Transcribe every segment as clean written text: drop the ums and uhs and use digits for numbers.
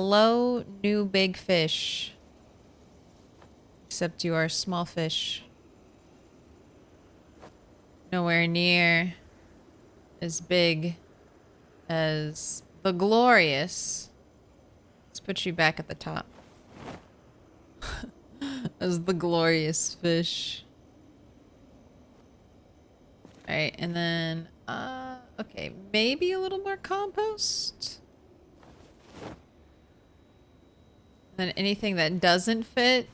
Hello, new big fish. Except you are small fish. Nowhere near as big as the glorious. Let's put you back at the top. As the glorious fish. Alright, and then, okay, maybe a little more compost. And then anything that doesn't fit,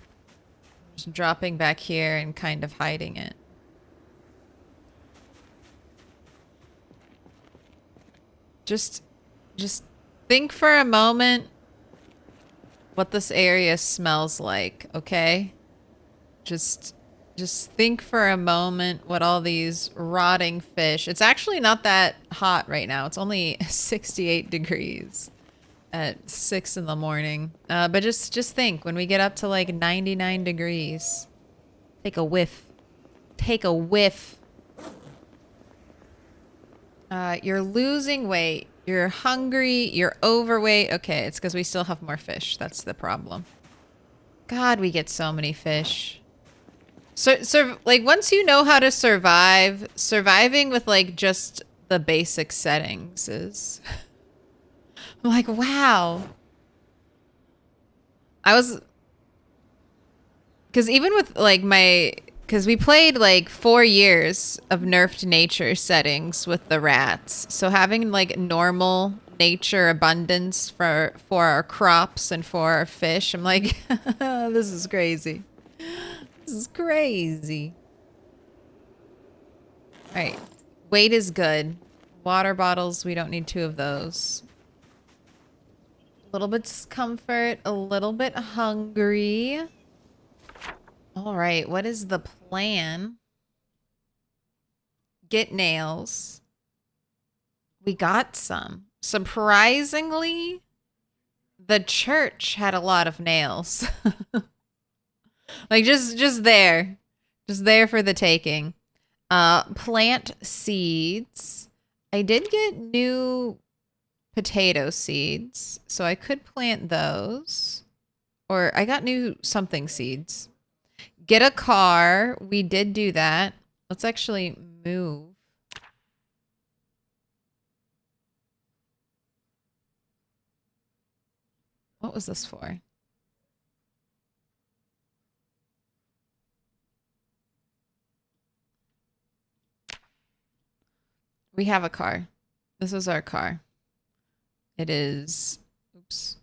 just dropping back here and kind of hiding it. Just think for a moment what this area smells like, okay? Just think for a moment what all these rotting fish. It's actually not that hot right now. It's only 68 degrees at 6 in the morning. But just think when we get up to like 99 degrees. Take a whiff. Take a whiff. You're losing weight. You're hungry. You're overweight. Okay, it's because we still have more fish. That's the problem. God, we get so many fish. So, like, once you know how to survive, surviving with, like, just the basic settings is... I'm like, wow. I was... Because even with, like, my... Because we played, like, 4 years of nerfed nature settings with the rats. So having, like, normal nature abundance for our crops and for our fish, I'm like, this is crazy. This is crazy. All right. Weight is good. Water bottles, we don't need 2 of those. A little bit discomfort, a little bit hungry. All right, what is the plan? Get nails. We got some. Surprisingly, the church had a lot of nails. Like just there. Just there for the taking. Plant seeds. I did get new potato seeds, so I could plant those. Or I got new something seeds. Get a car. We did do that. Let's actually move. What was this for? We have a car. This is our car. It is... Oops.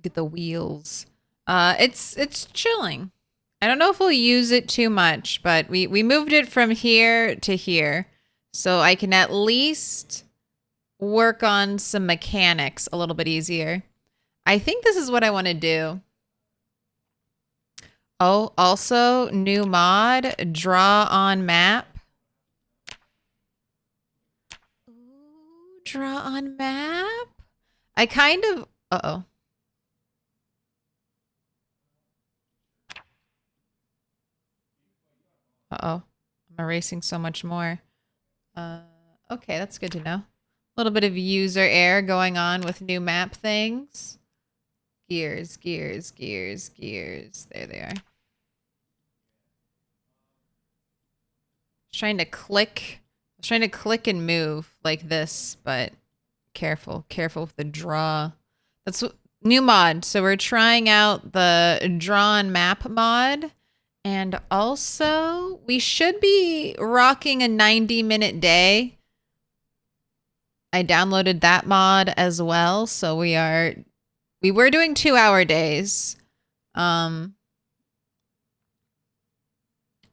Get the wheels. It's chilling. I don't know if we'll use it too much, but we moved it from here to here. So I can at least work on some mechanics a little bit easier. I think this is what I want to do. Oh, also new mod, draw on map. Ooh, draw on map? I kind of... Uh-oh. Uh-oh. I'm erasing so much more. Okay, that's good to know. A little bit of user error going on with new map things. Gears, gears, gears, gears. There they are. Trying to click and move like this, but careful with the draw. That's what, new mod. So we're trying out the draw on map mod. And also, we should be rocking a 90-minute day. I downloaded that mod as well, so we were doing 2-hour days.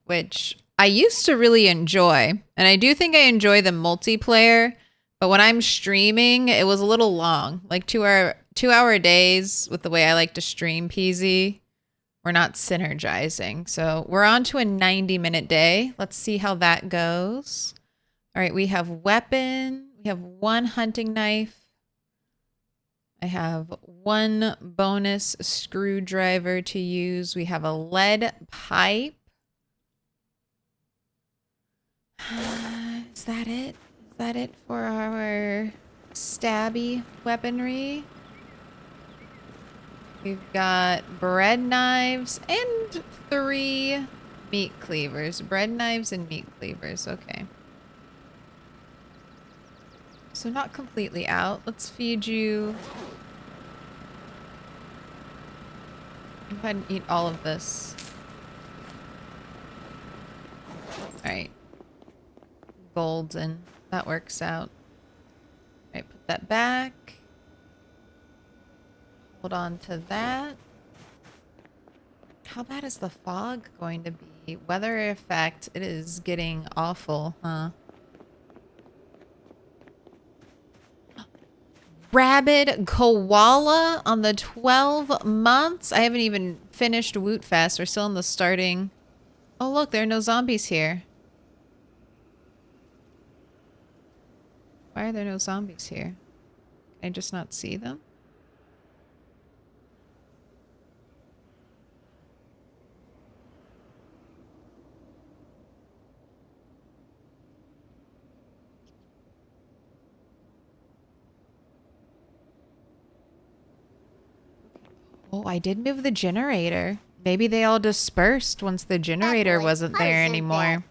Which I used to really enjoy. And I do think I enjoy the multiplayer, but when I'm streaming, it was a little long. Like 2-hour days with the way I like to stream PZ. We're not synergizing. So we're on to a 90-minute day. Let's see how that goes. All right, we have weapon. We have 1 hunting knife. I have 1 bonus screwdriver to use. We have a lead pipe. Is that it? Is that it for our stabby weaponry? We've got bread knives and 3 meat cleavers. Bread knives and meat cleavers. Okay. So not completely out. Let's feed you. Go ahead and eat all of this. Alright. Golden. That works out. Alright, put that back. Hold on to that. How bad is the fog going to be? Weather effect. It is getting awful, huh? Rabid koala on the 12 months? I haven't even finished Woot Fest. We're still in the starting. Oh, look, there are no zombies here. Why are there no zombies here? Can I just not see them? Oh, I did move the generator. Maybe they all dispersed once the generator wasn't there anymore.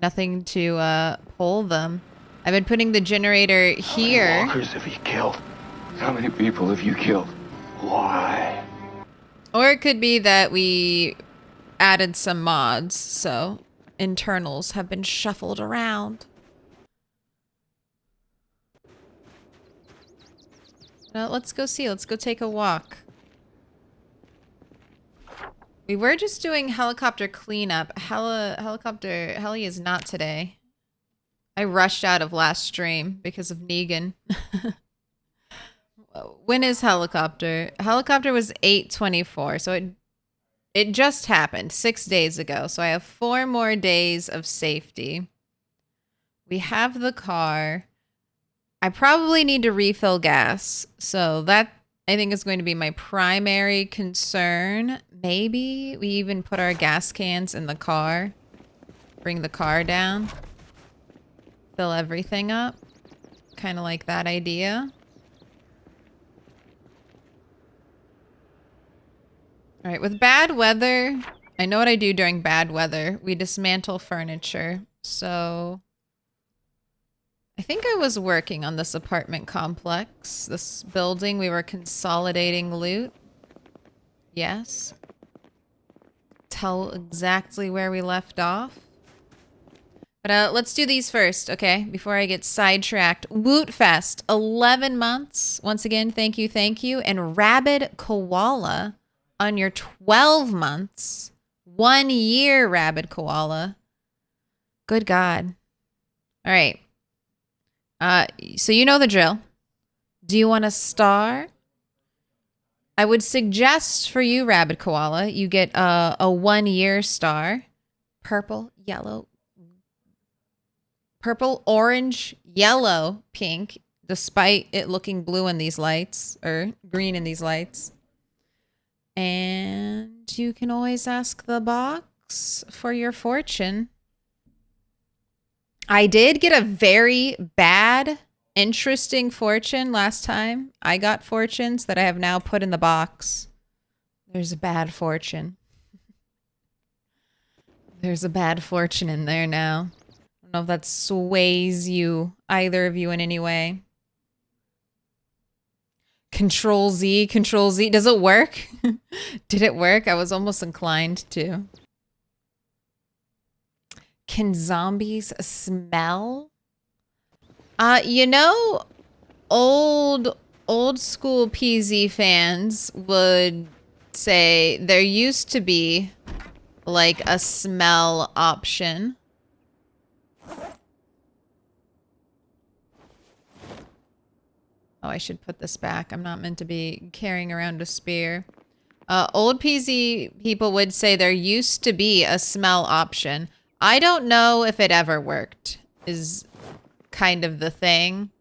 Nothing to pull them. I've been putting the generator here. How many walkers have you killed? How many people have you killed? Why? Or it could be that we added some mods, so internals have been shuffled around. Let's go see. Let's go take a walk. We were just doing helicopter cleanup. Heli is not today. I rushed out of last stream because of Negan. When is helicopter? Helicopter was 8/24, so it just happened 6 days ago. So I have 4 more days of safety. We have the car. I probably need to refill gas, so that I think is going to be my primary concern. Maybe we even put our gas cans in the car. Bring the car down. Fill everything up. Kind of like that idea. All right, with bad weather, I know what I do during bad weather. We dismantle furniture. So I think I was working on this apartment complex, this building. We were consolidating loot. Yes. Tell exactly where we left off. But let's do these first, okay? Before I get sidetracked. Woot Fest, 11 months. Once again, thank you, thank you. And Rabid Koala on your 12 months. 1 year, Rabid Koala. Good God. All right. So you know the drill. Do you want a star? I would suggest for you, Rabid Koala, you get a 1 year star. Purple, yellow, purple, orange, yellow, pink, despite it looking blue in these lights, or green in these lights. And you can always ask the box for your fortune. I did get a very bad, interesting fortune last time. I got fortunes that I have now put in the box. There's a bad fortune. There's a bad fortune in there now. I don't know if that sways you, either of you in any way. Control Z, Control Z. Does it work? Did it work? I was almost inclined to. Can zombies smell? You know, old school PZ fans would say there used to be like a smell option. Oh, I should put this back. I'm not meant to be carrying around a spear. Old PZ people would say there used to be a smell option. I don't know if it ever worked, is kind of the thing.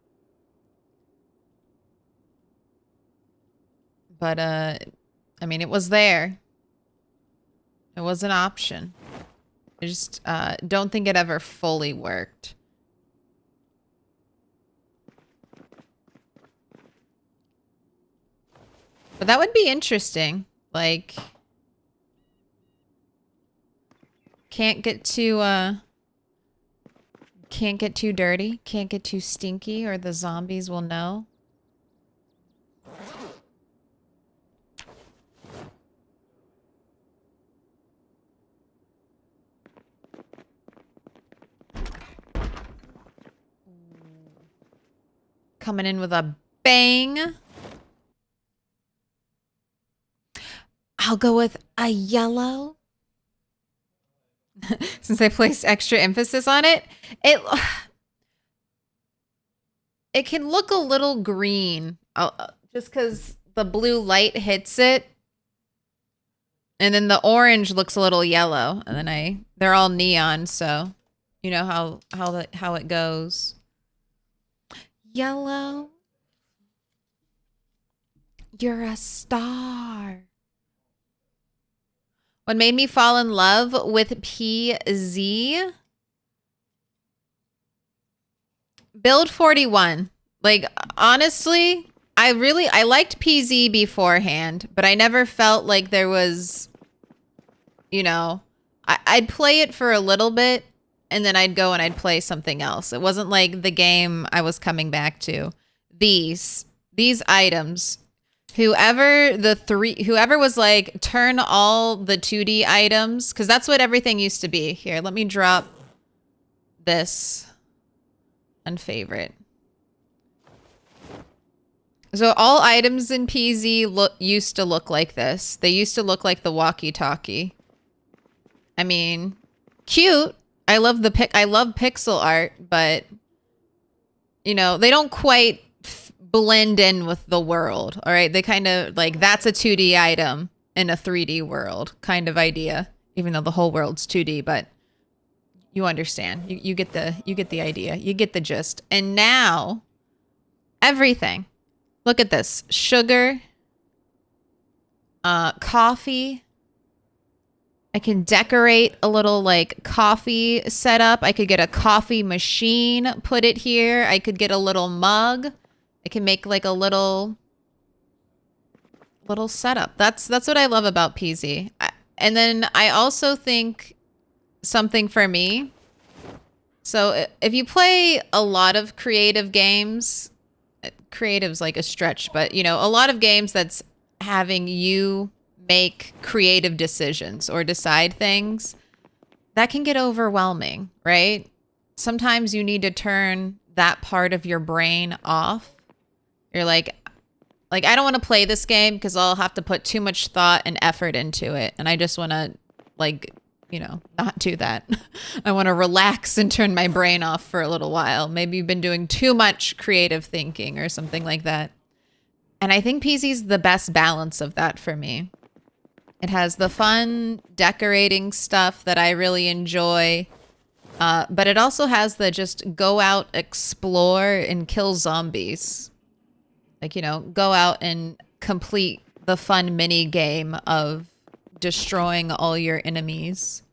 But, I mean, it was there. It was an option. I just don't think it ever fully worked. But that would be interesting. Like, can't get too dirty, can't get too stinky, or the zombies will know. Coming in with a bang. I'll go with a yellow. Since I placed extra emphasis on it, it can look a little green just because the blue light hits it. And then the orange looks a little yellow. And then they're all neon, so you know how it goes. Yellow. You're a star. What made me fall in love with PZ? Build 41. Like, honestly, I liked PZ beforehand, but I never felt like there was, you know, I'd play it for a little bit and then I'd go and I'd play something else. It wasn't like the game I was coming back to. These items, whoever was like, turn all the 2D items, because that's what everything used to be. Here, let me drop this unfavorite. So all items in PZ used to look like this. They used to look like the walkie-talkie. I mean, cute. I love pixel art, but you know, they don't quite blend in with the world. All right, they kind of like, that's a 2D item in a 3D world kind of idea, even though the whole world's 2D, but you understand. You get the idea. You get the gist. And now everything. Look at this. Sugar. Coffee. I can decorate a little like coffee setup. I could get a coffee machine, put it here. I could get a little mug. I can make like a little setup. That's what I love about PZ. And then I also think something for me. So if you play a lot of creative games, creative's like a stretch, but you know, a lot of games that's having you make creative decisions or decide things, that can get overwhelming, right? Sometimes you need to turn that part of your brain off. You're like I don't want to play this game because I'll have to put too much thought and effort into it, and I just want to, like, you know, not do that. I want to relax and turn my brain off for a little while. Maybe you've been doing too much creative thinking or something like that. And I think PZ's the best balance of that for me. It has the fun decorating stuff that I really enjoy. But it also has the just go out, explore, and kill zombies. Like, you know, go out and complete the fun mini game of destroying all your enemies.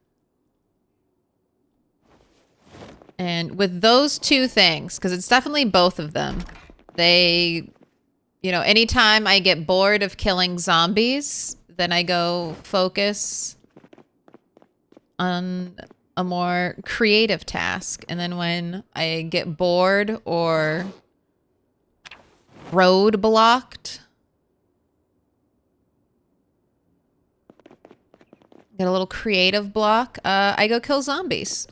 And with those two things, because it's definitely both of them, they, you know, anytime I get bored of killing zombies, then I go focus on a more creative task. And then when I get bored or road blocked, get a little creative block, I go kill zombies.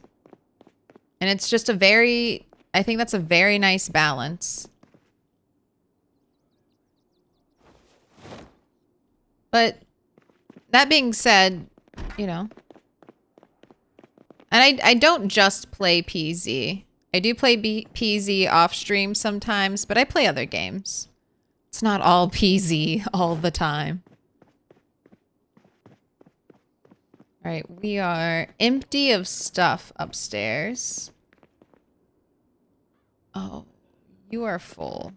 And it's just I think that's a very nice balance. But that being said, you know, and I don't just play PZ. I do play PZ off stream sometimes, but I play other games. It's not all PZ all the time. All right, we are empty of stuff upstairs. Oh, you are full.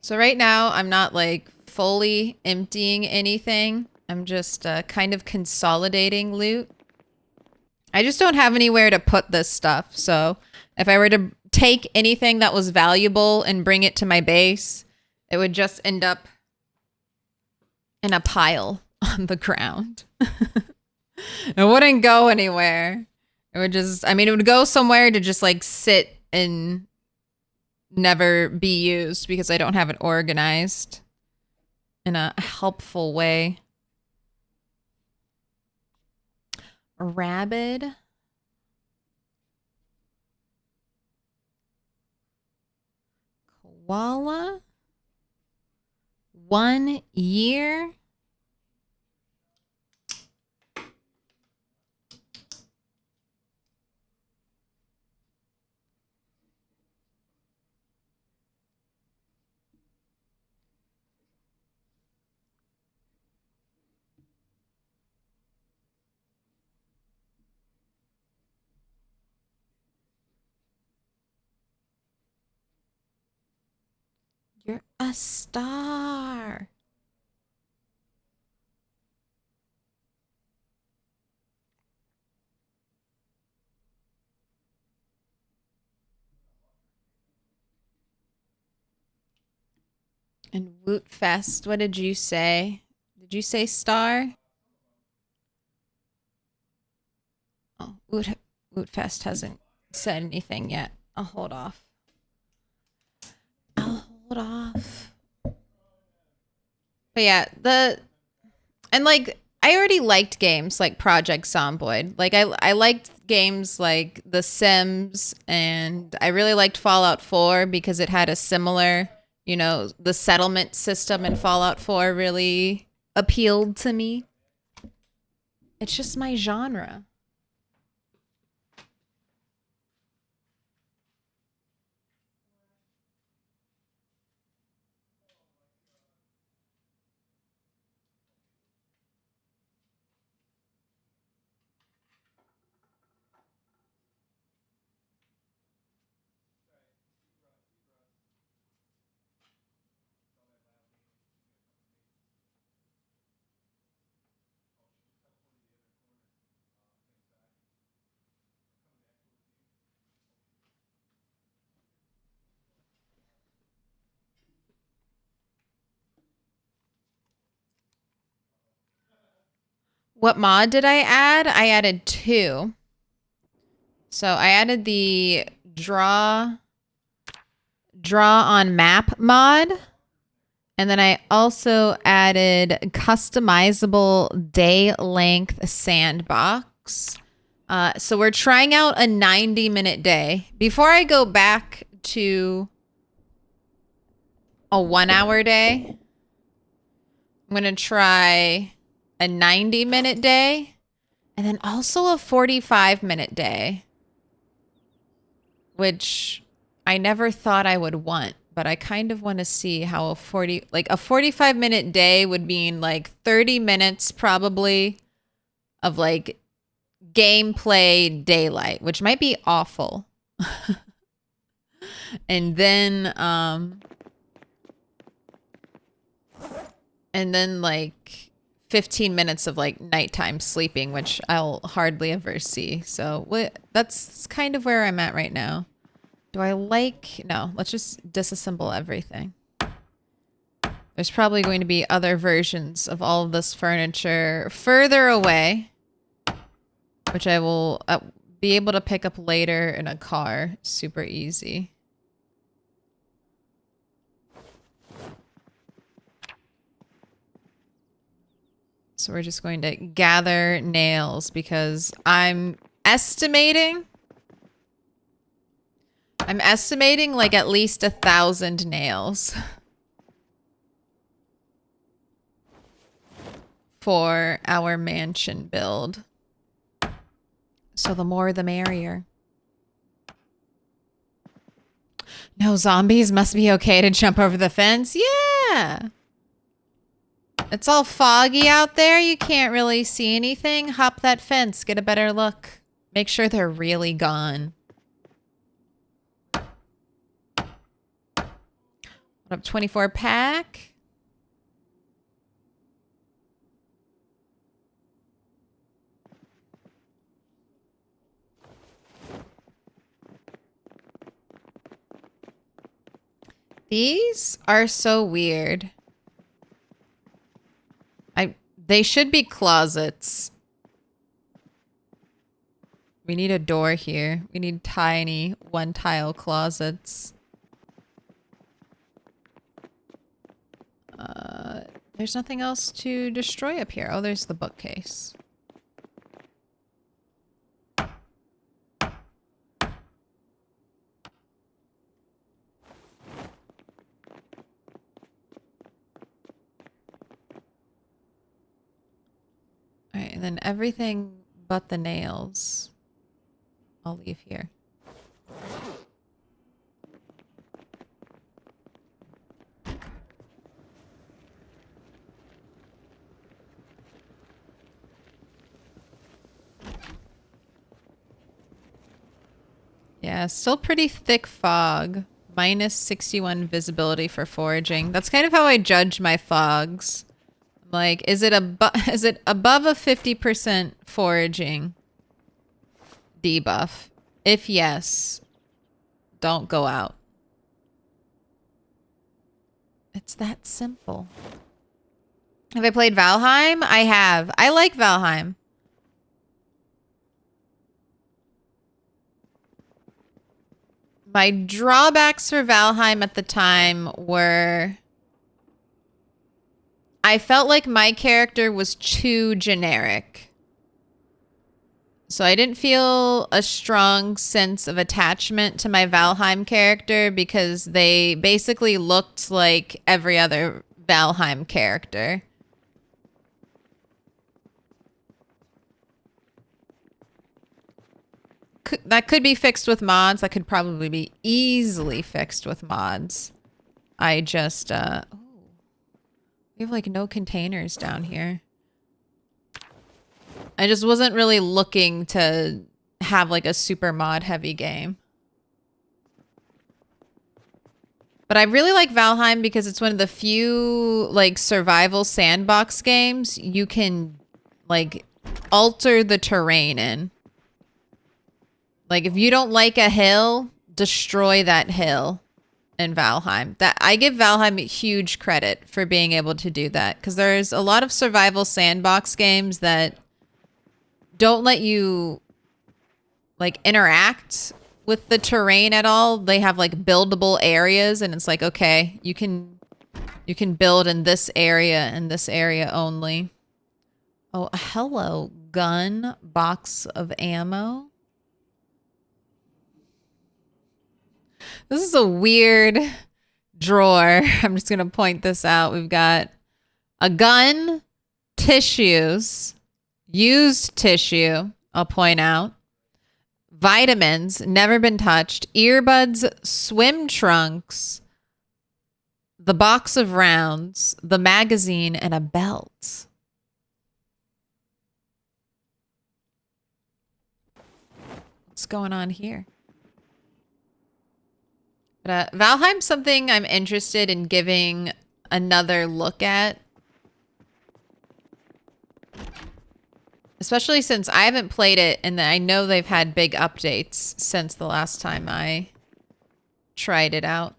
So right now, I'm not like fully emptying anything. I'm just kind of consolidating loot. I just don't have anywhere to put this stuff. So if I were to take anything that was valuable and bring it to my base, it would just end up in a pile on the ground. It wouldn't go anywhere. It would just, I mean, it would go somewhere to just like sit and never be used because I don't have it organized in a helpful way. Rabid. Koala. 1 year. You're a star. And Woot Fest, what did you say? Did you say star? Oh, Woot Fest hasn't said anything yet. I'll hold off. I'll hold off. But yeah, I already liked games like Project Zomboid. Like I liked games like The Sims, and I really liked Fallout 4 because it had a similar, you know, the settlement system in Fallout 4 really appealed to me. It's just my genre. What mod did I add? I added 2. So I added the draw on map mod. And then I also added customizable day length sandbox. So we're trying out a 90-minute day. Before I go back to a 1-hour day, I'm going to try a 90-minute day and then also a 45-minute day, which I never thought I would want. But I kind of want to see how a 45-minute day would mean like 30 minutes probably of like gameplay daylight, which might be awful. and then like 15 minutes of like nighttime sleeping, which I'll hardly ever see. So that's kind of where I'm at right now. Do I like... No, let's just disassemble everything. There's probably going to be other versions of all of this furniture further away, which I will be able to pick up later in a car. Super easy. So we're just going to gather nails because I'm estimating like at least 1,000 nails for our mansion build. So the more the merrier. No zombies, must be okay to jump over the fence. Yeah. It's all foggy out there. You can't really see anything. Hop that fence. Get a better look. Make sure they're really gone. What up, 24 pack? These are so weird. They should be closets. We need a door here. We need tiny one-tile closets. There's nothing else to destroy up here. Oh, there's the bookcase. Alright, and then everything but the nails I'll leave here. Yeah, still pretty thick fog. Minus 61 visibility for foraging. That's kind of how I judge my fogs. Like, is it above a 50% foraging debuff? If yes, don't go out. It's that simple. Have I played Valheim? I have. I like Valheim. My drawbacks for Valheim at the time were I felt like my character was too generic. So I didn't feel a strong sense of attachment to my Valheim character because they basically looked like every other Valheim character. That could be fixed with mods. That could probably be easily fixed with mods. I just, oh, we have like no containers down here. I just wasn't really looking to have like a super mod heavy game. But I really like Valheim because it's one of the few like survival sandbox games you can like alter the terrain in. Like, if you don't like a hill, destroy that hill in Valheim. I give Valheim huge credit for being able to do that. Because there's a lot of survival sandbox games that don't let you, like, interact with the terrain at all. They have, like, buildable areas. And it's like, okay, you can build in this area and this area only. Oh, hello, gun, box of ammo. This is a weird drawer. I'm just going to point this out. We've got a gun, tissues, used tissue, I'll point out, vitamins, never been touched, earbuds, swim trunks, the box of rounds, the magazine, and a belt. What's going on here? But Valheim's something I'm interested in giving another look at. Especially since I haven't played it and I know they've had big updates since the last time I tried it out.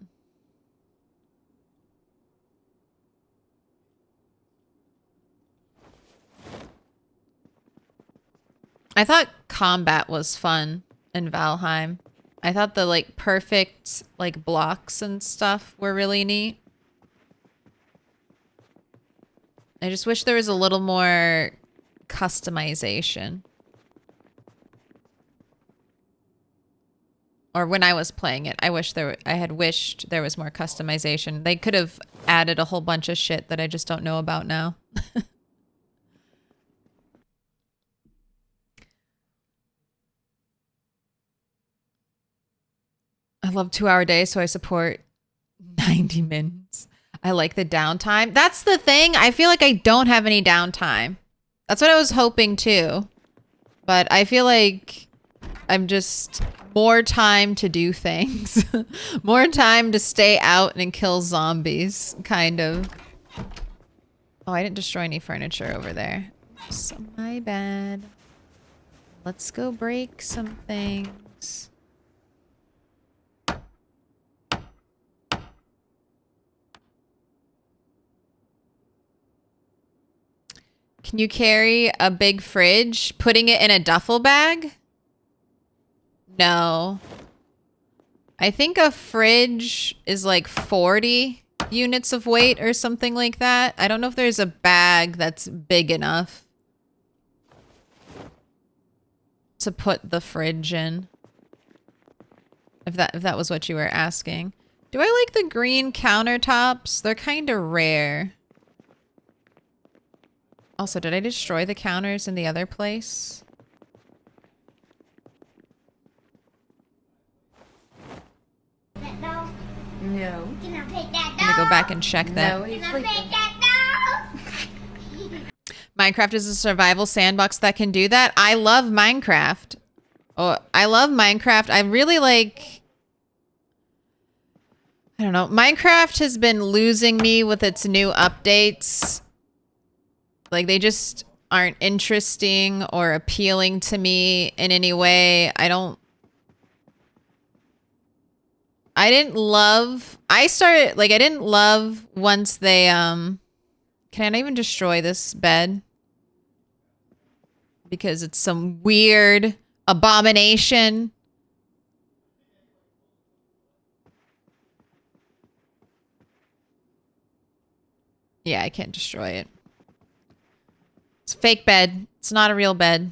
I thought combat was fun in Valheim. I thought the like perfect like blocks and stuff were really neat. I just wish there was a little more customization. Or when I was playing it, I had wished there was more customization. They could have added a whole bunch of shit that I just don't know about now. I love 2-hour days, so I support 90 minutes. I like the downtime. That's the thing. I feel like I don't have any downtime. That's what I was hoping too. But I feel like I'm just more time to do things. More time to stay out and kill zombies, kind of. Oh, I didn't destroy any furniture over there. So my bad. Let's go break some things. Can you carry a big fridge? Putting it in a duffel bag? No. I think a fridge is like 40 units of weight or something like that. I don't know if there's a bag that's big enough to put the fridge in. If that was what you were asking. Do I like the green countertops? They're kind of rare. Also, did I destroy the counters in the other place? No. I'm gonna go back and check that. No, he's sleeping. Minecraft is a survival sandbox that can do that. I love Minecraft. Oh, I love Minecraft. I really like... I don't know. Minecraft has been losing me with its new updates. Like, they just aren't interesting or appealing to me in any way. I didn't love... I didn't love once they, Can I even destroy this bed? Because it's some weird abomination. Yeah, I can't destroy it. It's a fake bed. It's not a real bed.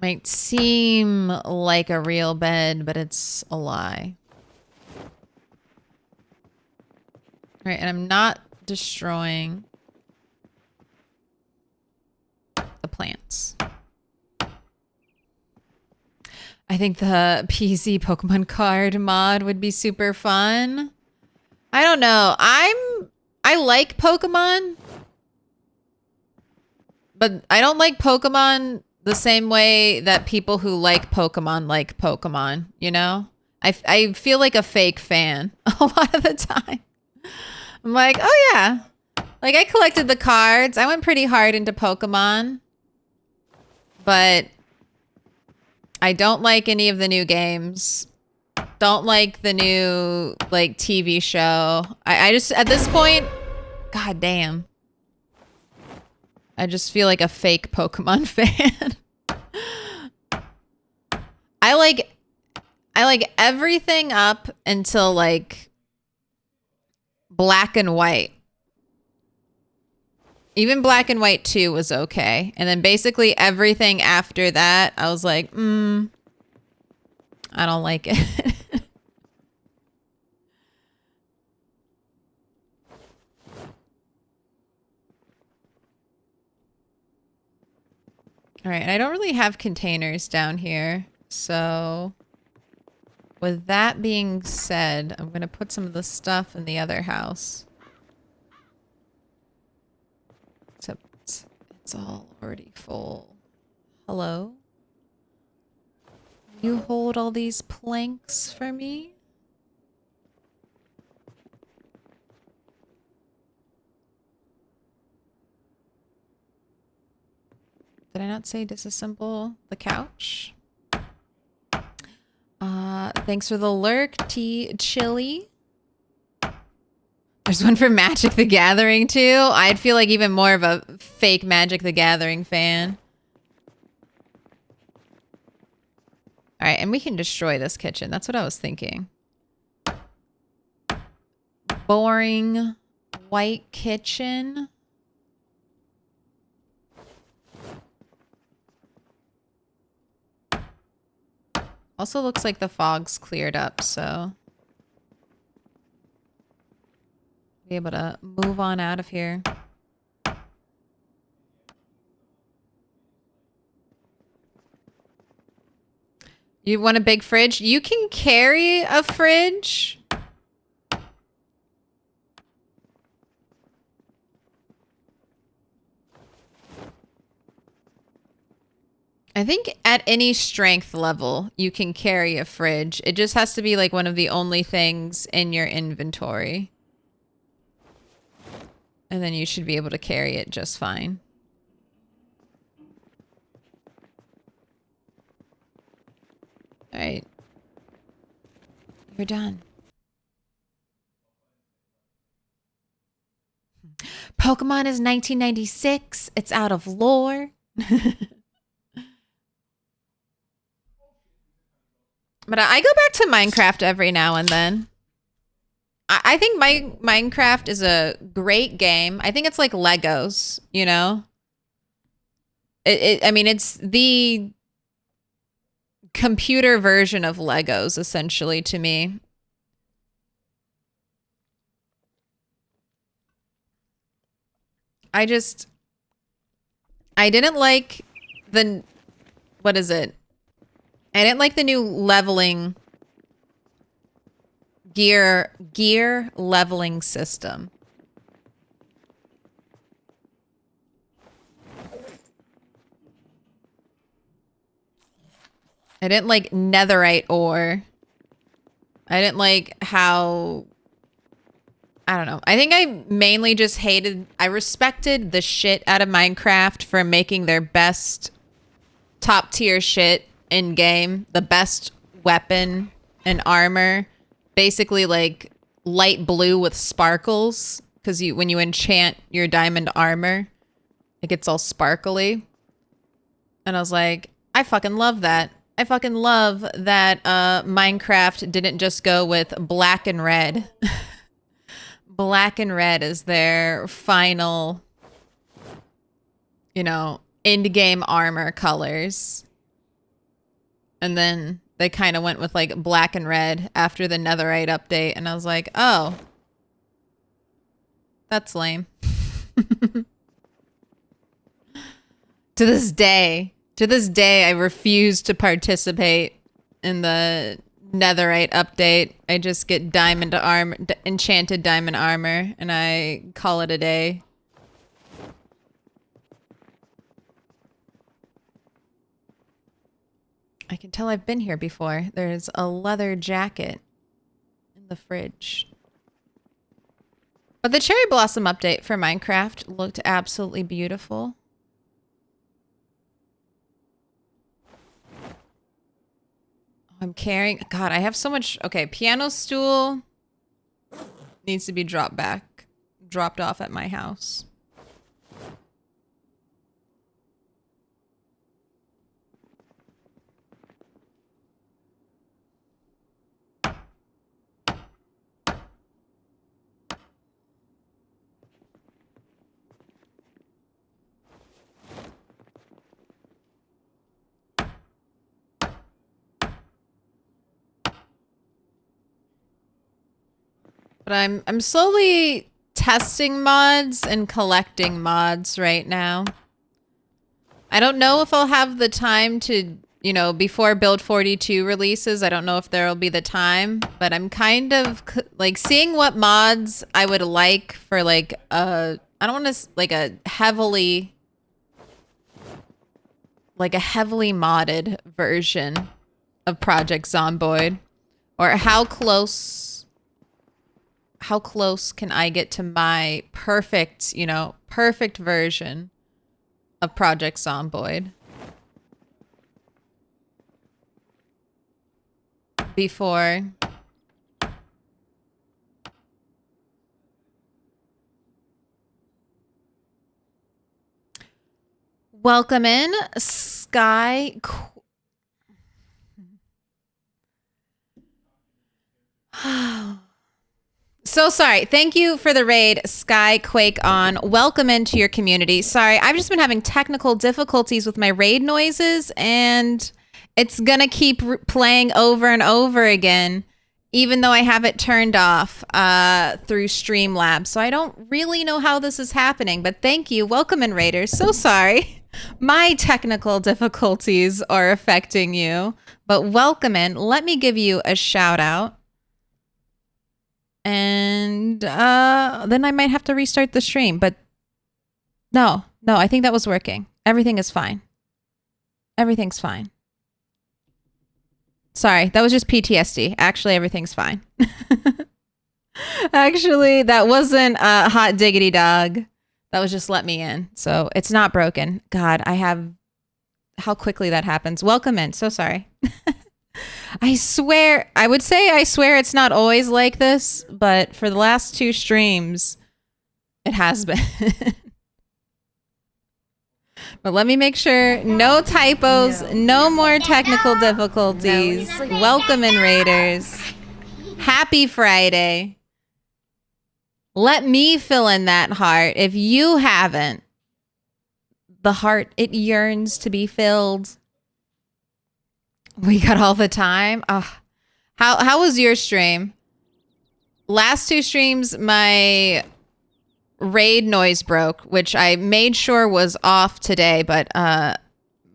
Might seem like a real bed, but it's a lie. All right, and I'm not destroying the plants. I think the PC Pokemon card mod would be super fun. I don't know. I like Pokemon, but I don't like Pokemon the same way that people who like Pokemon, you know? I feel like a fake fan a lot of the time. I'm like, oh yeah. Like, I collected the cards. I went pretty hard into Pokemon. But I don't like any of the new games. Don't like the new, like, TV show. I just, at this point, god damn. I just feel like a fake Pokemon fan. I like everything up until, like, Black and White. Even Black and White 2 was okay. And then basically everything after that, I was like, I don't like it. All right, and I don't really have containers down here. So with that being said, I'm going to put some of the stuff in the other house. Except it's all already full. Hello? You hold all these planks for me? Did I not say disassemble the couch? Thanks for the lurk, T Chili. There's one for Magic the Gathering too. I'd feel like even more of a fake Magic the Gathering fan. All right, and we can destroy this kitchen. That's what I was thinking. Boring white kitchen. Also looks like the fog's cleared up, so be able to move on out of here. You want a big fridge? You can carry a fridge. I think at any strength level, you can carry a fridge. It just has to be like one of the only things in your inventory. And then you should be able to carry it just fine. All right. You're done. Pokemon is 1996. It's out of lore. But I go back to Minecraft every now and then. I think Minecraft is a great game. I think it's like Legos, you know? I mean, it's the computer version of Legos, essentially, to me. I didn't like the, what is it? I didn't like the new leveling gear leveling system. I didn't like netherite ore. I didn't like how, I don't know. I think I mainly just I respected the shit out of Minecraft for making their best top tier shit in game. The best weapon and armor. Basically like light blue with sparkles. Because when you enchant your diamond armor, it gets all sparkly. And I was like, I fucking love that. I fucking love that Minecraft didn't just go with black and red. Black and red is their final, you know, end-game armor colors. And then they kind of went with like black and red after the netherite update. And I was like, oh, that's lame. To this day, I refuse to participate in the netherite update. I just get diamond armor, enchanted diamond armor, and I call it a day. I can tell I've been here before. There's a leather jacket in the fridge. But the cherry blossom update for Minecraft looked absolutely beautiful. I'm carrying, God, I have so much. Okay, piano stool needs to be dropped off at my house. But I'm slowly testing mods and collecting mods right now. I don't know if I'll have the time to, you know, before Build 42 releases, I don't know if there'll be the time, but I'm kind of like seeing what mods I would like for like I don't want to like a heavily modded version of Project Zomboid, or how close can I get to my perfect, you know, perfect version of Project Zomboid before welcome in Sky So sorry. Thank you for the raid, Sky Quake On. Welcome into your community. Sorry, I've just been having technical difficulties with my raid noises, and it's gonna keep playing over and over again, even though I have it turned off through Streamlabs. So I don't really know how this is happening, but thank you. Welcome in, raiders. So sorry. My technical difficulties are affecting you, but welcome in. Let me give you a shout out. And then I might have to restart the stream, but no, I think that was working. Everything is fine. Everything's fine. Sorry, that was just PTSD. Actually, everything's fine. Actually, that wasn't a hot diggity dog. That was just let me in. So it's not broken. God, how quickly that happens. Welcome in. So sorry. I swear it's not always like this, but for the last 2 streams, It has been. But let me make sure. No typos. No more technical difficulties. Welcome in, Raiders. Happy Friday. Let me fill in that heart. If you haven't, the heart, it yearns to be filled. We got all the time. Oh. How was your stream? Last two streams, my raid noise broke, which I made sure was off today, but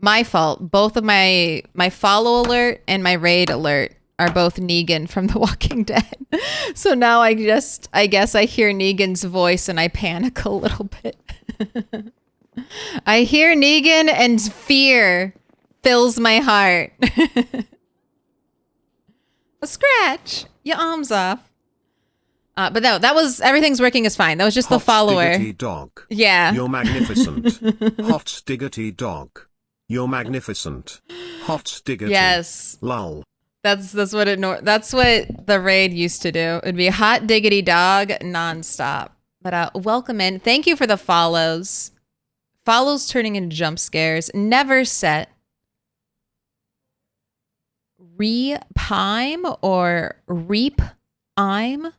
my fault. Both of my follow alert and my raid alert are both Negan from The Walking Dead. So now I guess I hear Negan's voice and I panic a little bit. I hear Negan and fear fills my heart. A scratch. Your arm's off. But no, that was, everything's working is fine. That was just the follower. Diggity dog. Yeah. You're magnificent. Hot diggity dog. You're magnificent. Hot diggity. Yes. Lol. That's what that's what the raid used to do. It'd be hot diggity dog nonstop. But welcome in. Thank you for the follows. Follows turning into jump scares. Never set. Repime or Reap I'm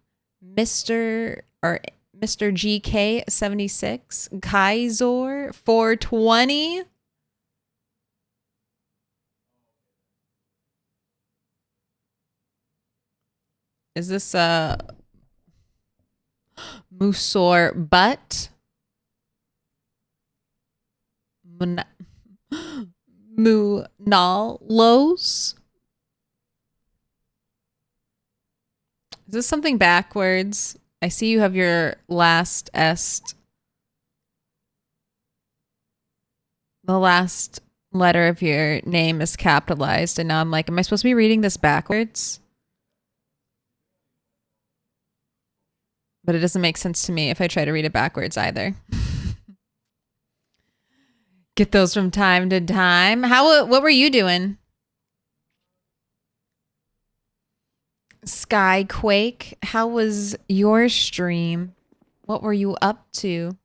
Mr. GK 76 Kaizor 420. Is this Musor Butt? Munalos? Is this something backwards? I see you have your last est. The last letter of your name is capitalized, and now I'm like, am I supposed to be reading this backwards? But it doesn't make sense to me if I try to read it backwards either. Get those from time to time. What were you doing? Skyquake, how was your stream? What were you up to?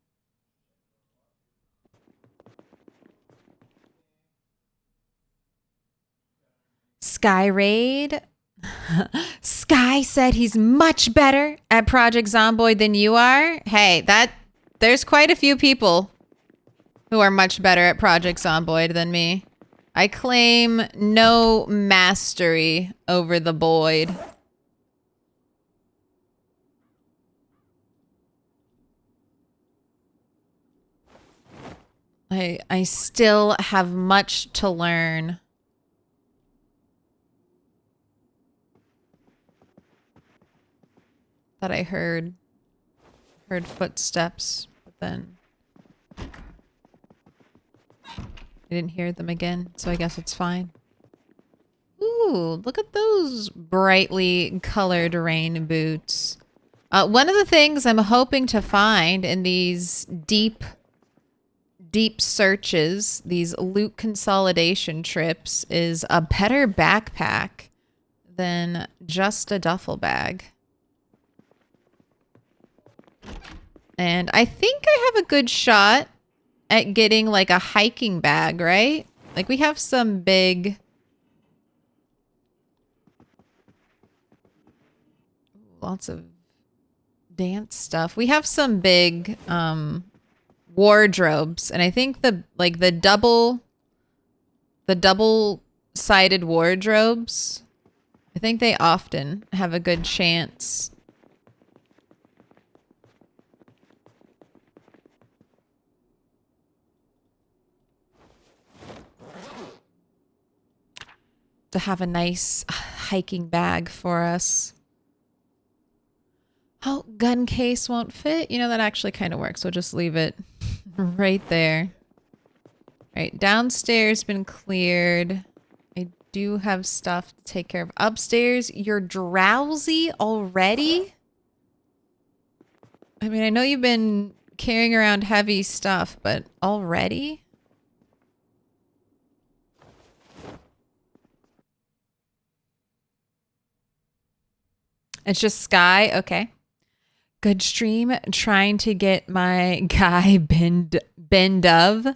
Sky Raid. Sky said he's much better at Project Zomboid than you are. Hey, there's quite a few people who are much better at Project Zomboid than me. I claim no mastery over the Boyd. I still have much to learn. That I heard footsteps, but then I didn't hear them again, so I guess it's fine. Ooh, look at those brightly colored rain boots. One of the things I'm hoping to find in these deep searches, these loot consolidation trips, is a better backpack than just a duffel bag. And I think I have a good shot at getting like a hiking bag, right? Like we have some big... Lots of dance stuff. We have some big wardrobes, and I think the double-sided wardrobes, I think they often have a good chance to have a nice hiking bag for us. Oh, gun case won't fit. You know, that actually kind of works. We'll just leave it right there. Right, downstairs been cleared. I do have stuff to take care of. Upstairs, you're drowsy already? I mean, I know you've been carrying around heavy stuff, but already? It's just Sky? Okay. Good stream. Trying to get my guy Ben Dove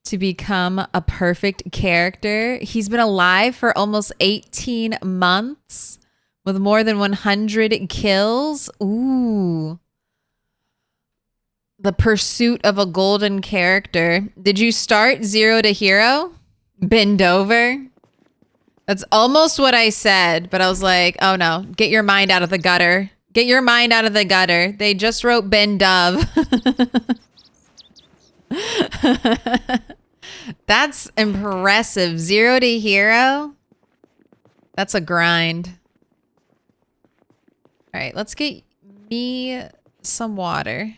to become a perfect character. He's been alive for almost 18 months with more than 100 kills. Ooh. The pursuit of a golden character. Did you start 0 to hero? Bend over? That's almost what I said, but I was like, oh no, get your mind out of the gutter. Get your mind out of the gutter. They just wrote Ben Dove. That's impressive. 0 to hero? That's a grind. All right, let's get me some water.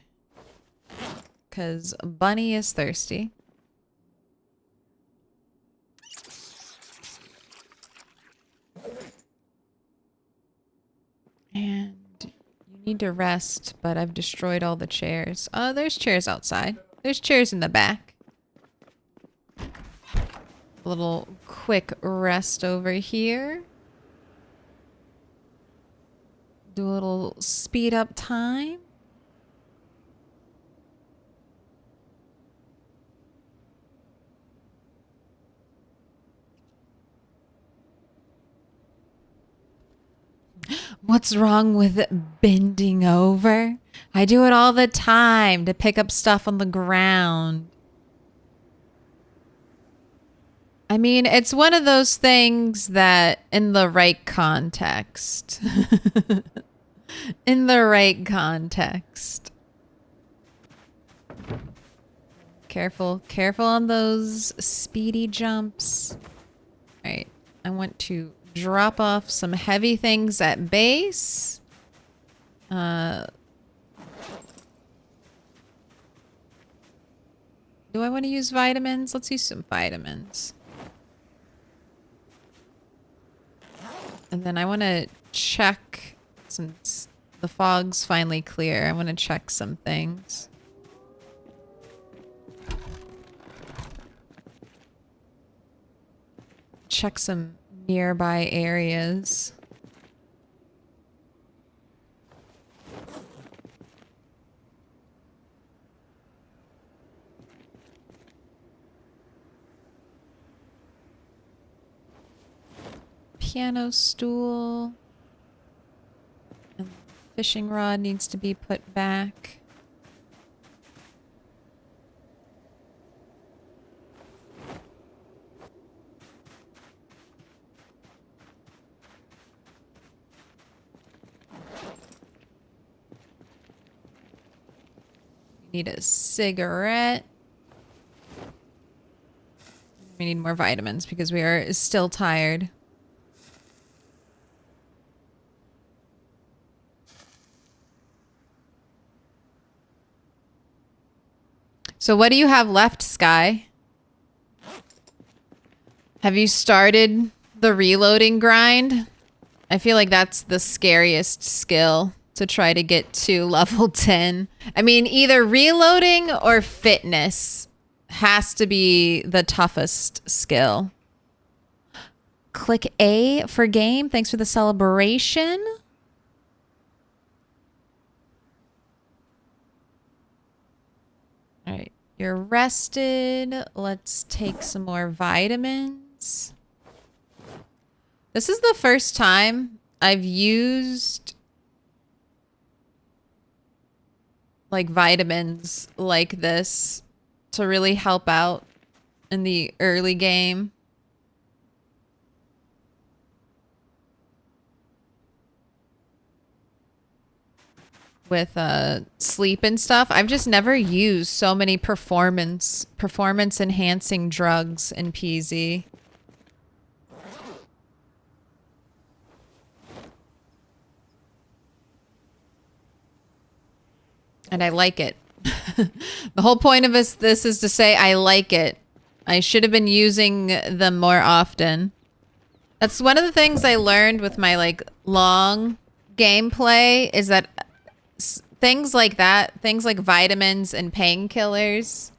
Because Bunny is thirsty. And you need to rest, but I've destroyed all the chairs. Oh, there's chairs outside. There's chairs in the back. A little quick rest over here. Do a little speed up time. What's wrong with bending over? I do it all the time to pick up stuff on the ground. I mean, it's one of those things that in the right context. In the right context. Careful, careful on those speedy jumps. All right, I want to drop off some heavy things at base. Do I want to use vitamins? Let's use some vitamins. And then I want to check, since the fog's finally clear, I want to check some things. Check some nearby areas. Piano stool. And the fishing rod needs to be put back. Need a cigarette. We need more vitamins because we are still tired. So what do you have left, Sky? Have you started the reloading grind? I feel like that's the scariest skill to try to get to level 10. I mean, either reloading or fitness has to be the toughest skill. Click A for game. Thanks for the celebration. All right, you're rested. Let's take some more vitamins. This is the first time I've used like vitamins like this to really help out in the early game. With sleep and stuff. I've just never used so many performance enhancing drugs in PZ. And I like it. The whole point of this is to say I like it. I should have been using them more often. That's one of the things I learned with my like long gameplay is that things like that, things like vitamins and painkillers,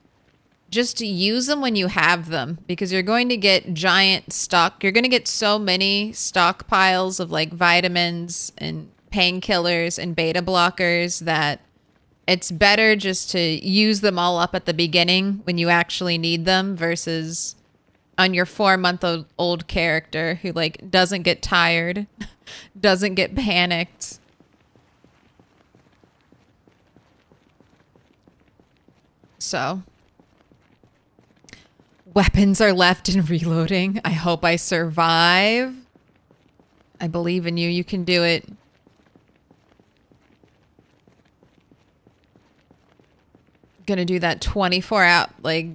just use them when you have them because you're going to get giant stock. You're going to get so many stockpiles of like vitamins and painkillers and beta blockers that it's better just to use them all up at the beginning when you actually need them versus on your 4-month-old character who like doesn't get tired, doesn't get panicked. So, weapons are left in reloading. I hope I survive. I believe in you. You can do it. Gonna do that 24 out. Like,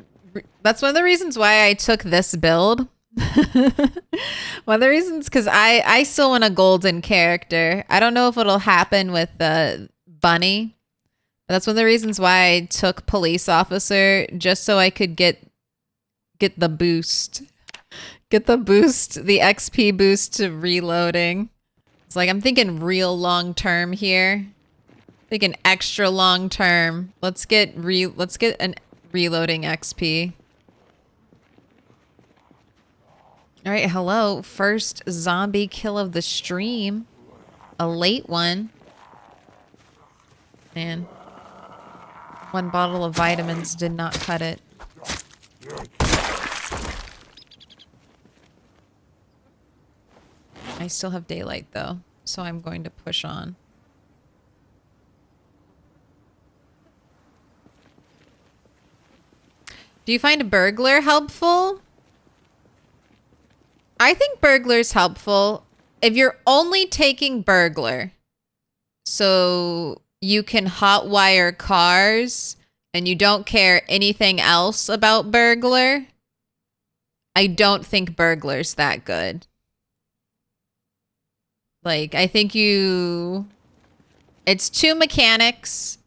that's one of the reasons why I took this build. One of the reasons, because I still want a golden character. I don't know if it'll happen with Bunny. But that's one of the reasons why I took police officer, just so I could get the boost. Get the boost, the XP boost to reloading. It's like I'm thinking real long term here. Thinking extra long term. Let's get an reloading XP. All right, hello. First zombie kill of the stream. A late one. Man. 1 bottle of vitamins did not cut it. I still have daylight though, so I'm going to push on. Do you find a burglar helpful? I think burglar's helpful if you're only taking burglar. So you can hotwire cars and you don't care anything else about burglar. I don't think burglar's that good. Like, I think it's 2 mechanics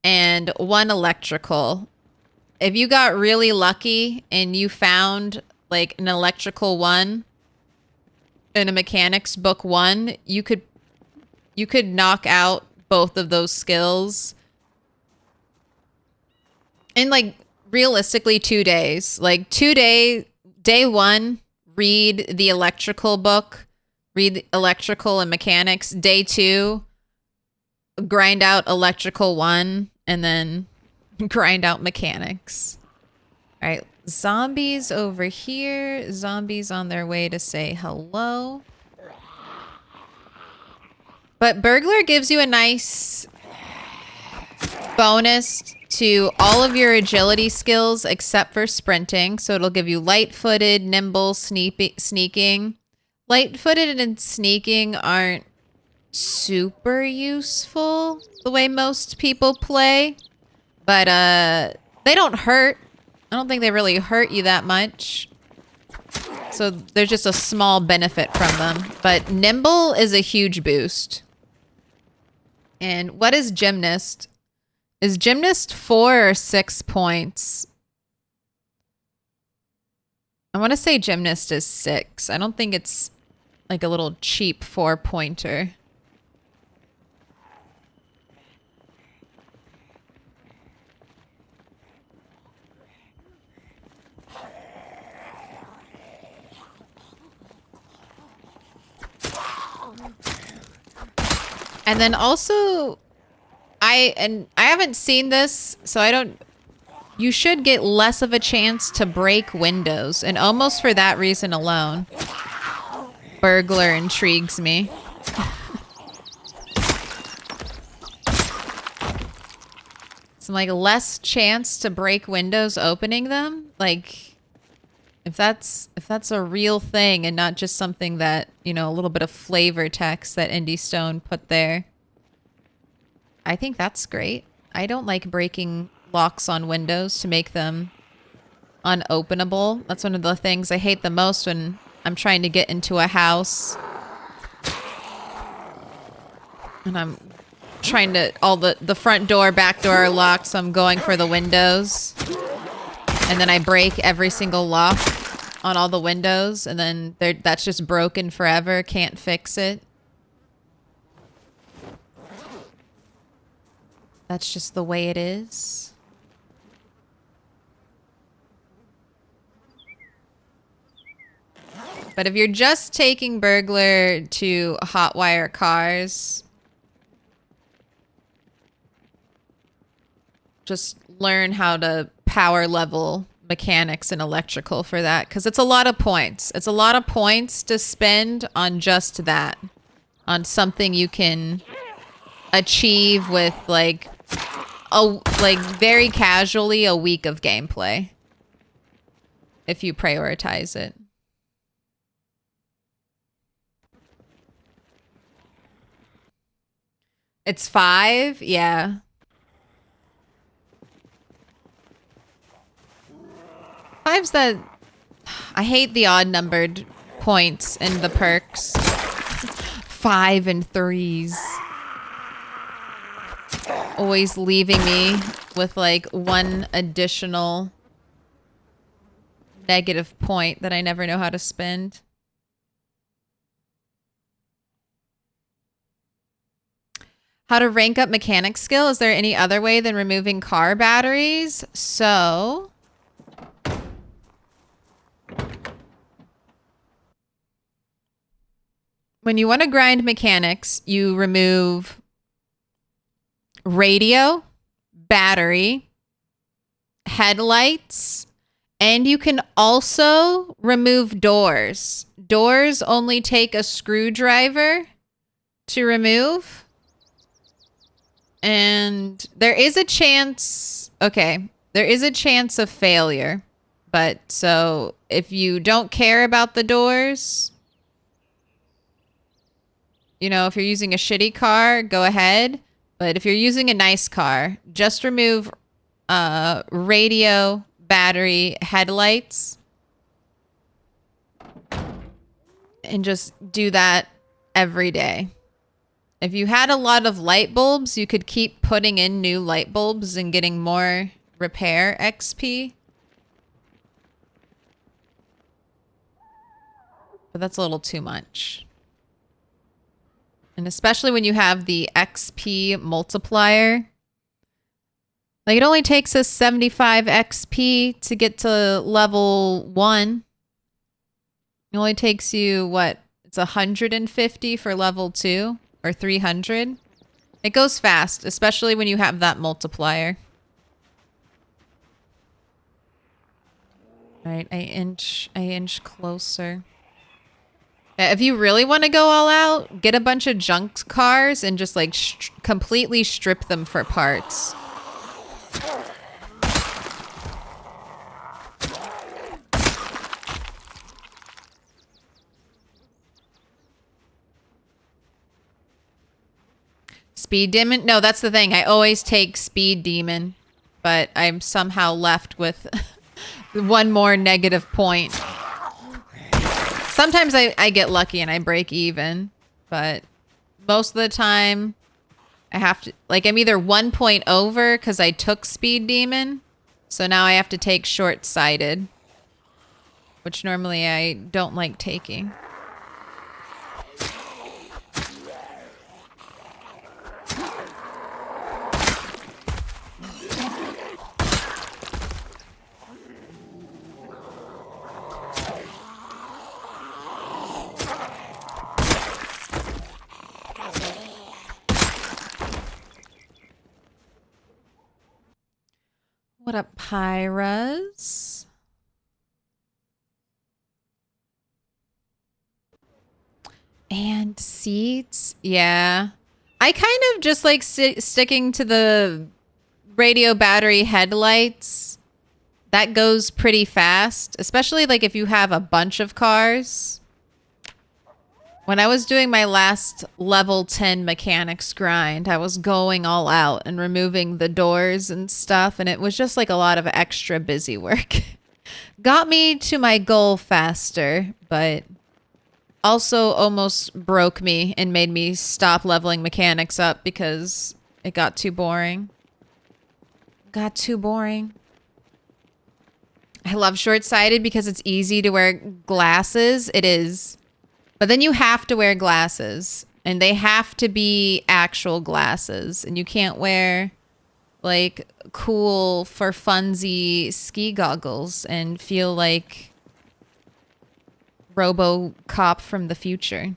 and 1 electrical. If you got really lucky and you found like an electrical 1 in a mechanics book 1, you could knock out both of those skills in like realistically 2 days. Like day 1, read the electrical book, read electrical and mechanics. Day 2, grind out electrical 1 and then grind out mechanics. All right, zombies over here. Zombies on their way to say hello. But burglar gives you a nice bonus to all of your agility skills except for sprinting. So it'll give you light-footed, nimble, sneaking. Light-footed and sneaking aren't super useful the way most people play. But they don't hurt. I don't think they really hurt you that much. So there's just a small benefit from them. But nimble is a huge boost. And what is gymnast? Is gymnast 4 or 6 points? I want to say gymnast is 6. I don't think it's like a little cheap 4-pointer. And then also, I haven't seen this, so I don't... You should get less of a chance to break windows, and almost for that reason alone. Burglar intrigues me. Some like less chance to break windows opening them? Like, if that's a real thing and not just something that, you know, a little bit of flavor text that Indie Stone put there. I think that's great. I don't like breaking locks on windows to make them unopenable. That's one of the things I hate the most when I'm trying to get into a house. And I'm trying to, all the front door, back door are locked, so I'm going for the windows. And then I break every single lock on all the windows, and then that's just broken forever, can't fix it. That's just the way it is. But if you're just taking burglar to hotwire cars, just learn how to power level mechanics and electrical for that, because it's a lot of points. It's a lot of points to spend on just that, on something you can achieve with like very casually a week of gameplay if you prioritize it. It's 5, yeah. Five's that... I hate the odd numbered points in the perks. 5 and 3s. Always leaving me with like one additional negative point that I never know how to spend. How to rank up mechanic skill? Is there any other way than removing car batteries? So... when you want to grind mechanics, you remove radio, battery, headlights, and you can also remove doors. Doors only take a screwdriver to remove. And there is a chance, okay, there is a chance of failure. But so if you don't care about the doors, you know, if you're using a shitty car, go ahead. But if you're using a nice car, just remove radio, battery, headlights. And just do that every day. If you had a lot of light bulbs, you could keep putting in new light bulbs and getting more repair XP. But that's a little too much. And especially when you have the XP multiplier. Like, it only takes us 75 XP to get to level 1. It only takes you, what? It's 150 for level 2 or 300. It goes fast, especially when you have that multiplier. All right, I inch closer. If you really want to go all out, get a bunch of junk cars and just like completely strip them for parts. Speed demon? No, that's the thing. I always take speed demon, but I'm somehow left with one more negative point. Sometimes I get lucky and I break even, but most of the time I have to, like, I'm either 1 point over because I took speed demon, so now I have to take short-sighted, which normally I don't like taking. What up, Pyras? And seats? Yeah. I kind of just like sticking to the radio battery headlights. That goes pretty fast, especially like if you have a bunch of cars. When I was doing my last level 10 mechanics grind, I was going all out and removing the doors and stuff, and it was just like a lot of extra busy work. Got me to my goal faster, but also almost broke me and made me stop leveling mechanics up because it got too boring. Got too boring. I love short-sighted because it's easy to wear glasses. It is. But then you have to wear glasses, and they have to be actual glasses, and you can't wear like cool for funsy ski goggles and feel like RoboCop from the future.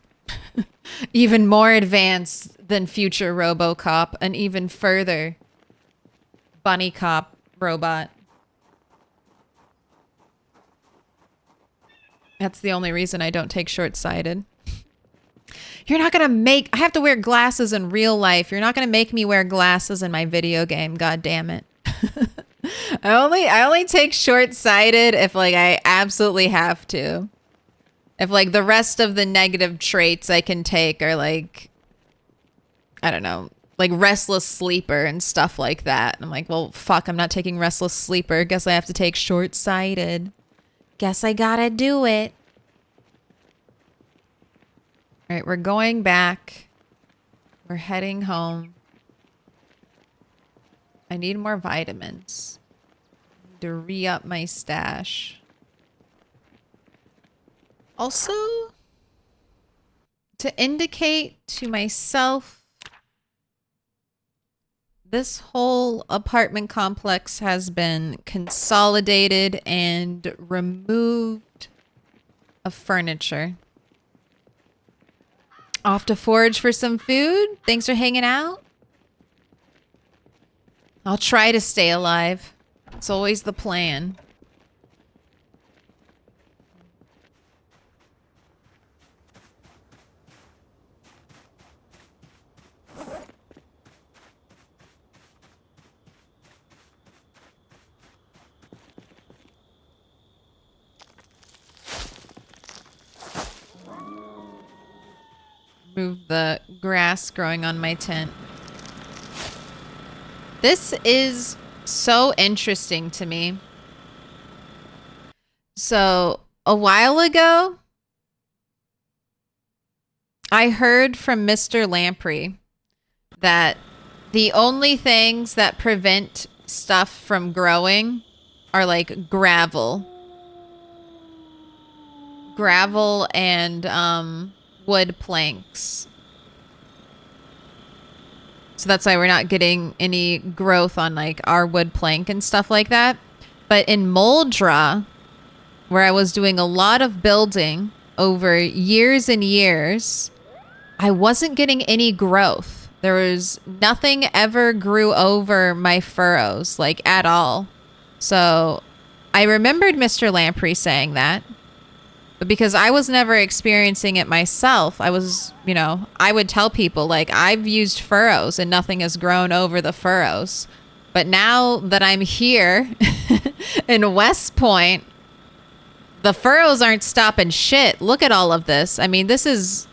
Even more advanced than future RoboCop, and even further bunny cop robot. That's the only reason I don't take short-sighted. You're not gonna make... I have to wear glasses in real life. You're not gonna make me wear glasses in my video game. God damn it. I only take short-sighted if, like, I absolutely have to. If, like, the rest of the negative traits I can take are, like... I don't know. Like, restless sleeper and stuff like that. I'm like, well, fuck, I'm not taking restless sleeper. Guess I have to take short-sighted. Guess I gotta do it. All right, we're going back. We're heading home. I need more vitamins. I need to re-up my stash. Also, to indicate to myself, this whole apartment complex has been consolidated and removed of furniture. Off to forage for some food. Thanks for hanging out. I'll try to stay alive. It's always the plan. Move the grass growing on my tent. This is so interesting to me. So, a while ago, I heard from Mr. Lamprey that the only things that prevent stuff from growing are like gravel. Gravel and wood planks. So that's why we're not getting any growth on like our wood plank and stuff like that. But in Moldra, where I was doing a lot of building over years and years, I wasn't getting any growth. There was nothing ever grew over my furrows, like at all. So I remembered Mr. Lamprey saying that. But because I was never experiencing it myself, I was, you know, I would tell people like I've used furrows and nothing has grown over the furrows. But now that I'm here in West Point, the furrows aren't stopping shit. Look at all of this. I mean, this is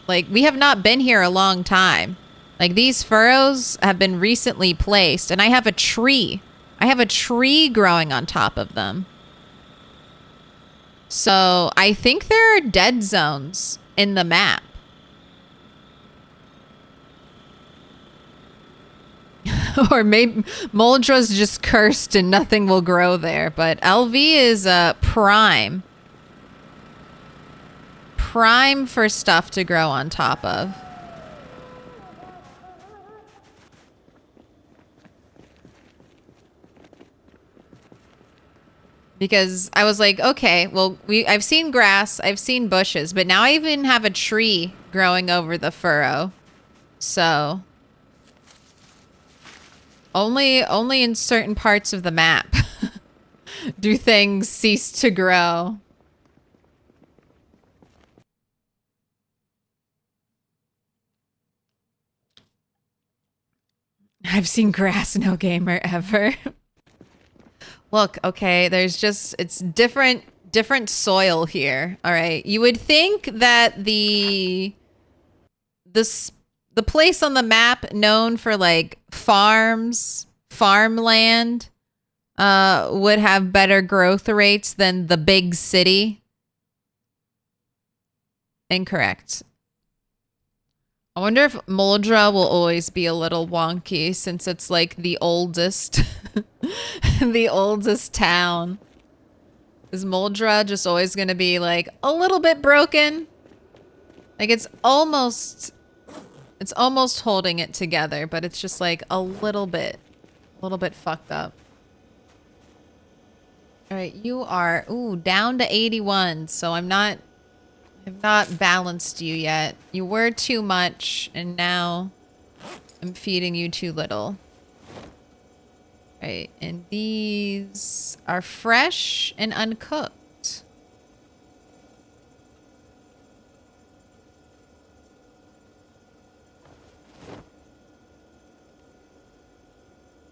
like, we have not been here a long time. Like these furrows have been recently placed and I have a tree. I have a tree growing on top of them. So I think there are dead zones in the map. Or maybe Moldra's just cursed and nothing will grow there. But LV is prime. Prime for stuff to grow on top of. Because I was like, okay, well, I've seen grass, I've seen bushes, but now I even have a tree growing over the furrow. So only in certain parts of the map do things cease to grow. I've seen grass, no gamer ever. Look, okay, there's just, it's different soil here. All right. You would think that the place on the map known for like farms, farmland, would have better growth rates than the big city. Incorrect. I wonder if Moldra will always be a little wonky since it's like the oldest, the oldest town. Is Moldra just always going to be like a little bit broken? Like it's almost holding it together, but it's just like a little bit fucked up. All right, you are, ooh, down to 81. So I've not balanced you yet. You were too much, and now I'm feeding you too little. Right, and these are fresh and uncooked.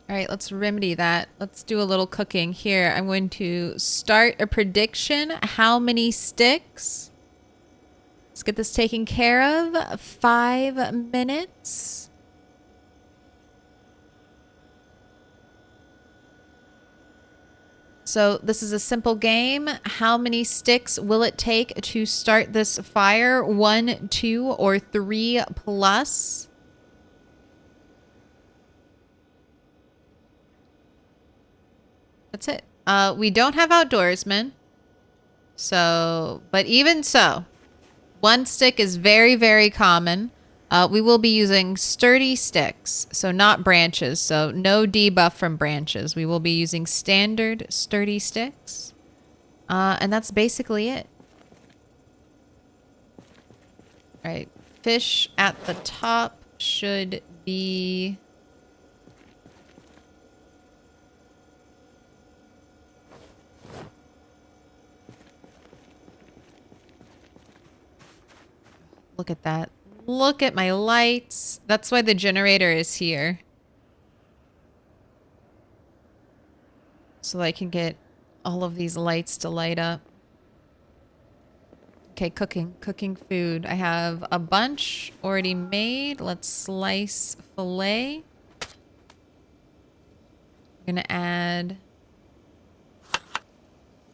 All right, let's remedy that. Let's do a little cooking here. I'm going to start a prediction. How many sticks? Let's get this taken care of. 5 minutes. So this is a simple game. How many sticks will it take to start this fire? 1, 2, or 3 plus? That's it. We don't have outdoorsmen. So, but even so, 1 stick is very, very common. We will be using sturdy sticks, so not branches. So no debuff from branches. We will be using standard sturdy sticks. And that's basically it. All right. Fish at the top should be... Look at that. Look at my lights. That's why the generator is here. So I can get all of these lights to light up. Okay, cooking food. I have a bunch already made. Let's slice filet. I'm gonna add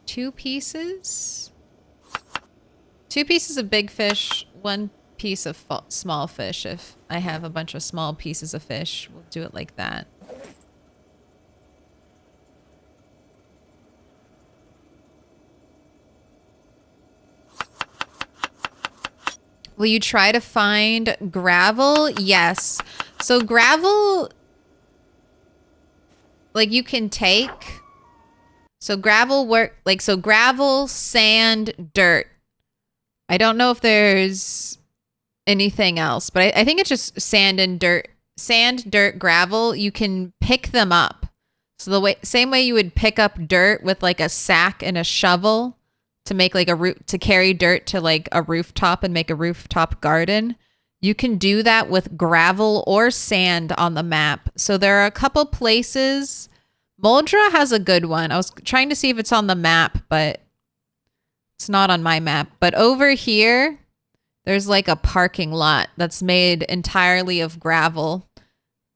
2 pieces. 2 pieces of big fish, 1 piece of small fish. If I have a bunch of small pieces of fish, we'll do it like that. Will you try to find gravel? Yes. So gravel, like you can take, so gravel work, like, so gravel, sand, dirt. I don't know if there's anything else, but I think it's just sand and dirt. Sand, dirt, gravel, you can pick them up. So the same way you would pick up dirt with like a sack and a shovel to make like to carry dirt to like a rooftop and make a rooftop garden, you can do that with gravel or sand on the map. So there are a couple places. Moldra has a good one. I was trying to see if it's on the map, but it's not on my map. But over here, there's like a parking lot that's made entirely of gravel.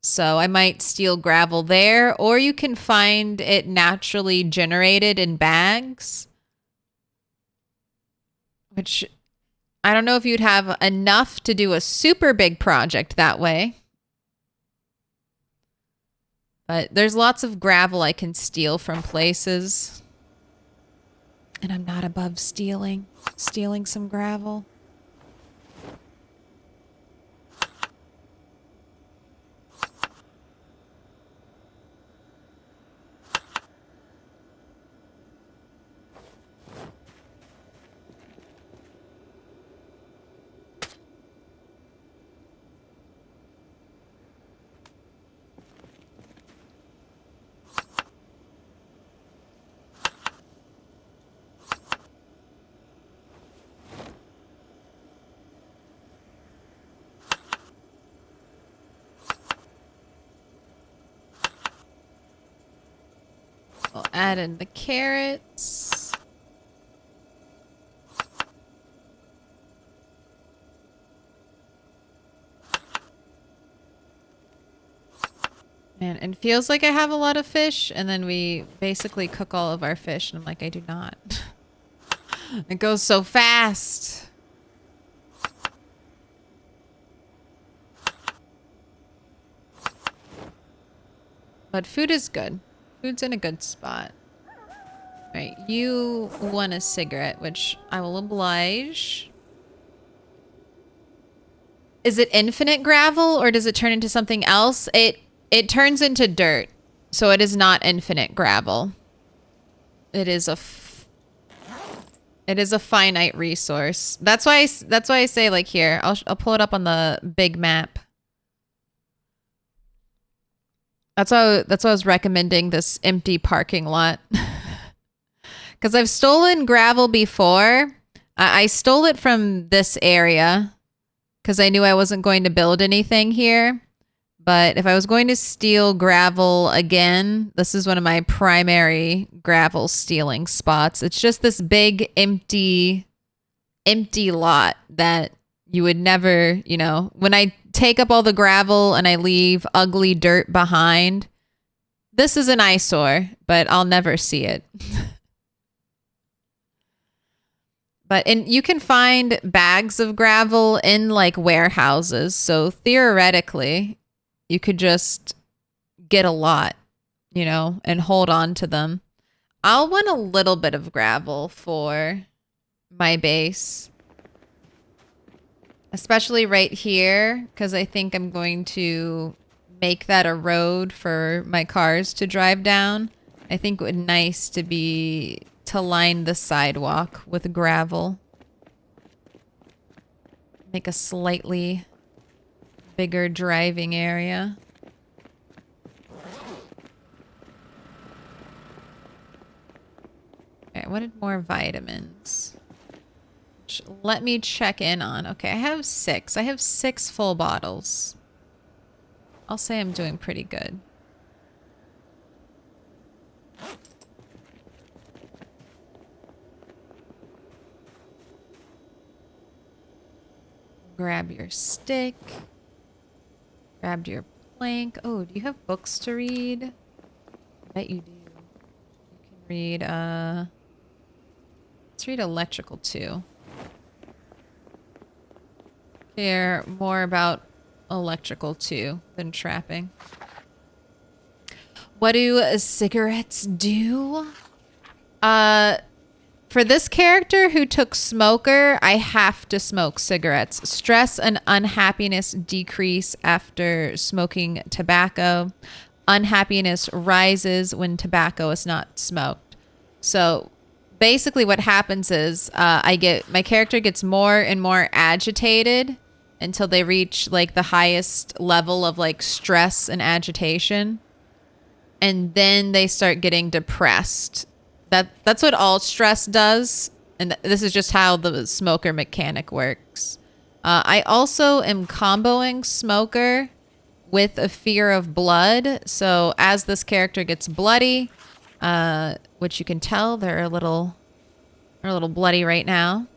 So I might steal gravel there, or you can find it naturally generated in bags, which I don't know if you'd have enough to do a super big project that way. But there's lots of gravel I can steal from places. And I'm not above stealing some gravel. We'll add in the carrots. Man, it feels like I have a lot of fish, and then we basically cook all of our fish, and I'm like, I do not. It goes so fast. But food is good. Food's in a good spot. Right, you want a cigarette, which I will oblige. Is it infinite gravel, or does it turn into something else? It turns into dirt, so it is not infinite gravel. It is a finite resource. That's why I say, like, here, I'll pull it up on the big map. That's why I was recommending this empty parking lot. Because I've stolen gravel before. I stole it from this area because I knew I wasn't going to build anything here. But if I was going to steal gravel again, this is one of my primary gravel stealing spots. It's just this big empty lot that you would never, you know, when I take up all the gravel and I leave ugly dirt behind, this is an eyesore, but I'll never see it. And you can find bags of gravel in like warehouses. So theoretically, you could just get a lot, you know, and hold on to them. I'll want a little bit of gravel for my base. Especially right here, because I think I'm going to make that a road for my cars to drive down. I think it would be nice to line the sidewalk with gravel. Make a slightly bigger driving area. Okay, I wanted more vitamins. Let me check in on. Okay, I have 6. I have 6 full bottles. I'll say I'm doing pretty good. Grab your stick. Grabbed your plank. Oh, do you have books to read? I bet you do. You can read, let's read electrical too. Care more about electrical too than trapping. What do cigarettes do? For this character who took smoker, I have to smoke cigarettes. Stress and unhappiness decrease after smoking tobacco. Unhappiness rises when tobacco is not smoked. So basically what happens is my character gets more and more agitated until they reach like the highest level of like stress and agitation. And then they start getting depressed. That's what all stress does. And this is just how the smoker mechanic works. I also am comboing smoker with a fear of blood. So as this character gets bloody, which you can tell they're a little bloody right now.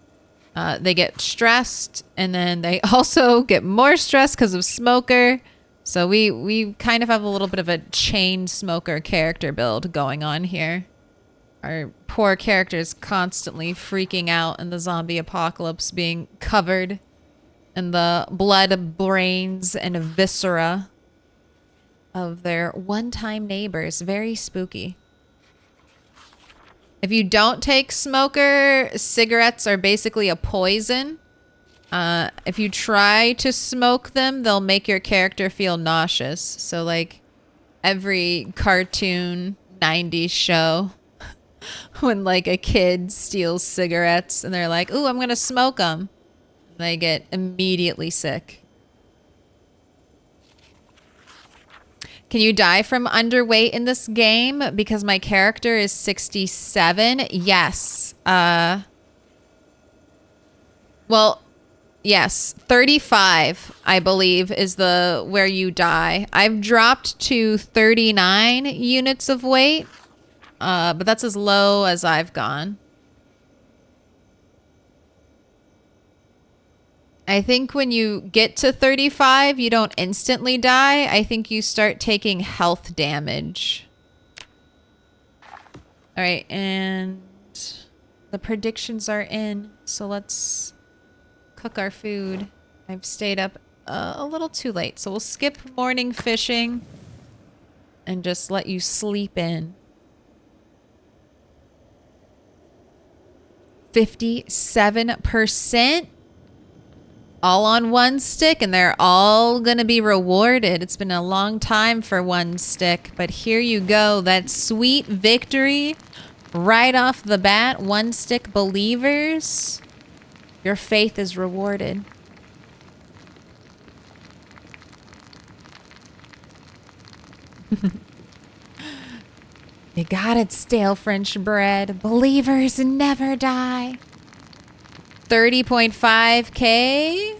They get stressed, and then they also get more stressed because of smoker. So we kind of have a little bit of a chain smoker character build going on here. Our poor character is constantly freaking out in the zombie apocalypse, being covered in the blood, brains, and viscera of their one-time neighbors. Very spooky. If you don't take smoker, cigarettes are basically a poison. If you try to smoke them, they'll make your character feel nauseous. So like every cartoon 90s show when like a kid steals cigarettes and they're like, ooh, I'm going to smoke them. They get immediately sick. Can you die from underweight in this game? Because my character is 67. Yes. Well, yes. 35, I believe, is where you die. I've dropped to 39 units of weight. But that's as low as I've gone. I think when you get to 35, you don't instantly die. I think you start taking health damage. All right, and the predictions are in. So let's cook our food. I've stayed up a little too late. So we'll skip morning fishing and just let you sleep in. 57%. All on one stick, and they're all gonna be rewarded. It's been a long time for one stick, but here you go. That sweet victory right off the bat. One stick believers. Your faith is rewarded. You got it, stale French bread. Believers never die. 30.5K.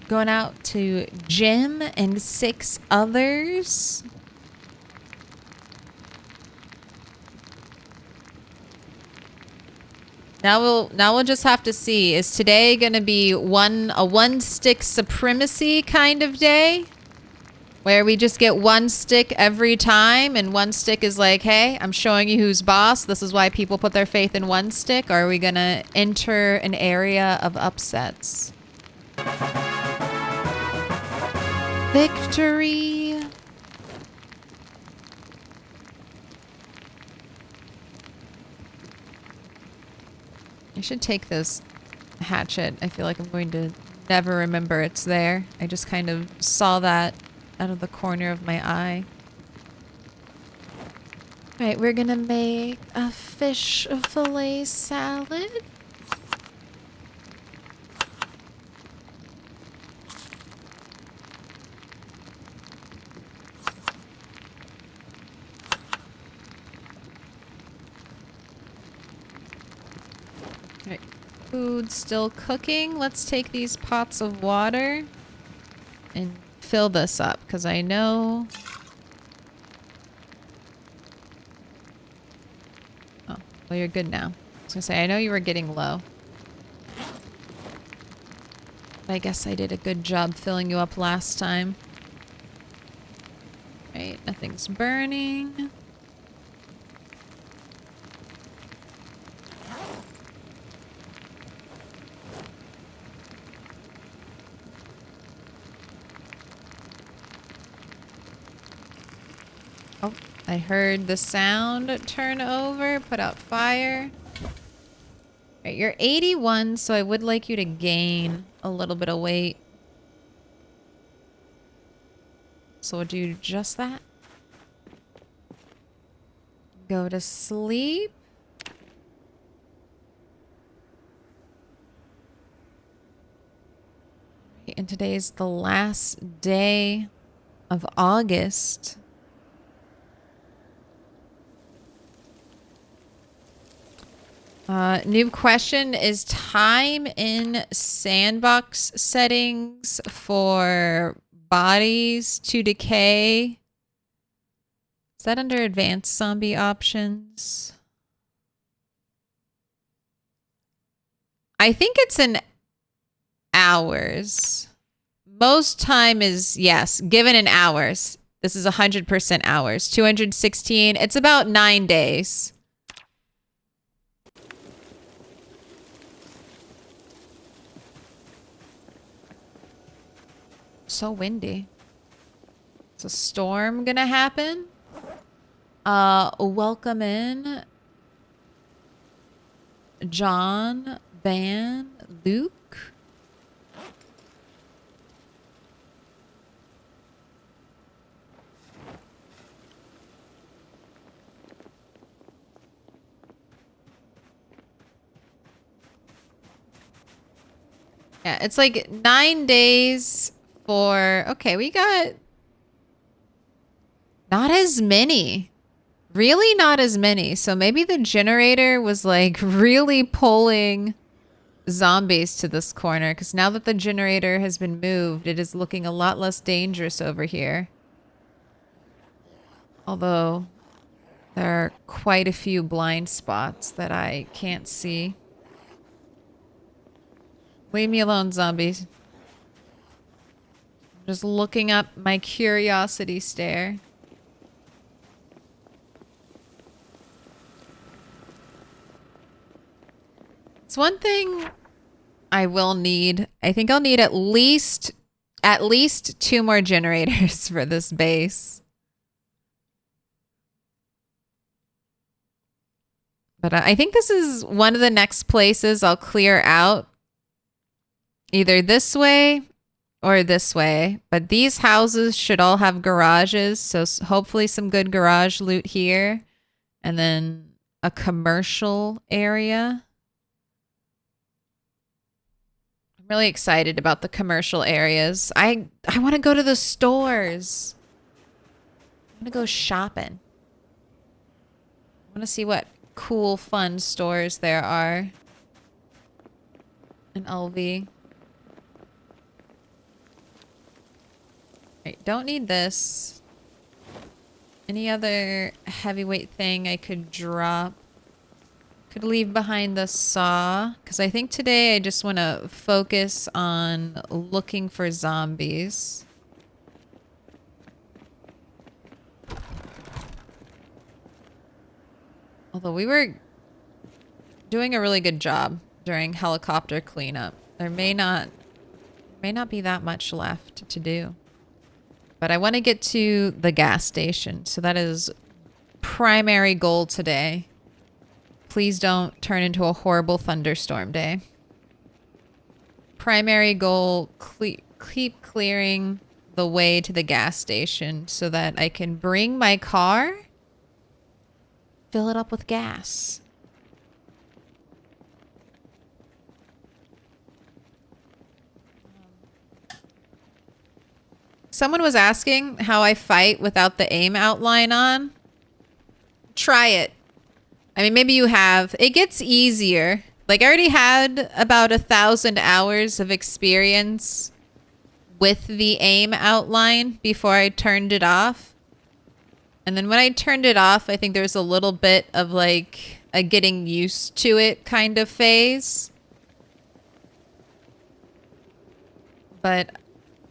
Going out to Jim and 6 others. Now we'll just have to see. Is today gonna be a one stick supremacy kind of day? Where we just get one stick every time and one stick is like, hey, I'm showing you who's boss. This is why people put their faith in one stick. Or are we gonna enter an area of upsets? Victory. I should take this hatchet. I feel like I'm going to never remember it's there. I just kind of saw that out of the corner of my eye. Alright, we're gonna make a fish fillet salad. Alright, food still cooking. Let's take these pots of water and fill this up, because I know... Oh, well, you're good now. I was gonna say, I know you were getting low. But I guess I did a good job filling you up last time. Right, nothing's burning. Oh, I heard the sound turn over, put out fire. Alright, you're 81, so I would like you to gain a little bit of weight. So we'll do just that. Go to sleep. And today's the last day of August. New question, is time in sandbox settings for bodies to decay? Is that under advanced zombie options? I think it's in hours. Most time is, yes, given in hours. This is 100% hours. 216, it's about 9 days. So windy. Is a storm gonna happen? Welcome in John, Van, Luke. Yeah, it's like 9 days for... Okay, we got... Not as many. Really not as many. So maybe the generator was like really pulling zombies to this corner. Because now that the generator has been moved, it is looking a lot less dangerous over here. Although there are quite a few blind spots that I can't see. Leave me alone, zombies. I'm just looking up my curiosity stare. It's one thing I will need. I think I'll need at least 2 more generators for this base. But I think this is one of the next places I'll clear out. Either this way or this way. But these houses should all have garages. So hopefully some good garage loot here. And then a commercial area. I'm really excited about the commercial areas. I want to go to the stores. gonna go shopping. I wanna see what cool, fun stores there are in LV. Right, don't need this. Any other heavyweight thing I could drop? Could leave behind the saw, because I think today I just want to focus on looking for zombies. Although we were doing a really good job during helicopter cleanup. There may not be that much left to do. But I want to get to the gas station, so that is primary goal today. Please don't turn into a horrible thunderstorm day. Primary goal, keep clearing the way to the gas station so that I can bring my car, fill it up with gas. Someone was asking how I fight without the aim outline on. Try it. I mean, maybe you have. It gets easier. Like, I already had about 1,000 hours of experience with the aim outline before I turned it off. And then when I turned it off, I think there was a little bit of like a getting used to it kind of phase. But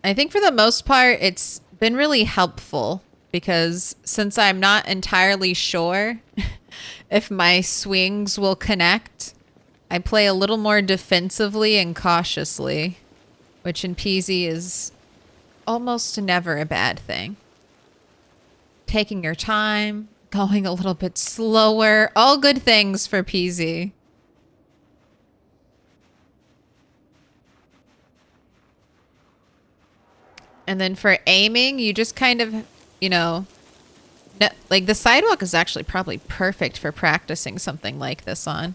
I think for the most part, it's been really helpful because since I'm not entirely sure if my swings will connect, I play a little more defensively and cautiously, which in PZ is almost never a bad thing. Taking your time, going a little bit slower, all good things for PZ. And then for aiming, you just kind of, you know, like the sidewalk is actually probably perfect for practicing something like this on.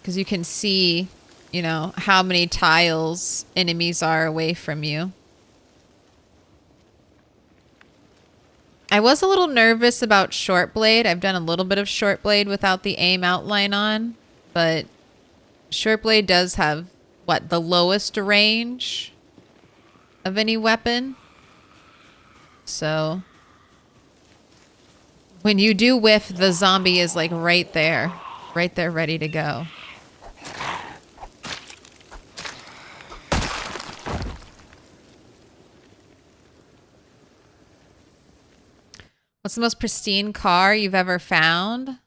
Because you can see, you know, how many tiles enemies are away from you. I was a little nervous about short blade. I've done a little bit of short blade without the aim outline on, but short blade does have, what, the lowest range of any weapon. So when you do whiff, the zombie is like right there, ready to go. What's the most pristine car you've ever found? I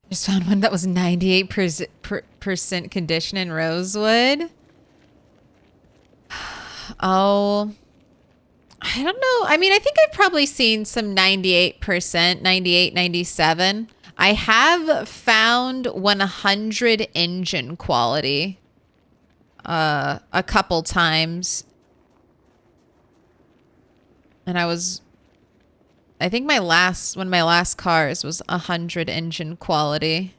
just found one that was 98% condition in Rosewood. Oh, I don't know. I mean, I think I've probably seen some 98%, 98, 97. I have found 100 engine quality a couple times. And I think one of my last cars was 100 engine quality.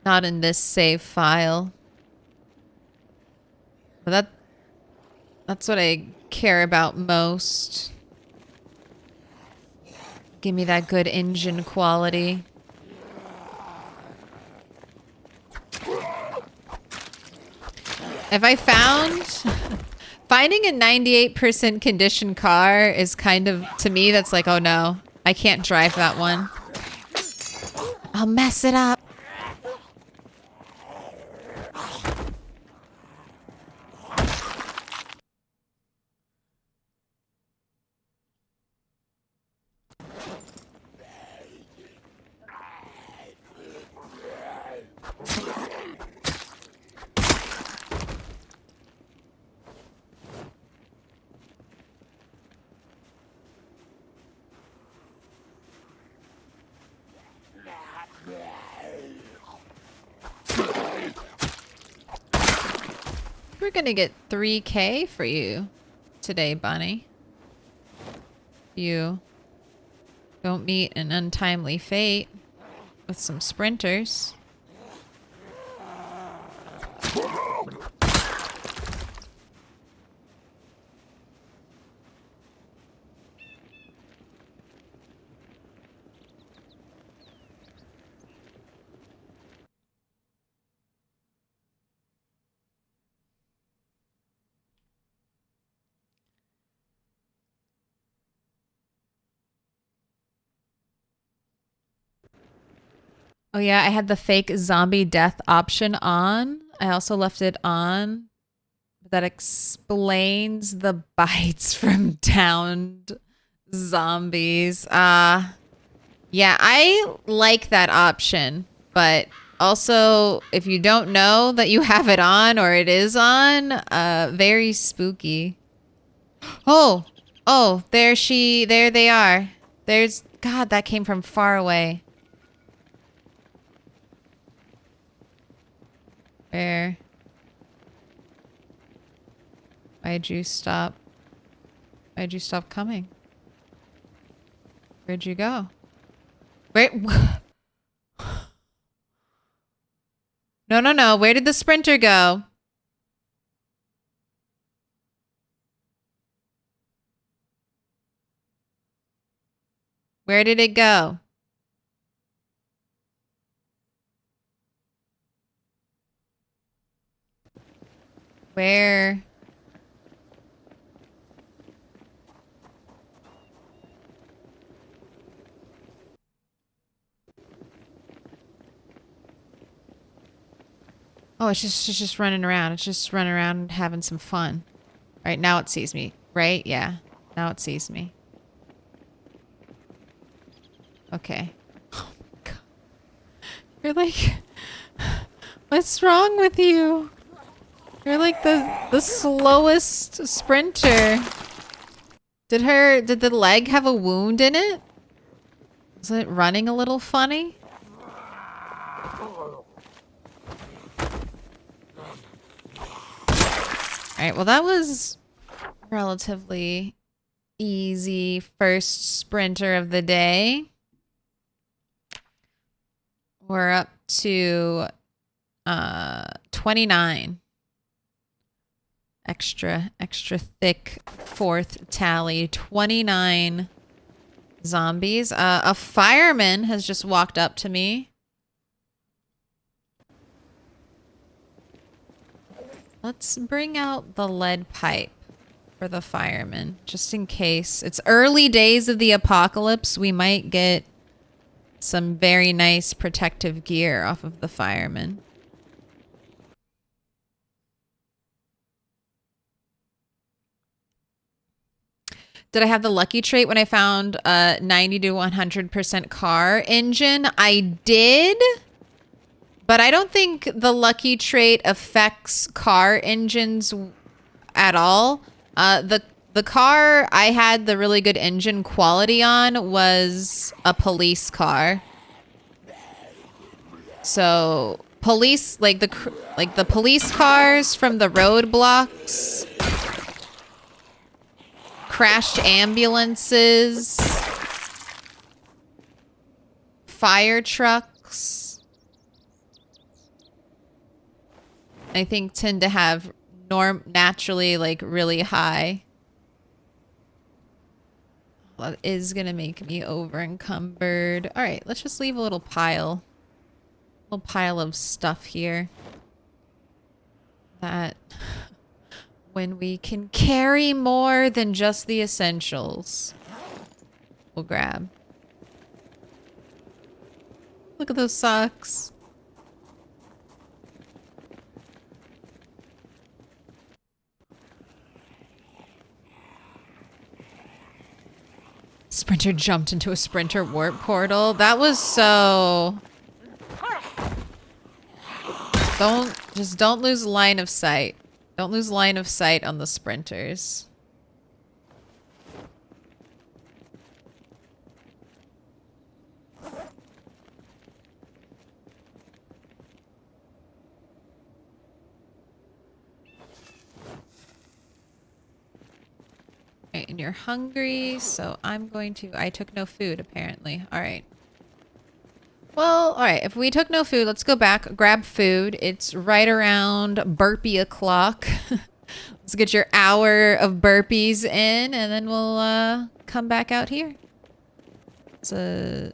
Not in this save file. But that's what I care about most. Give me that good engine quality. If I finding a 98% condition car is kind of, to me, that's like, oh no, I can't drive that one. I'll mess it up. We're gonna get 3K for you today, Bunny. You don't meet an untimely fate with some sprinters. Oh yeah, I had the fake zombie death option on. I also left it on. That explains the bites from downed zombies. Yeah, I like that option, but also if you don't know that you have it on or it is on, very spooky. Oh, oh, there they are. God, that came from far away. Where? Why'd you stop? Why'd you stop coming? Where'd you go? Where? No, no, no. Where did the sprinter go? Where did it go? Where? Oh, it's just running around. It's just running around and having some fun. Right, now it sees me. Right? Yeah. Now it sees me. Okay. Oh my God. You're like... What's wrong with you? You're like the slowest sprinter. Did the leg have a wound in it? Is it running a little funny? Alright, well that was relatively easy first sprinter of the day. We're up to 29. Extra thick fourth tally. 29 zombies. A fireman has just walked up to me. Let's bring out the lead pipe for the fireman, just in case. It's early days of the apocalypse. We might get some very nice protective gear off of the fireman. Did I have the lucky trait when I found a 90 to 100% car engine? I did, but I don't think the lucky trait affects car engines at all. The car I had the really good engine quality on was a police car. So police, like the police cars from the roadblocks, crashed ambulances, fire trucks, I think tend to have naturally like really high. Well, that is gonna make me over encumbered. All right, let's just leave a little pile of stuff here that when we can carry more than just the essentials, we'll grab. Look at those socks. Sprinter jumped into a sprinter warp portal. That was so... Don't lose line of sight. Don't lose line of sight on the sprinters. Alright, and you're hungry, so I'm going to... I took no food, apparently. Alright. Well, alright, if we took no food, let's go back, grab food. It's right around burpee o'clock. Let's get your hour of burpees in, and then we'll come back out here. It's a...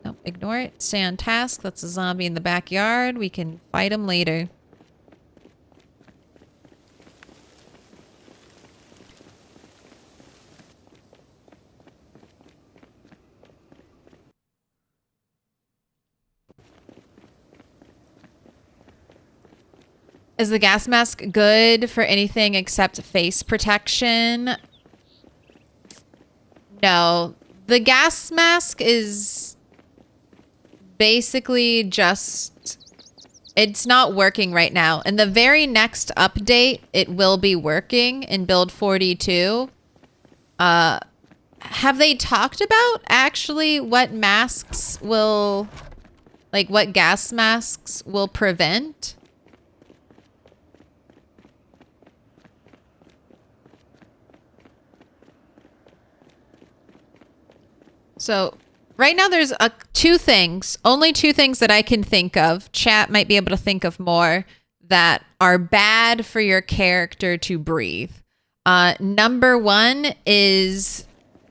Nope, ignore it. Stay on task. That's a zombie in the backyard. We can fight him later. Is the gas mask good for anything except face protection? No. The gas mask is basically just... It's not working right now. In the very next update, it will be working in build 42. Have they talked about actually what masks will... Like, what gas masks will prevent? So, right now there's two things. Only two things that I can think of. Chat might be able to think of more that are bad for your character to breathe. Number one is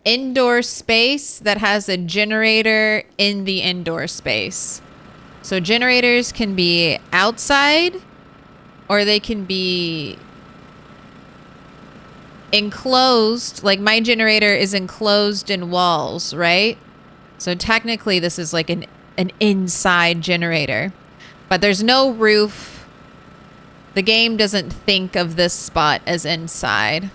indoor space that has a generator in the indoor space. So generators can be outside or they can be enclosed. Like my generator is enclosed in walls, right? So technically this is like an inside generator, but there's no roof. The game doesn't think of this spot as inside.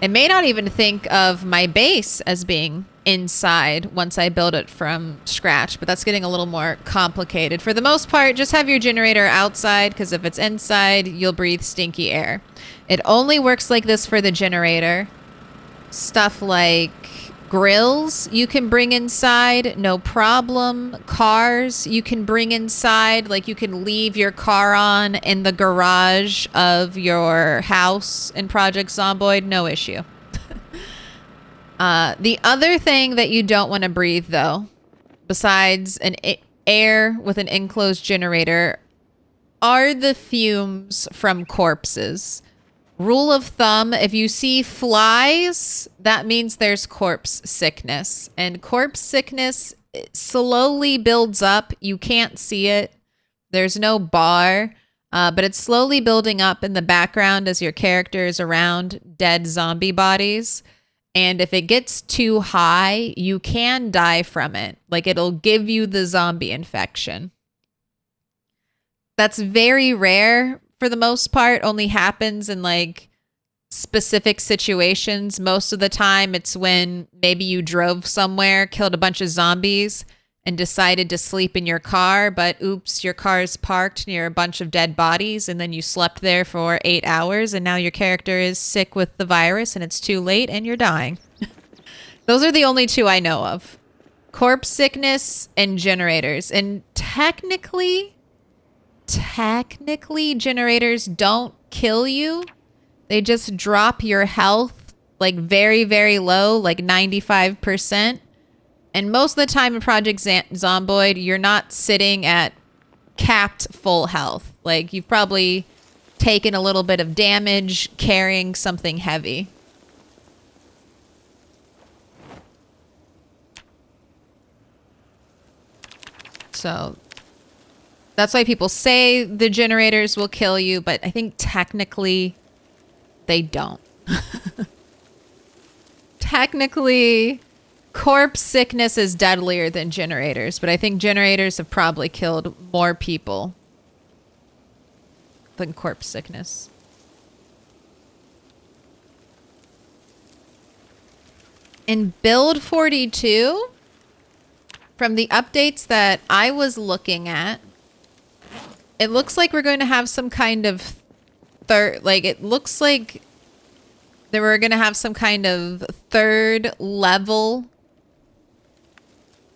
It may not even think of my base as being inside once I build it from scratch, but that's getting a little more complicated. For the most part, just have your generator outside, because if it's inside, you'll breathe stinky air. It only works like this for the generator. Stuff like grills you can bring inside, no problem. Cars you can bring inside, like you can leave your car on in the garage of your house in Project Zomboid, no issue. The other thing that you don't want to breathe, though, besides an air with an enclosed generator, are the fumes from corpses. Rule of thumb, if you see flies, that means there's corpse sickness. And corpse sickness slowly builds up. You can't see it. There's no bar, but it's slowly building up in the background as your character is around dead zombie bodies. And if it gets too high, you can die from it. Like it'll give you the zombie infection. That's very rare. For the most part, only happens in like specific situations. Most of the time it's when maybe you drove somewhere, killed a bunch of zombies, and decided to sleep in your car, but oops, your car's parked near a bunch of dead bodies, and then you slept there for 8 hours, and now your character is sick with the virus, and it's too late, and you're dying. Those are the only two I know of. Corpse sickness and generators. And technically, generators don't kill you. They just drop your health like very, very low, like 95%. And most of the time in Project Zomboid, you're not sitting at capped full health. Like you've probably taken a little bit of damage carrying something heavy. So that's why people say the generators will kill you, but I think technically they don't. Technically, corpse sickness is deadlier than generators, but I think generators have probably killed more people than corpse sickness. In build 42, from the updates that I was looking at, it looks like we're going to have some kind of it looks like that we're going to have some kind of third level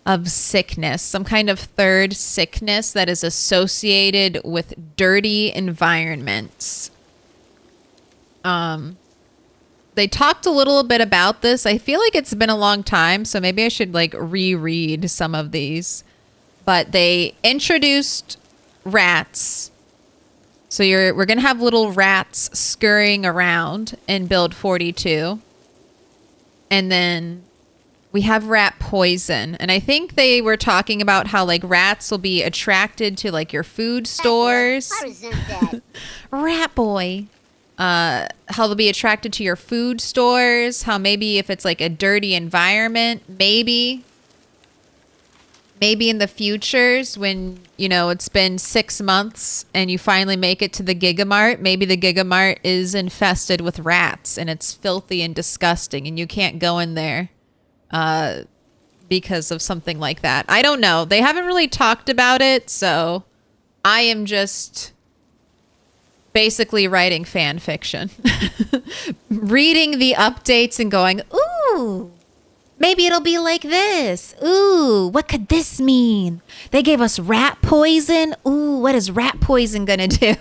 of sickness, some kind of third sickness that is associated with dirty environments. They talked a little bit about this. I feel like it's been a long time, so maybe I should like reread some of these. But they introduced rats. So we're going to have little rats scurrying around in build 42. And then we have rat poison. And I think they were talking about how like rats will be attracted to like your food stores. I resent that. Rat boy. How they'll be attracted to your food stores. How maybe if it's like a dirty environment, maybe maybe in the futures when, you know, it's been 6 months and you finally make it to the Gigamart, maybe the Gigamart is infested with rats and it's filthy and disgusting and you can't go in there because of something like that. I don't know. They haven't really talked about it, so I am just basically writing fan fiction. Reading the updates and going, ooh, maybe it'll be like this. Ooh, what could this mean? They gave us rat poison. Ooh, what is rat poison gonna do?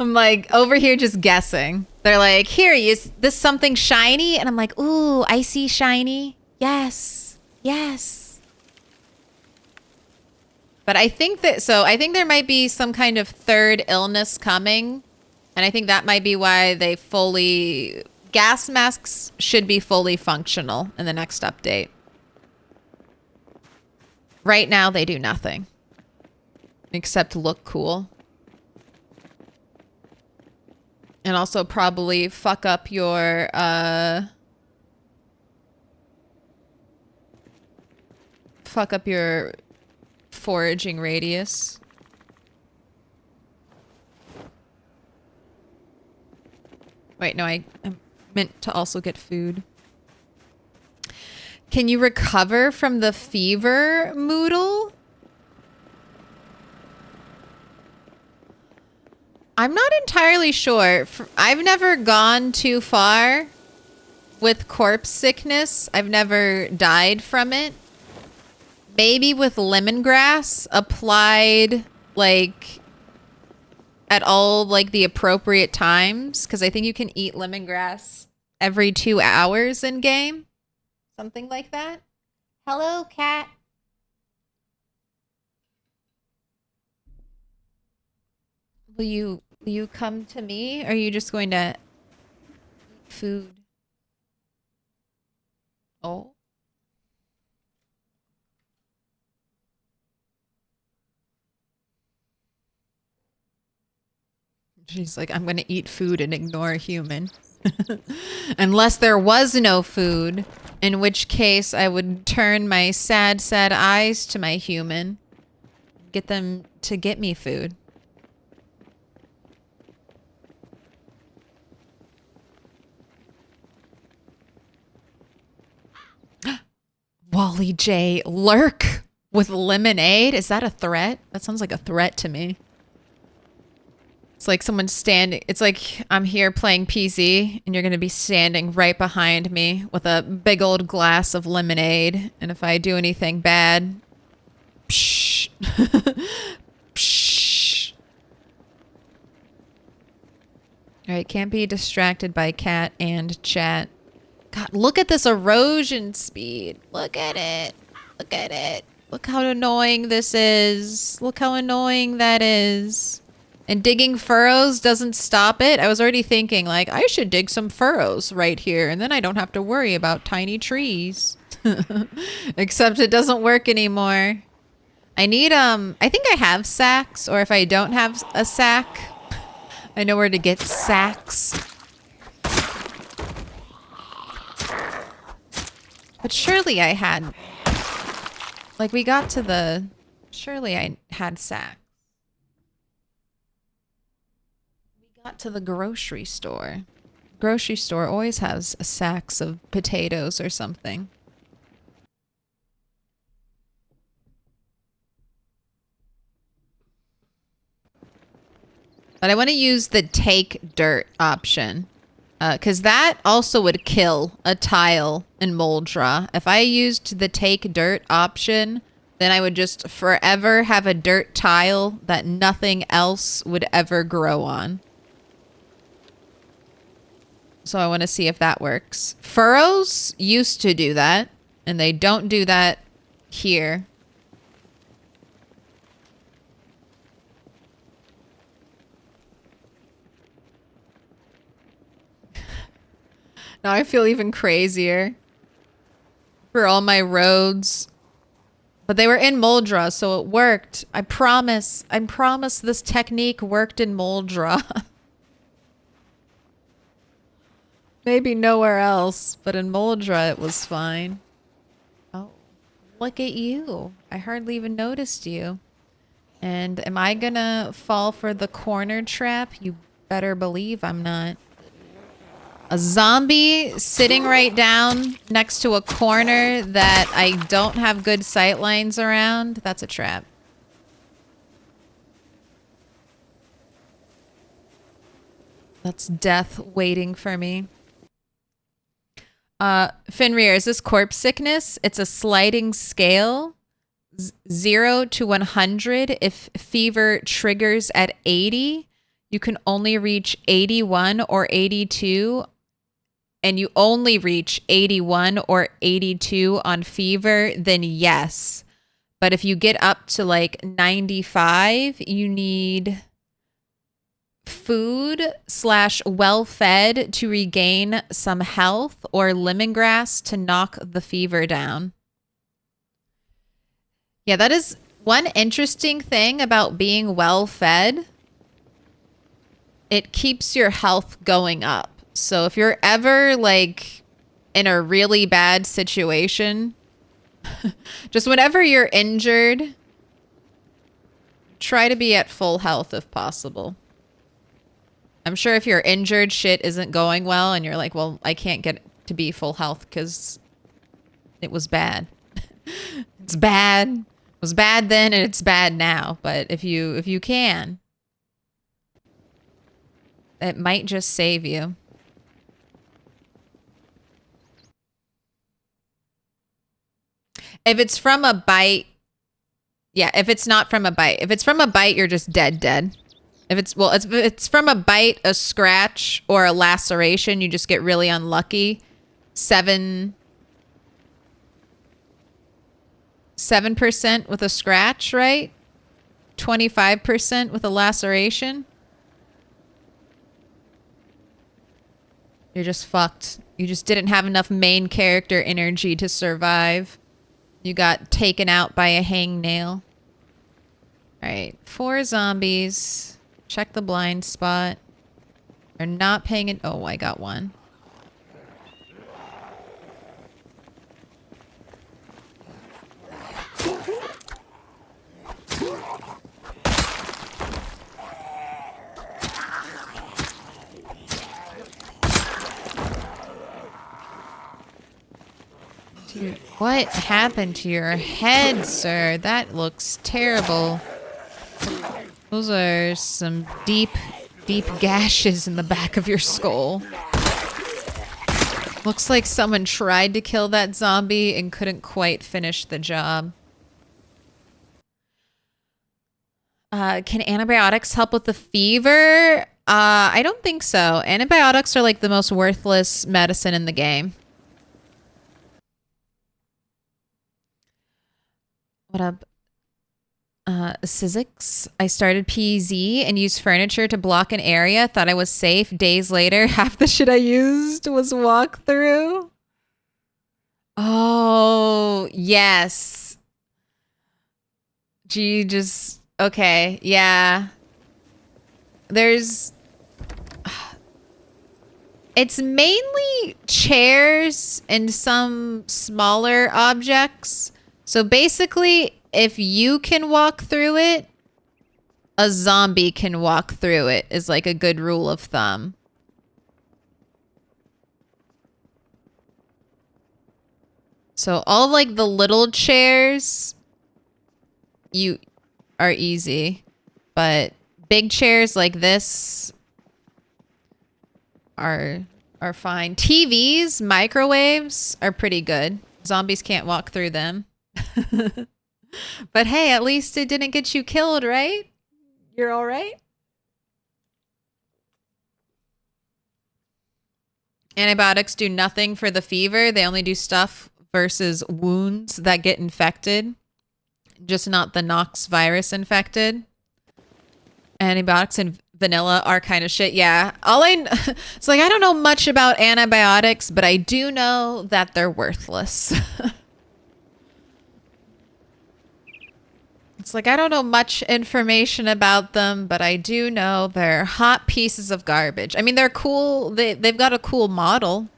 I'm like over here just guessing. They're like, here, is this something shiny? And I'm like, ooh, I see shiny. Yes, yes. But I think I think there might be some kind of third illness coming. And I think that might be why gas masks should be fully functional in the next update. Right now, they do nothing. Except look cool. And also probably fuck up your, foraging radius. Wait, no, I meant to also get food. Can you recover from the fever, Moodle? I'm not entirely sure. I've never gone too far with corpse sickness. I've never died from it. Maybe with lemongrass applied, like, at all, like, the appropriate times. Because I think you can eat lemongrass every 2 hours in game. Something like that. Hello, cat. Will you come to me? Or are you just going to eat food? Oh. She's like, I'm going to eat food and ignore a human. Unless there was no food, in which case I would turn my sad, sad eyes to my human. Get them to get me food. Wally J. Lurk with lemonade? Is that a threat? That sounds like a threat to me. It's like someone's standing. It's like I'm here playing PZ and you're going to be standing right behind me with a big old glass of lemonade. And if I do anything bad, psh. Psh. All right, can't be distracted by cat and chat. God, look at this erosion speed. Look at it. Look at it. Look how annoying this is. Look how annoying that is. And digging furrows doesn't stop it. I was already thinking, like, I should dig some furrows right here, and then I don't have to worry about tiny trees. Except it doesn't work anymore. I need, I think I have sacks, or if I don't have a sack, I know where to get sacks. But surely I had, like, we got to the, surely I had sacks. Got to the grocery store. Grocery store always has sacks of potatoes or something. But I want to use the take dirt option. Because that also would kill a tile in Moldra. If I used the take dirt option, then I would just forever have a dirt tile that nothing else would ever grow on. So I want to see if that works. Furrows used to do that, and they don't do that here. Now I feel even crazier for all my roads. But they were in Moldra, so it worked. I promise this technique worked in Moldra. Maybe nowhere else, but in Moldra it was fine. Oh, Look at you. I hardly even noticed you. And am I gonna fall for the corner trap? You better believe I'm not. A zombie sitting right down next to a corner that I don't have good sight lines around. That's a trap. That's death waiting for me. Fenrir, is this corpse sickness? It's a sliding scale. 0 to 100. If fever triggers at 80, you can only reach 81 or 82. And you only reach 81 or 82 on fever, then yes. But if you get up to like 95, you need food / well-fed to regain some health, or lemongrass to knock the fever down. Yeah, that is one interesting thing about being well-fed. It keeps your health going up. So if you're ever like in a really bad situation, just whenever you're injured, try to be at full health if possible. I'm sure if you're injured, shit isn't going well and you're like, well, I can't get to be full health because it was bad. It's bad. It was bad then and it's bad now. But if you can, it might just save you. If it's from a bite, yeah, if it's not from a bite. If it's from a bite, you're just dead. If it's from a bite, a scratch, or a laceration, you just get really unlucky. 7% with a scratch, right? 25% with a laceration. You're just fucked. You just didn't have enough main character energy to survive. You got taken out by a hangnail. All right, 4 zombies. Check the blind spot. They're not paying it. Oh, I got one. Dude, what happened to your head, sir? That looks terrible. Those are some deep gashes in the back of your skull. Looks like someone tried to kill that zombie and couldn't quite finish the job. Can antibiotics help with the fever? I don't think so. Antibiotics are like the most worthless medicine in the game. What up? Sizzix. I started PZ and used furniture to block an area. Thought I was safe. Days later, half the shit I used was walkthrough. Oh, yes. Gee, just... Okay, yeah. There's... It's mainly chairs and some smaller objects. So basically... If you can walk through it, a zombie can walk through it, is like a good rule of thumb. So all of like the little chairs, you are easy. But big chairs like this are fine. TVs, microwaves are pretty good. Zombies can't walk through them. But hey, at least it didn't get you killed, right? You're all right? Antibiotics do nothing for the fever. They only do stuff versus wounds that get infected. Just not the Nox virus infected. Antibiotics and vanilla are kind of shit. Yeah. It's like I don't know much about antibiotics, but I do know that they're worthless. It's like, I don't know much information about them, but I do know they're hot pieces of garbage. I mean, they're cool. They've got a cool model,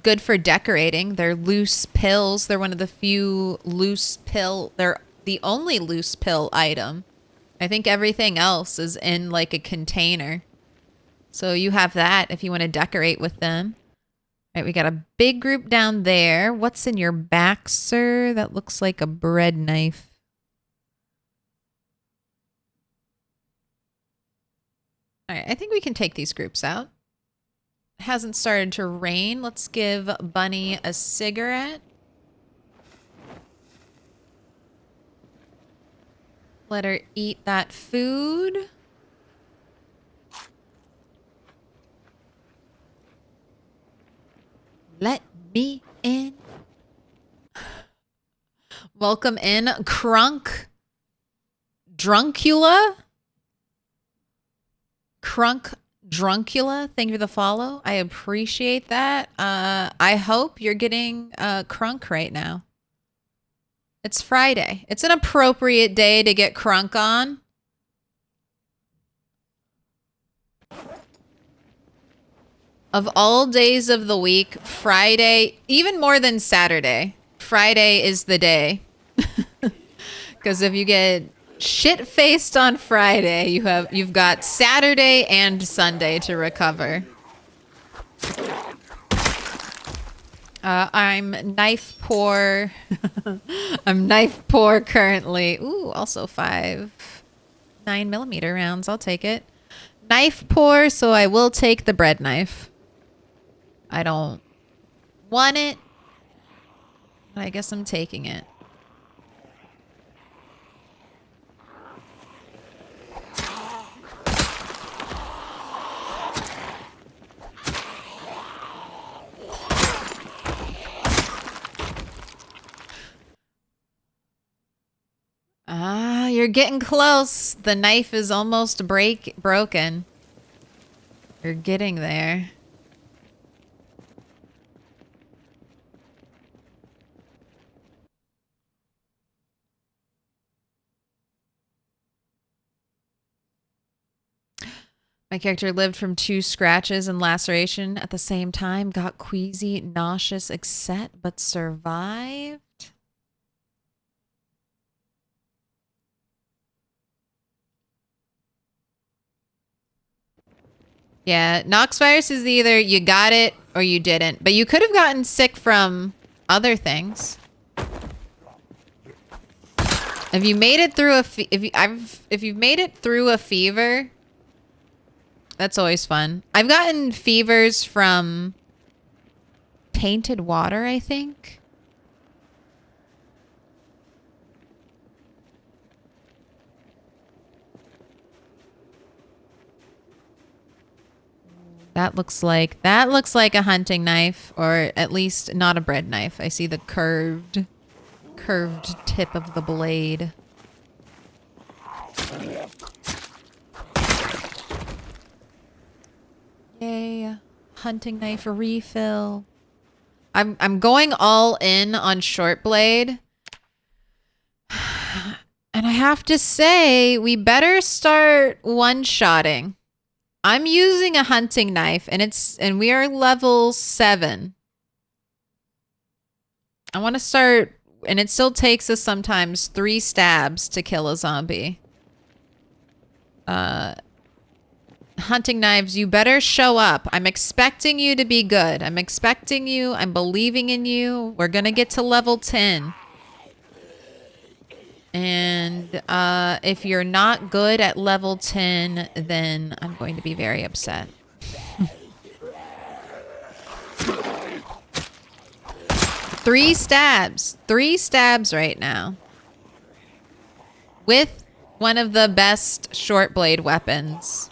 good for decorating. They're loose pills. They're one of the few loose pill. They're the only loose pill item. I think everything else is in like a container. So you have that if you want to decorate with them. All right, we got a big group down there. What's in your back, sir? That looks like a bread knife. All right, I think we can take these groups out. It hasn't started to rain. Let's give Bunny a cigarette. Let her eat that food. Let me in. Welcome in, Crunk Druncula. Crunk Druncula, thank you for the follow. I appreciate that. I hope you're getting crunk right now. It's Friday. It's an appropriate day to get crunk on. Of all days of the week, Friday, even more than Saturday, Friday is the day. Because if you get shit-faced on Friday, you've got Saturday and Sunday to recover. I'm knife poor. I'm knife poor currently. Ooh, also 5 9mm rounds. I'll take it. Knife poor, so I will take the bread knife. I don't want it, but I guess I'm taking it. Ah, you're getting close. The knife is almost broken. You're getting there. My character lived from 2 scratches and laceration at the same time, got queasy, nauseous, upset, but survived. Yeah, Nox virus is either you got it or you didn't, but you could have gotten sick from other things. If you made it through if you've made it through a fever, that's always fun. I've gotten fevers from tainted water, I think. That looks like a hunting knife, or at least not a bread knife. I see the curved tip of the blade. Yay, hunting knife refill. I'm going all in on short blade. And I have to say, we better start one-shotting. I'm using a hunting knife and we are level 7. I want to start, and it still takes us sometimes 3 stabs to kill a zombie. Hunting knives, you better show up. I'm expecting you to be good. I'm expecting you. I'm believing in you. We're going to get to level 10. And if you're not good at level 10, then I'm going to be very upset. 3 stabs. 3 stabs right now. With one of the best short blade weapons.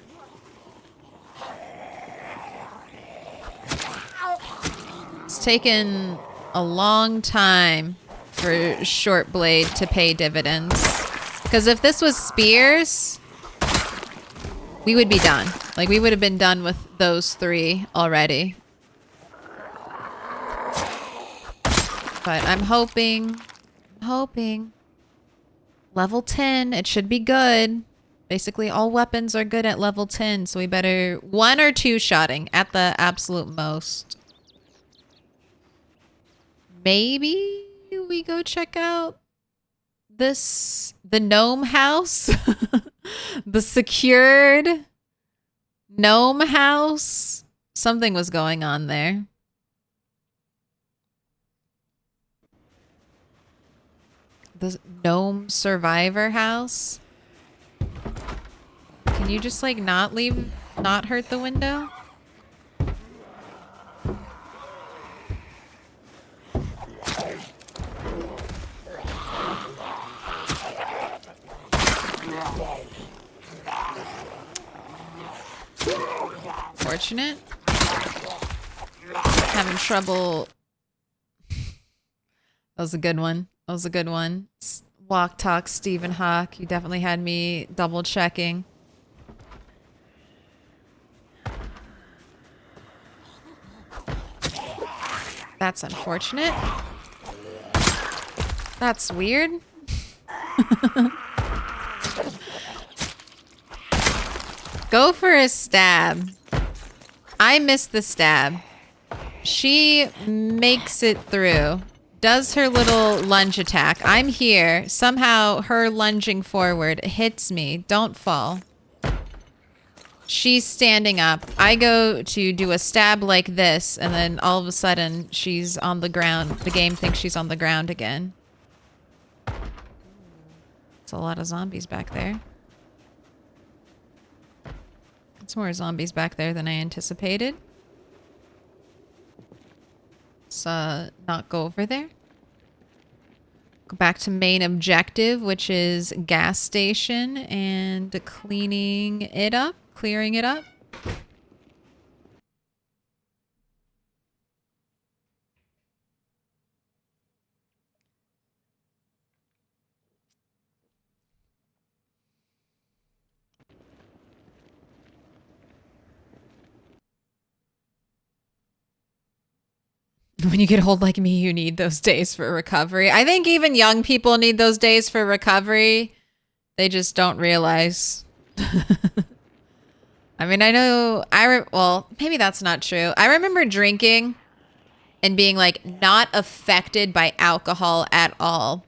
It's taken a long time for short blade to pay dividends. Because if this was spears, we would be done. Like, we would have been done with those 3 already. But I'm hoping. Level 10, it should be good. Basically, all weapons are good at level 10, so we better 1 or 2 shotting at the absolute most. maybe we go check out the gnome house. The secured gnome house. Something was going on there. The gnome survivor house. Can you just like not hurt the window? Fortunate. Having trouble. That was a good one. That was a good one. Walk talk Stephen Hawk. You definitely had me double checking. That's unfortunate. That's weird. Go for a stab. I missed the stab. She makes it through. Does her little lunge attack. I'm here. Somehow her lunging forward hits me. Don't fall. She's standing up. I go to do a stab like this, and then all of a sudden she's on the ground. The game thinks she's on the ground again. It's a lot of zombies back there. It's more zombies back there than I anticipated. Let's not go over there. Go back to main objective, which is gas station and cleaning it up, clearing it up. When you get old like me, you need those days for recovery. I think even young people need those days for recovery. They just don't realize. I mean, I know, well, maybe that's not true. I remember drinking and being like not affected by alcohol at all.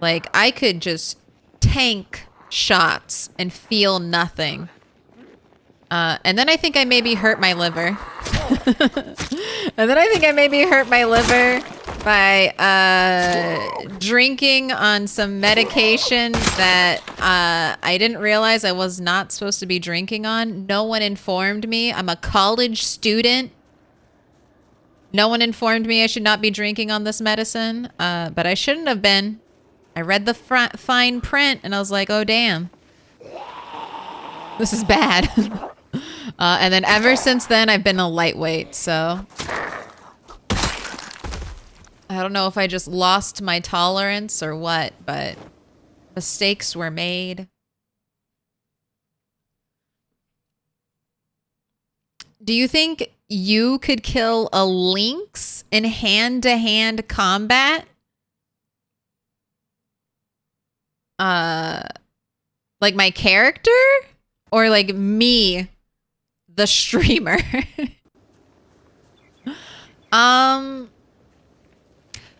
Like I could just tank shots and feel nothing. And then I think I maybe hurt my liver. And then I think I maybe hurt my liver by drinking on some medication that I didn't realize I was not supposed to be drinking on. No one informed me. I'm a college student. No one informed me I should not be drinking on this medicine, but I shouldn't have been. I read the fine print and I was like, oh, damn. This is bad. And then ever since then, I've been a lightweight, so I don't know if I just lost my tolerance or what, but mistakes were made. Do you think you could kill a lynx in hand-to-hand combat? Like my character? Or like me, the streamer? I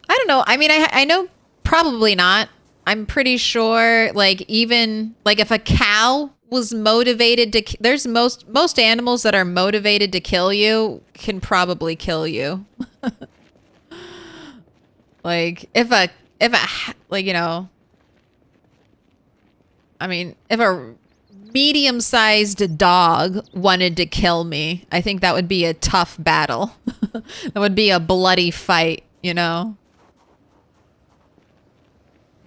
don't know. I mean, I know probably not. I'm pretty sure like even like if a cow was motivated to, there's most animals that are motivated to kill you can probably kill you. Like if a like, you know, I mean, if a medium-sized dog wanted to kill me, I think that would be a tough battle. That would be a bloody fight, you know?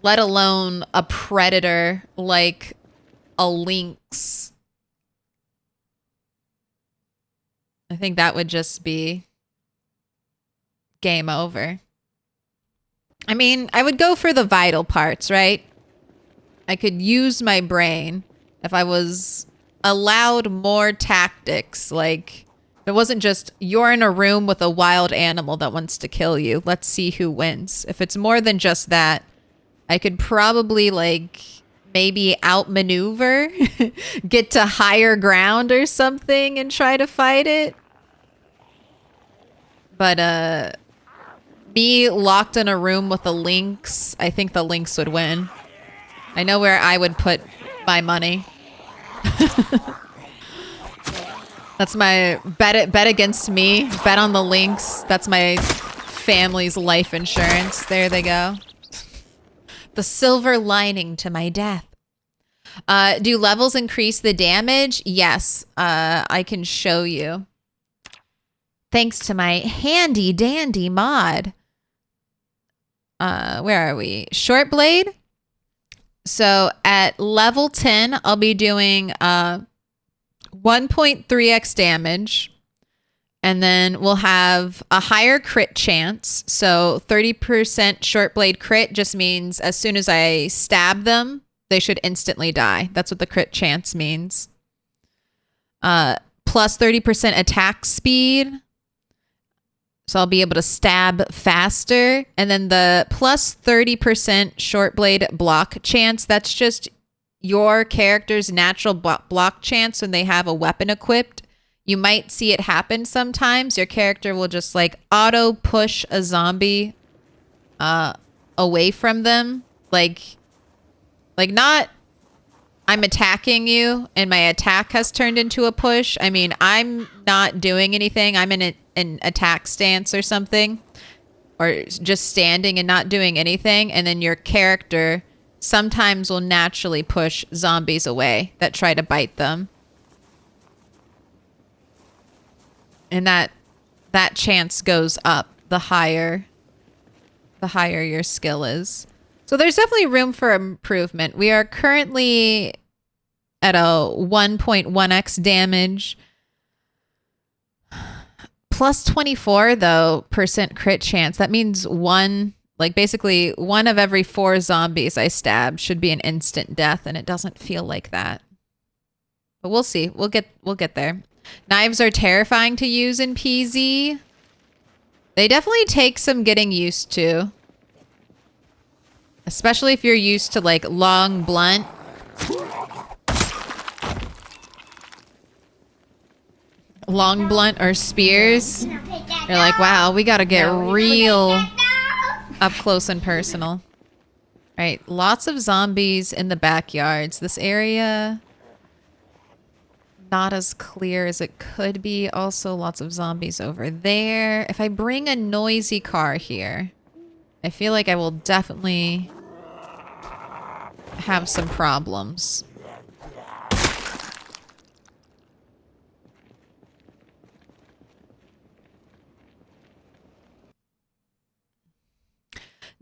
Let alone a predator like a lynx. I think that would just be game over. I mean, I would go for the vital parts, right? I could use my brain if I was allowed more tactics. Like, it wasn't just, you're in a room with a wild animal that wants to kill you. Let's see who wins. If it's more than just that, I could probably, like, maybe outmaneuver, get to higher ground or something and try to fight it. But, Me locked in a room with the lynx, I think the lynx would win. I know where I would put my money. That's my bet against me. Bet on the lynx. That's my family's life insurance. There they go. The silver lining to my death. Do levels increase the damage? Yes. I can show you. Thanks to my handy dandy mod. Where are we? Short blade. So at level 10, I'll be doing 1.3x damage. And then we'll have a higher crit chance. So 30% short blade crit just means as soon as I stab them, they should instantly die. That's what the crit chance means. Plus 30% attack speed. So I'll be able to stab faster. And then the plus 30% short blade block chance, that's just your character's natural block chance when they have a weapon equipped. You might see it happen sometimes. Your character will just like auto push a zombie away from them. Like not I'm attacking you and my attack has turned into a push. I mean, I'm not doing anything. I'm in an attack stance or something, or just standing and not doing anything. And then your character sometimes will naturally push zombies away that try to bite them. And that chance goes up the higher your skill is. So there's definitely room for improvement. We are currently at a 1.1x damage. Plus 24 though percent crit chance. That means basically one of every 4 zombies I stab should be an instant death, and it doesn't feel like that. But we'll see. We'll get there. Knives are terrifying to use in PZ. They definitely take some getting used to. Especially if you're used to like long blunt. Long blunt or spears. You're like, wow, we gotta get real up close and personal. Right, lots of zombies in the backyards. This area, not as clear as it could be. Also, lots of zombies over there. If I bring a noisy car here, I feel like I will definitely have some problems.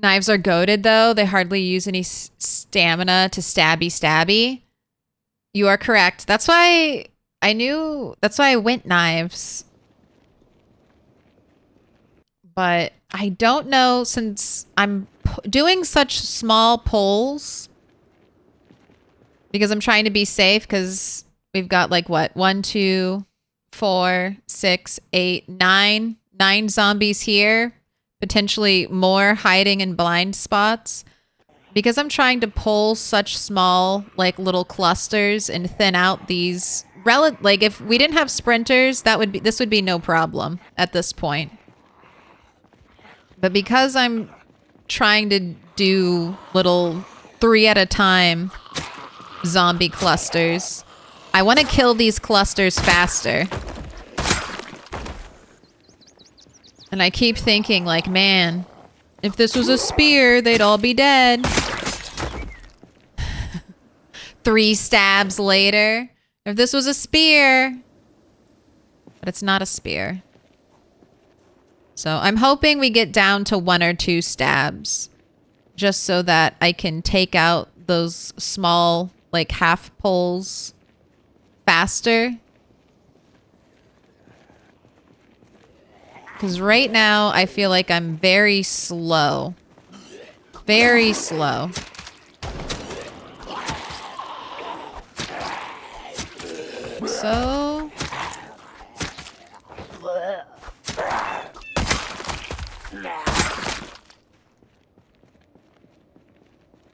Knives are goated though. They hardly use any stamina to stabby. You are correct. That's why I went knives. But I don't know, since I'm doing such small pulls, because I'm trying to be safe, because we've got like what? 1, 2, 4, 6, 8, 9 zombies here. Potentially more hiding in blind spots. Because I'm trying to pull such small, like little clusters and thin out these like if we didn't have sprinters, this would be no problem at this point. But because I'm trying to do little 3 at a time zombie clusters, I want to kill these clusters faster. And I keep thinking like, man, if this was a spear, they'd all be dead. 3 stabs later. If this was a spear. But it's not a spear. So I'm hoping we get down to 1 or 2 stabs. Just so that I can take out those small, like, half pulls faster. Because right now, I feel like I'm very slow. Very slow. So...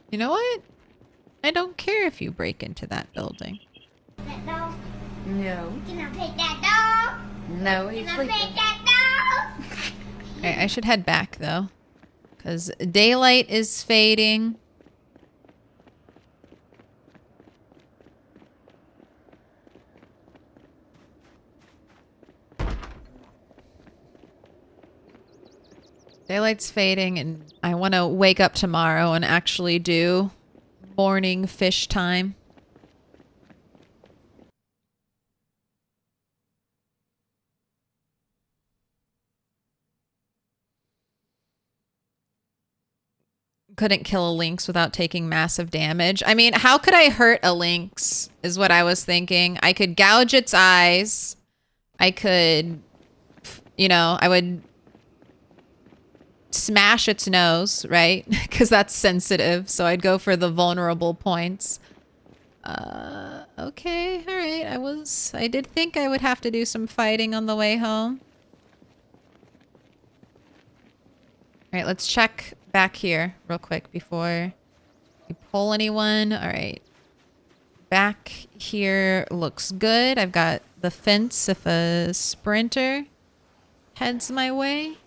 you know what? I don't care if you break into that building. That dog? No. Can I pet that dog? No, he's Can I sleeping. pet that dog? Alright, I should head back though. Because daylight is fading. Daylight's fading and I want to wake up tomorrow and actually do morning fish time. Couldn't kill a lynx without taking massive damage. I mean, how could I hurt a lynx is what I was thinking. I could gouge its eyes. I could, you know, I would smash its nose, right? Because that's sensitive. So I'd go for the vulnerable points. Okay, all right. I did think I would have to do some fighting on the way home. All right, let's check back here real quick before we pull anyone. All right. Back here looks good. I've got the fence if a sprinter heads my way.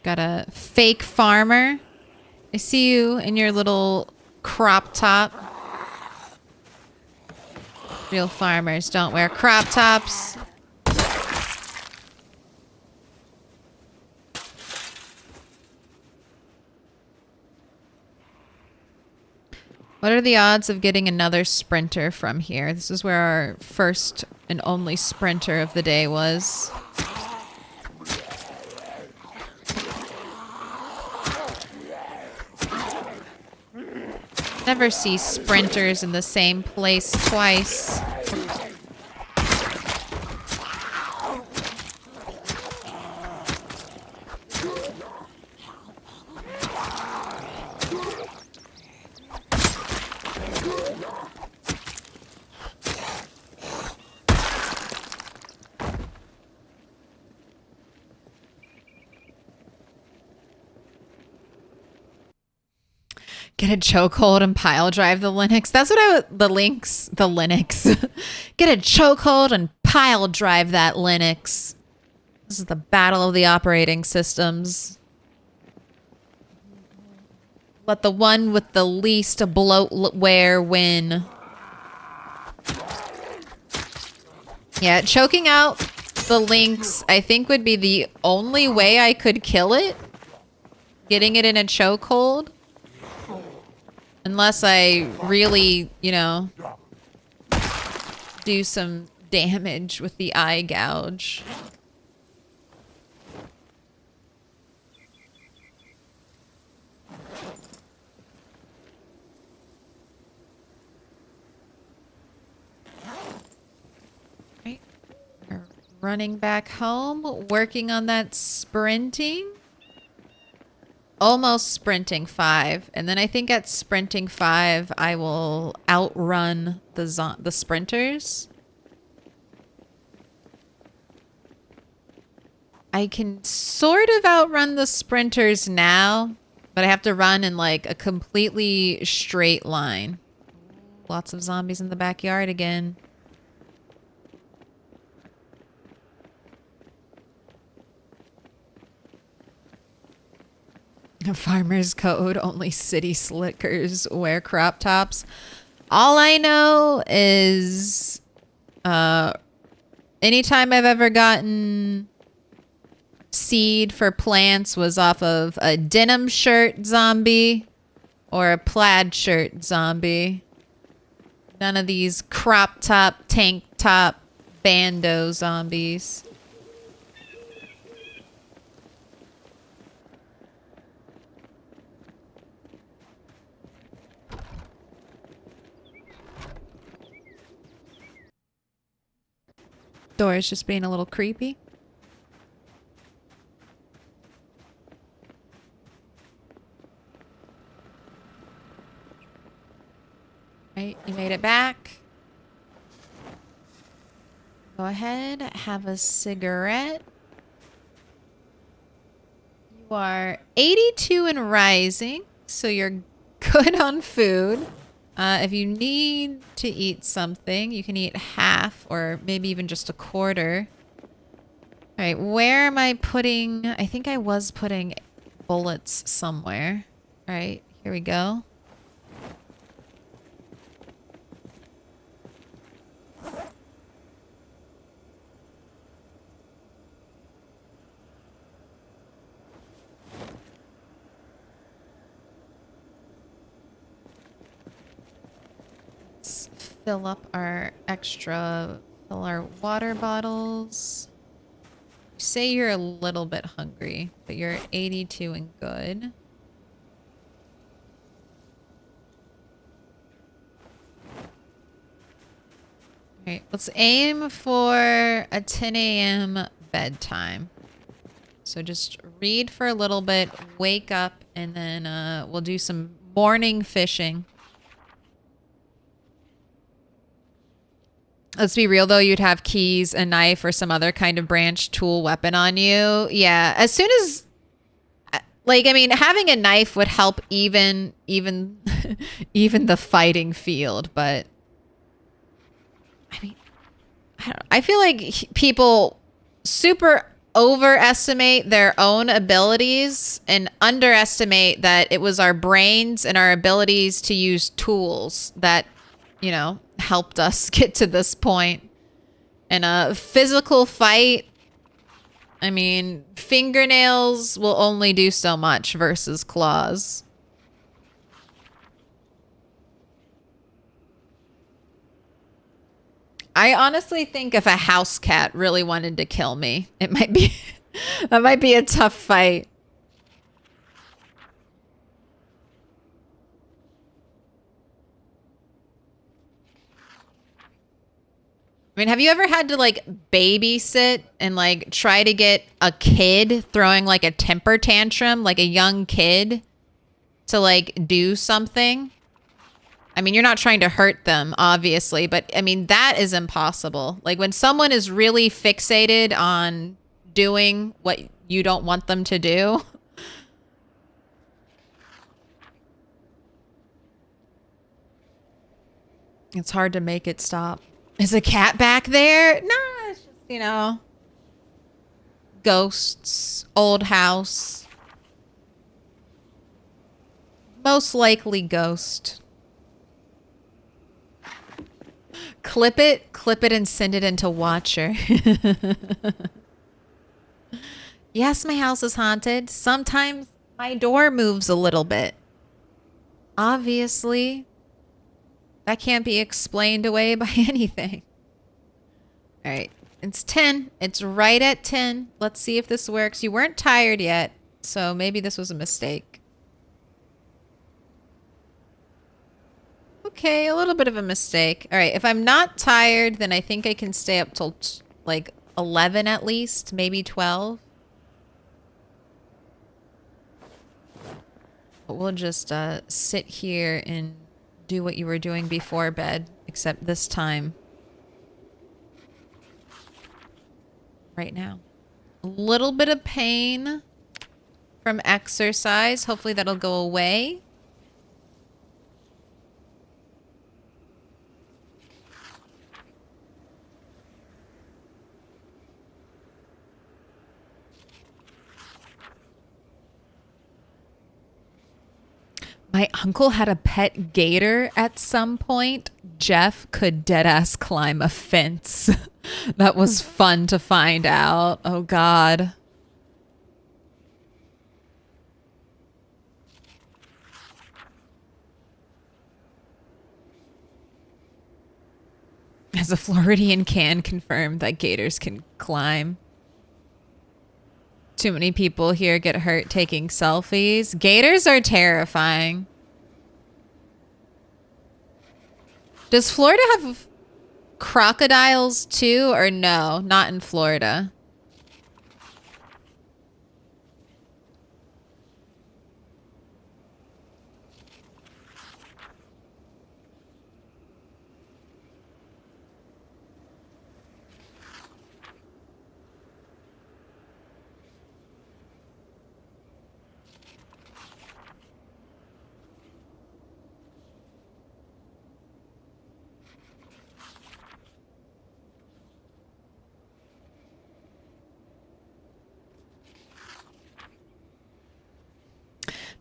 Got a fake farmer. I see you in your little crop top. Real farmers don't wear crop tops. What are the odds of getting another sprinter from here? This is where our first and only sprinter of the day was. Never see sprinters in the same place twice. Get a chokehold and pile drive the Linux. That's what the Linux. Get a chokehold and pile drive that Linux. This is the battle of the operating systems. Let the one with the least bloatware win. Yeah, choking out the Lynx, I think, would be the only way I could kill it. Getting it in a chokehold. Unless I really, you know, do some damage with the eye gouge. Right. We're running back home, working on that sprinting. Almost sprinting 5, and then I think at sprinting 5 I will outrun the sprinters. I can sort of outrun the sprinters now, but I have to run in like a completely straight line. Lots of zombies in the backyard again. Farmer's code, only city slickers wear crop tops. All I know is anytime I've ever gotten seed for plants was off of a denim shirt zombie or a plaid shirt zombie. None of these crop top, tank top, bando zombies. Door's just being a little creepy. Right, you made it back. Go ahead, have a cigarette. You You are 82 and rising, so you're good on food. If you need to eat something, you can eat half or maybe even just a quarter. All right, where am I putting? I think I was putting bullets somewhere. All right, here we go. Let's fill up our fill our water bottles. You say you're a little bit hungry, but you're 82 and good. All right, let's aim for a 10 a.m. bedtime. So just read for a little bit, wake up, and then we'll do some morning fishing. Let's be real though, you'd have keys, a knife, or some other kind of branch tool weapon on you. Yeah, as soon as, like, I mean, having a knife would help even even the fighting field, but I mean, I don't know. I feel like people super overestimate their own abilities and underestimate that it was our brains and our abilities to use tools that, you know, helped us get to this point. In a physical fight, I mean, fingernails will only do so much versus claws. I honestly think if a house cat really wanted to kill me, it might be that might be a tough fight. I mean, have you ever had to like babysit and like try to get a kid throwing like a temper tantrum, like a young kid, to like do something? I mean, you're not trying to hurt them, obviously, but I mean, that is impossible. Like when someone is really fixated on doing what you don't want them to do. It's hard to make it stop. Is a cat back there? Nah, it's just, you know, ghosts, old house. Most likely ghost. Clip it and send it into Watcher. Yes, my house is haunted. Sometimes my door moves a little bit. Obviously, that can't be explained away by anything. All right, it's 10. It's right at 10. Let's see if this works. You weren't tired yet, so maybe this was a mistake. Okay, a little bit of a mistake. All right, if I'm not tired, then I think I can stay up till like 11 at least, maybe 12. But we'll just sit here and do what you were doing before bed, except this time. Right now. A little bit of pain from exercise. Hopefully that'll go away. My uncle had a pet gator at some point. Jeff could deadass climb a fence. That was fun to find out. Oh, God. As a Floridian can confirm that gators can climb. Too many people here get hurt taking selfies. Gators are terrifying. Does Florida have crocodiles too, or no? Not in Florida.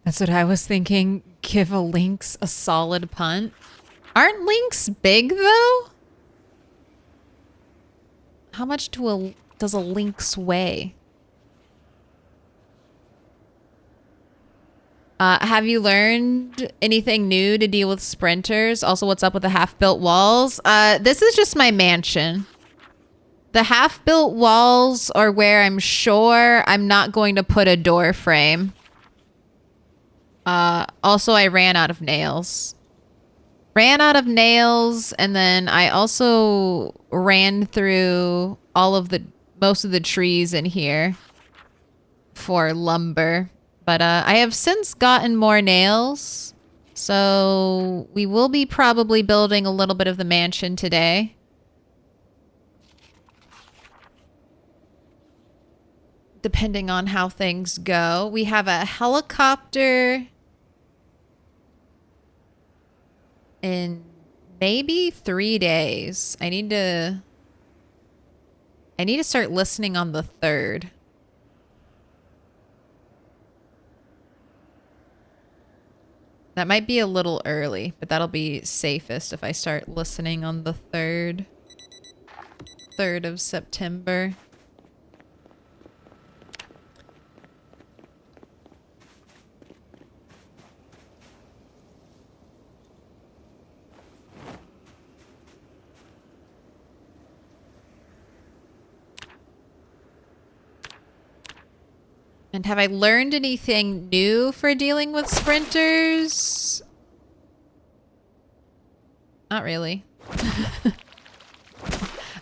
That's what I was thinking. Give a lynx a solid punt. Aren't lynx big though? How much does a lynx weigh? Have you learned anything new to deal with sprinters? Also, what's up with the half-built walls? This is just my mansion. The half-built walls are where I'm sure I'm not going to put a door frame. Also, I ran out of nails. And then I also ran through most of the trees in here for lumber. But I have since gotten more nails, so we will be probably building a little bit of the mansion today. Depending on how things go. We have a helicopter in maybe 3 days. I need to start listening on the 3rd. That might be a little early, but that'll be safest if I start listening on the 3rd. 3rd of September. And have I learned anything new for dealing with sprinters? Not really.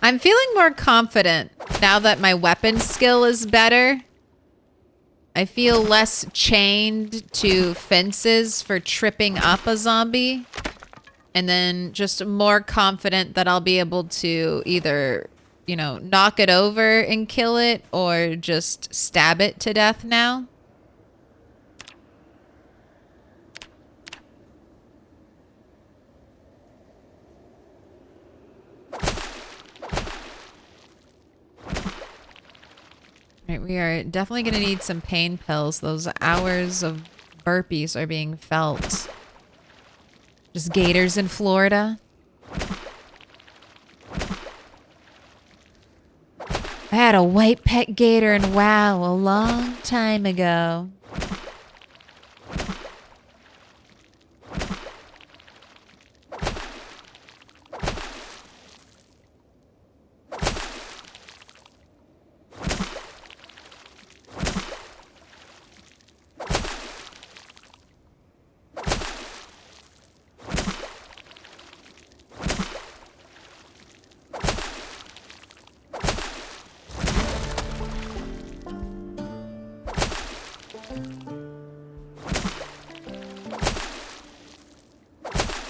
I'm feeling more confident now that my weapon skill is better. I feel less chained to fences for tripping up a zombie. And then just more confident that I'll be able to either, you know, knock it over and kill it or just stab it to death now. Right, we are definitely going to need some pain pills. Those hours of burpees are being felt. Just gators in Florida. I had a white pet gator in WoW a long time ago.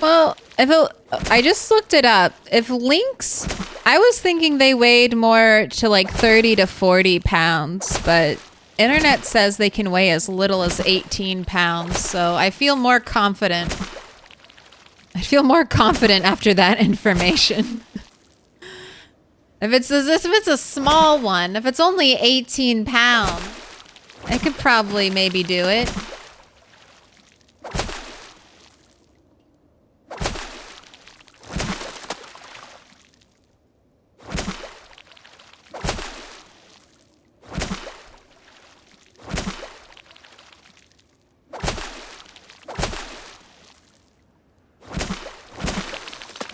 Well, I just looked it up. If lynx, I was thinking they weighed more to like 30 to 40 pounds, but internet says they can weigh as little as 18 pounds. So I feel more confident. I feel more confident after that information. If it's a small one, if it's only 18 pounds, I could probably maybe do it.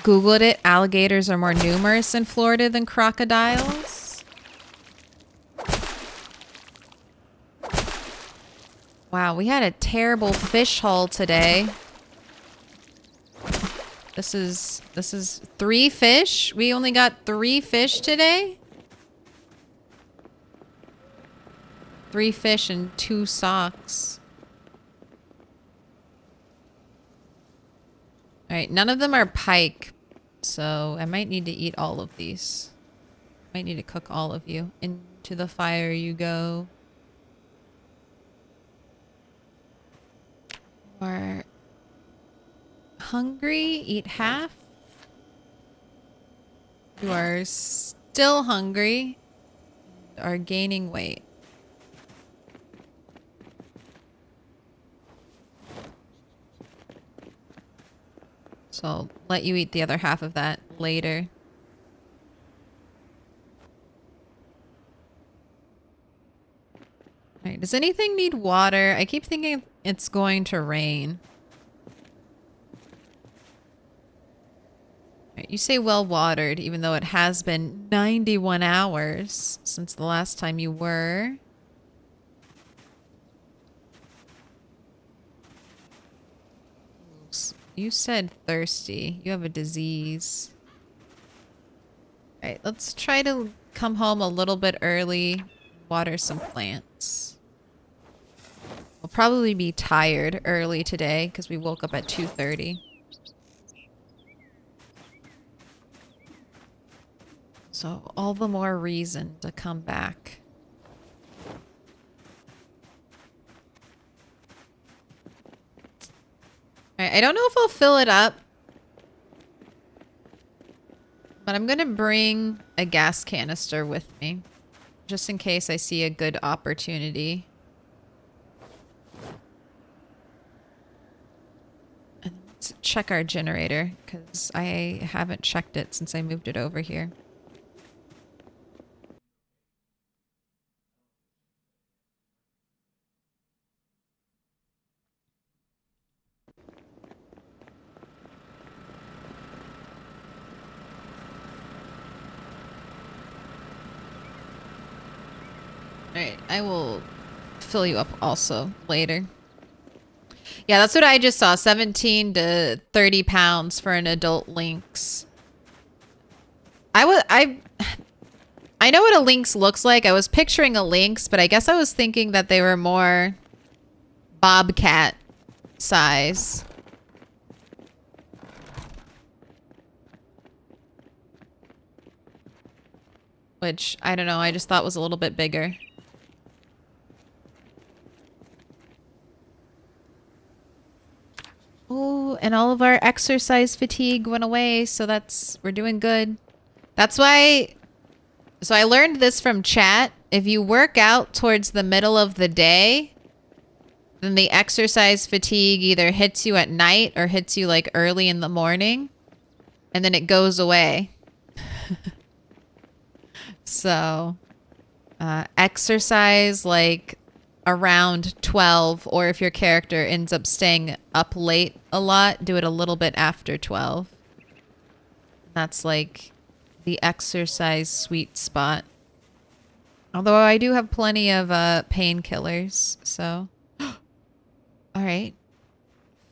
Googled it. Alligators are more numerous in Florida than crocodiles. Wow, we had a terrible fish haul today. This is 3 fish. We only got 3 fish today. 3 fish and 2 socks. All right, none of them are pike. So I might need to eat all of these. Might need to cook all of you. Into the fire you go. Or hungry, eat half. You are still hungry. Are gaining weight. So I'll let you eat the other half of that later. Alright, does anything need water? I keep thinking it's going to rain. Alright, you say well watered, even though it has been 91 hours since the last time you were. You said thirsty. You have a disease. Alright, let's try to come home a little bit early. Water some plants. We'll probably be tired early today because we woke up at 2:30. So all the more reason to come back. Alright, I don't know if I'll fill it up. But I'm gonna bring a gas canister with me. Just in case I see a good opportunity. And let's check our generator, because I haven't checked it since I moved it over here. Alright, I will fill you up also later. Yeah, that's what I just saw. 17 to 30 pounds for an adult lynx. I know what a lynx looks like. I was picturing a lynx, but I guess I was thinking that they were more bobcat size. Which, I don't know, I just thought was a little bit bigger. Oh, and all of our exercise fatigue went away, so we're doing good. That's why, so I learned this from chat. If you work out towards the middle of the day, then the exercise fatigue either hits you at night or hits you like early in the morning, and then it goes away. So, exercise like around 12, or if your character ends up staying up late a lot, do it a little bit after 12. That's like the exercise sweet spot. Although I do have plenty of painkillers, so. Alright.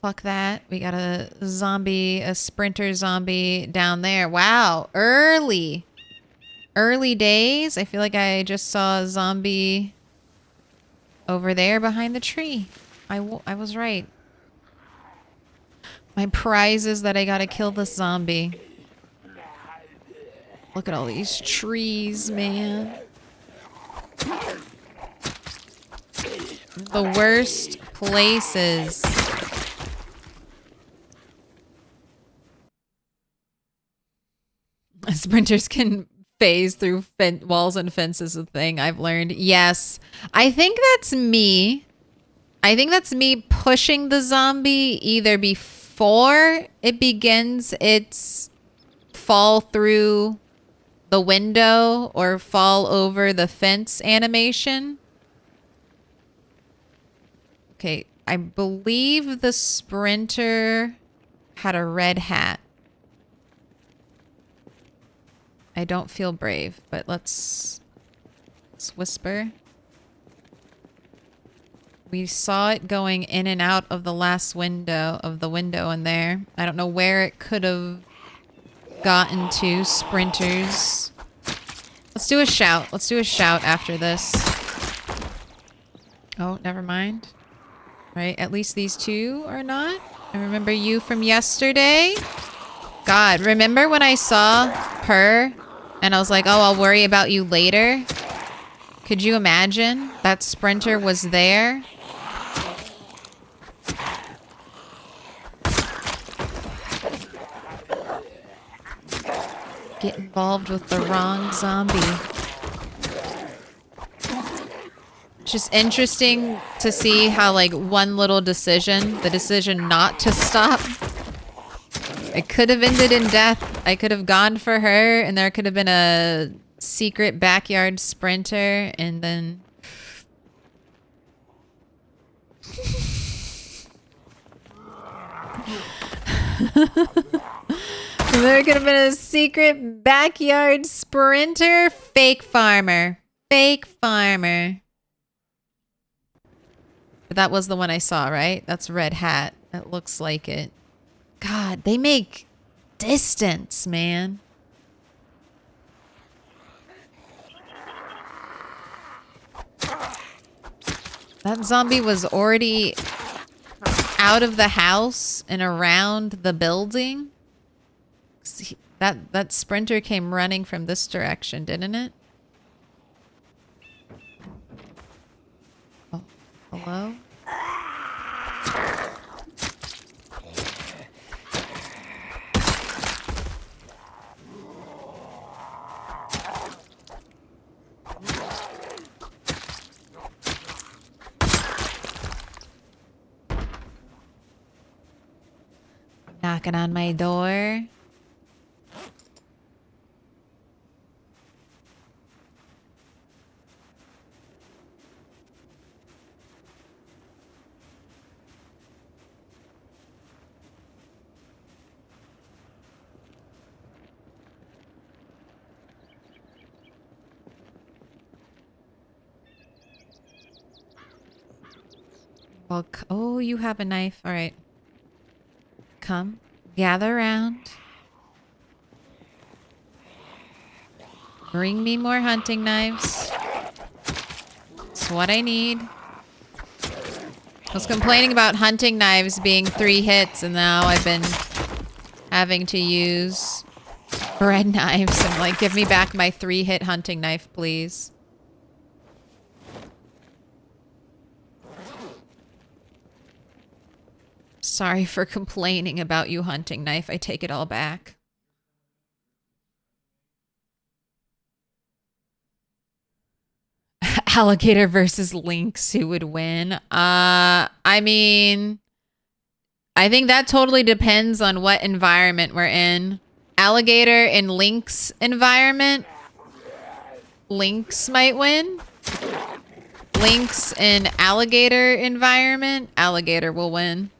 Fuck that. We got a zombie, a sprinter zombie down there. Wow, early days. I feel like I just saw a zombie over there behind the tree. I was right. My prize is that I gotta kill this zombie. Look at all these trees, man. The worst places. Sprinters can phase through walls and fences, a thing I've learned. Yes. I think that's me. I think that's me pushing the zombie either before it begins its fall through the window or fall over the fence animation. Okay, I believe the sprinter had a red hat. I don't feel brave, but let's whisper. We saw it going in and out of the last window, in there. I don't know where it could have gotten to. Sprinters. Let's do a shout. Let's do a shout after this. Oh, never mind. Right, at least these two are not. I remember you from yesterday. God, remember when I saw her and I was like, oh, I'll worry about you later? Could you imagine? That sprinter was there. Get involved with the wrong zombie. It's just interesting to see how, like, one little decision, the decision not to stop, It could have ended in death. I could have gone for her, and there could have been a secret backyard sprinter, and then... There could have been a secret backyard sprinter. Fake farmer. Fake farmer. But that was the one I saw, right? That's Red Hat. It looks like it. God, they make distance, man. That zombie was already out of the house and around the building. See, that sprinter came running from this direction, didn't it? Oh, hello? Knocking on my door. Well, oh, you have a knife. All right. Come. Gather around. Bring me more hunting knives. That's what I need. I was complaining about hunting knives being 3 hits, and now I've been having to use bread knives. I'm like, give me back my 3-hit hunting knife, please. Sorry for complaining about you hunting knife. I take it all back. Alligator versus lynx, who would win? I mean, I think that totally depends on what environment we're in. Alligator in lynx environment, lynx might win. Lynx in alligator environment, alligator will win.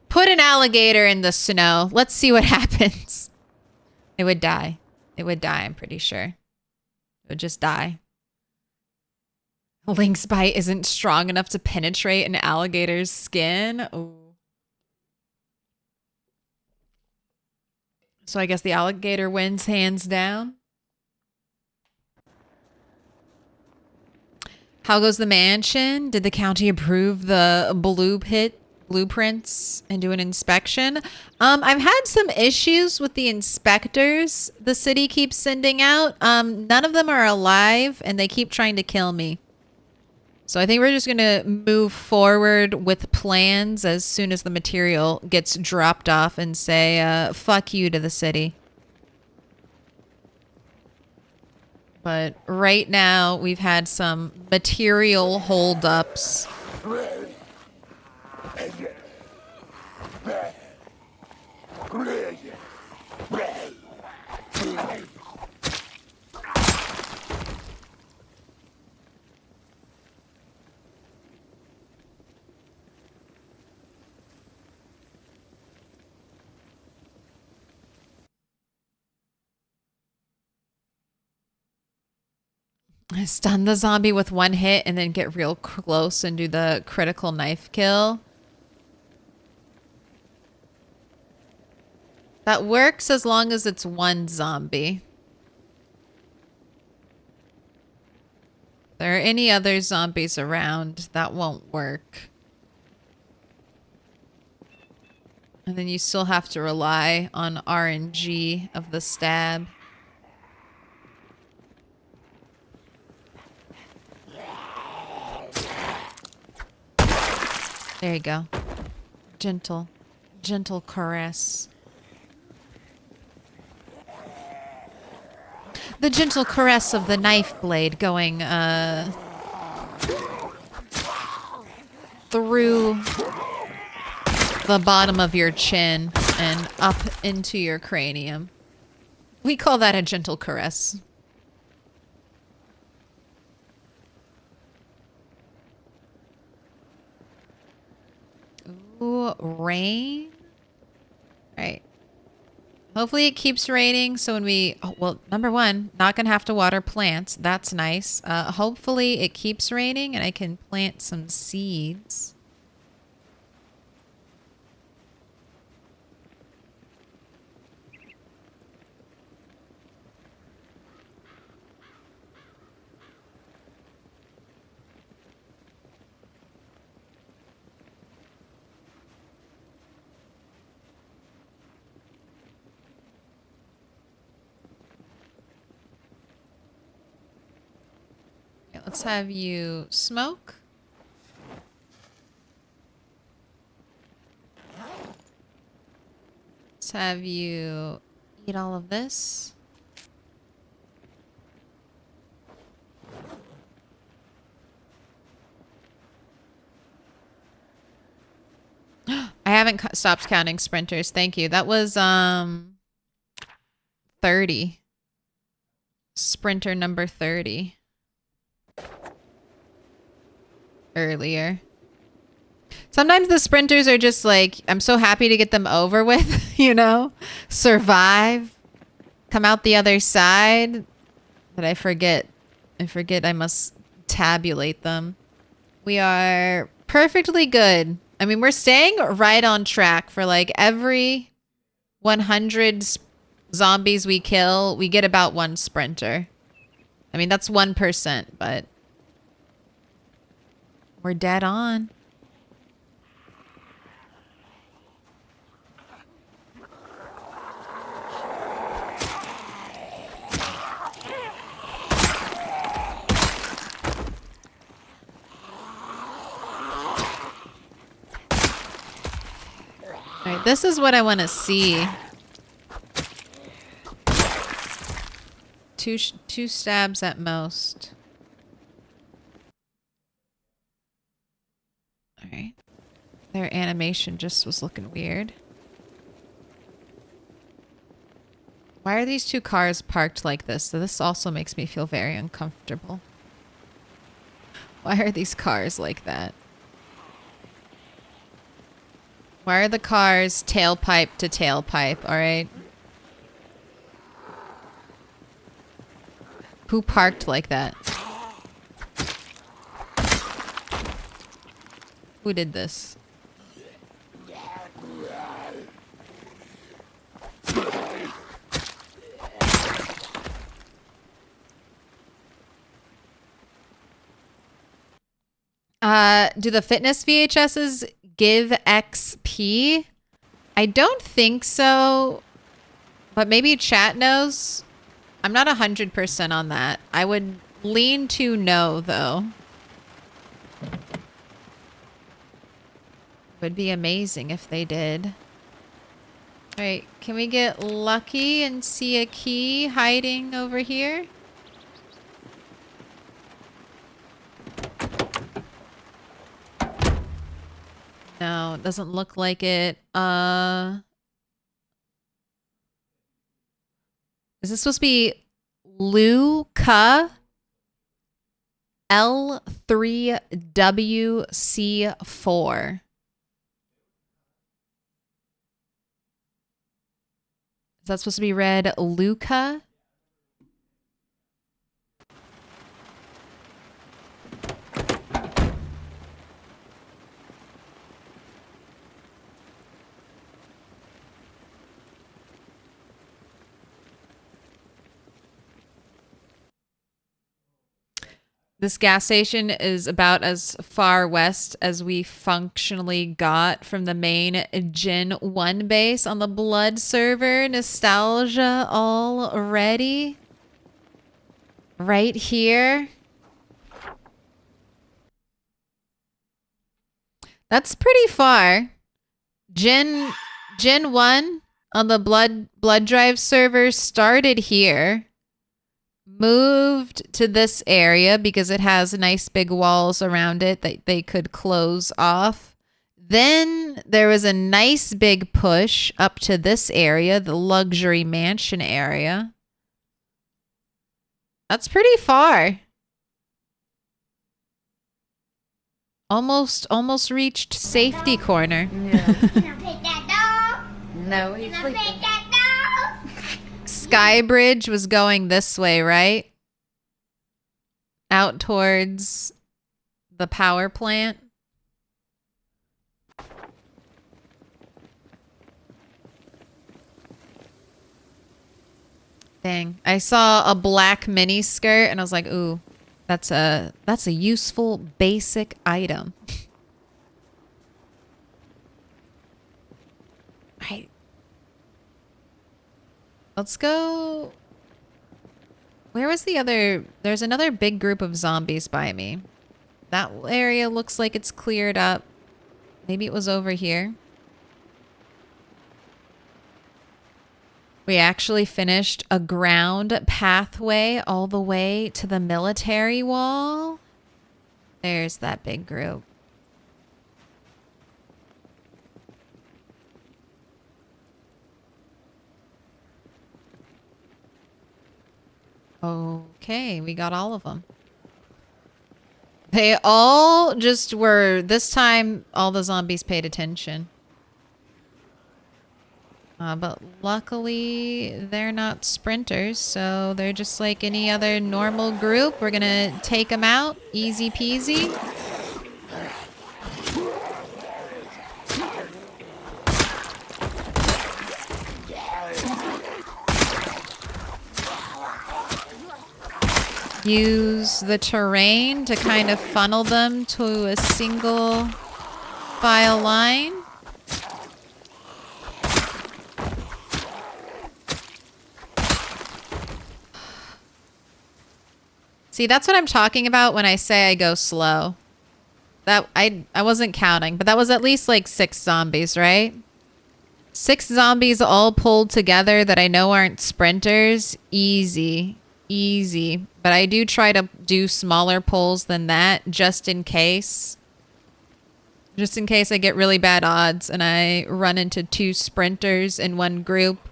Put an alligator in the snow. Let's see what happens. It would die. It would die, I'm pretty sure. It would just die. A lynx bite isn't strong enough to penetrate an alligator's skin. Ooh. So I guess the alligator wins hands down. How goes the mansion? Did the county approve the blueprints and do an inspection? I've had some issues with the inspectors the city keeps sending out. None of them are alive, and they keep trying to kill me. So I think we're just going to move forward with plans as soon as the material gets dropped off and say, fuck you to the city. But right now, we've had some material holdups. Stun the zombie with 1 hit and then get real close and do the critical knife kill. That works as long as it's 1 zombie. If there are any other zombies around, that won't work. And then you still have to rely on RNG of the stab. There you go. Gentle caress. The gentle caress of the knife blade going through the bottom of your chin and up into your cranium. We call that a gentle caress. Ooh, rain. All right. Hopefully it keeps raining so when we... Oh, well, number one, not going to have to water plants. That's nice. Hopefully it keeps raining and I can plant some seeds. Let's have you smoke. Let's have you eat all of this. I haven't stopped counting sprinters. Thank you. That was 30. Sprinter number 30. Earlier. Sometimes the sprinters are just like, I'm so happy to get them over with, you know? Survive. Come out the other side. But I forget. I must tabulate them. We are perfectly good. I mean, we're staying right on track for like every 100 zombies we kill, we get about one sprinter. I mean, that's 1%, but we're dead on. All right, this is what I want to see. Two stabs at most. All right. Their animation just was looking weird. Why are these two cars parked like this? So this also makes me feel very uncomfortable. Why are these cars like that? Why are the cars tailpipe to tailpipe, alright? Who parked like that? Who did this? Do the fitness VHSs give XP? I don't think so, but maybe chat knows. I'm not 100% on that. I would lean to no, though. Would be amazing if they did. All right, can we get lucky and see a key hiding over here? No, it doesn't look like it. Is this supposed to be Luca L3WC4? Is that supposed to be read Luca? This gas station is about as far west as we functionally got from the main Gen 1 base on the Blood server. Nostalgia already. Right here. That's pretty far. Gen 1 on the Blood Drive server started here. Moved to this area because it has nice big walls around it that they could close off. Then there was a nice big push up to this area, the luxury mansion area. That's pretty far. Almost reached safety corner. No. Can I pet that dog? No, he's Can I sleeping. pet that dog? Skybridge was going this way, right? Out towards the power plant. Dang. I saw a black mini skirt and I was like, ooh, that's a useful basic item. Right. Let's go. Where was the other? There's another big group of zombies by me. That area looks like it's cleared up. Maybe it was over here. We actually finished a ground pathway all the way to the military wall. There's that big group. Okay, we got all of them. They all just were, this time, all the zombies paid attention. But luckily, they're not sprinters, so they're just like any other normal group. We're gonna take them out, easy peasy. Use the terrain to kind of funnel them to a single file line. See, that's what I'm talking about when I say I go slow. That I wasn't counting, but that was at least like 6 zombies, right? 6 zombies all pulled together that I know aren't sprinters. Easy. Easy. But I do try to do smaller pulls than that just in case. Just in case I get really bad odds and I run into 2 sprinters in one group.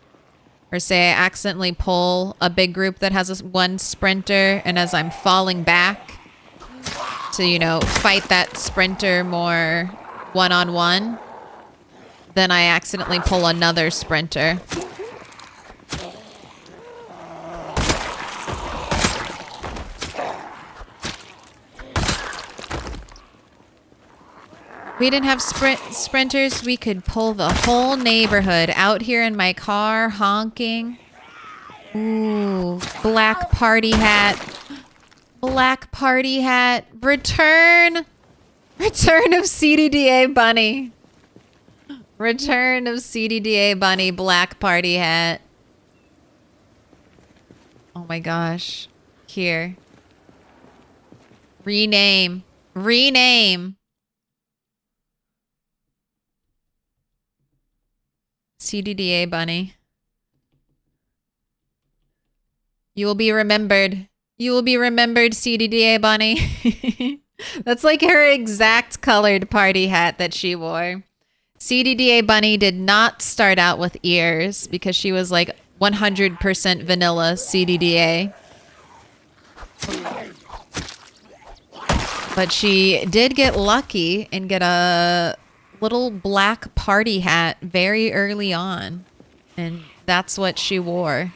Or say I accidentally pull a big group that has one sprinter, and as I'm falling back to, you know, fight that sprinter more one-on-one, then I accidentally pull another sprinter. We didn't have sprinters. We could pull the whole neighborhood out here in my car, honking. Ooh, black party hat. Black party hat. Return. Return of CDDA bunny. Return of CDDA bunny, black party hat. Oh my gosh. Here. Rename. Rename. CDDA bunny. You will be remembered. You will be remembered, CDDA bunny. That's like her exact colored party hat that she wore. CDDA bunny did not start out with ears because she was like 100% vanilla CDDA. But she did get lucky and get a little black party hat very early on, and that's what she wore.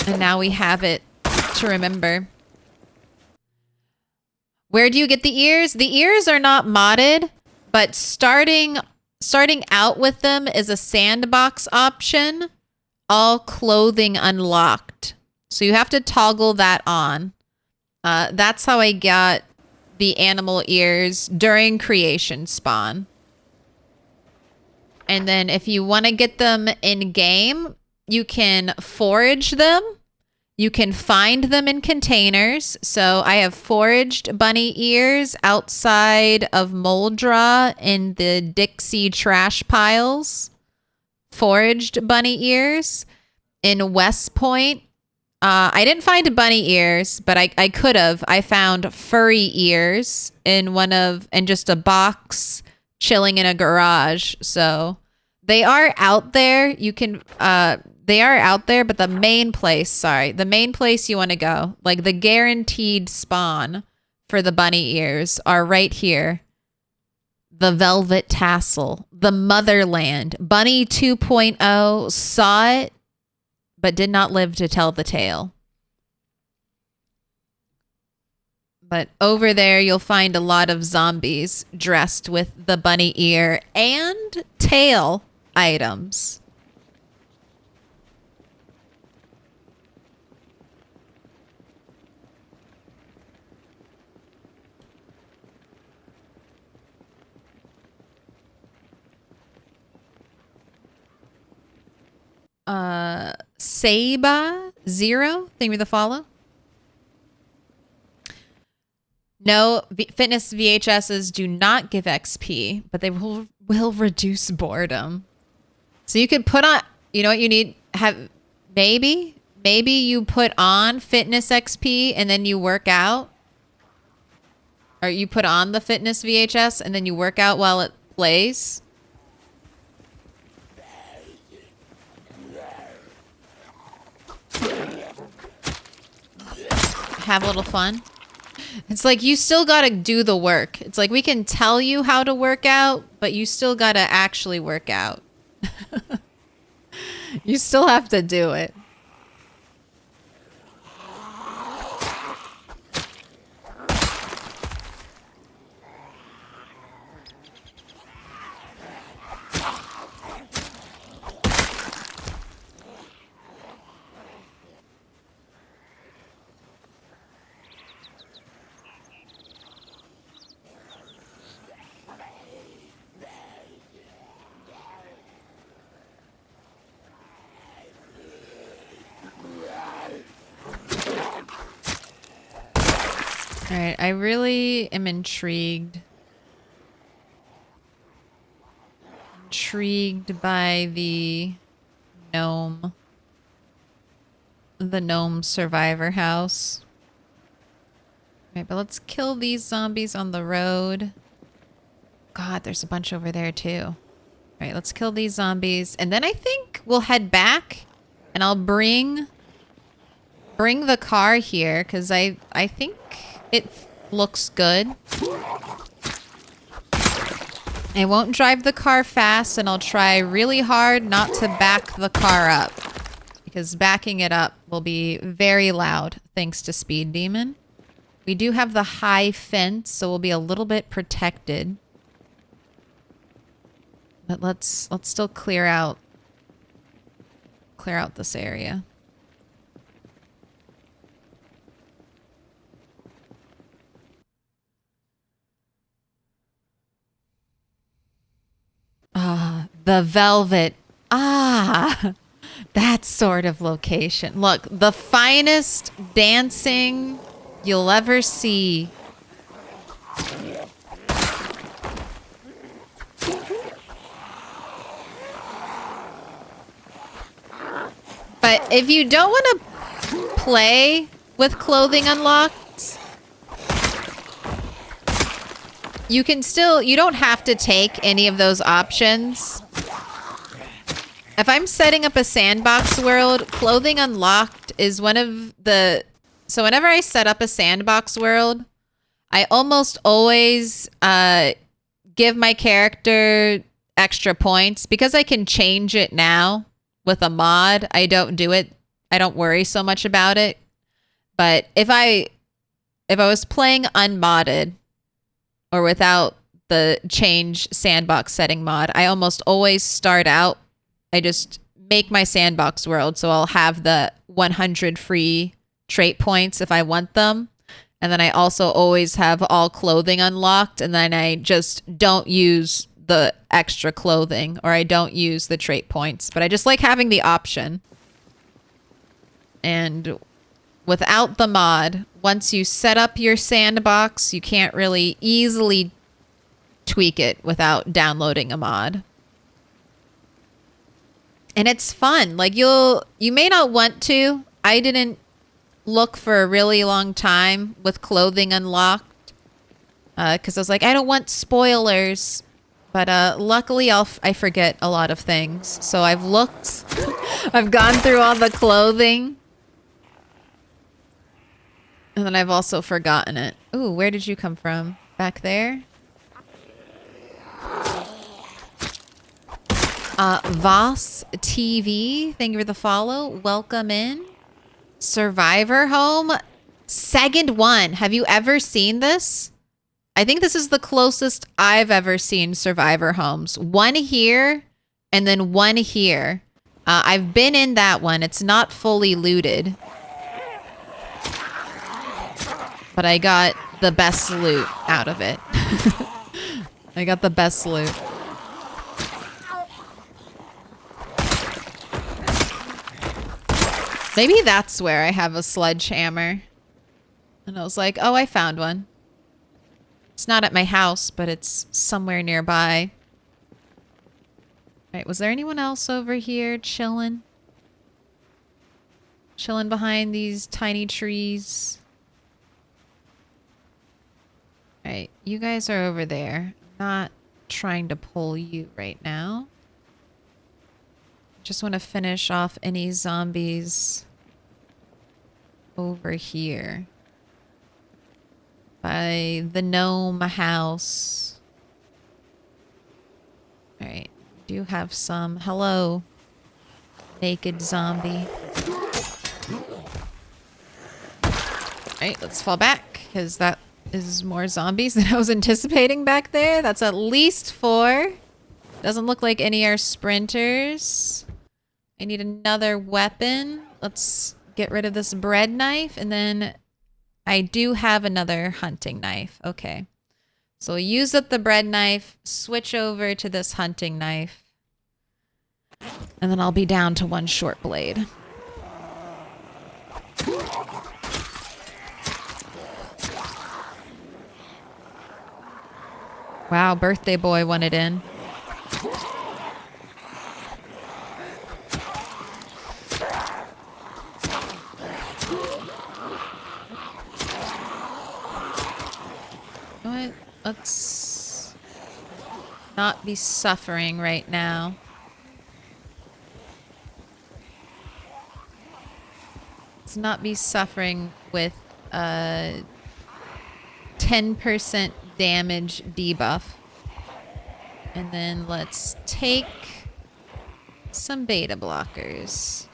And now we have it to remember. Where do you get the ears? The ears are not modded, but starting out with them is a sandbox option. All clothing unlocked. So you have to toggle that on. That's how I got the animal ears during creation spawn. And then if you want to get them in game, you can forage them. You can find them in containers. So I have foraged bunny ears outside of Moldra in the Dixie trash piles. Foraged bunny ears in West Point. I didn't find bunny ears, but I could have. I found furry ears in just a box chilling in a garage. So they are out there. They are out there, but the main place you want to go, like the guaranteed spawn for the bunny ears are right here. The Velvet Tassel, the Motherland, Bunny 2.0 saw it, but did not live to tell the tale. But over there, you'll find a lot of zombies dressed with the bunny ear and tail items. Saba Zero, thank you for the follow. No, fitness VHSs do not give XP, but they will reduce boredom. So you could put on, you know what you need? Maybe you put on fitness XP and then you work out. Or you put on the fitness VHS and then you work out while it plays. Have a little fun. It's like you still got to do the work. It's like we can tell you how to work out, but you still got to actually work out. You still have to do it. All right, I really am intrigued by the gnome survivor house. All right, but let's kill these zombies on the road. God, there's a bunch over there too. All right, let's kill these zombies, and then I think we'll head back, and I'll bring the car here because I think it looks good. I won't drive the car fast, and I'll try really hard not to back the car up, because backing it up will be very loud thanks to Speed Demon. We do have the high fence, so we'll be a little bit protected. But let's still clear out this area. Ah, the Velvet. Ah, that sort of location. Look, the finest dancing you'll ever see. But if you don't want to play with clothing unlocked, you can still, you don't have to take any of those options. If I'm setting up a sandbox world, clothing unlocked is one of the... So whenever I set up a sandbox world, I almost always give my character extra points. Because I can change it now with a mod, I don't do it. I don't worry so much about it. But if I was playing unmodded, or without the change sandbox setting mod, I almost always start out, I just make my sandbox world, so I'll have the 100 free trait points if I want them. And then I also always have all clothing unlocked, and then I just don't use the extra clothing, or I don't use the trait points. But I just like having the option. And without the mod, once you set up your sandbox, you can't really easily tweak it without downloading a mod. And it's fun. Like you may not want to. I didn't look for a really long time with clothing unlocked. Because I was like, I don't want spoilers. But luckily I forget a lot of things. So I've looked. I've gone through all the clothing. And then I've also forgotten it. Ooh, where did you come from? Back there? Voss TV, thank you for the follow. Welcome in. Survivor Home. Second one. Have you ever seen this? I think this is the closest I've ever seen Survivor Homes. One here and then one here. I've been in that one. It's not fully looted. But I got the best loot out of it. I got the best loot. Maybe that's where I have a sledgehammer. And I was like, oh, I found one. It's not at my house, but it's somewhere nearby. Right, was there anyone else over here chilling? Chilling behind these tiny trees. Right, you guys are over there. Not trying to pull you right now. Just want to finish off any zombies over here. By the gnome house. Alright, do have some. Hello, naked zombie. Alright, let's fall back, because that is more zombies than I was anticipating back there. That's at least 4. Doesn't look like any are sprinters. I need another weapon. Let's get rid of this bread knife, and then I do have another hunting knife. Okay. So we'll use up the bread knife, switch over to this hunting knife, and then I'll be down to 1 short blade. Wow, birthday boy wanted in. What? Let's not be suffering right now. Let's not be suffering with 10% damage debuff. And then let's take some beta blockers.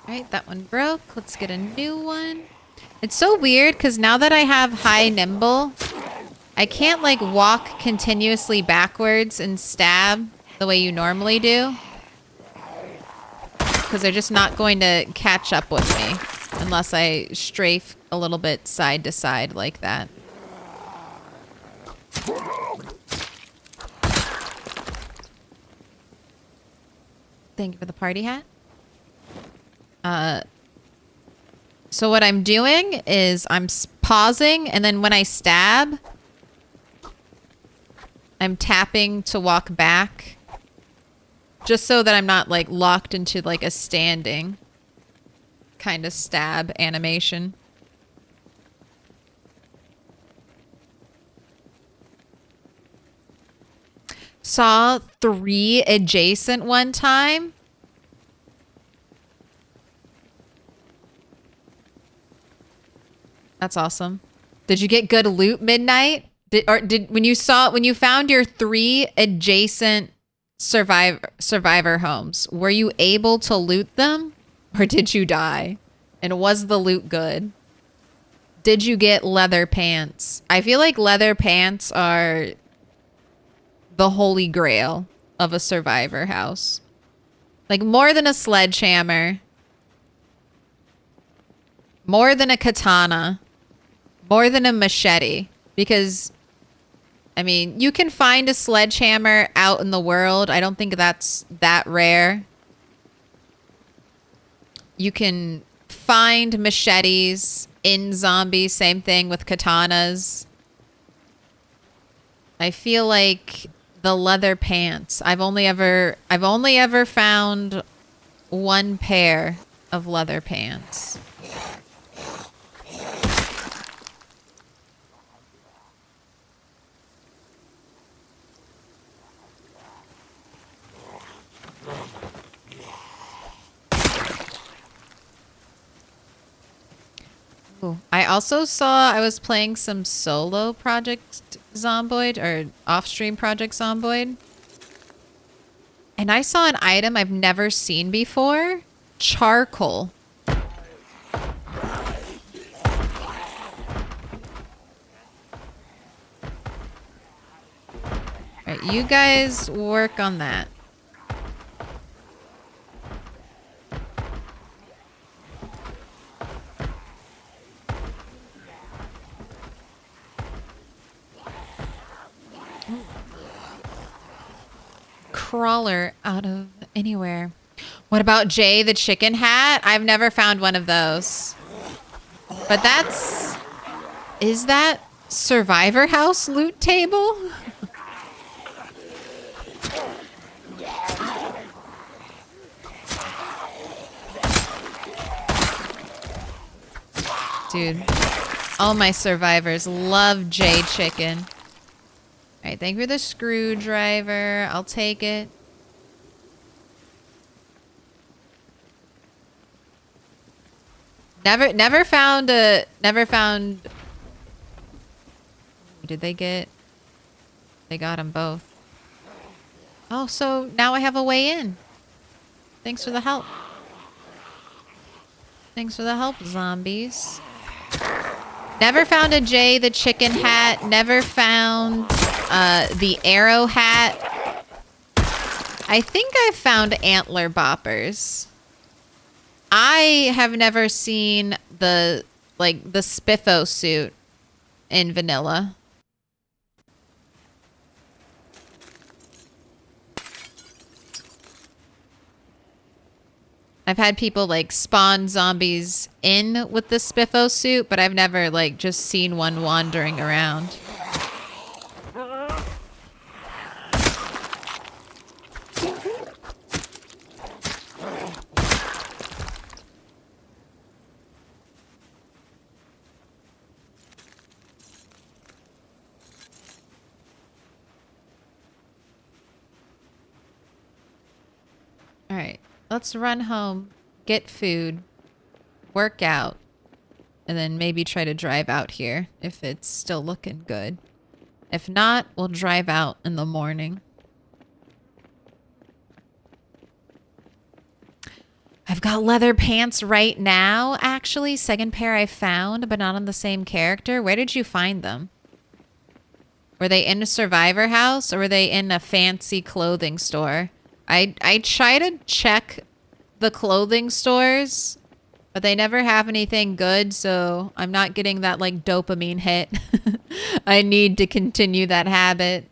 Alright, that one broke. Let's get a new one. It's so weird because now that I have high nimble, I can't like walk continuously backwards and stab the way you normally do. Because they're just not going to catch up with me unless I strafe a little bit side to side like that. Thank you for the party hat. So what I'm doing is I'm pausing, and then when I stab, I'm tapping to walk back. Just so that I'm not like locked into like a standing kind of stab animation. Saw 3 adjacent one time. That's awesome. Did you get good loot midnight? When you found your 3 adjacent survivor homes, were you able to loot them, or did you die? And was the loot good? Did you get leather pants? I feel like leather pants are the holy grail of a survivor house. Like, more than a sledgehammer. More than a katana. More than a machete. Because, I mean, you can find a sledgehammer out in the world. I don't think that's that rare. You can find machetes in zombies. Same thing with katanas. I feel like the leather pants. I've only ever found one pair of leather pants. Ooh. I also saw I was playing some solo Project Zomboid or off-stream Project Zomboid. And I saw an item I've never seen before. Charcoal. Alright, you guys work on that. Crawler out of anywhere. What about Jay the chicken hat? I've never found one of those. But that's... Is that Survivor House loot table? Dude, all my survivors love Jay chicken. Alright, thank you for the screwdriver. I'll take it. Never found... Did they get... They got them both. Oh, so now I have a way in. Thanks for the help. Thanks for the help, zombies. Never found a Jay the chicken hat. Never found the arrow hat. I think I found antler boppers. I have never seen the Spiffo suit in vanilla. I've had people like spawn zombies in with the Spiffo suit, but I've never like just seen one wandering around. All right. Let's run home, get food, work out, and then maybe try to drive out here if it's still looking good. If not, we'll drive out in the morning. I've got leather pants right now, actually. Second pair I found, but not on the same character. Where did you find them? Were they in a Survivor House or were they in a fancy clothing store? I try to check the clothing stores, but they never have anything good, so I'm not getting that, like, dopamine hit. I need to continue that habit.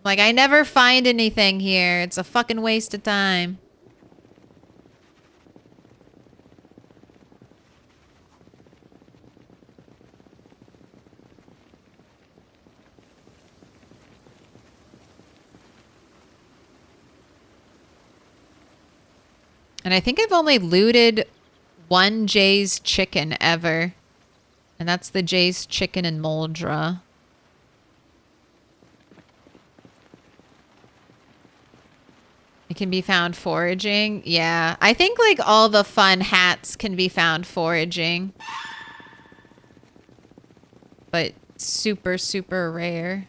Like, I never find anything here. It's a fucking waste of time. And I think I've only looted one Jay's chicken ever. And that's the Jay's chicken in Moldra. It can be found foraging. Yeah. I think like all the fun hats can be found foraging. But super, super rare.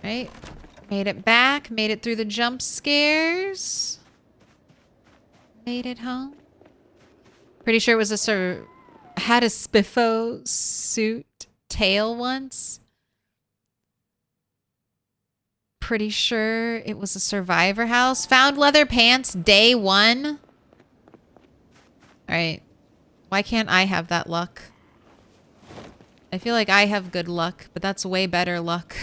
Right, made it back, made it through the jump scares. Made it home. Pretty sure it was a had a Spiffo suit tail once. Pretty sure it was a survivor house. Found leather pants day 1. All right. Why can't I have that luck? I feel like I have good luck, but that's way better luck.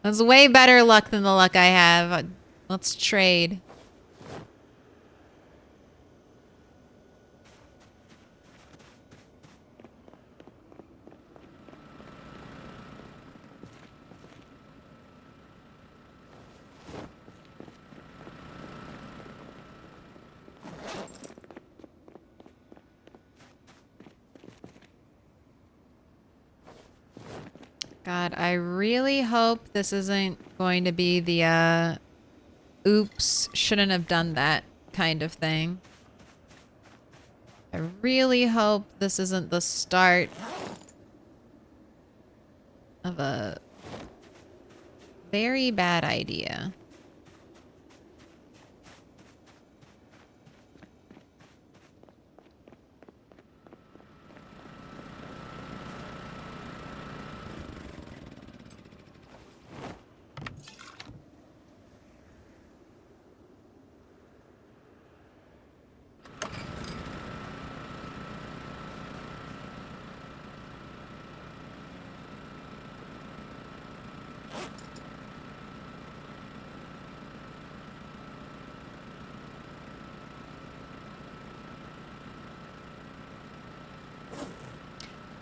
That's way better luck than the luck I have. Let's trade. God, I really hope this isn't going to be the, oops, shouldn't have done that kind of thing. I really hope this isn't the start of a very bad idea.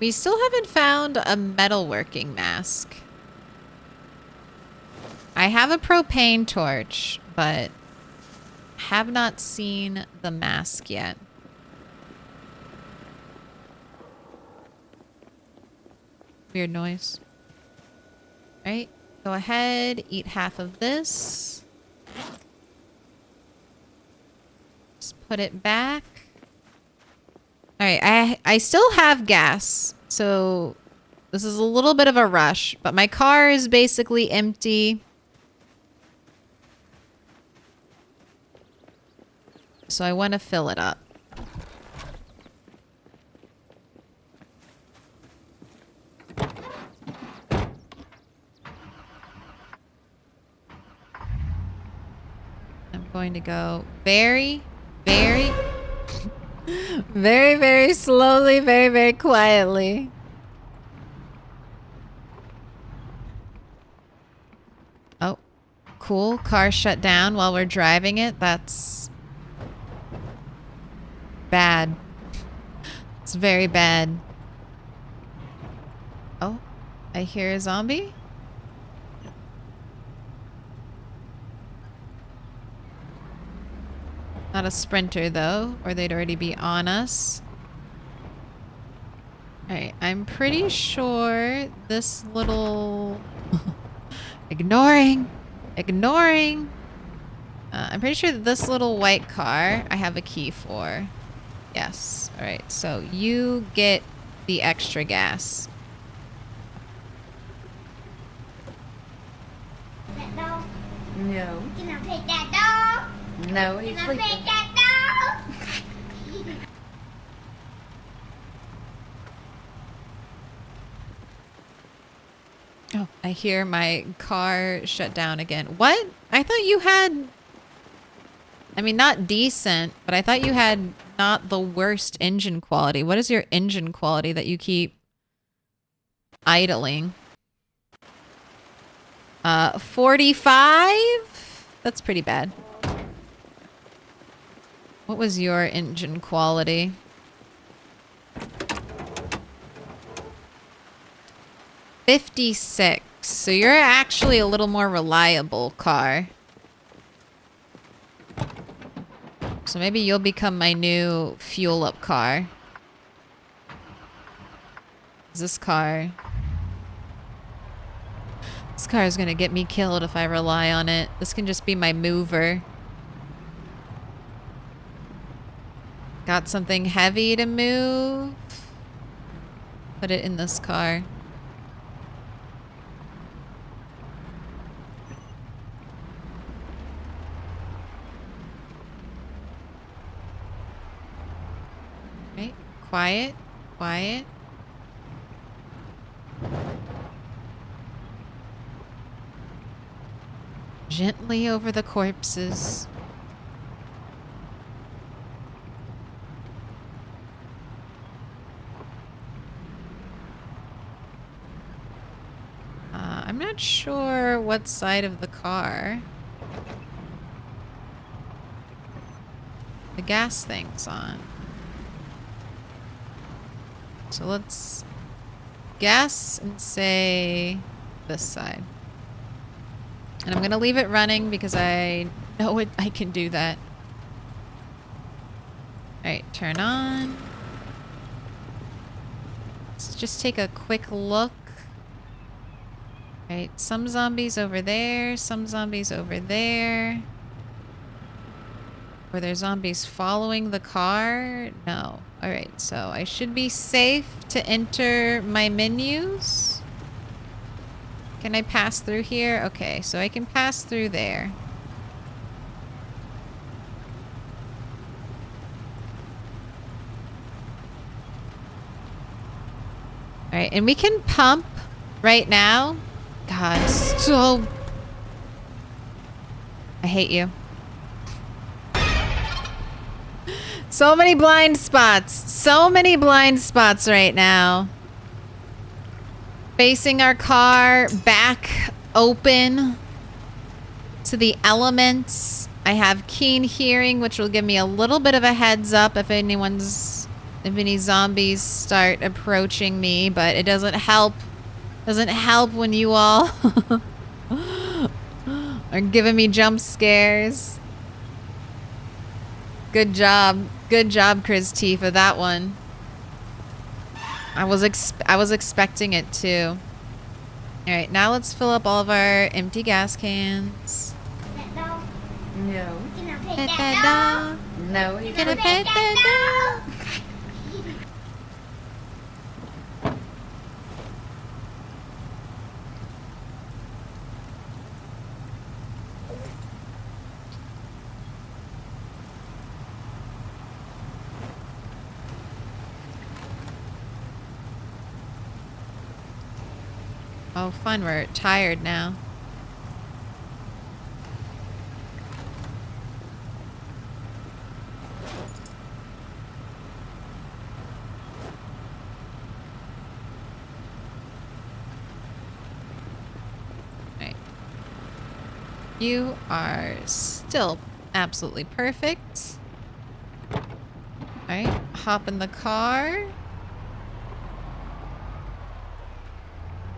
We still haven't found a metalworking mask. I have a propane torch, but have not seen the mask yet. Weird noise. All right, go ahead, eat half of this. Just put it back. All right, I still have gas, so this is a little bit of a rush, but my car is basically empty. So I want to fill it up. I'm going to go very, very... very, very slowly, very, very quietly. Oh, cool. Car shut down while we're driving it. That's bad. It's very bad. Oh, I hear a zombie. Not a sprinter, though, or they'd already be on us. Alright, I'm pretty sure this little... Ignoring! I'm pretty sure that this little white car I have a key for. Yes. Alright, so you get the extra gas. That dog. No. Can I pet that dog? No, he's Can I sleeping. pet that dog? Oh, I hear my car shut down again. What? I thought you had... I mean, not decent, but I thought you had not the worst engine quality. What is your engine quality that you keep idling? 45? That's pretty bad. What was your engine quality? $56. So you're actually a little more reliable car. So maybe you'll become my new fuel up car. This car is gonna get me killed if I rely on it. This can just be my mover. Got something heavy to move. Put it in this car. Okay, quiet, quiet. Gently over the corpses. I'm not sure what side of the car the gas thing's on. So let's guess and say this side. And I'm gonna leave it running because I know I can do that. Alright, turn on. Let's just take a quick look. Alright, some zombies over there, some zombies over there. Were there zombies following the car? No. Alright, so I should be safe to enter my menus. Can I pass through here? Okay, so I can pass through there. Alright, and we can pump right now. God, so... I hate you. So many blind spots. So many blind spots right now. Facing our car, back open to the elements. I have keen hearing, which will give me a little bit of a heads up if any zombies start approaching me, but it doesn't help. Doesn't help when you all are giving me jump scares. Good job. Good job, Chris T, for that one. I was expecting it too. All right, now let's fill up all of our empty gas cans. That dog. No. Can I pet Pet that that dog? dog. No, you Can I can't. pet that dog? Oh, fun. We're tired now. Right. You are still absolutely perfect. Alright, hop in the car.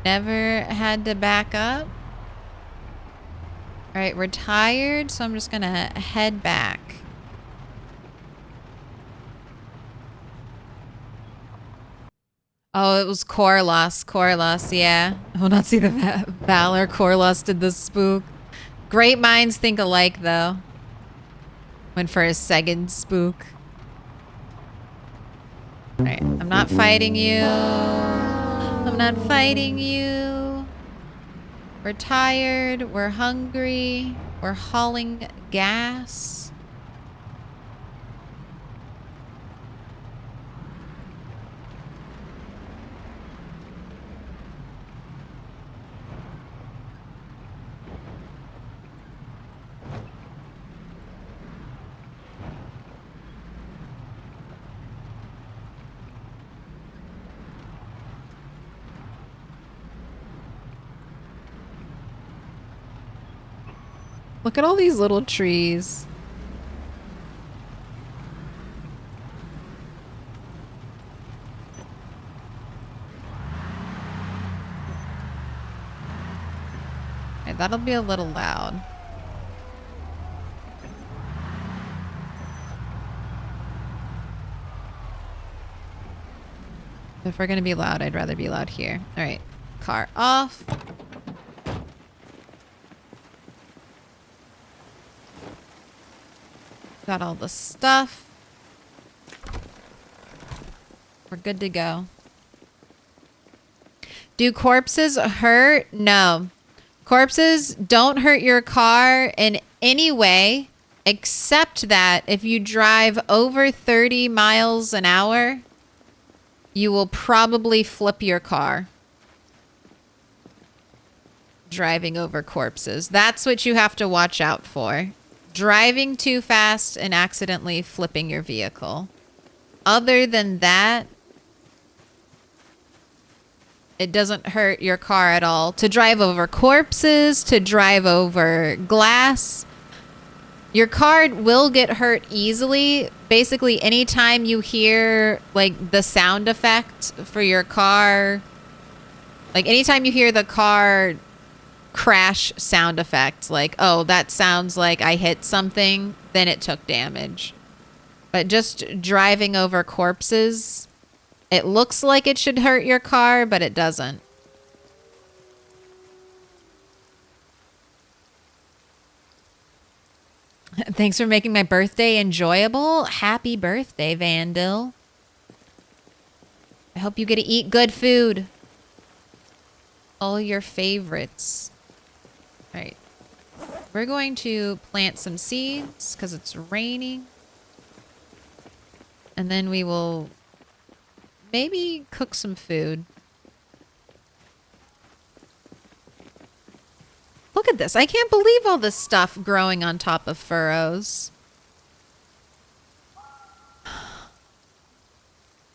Never had to back up. Alright, we're tired, so I'm just gonna head back. Oh, it was Corlos. Corlos, yeah. I will not see the Valor. Corlos did the spook. Great minds think alike, though. Went for a second spook. Alright, I'm not fighting you. I'm not fighting you. We're tired. We're hungry. We're hauling gas. Look at all these little trees. Okay, that'll be a little loud. If we're gonna be loud, I'd rather be loud here. All right, car off. Got all the stuff. We're good to go. Do corpses hurt? No. Corpses don't hurt your car in any way, except that if you drive over 30 miles an hour, you will probably flip your car driving over corpses. That's what you have to watch out for. Driving too fast and accidentally flipping your vehicle. Other than that, it doesn't hurt your car at all. To drive over corpses, to drive over glass, your car will get hurt easily. Basically, anytime you hear like the sound effect for your car, like anytime you hear the car crash sound effect, like, oh, that sounds like I hit something, then it took damage. But just driving over corpses, it looks like it should hurt your car, but it doesn't. Thanks for making my birthday enjoyable. Happy birthday, Vandal. I hope you get to eat good food. All your favorites. All right. We're going to plant some seeds because it's raining. And then we will maybe cook some food. Look at this. I can't believe all this stuff growing on top of furrows.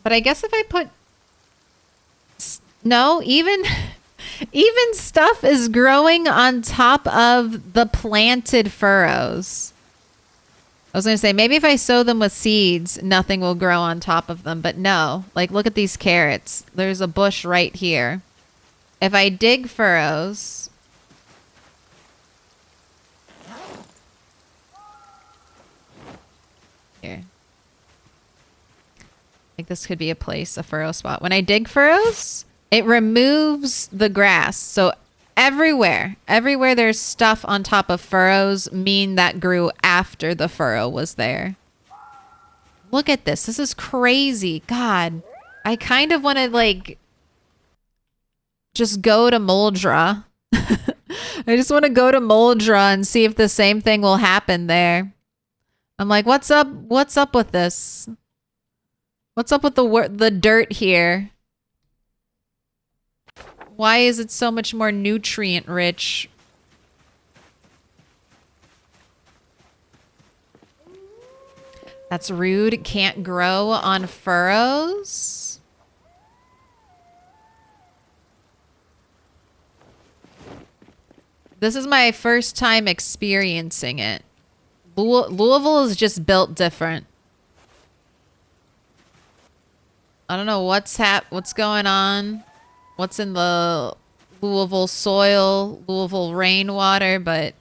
But I guess if I put... No, even stuff is growing on top of the planted furrows. I was going to say, maybe if I sow them with seeds, nothing will grow on top of them. But no, like look at these carrots. There's a bush right here. If I dig furrows... Here. Like this could be a place, a furrow spot. When I dig furrows, it removes the grass. So everywhere there's stuff on top of furrows mean that grew after the furrow was there. Look at this. This is crazy. God, I kind of want to like just go to Moldra. I just want to go to Moldra and see if the same thing will happen there. I'm like, what's up? What's up with this? What's up with the dirt here? Why is it so much more nutrient rich? That's rude. Can't grow on furrows. This is my first time experiencing it. Louisville is just built different. I don't know what's going on. What's in the Louisville soil, Louisville rainwater, but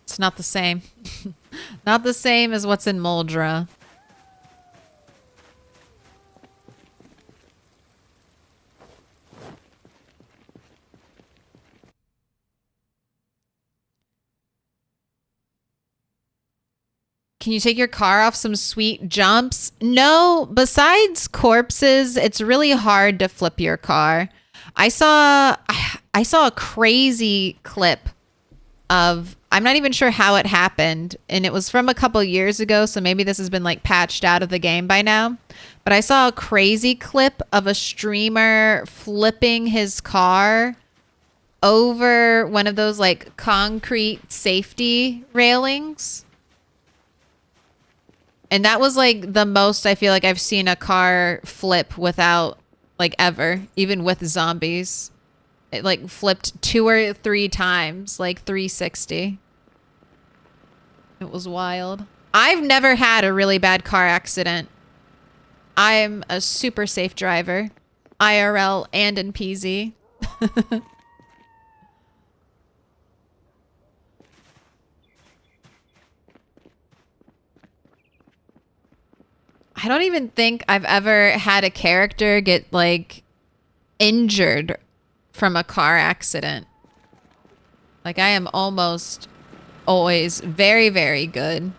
it's not the same. Not the same as what's in Moldra. Can you take your car off some sweet jumps? No, besides corpses, it's really hard to flip your car. I saw a crazy clip of, I'm not even sure how it happened, and it was from a couple years ago, so maybe this has been like patched out of the game by now. But I saw a crazy clip of a streamer flipping his car over one of those like concrete safety railings. And that was like the most I feel like I've seen a car flip without like ever, even with zombies. It like flipped 2 or 3 times, like 360. It was wild. I've never had a really bad car accident. I'm a super safe driver, IRL and in PZ. I don't even think I've ever had a character get like injured from a car accident. Like I am almost always very, very good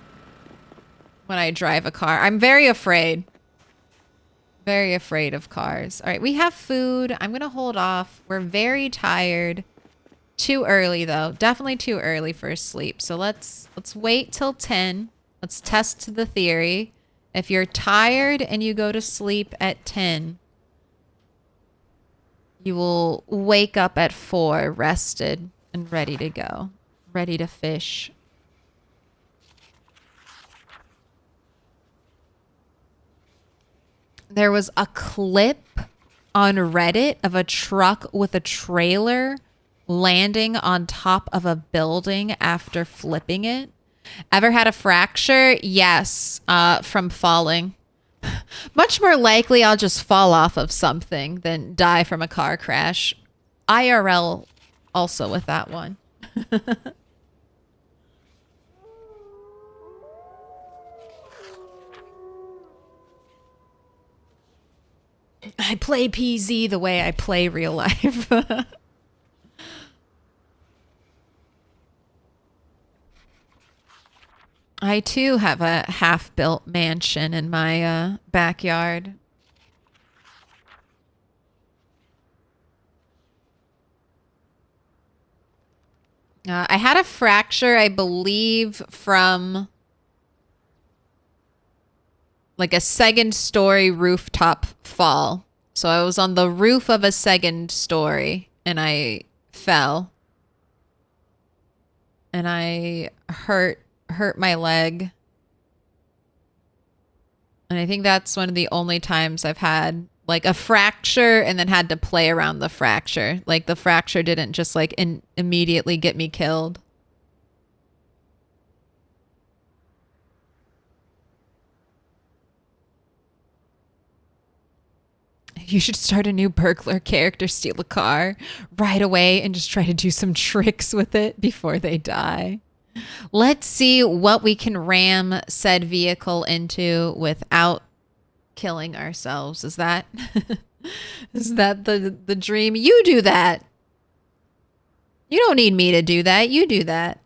when I drive a car. I'm very afraid. Very afraid of cars. All right, we have food. I'm going to hold off. We're very tired. Too early though. Definitely too early for sleep. So let's wait till 10. Let's test the theory. If you're tired and you go to sleep at 10, you will wake up at 4 rested and ready to go. Ready to fish. There was a clip on Reddit of a truck with a trailer landing on top of a building after flipping it. Ever had a fracture? Yes, from falling. Much more likely I'll just fall off of something than die from a car crash. IRL also with that one. I play PZ the way I play real life. I too have a half-built mansion in my backyard. I had a fracture, I believe, from like a second story rooftop fall. So I was on the roof of a second story and I fell. And I hurt my leg. And I think that's one of the only times I've had like a fracture and then had to play around the fracture. Like the fracture didn't just like immediately get me killed. You should start a new burglar character, steal a car right away and just try to do some tricks with it before they die. Let's see what we can ram said vehicle into without killing ourselves. Is that is that the dream? You do that. You don't need me to do that. You do that.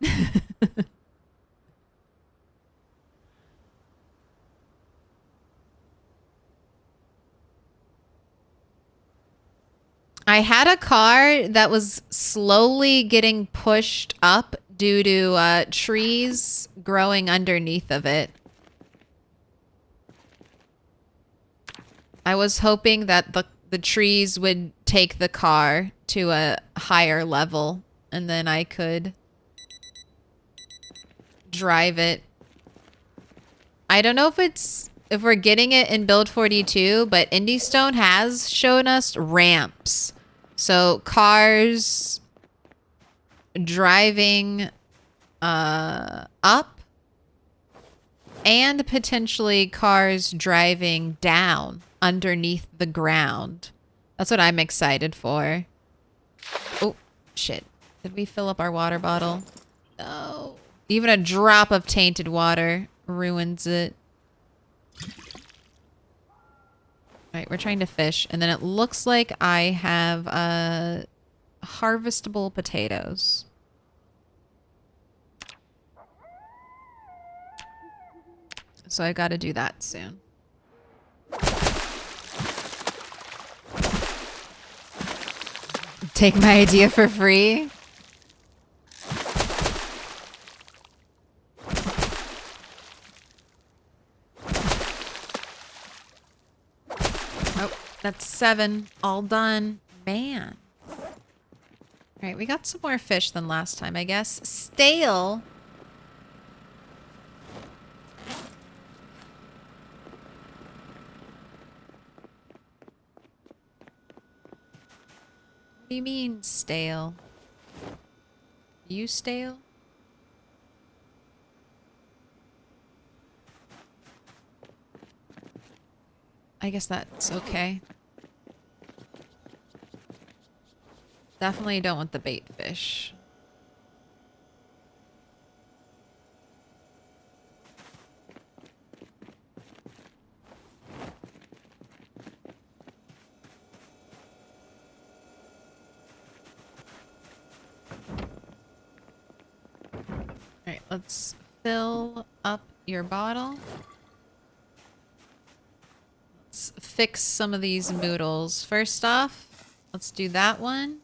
I had a car that was slowly getting pushed up due to trees growing underneath of it. I was hoping that the trees would take the car to a higher level and then I could drive it. I don't know if we're getting it in Build 42, but IndieStone has shown us ramps. So cars driving up and potentially cars driving down underneath the ground. That's what I'm excited for. Oh, shit. Did we fill up our water bottle? No. Even a drop of tainted water ruins it. Alright, we're trying to fish. And then it looks like I have harvestable potatoes. So I gotta do that soon. Take my idea for free? Oh, that's 7. All done. Man. Alright, we got some more fish than last time, I guess. Stale. What do you mean, stale? You stale? I guess that's okay. Definitely don't want the bait fish. Alright, let's fill up your bottle. Let's fill fix some of these noodles. First off, let's do that one.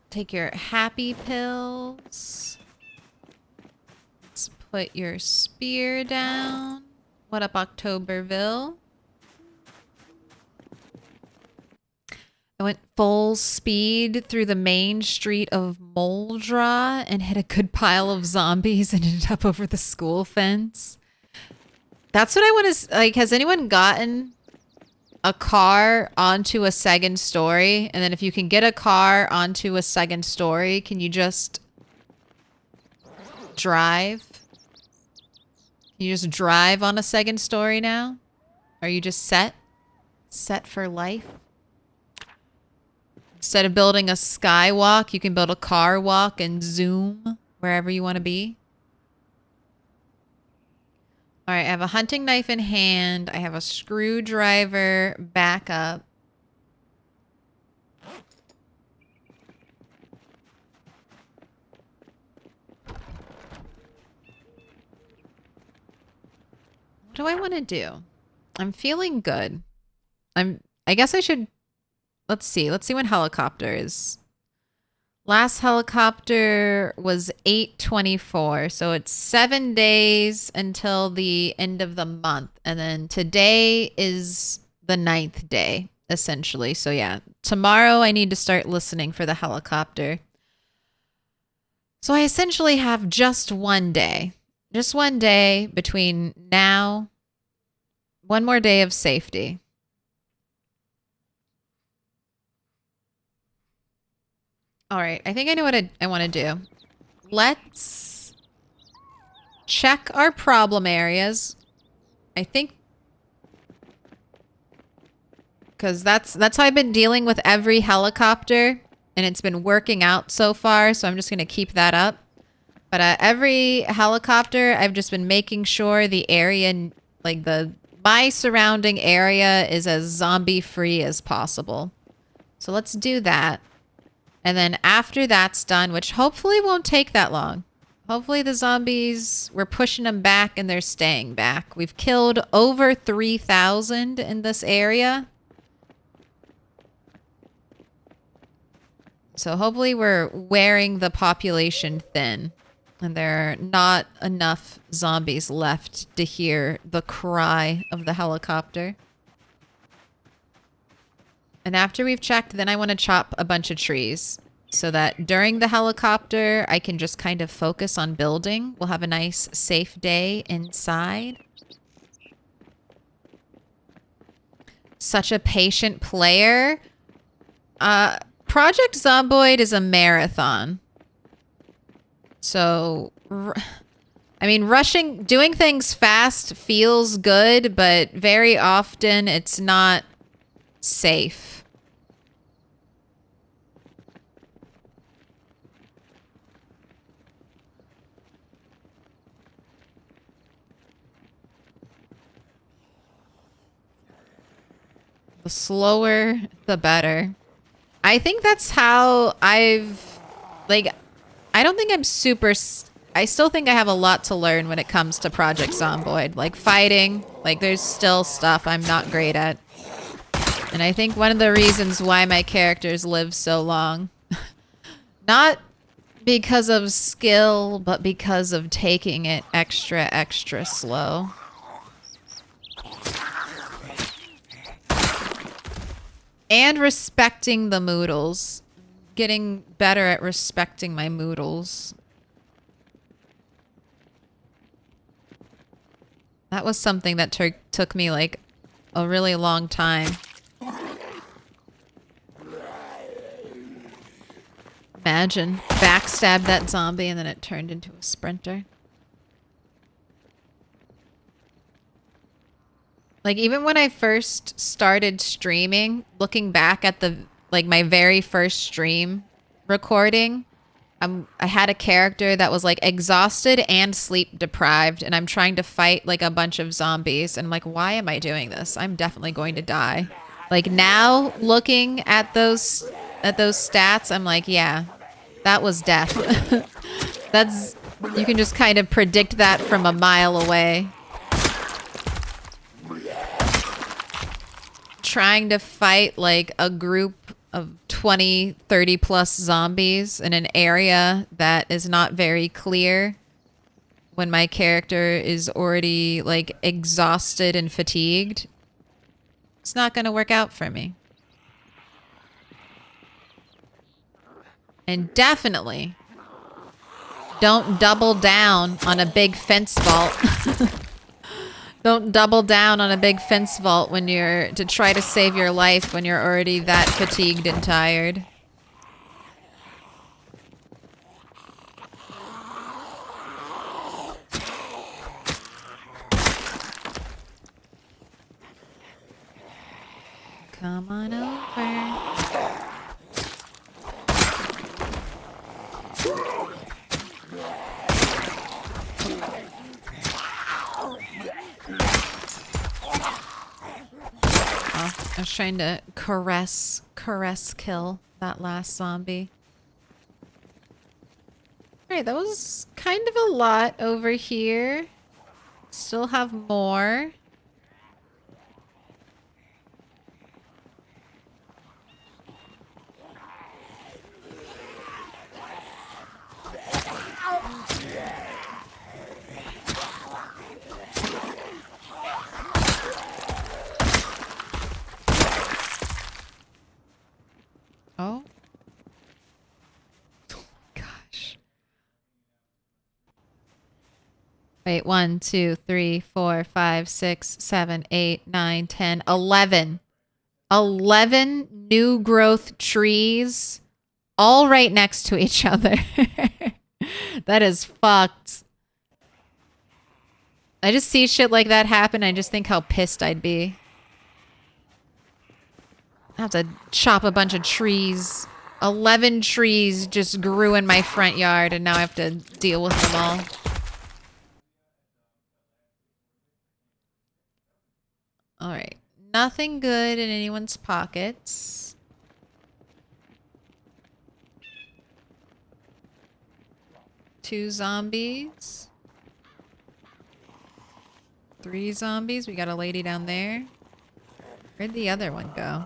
Take your happy pills. Let's put your spear down. What up, Octoberville? I went full speed through the main street of Moldra and hit a good pile of zombies and ended up over the school fence. That's what I want to... Like, has anyone gotten a car onto a second story? And then if you can get a car onto a second story, can you just drive? Can you just drive on a second story now? Are you just set? Set for life? Instead of building a skywalk, you can build a car walk and zoom wherever you want to be. All right, I have a hunting knife in hand. I have a screwdriver backup. What do I want to do? I'm feeling good. I guess I should... Let's see when helicopter is. Last helicopter was 8/24, so it's 7 days until the end of the month. And then today is the 9th day, essentially. So yeah, tomorrow I need to start listening for the helicopter. So I essentially have just one day. Just one day between now. One more day of safety. All right, I think I know what I want to do. Let's check our problem areas. I think... Because that's how I've been dealing with every helicopter. And it's been working out so far, so I'm just going to keep that up. But every helicopter, I've just been making sure the area, like my surrounding area is as zombie-free as possible. So let's do that. And then after that's done, which hopefully won't take that long. Hopefully the zombies, we're pushing them back and they're staying back. We've killed over 3,000 in this area. So hopefully we're wearing the population thin. And there are not enough zombies left to hear the cry of the helicopter. And after we've checked, then I want to chop a bunch of trees so that during the helicopter, I can just kind of focus on building. We'll have a nice, safe day inside. Such a patient player. Project Zomboid is a marathon. So, I mean, doing things fast feels good, but very often it's not safe. The slower, the better. I think that's how I don't think I'm super... I still think I have a lot to learn when it comes to Project Zomboid. Like fighting, there's still stuff I'm not great at. And I think one of the reasons why my characters live so long, not because of skill, but because of taking it extra, extra slow. And respecting the moodles. Getting better at respecting my moodles. That was something that took me a really long time. Imagine, backstab that zombie and then it turned into a sprinter. Even when I first started streaming, looking back at my very first stream recording, I had a character that was like exhausted and sleep deprived, and I'm trying to fight like a bunch of zombies, and I'm like, why am I doing this? I'm definitely going to die. Like now, looking at those stats, I'm like, yeah, that was death. That's, you can just kind of predict that from a mile away. Trying to fight like a group of 20, 30 plus zombies in an area that is not very clear when my character is already like exhausted and fatigued. It's not going to work out for me. And definitely don't double down on a big fence vault. Don't double down on a big fence vault when you're to try to save your life when you're already that fatigued and tired. Come on over. I was trying to caress kill that last zombie. Alright, that was kind of a lot over here. Still have more. Oh. Oh my gosh. Wait, 1, 2, 3, 4, 5, 6, 7, 8, 9, 10, 11. 11 new growth trees all right next to each other. That is fucked. I just see shit like that happen. I just think how pissed I'd be. I have to chop a bunch of trees. 11 trees just grew in my front yard, and now I have to deal with them all. Alright. Nothing good in anyone's pockets. Two zombies. 3 zombies. We got a lady down there. Where'd the other one go?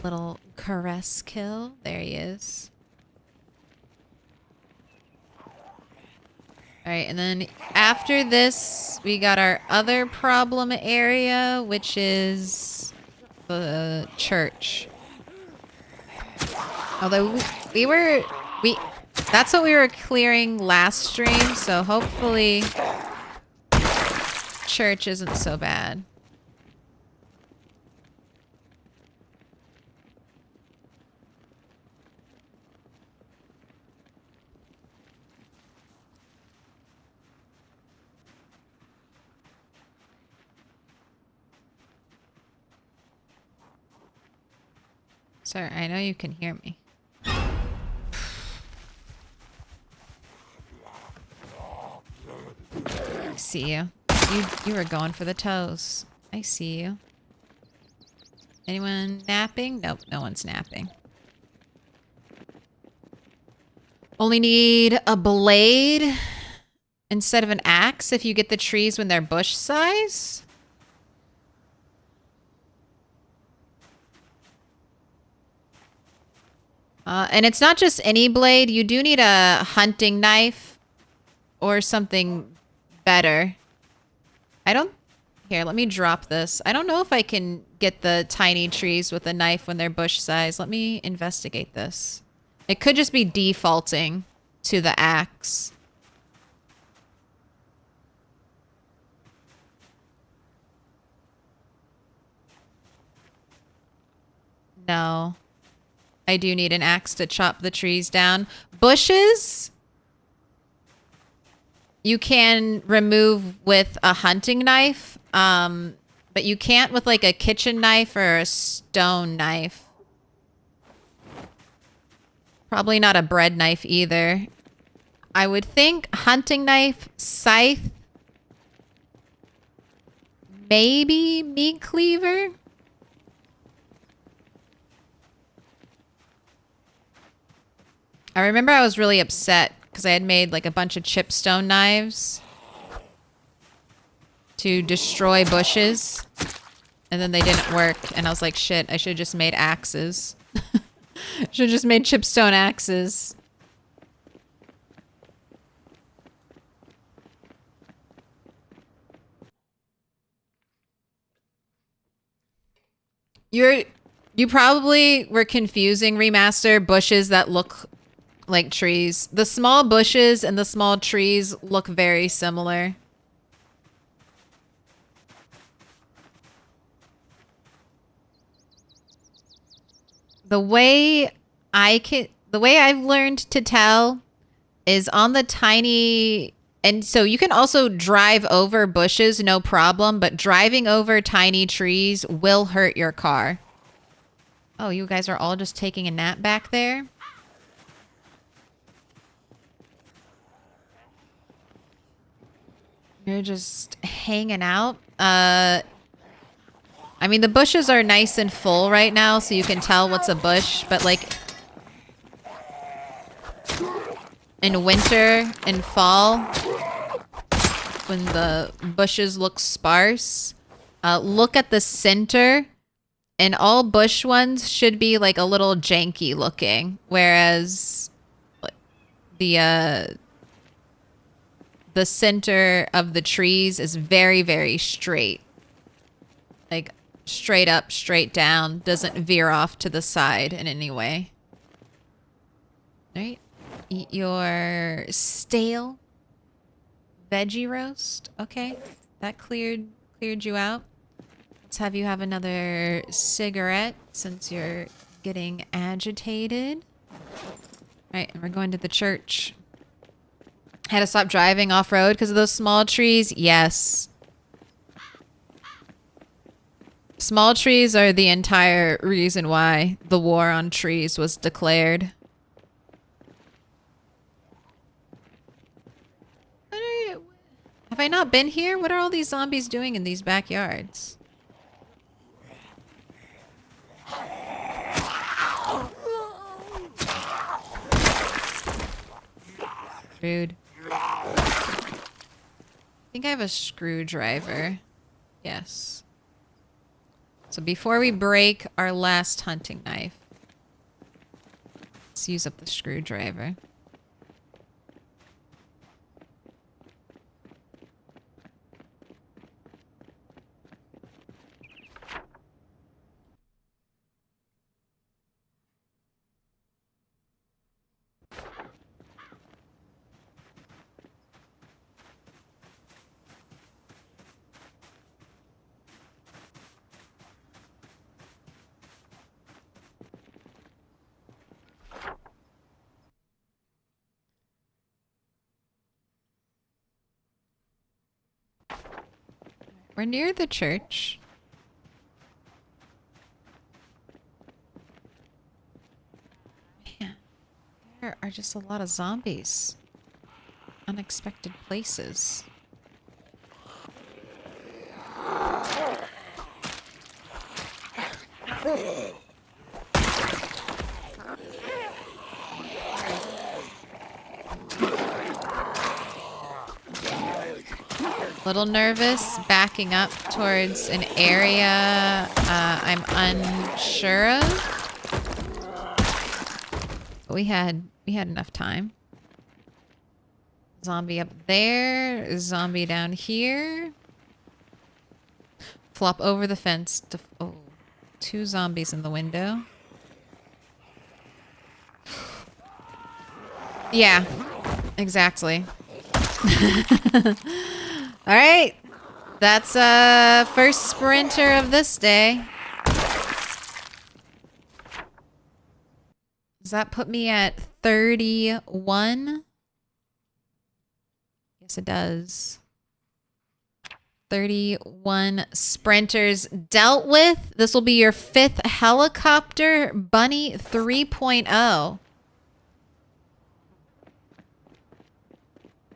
Little caress kill. There he is. Alright, and then after this, we got our other problem area, which is the church. Although that's what we were clearing last stream, so hopefully church isn't so bad. Sir, I know you can hear me. I see you. You were going for the toes. I see you. Anyone napping? Nope, no one's napping. Only need a blade instead of an axe if you get the trees when they're bush size. And it's not just any blade. You do need a hunting knife or something better. I don't... Here, let me drop this. I don't know if I can get the tiny trees with a knife when they're bush size. Let me investigate this. It could just be defaulting to the axe. No. I do need an axe to chop the trees down. Bushes, you can remove with a hunting knife, but you can't with like a kitchen knife or a stone knife. Probably not a bread knife either. I would think hunting knife, scythe, maybe meat cleaver. I remember I was really upset because I had made like a bunch of chipstone knives to destroy bushes, and then they didn't work, and I was like, shit, I should have just made axes. Should have just made chipstone axes. You probably were confusing, Remaster, bushes that look like trees. The small bushes and the small trees look very similar. The way I've learned to tell is on the tiny, and so you can also drive over bushes, no problem, but driving over tiny trees will hurt your car. Oh, you guys are all just taking a nap back there? You're just hanging out? I mean, the bushes are nice and full right now, so you can tell what's a bush, but like in winter and fall, when the bushes look sparse, look at the center, and all bush ones should be like a little janky looking, whereas the center of the trees is very, very straight. Like straight up, straight down, doesn't veer off to the side in any way. All right. Eat your stale veggie roast. Okay. That cleared you out. Let's have you have another cigarette since you're getting agitated. All right, and we're going to the church. Had to stop driving off-road because of those small trees? Yes. Small trees are the entire reason why the war on trees was declared. Have I not been here? What are all these zombies doing in these backyards? Rude. I think I have a screwdriver. Yes. So before we break our last hunting knife, let's use up the screwdriver. We're near the church. Man, there are just a lot of zombies. Unexpected places. Little nervous backing up towards an area I'm unsure of. But we had enough time. Zombie up there, zombie down here. Flop over the fence to two zombies in the window. Yeah, exactly. All right, that's first sprinter of this day. Does that put me at 31? Yes, it does. 31 sprinters dealt with. This will be your 5th helicopter bunny 3.0.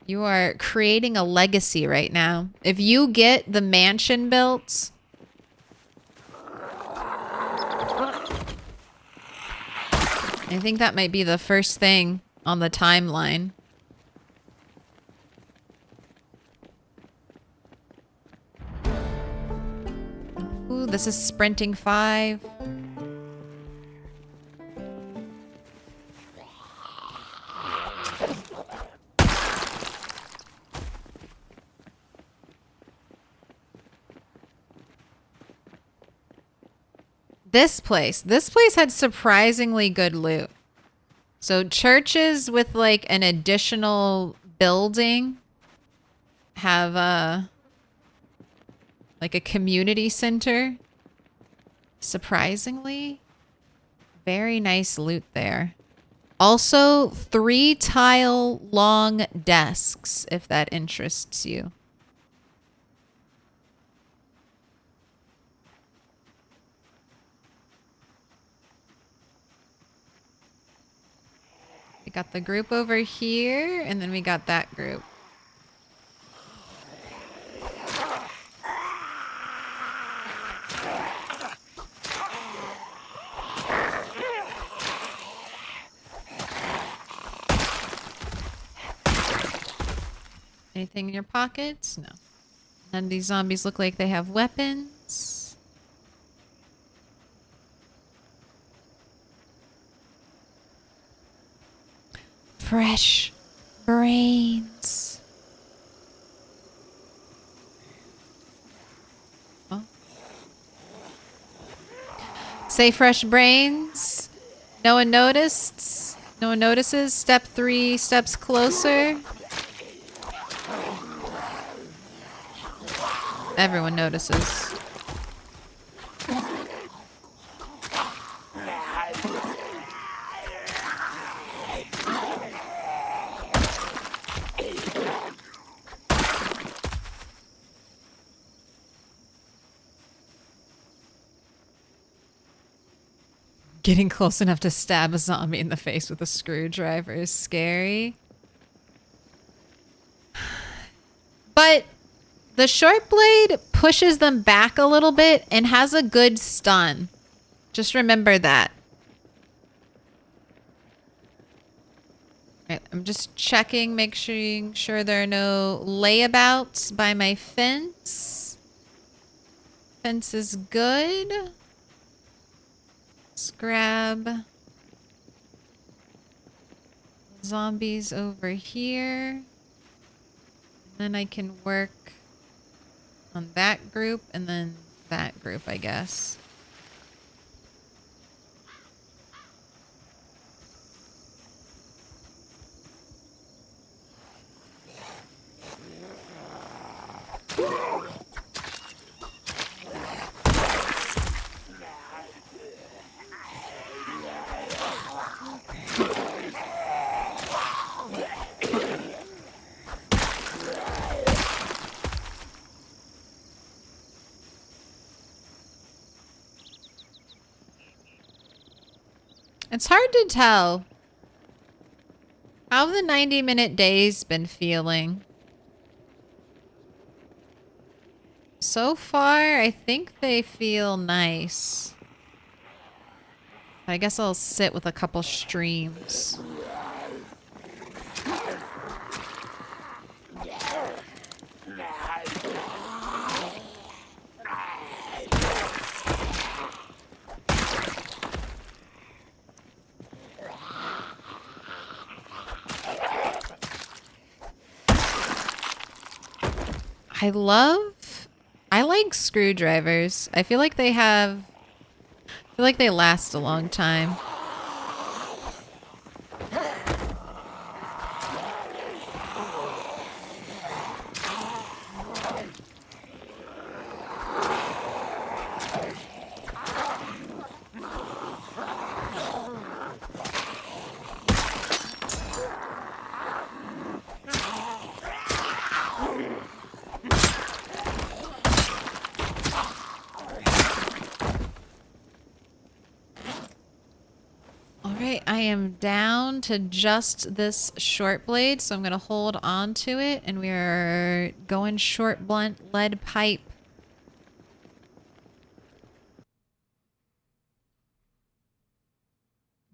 You are creating a legacy right now. If you get the mansion built, I think that might be the first thing on the timeline. Ooh, this is sprinting 5. This place had surprisingly good loot. So churches with like an additional building have like a community center. Surprisingly, very nice loot there. Also, 3 tile long desks, if that interests you. We got the group over here, and then we got that group. Anything in your pockets? No. None of these zombies look like they have weapons. Fresh brains. Oh. Say fresh brains. No one noticed. No one notices. Step 3 steps closer. Everyone notices. Getting close enough to stab a zombie in the face with a screwdriver is scary. But the short blade pushes them back a little bit and has a good stun. Just remember that. Right, I'm just checking, making sure there are no layabouts by my fence. Fence is good. Let's grab zombies over here. Then I can work on that group and then that group, I guess. It's hard to tell. How have the 90-minute days been feeling? So far, I think they feel nice. I guess I'll sit with a couple streams. I like screwdrivers. I feel like they last a long time. I am down to just this short blade, so I'm going to hold on to it, and we are going short blunt lead pipe.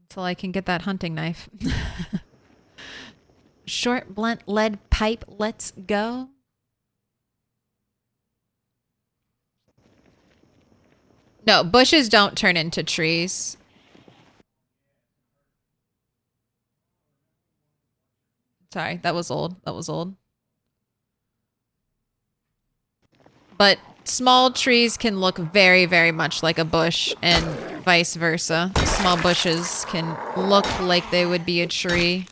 Until I can get that hunting knife. Short blunt lead pipe, let's go. No, bushes don't turn into trees. Sorry, that was old. That was old. But small trees can look very, very much like a bush and vice versa. Small bushes can look like they would be a tree.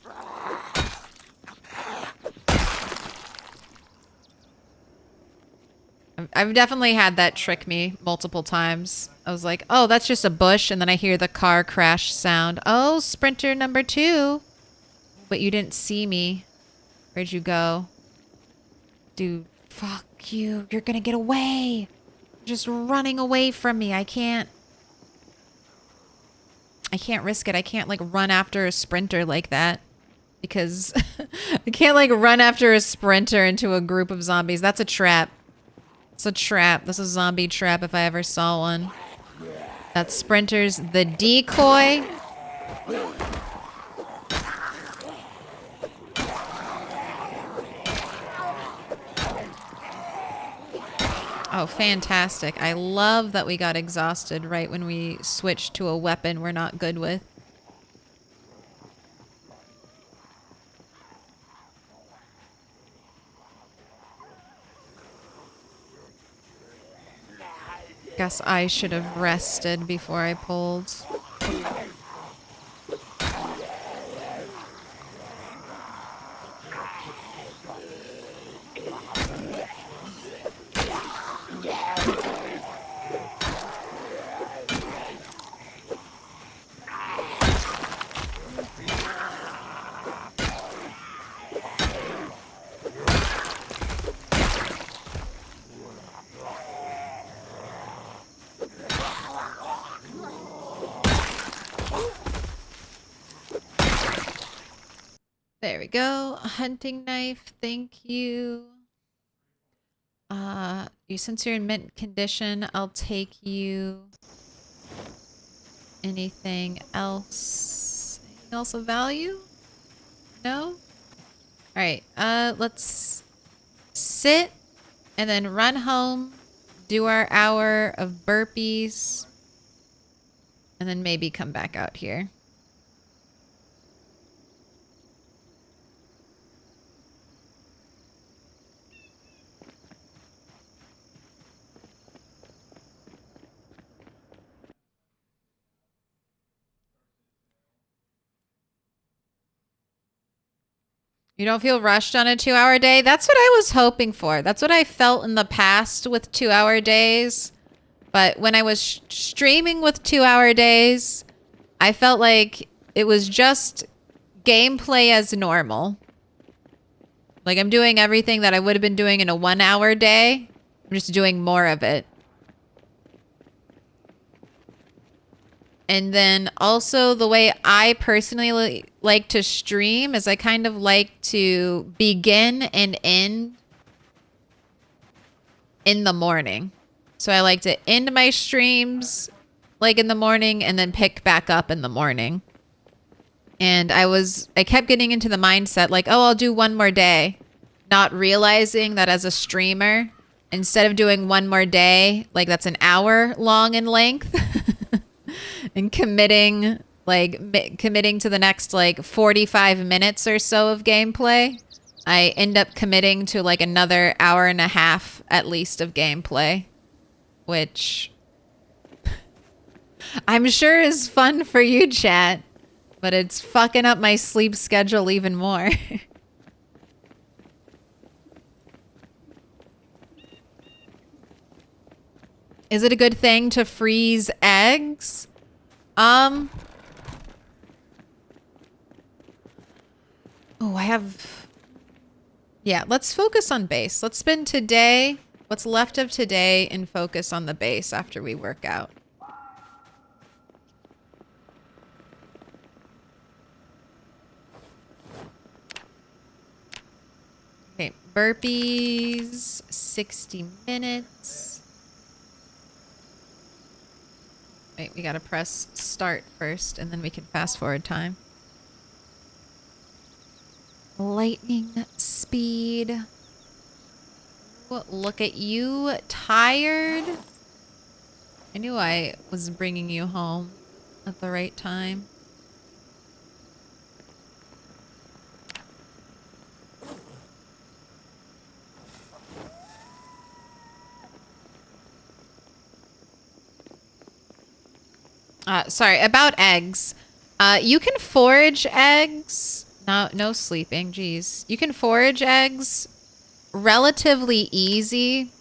I've definitely had that trick me multiple times. I was like, oh, that's just a bush. And then I hear the car crash sound. Oh, Sprinter number 2. But you didn't see me. Where'd you go? Dude, fuck you. You're gonna get away. You're just running away from me. I can't risk it. I can't like run after a sprinter like that. Because I can't like run after a sprinter into a group of zombies. That's a trap. It's a trap. This is a zombie trap if I ever saw one. That sprinter's the decoy. Oh, fantastic. I love that we got exhausted right when we switched to a weapon we're not good with. Guess I should have rested before I pulled. There we go. A hunting knife. Thank you. Since you're in mint condition, I'll take you. Anything else? Anything else of value? No? Alright, let's sit and then run home, do our hour of burpees, and then maybe come back out here. You don't feel rushed on a 2-hour day? That's what I was hoping for. That's what I felt in the past with 2-hour days. But when I was streaming with 2-hour days, I felt like it was just gameplay as normal. Like I'm doing everything that I would have been doing in a 1-hour day. I'm just doing more of it. And then also the way I personally like to stream is I kind of like to begin and end in the morning. So I like to end my streams like in the morning and then pick back up in the morning. And I kept getting into the mindset like, oh, I'll do one more day. Not realizing that as a streamer, instead of doing one more day, like that's an hour long in length. And committing to the next like 45 minutes or so of gameplay, I end up committing to like another hour and a half at least of gameplay, which I'm sure is fun for you, chat, but it's fucking up my sleep schedule even more. Is it a good thing to freeze eggs? Oh, yeah, let's focus on base. Let's spend today, what's left of today, and focus on the base after we work out. burpees, 60 minutes. Wait, we gotta press start first, and then we can fast forward time. Lightning speed. Look at you, tired. I knew I was bringing you home at the right time. Sorry, about eggs. You can forage eggs. No sleeping, geez. You can forage eggs relatively easy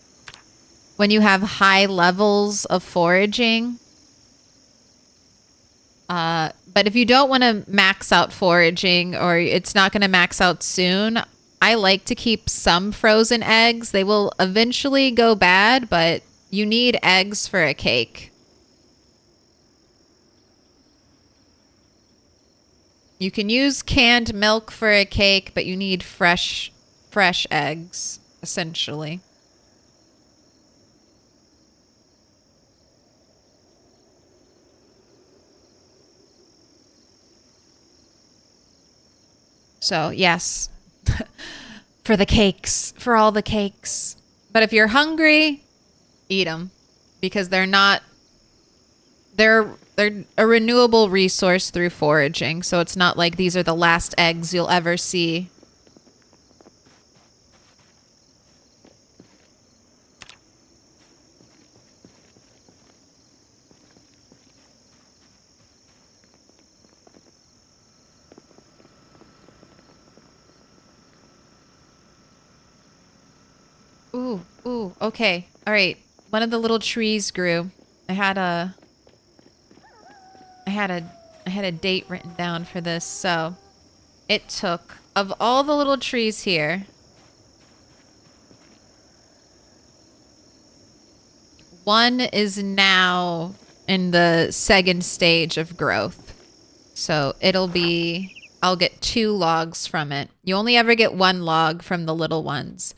when you have high levels of foraging. But if you don't want to max out foraging, or it's not going to max out soon, I like to keep some frozen eggs. They will eventually go bad, but you need eggs for a cake. You can use canned milk for a cake, but you need fresh eggs, essentially. So, yes. For the cakes. For all the cakes. But if you're hungry, eat them. Because they're not... They're a renewable resource through foraging, so it's not like these are the last eggs you'll ever see. Ooh, okay. All right. One of the little trees grew. I had a date written down for this, so it took, of all the little trees here, one is now in the second stage of growth. So I'll get 2 logs from it. You only ever get 1 log from the little ones.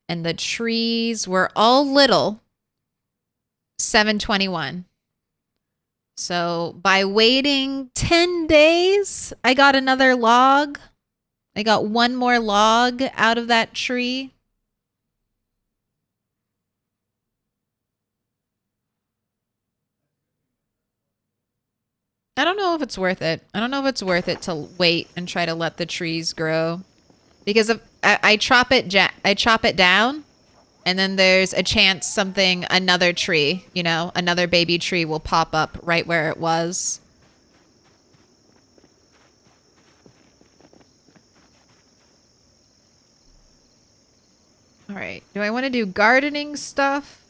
And the trees were all little. 721. So by waiting 10 days, I got another log. I got 1 more log out of that tree. I don't know if it's worth it. I don't know if it's worth it to wait and try to let the trees grow. Because if I chop it down, and then there's a chance another tree, another baby tree will pop up right where it was. All right. Do I want to do gardening stuff?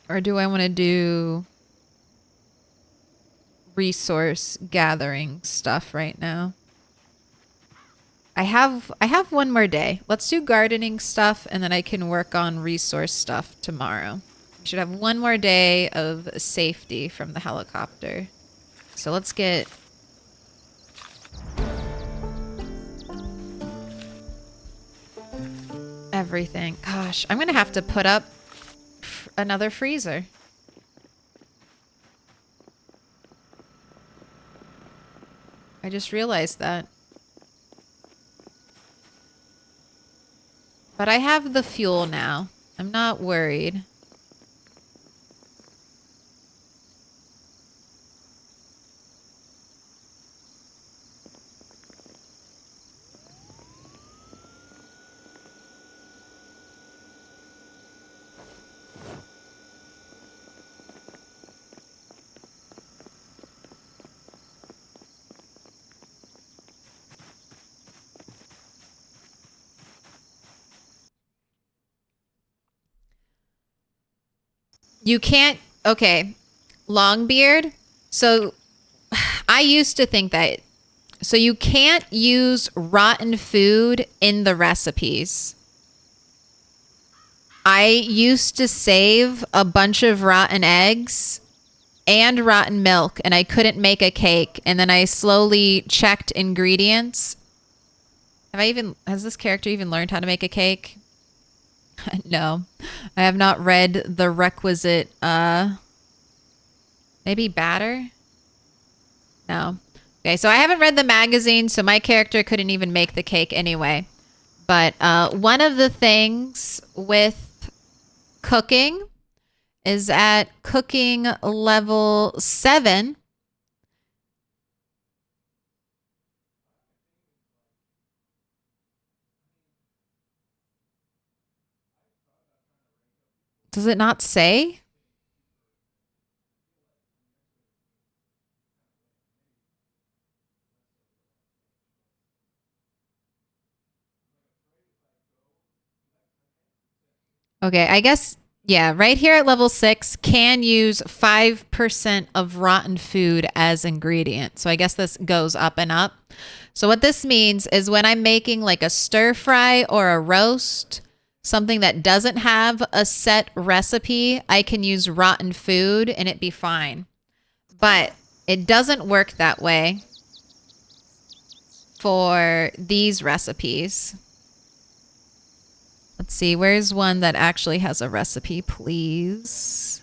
Or do I want to do resource gathering stuff right now? I have 1 more day. Let's do gardening stuff, and then I can work on resource stuff tomorrow. We should have 1 more day of safety from the helicopter. So let's get... everything. Gosh, I'm going to have to put up another freezer. I just realized that. But I have the fuel now. I'm not worried. You can't... Okay. Longbeard. So, I used to think that... So, you can't use rotten food in the recipes. I used to save a bunch of rotten eggs and rotten milk, and I couldn't make a cake. And then I slowly checked ingredients, Has this character even learned how to make a cake? No. I have not read the requisite, maybe batter? No. Okay, so I haven't read the magazine, so my character couldn't even make the cake anyway. But one of the things with cooking is at cooking level 7. Does it not say? Okay, I guess, yeah, right here at level 6, can use 5% of rotten food as ingredient. So I guess this goes up and up. So what this means is when I'm making like a stir fry or a roast, something that doesn't have a set recipe, I can use rotten food and it be fine. But it doesn't work that way for these recipes. Let's see, where's one that actually has a recipe, please?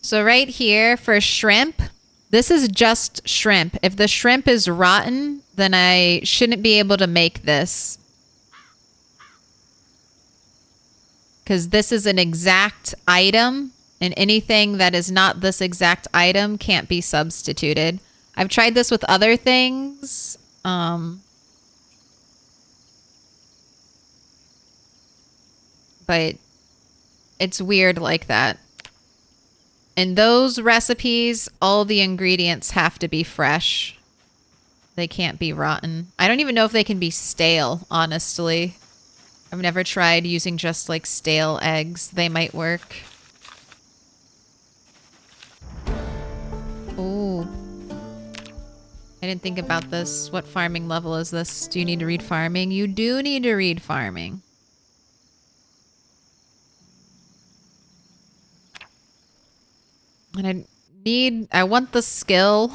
So right here for shrimp, this is just shrimp. If the shrimp is rotten, then I shouldn't be able to make this. Because this is an exact item, and anything that is not this exact item can't be substituted. I've tried this with other things. But it's weird like that. In those recipes, all the ingredients have to be fresh. They can't be rotten. I don't even know if they can be stale, honestly. I've never tried using just like stale eggs. They might work. Oh. I didn't think about this. What farming level is this? Do you need to read farming? You do need to read farming. And I want the skill.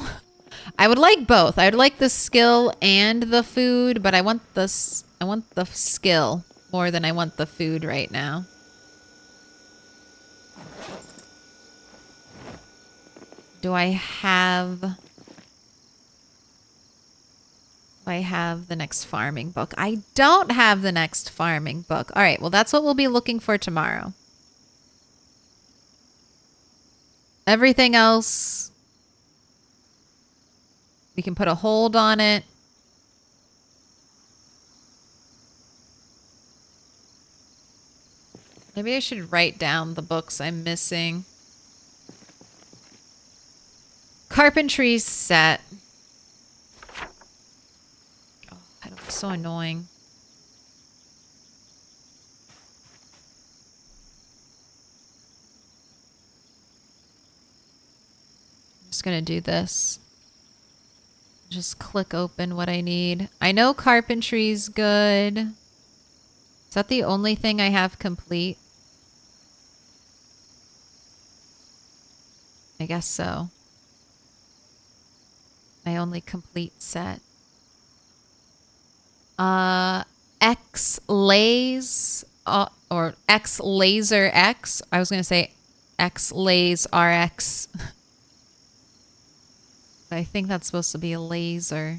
I would like both. I would like the skill and the food, but I want the skill more than I want the food right now. Do I have the next farming book? I don't have the next farming book. All right, well, that's what we'll be looking for tomorrow. Everything else, we can put a hold on it. Maybe I should write down the books I'm missing. Carpentry set. Oh, it's so annoying. Just gonna do this. Just click open what I need. I know carpentry's good. Is that the only thing I have complete? I guess so. My only complete set. X Lays or X Laser X. I was gonna say X Lays RX. I think that's supposed to be a laser.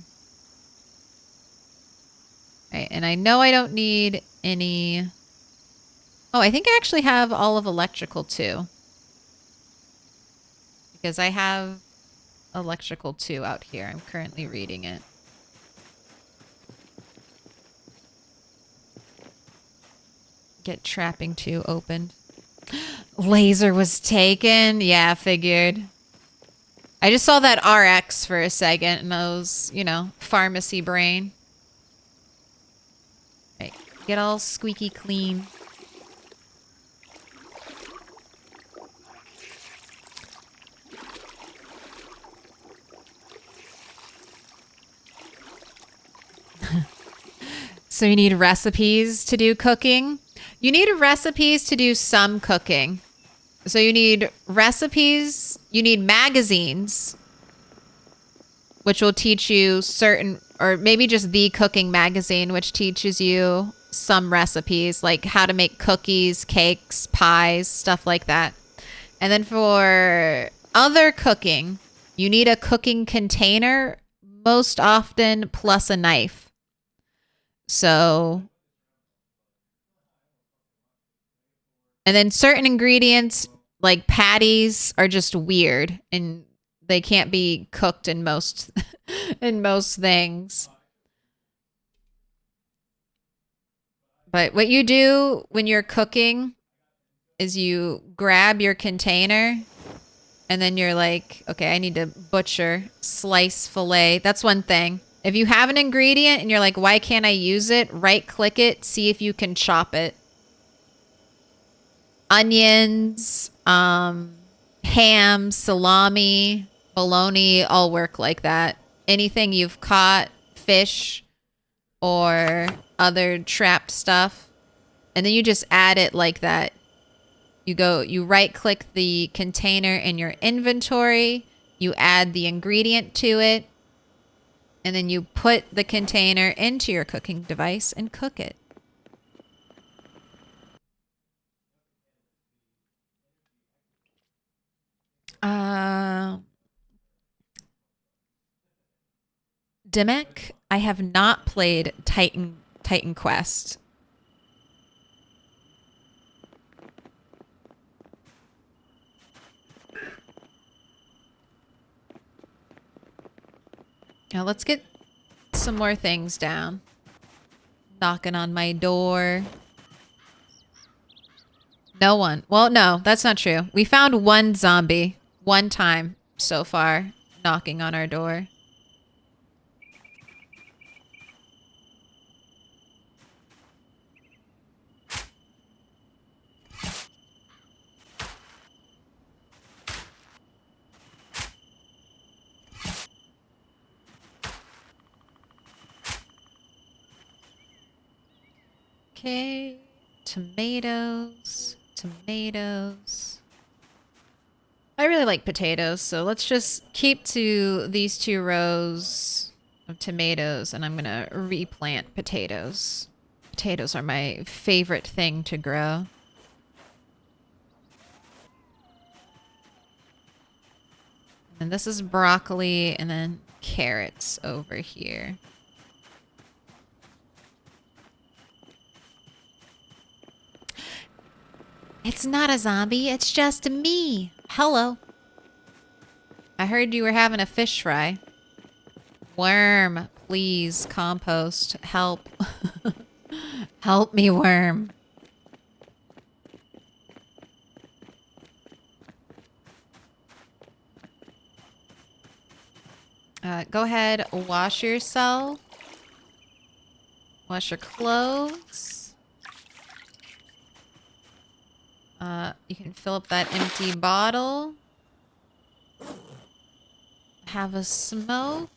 Right, and I know I don't need any... Oh, I think I actually have all of electrical too. Because I have electrical 2 out here. I'm currently reading it. Get trapping 2 opened. Laser was taken. Yeah, figured. I just saw that RX for a second and I was, you know, pharmacy brain. Right, get all squeaky clean. So you need recipes to do cooking? You need recipes to do some cooking. So you need recipes, you need magazines, which will teach you certain, or maybe just the cooking magazine, which teaches you some recipes, like how to make cookies, cakes, pies, stuff like that. And then for other cooking, you need a cooking container, most often, plus a knife. So, and then certain ingredients, like patties, are just weird and they can't be cooked in most in most things. But what you do when you're cooking is you grab your container and then you're like, okay, I need to butcher, slice, fillet. That's one thing. If you have an ingredient and you're like, why can't I use it? Right click it, see if you can chop it. Onions, ham, salami, bologna all work like that. Anything you've caught, fish, or other trapped stuff. And then you just add it like that. You right click the container in your inventory, you add the ingredient to it, and then you put the container into your cooking device and cook it. Dimek, I have not played Titan Quest. Now let's get some more things down. Knocking on my door. No one. Well, no, that's not true. We found one zombie one time so far knocking on our door. Okay, tomatoes, tomatoes. I really like potatoes, so let's just keep to these 2 rows of tomatoes, and I'm gonna replant potatoes. Potatoes are my favorite thing to grow. And this is broccoli, and then carrots over here. It's not a zombie, it's just me. Hello. I heard you were having a fish fry. Worm, please, compost, help. Help me, worm. Go ahead, wash yourself. Wash your clothes. You can fill up that empty bottle. Have a smoke.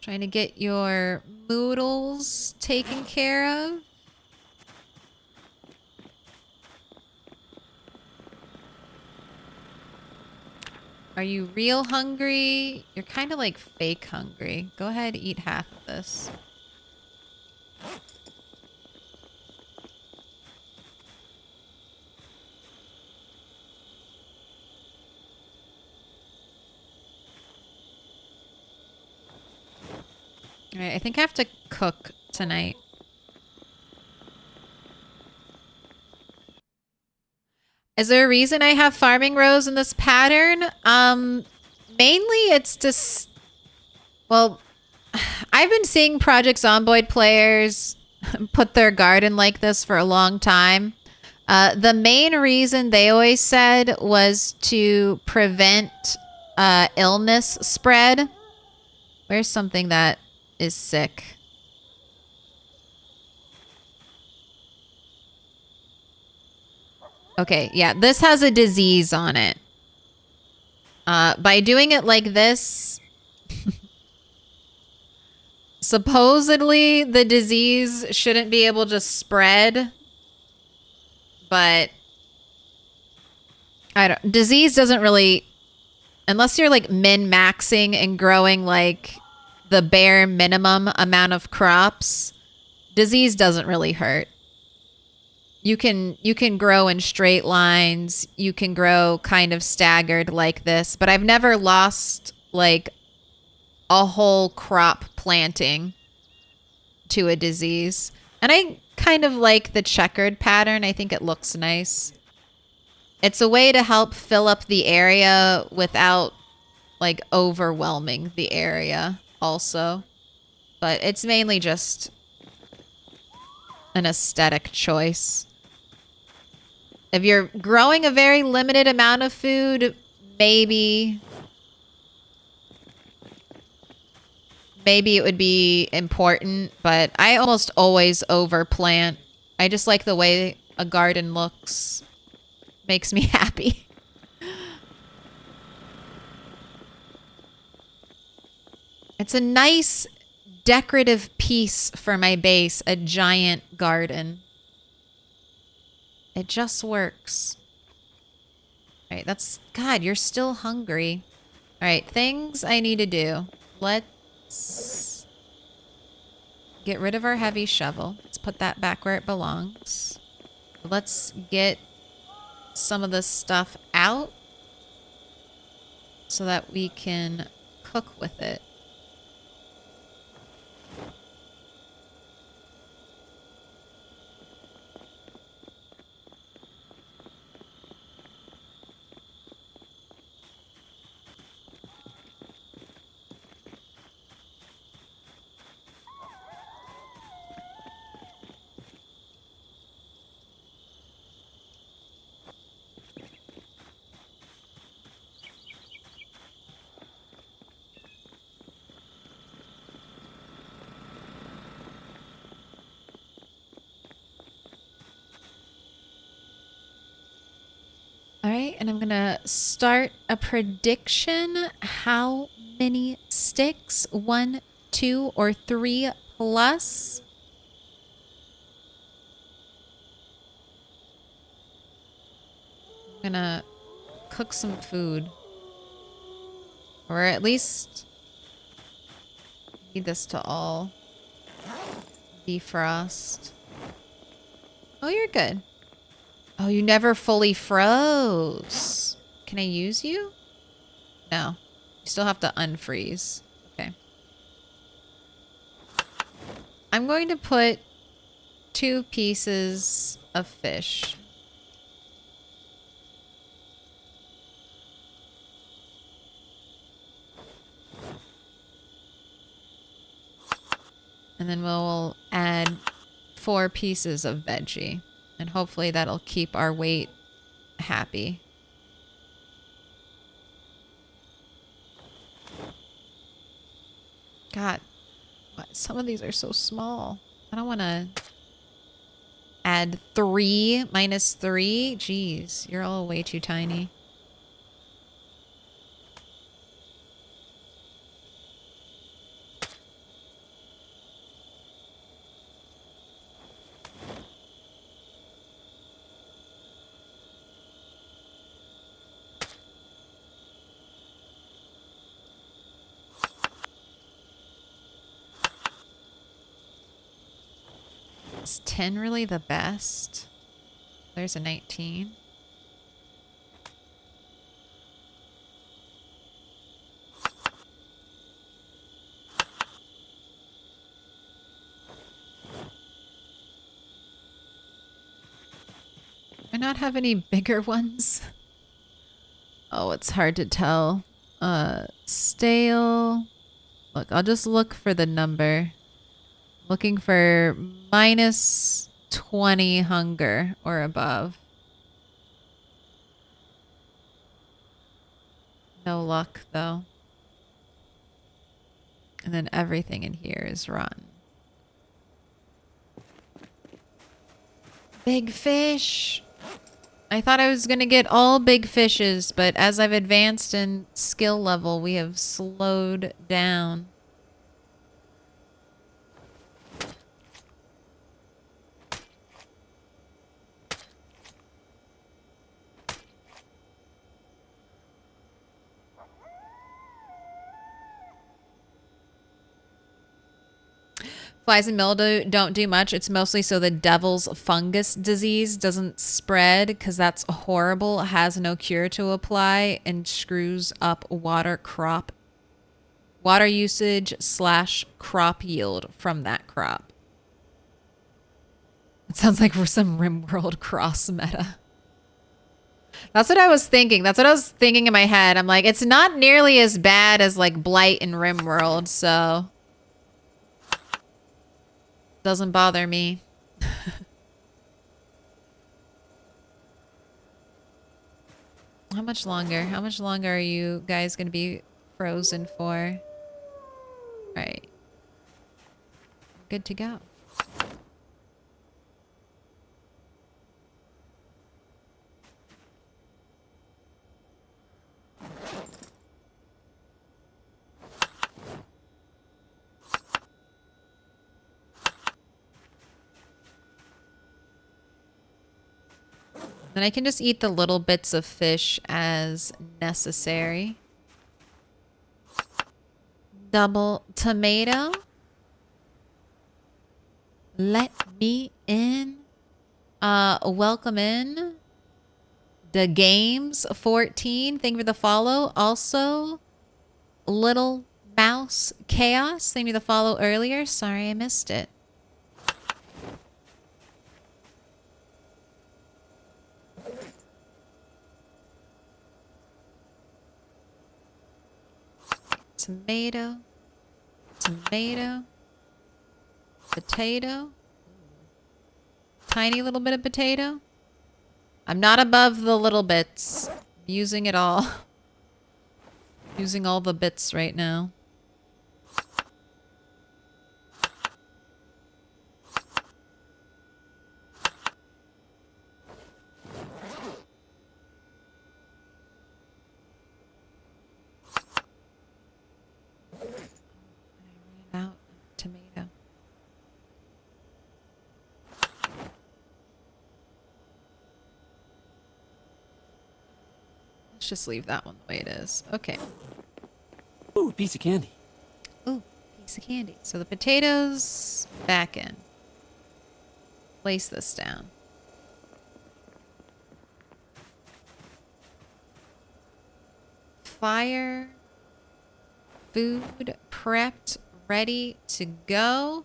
Trying to get your noodles taken care of. Are you real hungry? You're kind of like fake hungry. Go ahead, eat half of this. All right, I think I have to cook tonight. Is there a reason I have farming rows in this pattern? Mainly it's just, well, I've been seeing Project Zomboid players put their garden like this for a long time. The main reason they always said was to prevent illness spread. Where's something that is sick? Okay, yeah, this has a disease on it. By doing it like this, supposedly the disease shouldn't be able to spread, but Disease doesn't really, unless you're like min-maxing and growing like the bare minimum amount of crops, disease doesn't really hurt. You can grow in straight lines. You can grow kind of staggered like this, but I've never lost like a whole crop planting to a disease. And I kind of like the checkered pattern. I think it looks nice. It's a way to help fill up the area without like overwhelming the area also. But it's mainly just an aesthetic choice. If you're growing a very limited amount of food, maybe it would be important, but I almost always overplant. I just like the way a garden looks. Makes me happy. It's a nice decorative piece for my base, a giant garden. It just works. All right, that's... God, you're still hungry. All right, things I need to do. Let's get rid of our heavy shovel. Let's put that back where it belongs. Let's get some of this stuff out so that we can cook with it. All right, and I'm gonna start a prediction. How many sticks? 1, 2, or 3 plus? I'm gonna cook some food. Or at least need this to all defrost. Oh, you're good. Oh, you never fully froze. Can I use you? No. You still have to unfreeze. Okay. I'm going to put 2 pieces of fish. And then we'll add 4 pieces of veggie. And hopefully that'll keep our weight happy. God, some of these are so small. I don't want to add 3 minus 3. Jeez, you're all way too tiny. Is 10 really the best? There's a 19. Do I not have any bigger ones? Oh, it's hard to tell. Stale. Look, I'll just look for the number. Looking for minus 20 hunger or above. No luck, though. And then everything in here is rotten. Big fish! I thought I was going to get all big fishes, but as I've advanced in skill level, we have slowed down. Flies and mildew don't do much. It's mostly so the devil's fungus disease doesn't spread, because that's horrible. It has no cure to apply and screws up water usage / crop yield from that crop. It sounds like we're some RimWorld cross meta. That's what I was thinking. That's what I was thinking in my head. I'm like, it's not nearly as bad as like Blight in RimWorld, so doesn't bother me. How much longer? How much longer are you guys gonna be frozen for? All right. Good to go. Then I can just eat the little bits of fish as necessary. Double tomato. Let me in. Welcome in. The Games 14. Thank you for the follow. Also, Little Mouse Chaos. Thank you for the follow earlier. Sorry I missed it. Tomato, tomato, potato, tiny little bit of potato. I'm not above the little bits. I'm using it all. Using all the bits right now. Out of tomato. Let's just leave that one the way it is. Okay. Ooh, piece of candy. Ooh, piece of candy. So the potatoes back in. Place this down. Fire. Food prepped, ready to go.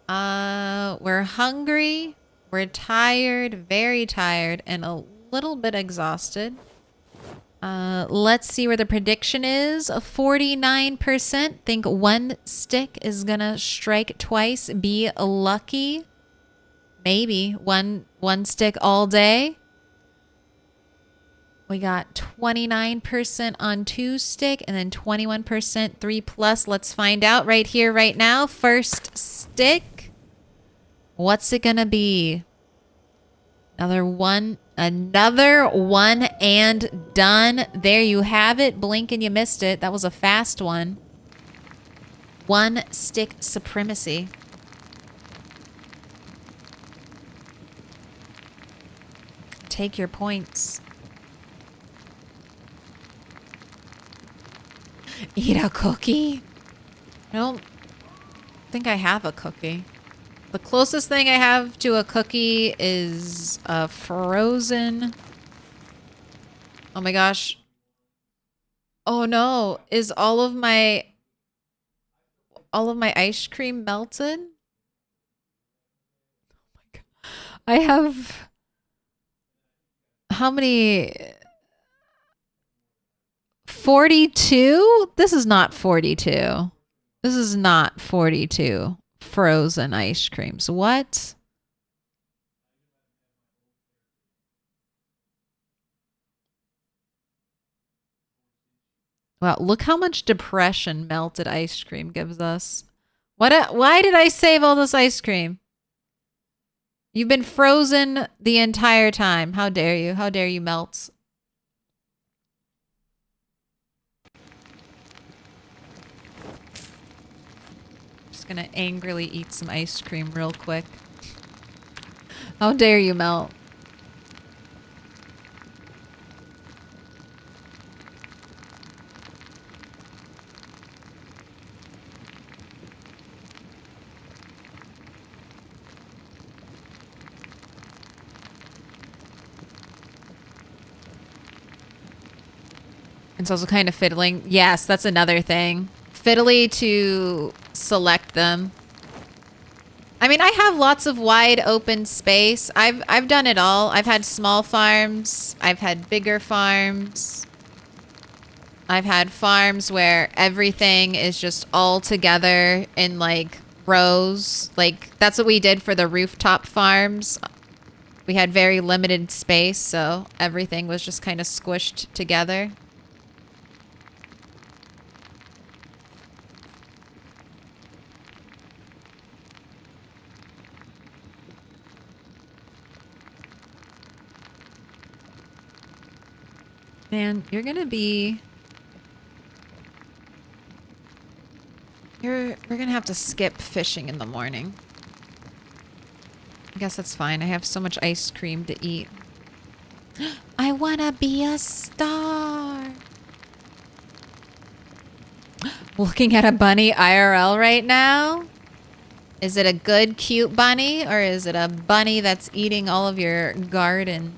We're hungry. We're tired, very tired, and a little bit exhausted. Let's see where the prediction is. 49% think one stick is gonna strike twice, be lucky. Maybe one stick all day. We got 29% on 2 stick and then 21% 3+. Let's find out right here, right now. First stick. What's it gonna be? Another one and done. There you have it. Blink and you missed it. That was a fast one. One stick supremacy. Take your points. Eat a cookie? I don't think I have a cookie. The closest thing I have to a cookie is a frozen... Oh my gosh. Oh no. Is all of my ice cream melted? Oh my God. I have... How many... 42? This is not 42. This is not 42 frozen ice creams. What? Wow, look how much depression melted ice cream gives us. Why did I save all this ice cream? You've been frozen the entire time. How dare you? How dare you melt? Just gonna angrily eat some ice cream real quick. How dare you melt? It's also kind of fiddling. Yes, that's another thing. Fiddly to select them. I mean, I have lots of wide open space. I've done it all. I've had small farms. I've had bigger farms. I've had farms where everything is just all together in like rows. Like that's what we did for the rooftop farms. We had very limited space, so everything was just kind of squished together. Man, you're gonna be... We're gonna have to skip fishing in the morning. I guess that's fine. I have so much ice cream to eat. I wanna be a star. Looking at a bunny IRL right now? Is it a good, cute bunny? Or is it a bunny that's eating all of your garden?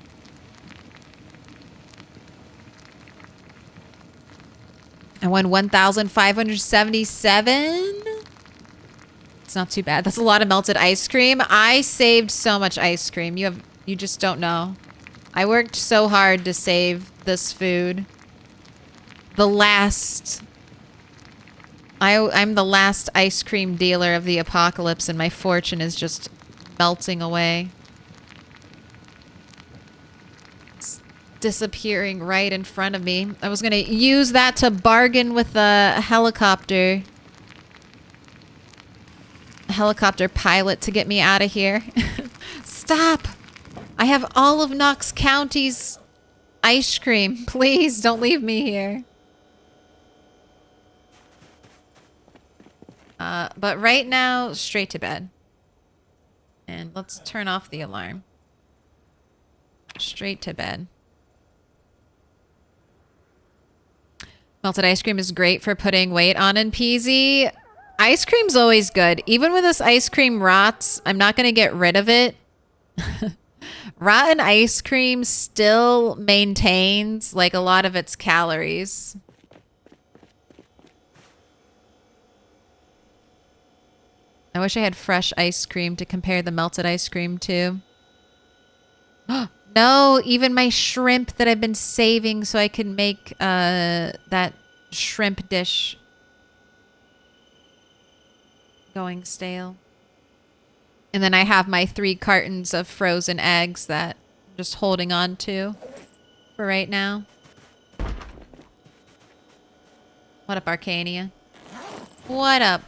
I won 1,577. It's not too bad. That's a lot of melted ice cream. I saved so much ice cream. You just don't know. I worked so hard to save this food. I'm the last ice cream dealer of the apocalypse, and my fortune is just melting away. Disappearing right in front of me. I was gonna use that to bargain with a helicopter pilot to get me out of here. Stop! I have all of Knox County's ice cream. Please don't leave me here. But right now, straight to bed. And let's turn off the alarm. Straight to bed. Melted ice cream is great for putting weight on in PZ. Ice cream's always good. Even when this ice cream rots, I'm not going to get rid of it. Rotten ice cream still maintains like a lot of its calories. I wish I had fresh ice cream to compare the melted ice cream to. No, even my shrimp that I've been saving so I can make that shrimp dish going stale. And then I have my 3 cartons of frozen eggs that I'm just holding on to for right now. What up, Arcania? What up?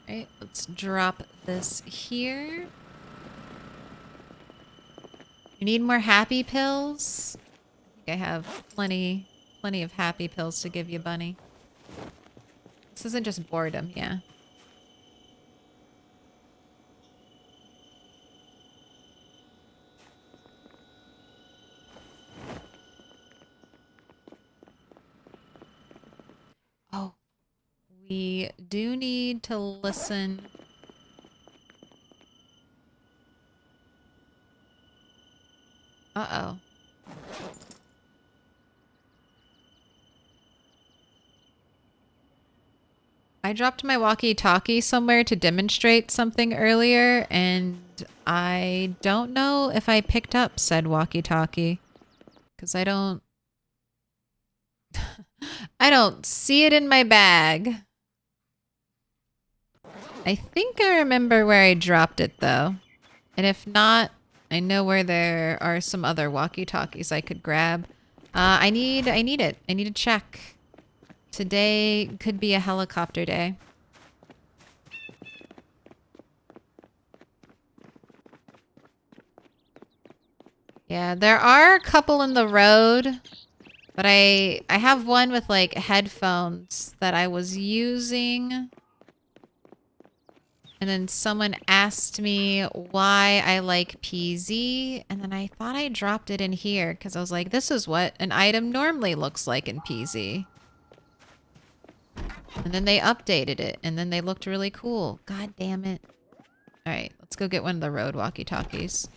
Alright, let's drop this here. You need more happy pills? I think I have plenty of happy pills to give you, Bunny. This isn't just boredom, yeah. Oh. We do need to listen. Uh-oh. I dropped my walkie-talkie somewhere to demonstrate something earlier, and I don't know if I picked up said walkie-talkie. Because I don't... I don't see it in my bag. I think I remember where I dropped it, though. And if not, I know where there are some other walkie-talkies I could grab. I need it. I need to check. Today could be a helicopter day. Yeah, there are a couple in the road. But I have one with, like, headphones that I was using. And then someone asked me why I like PZ, and then I thought I dropped it in here because I was like, this is what an item normally looks like in PZ. And then they updated it, and then they looked really cool. God damn it. All right, let's go get one of the road walkie-talkies.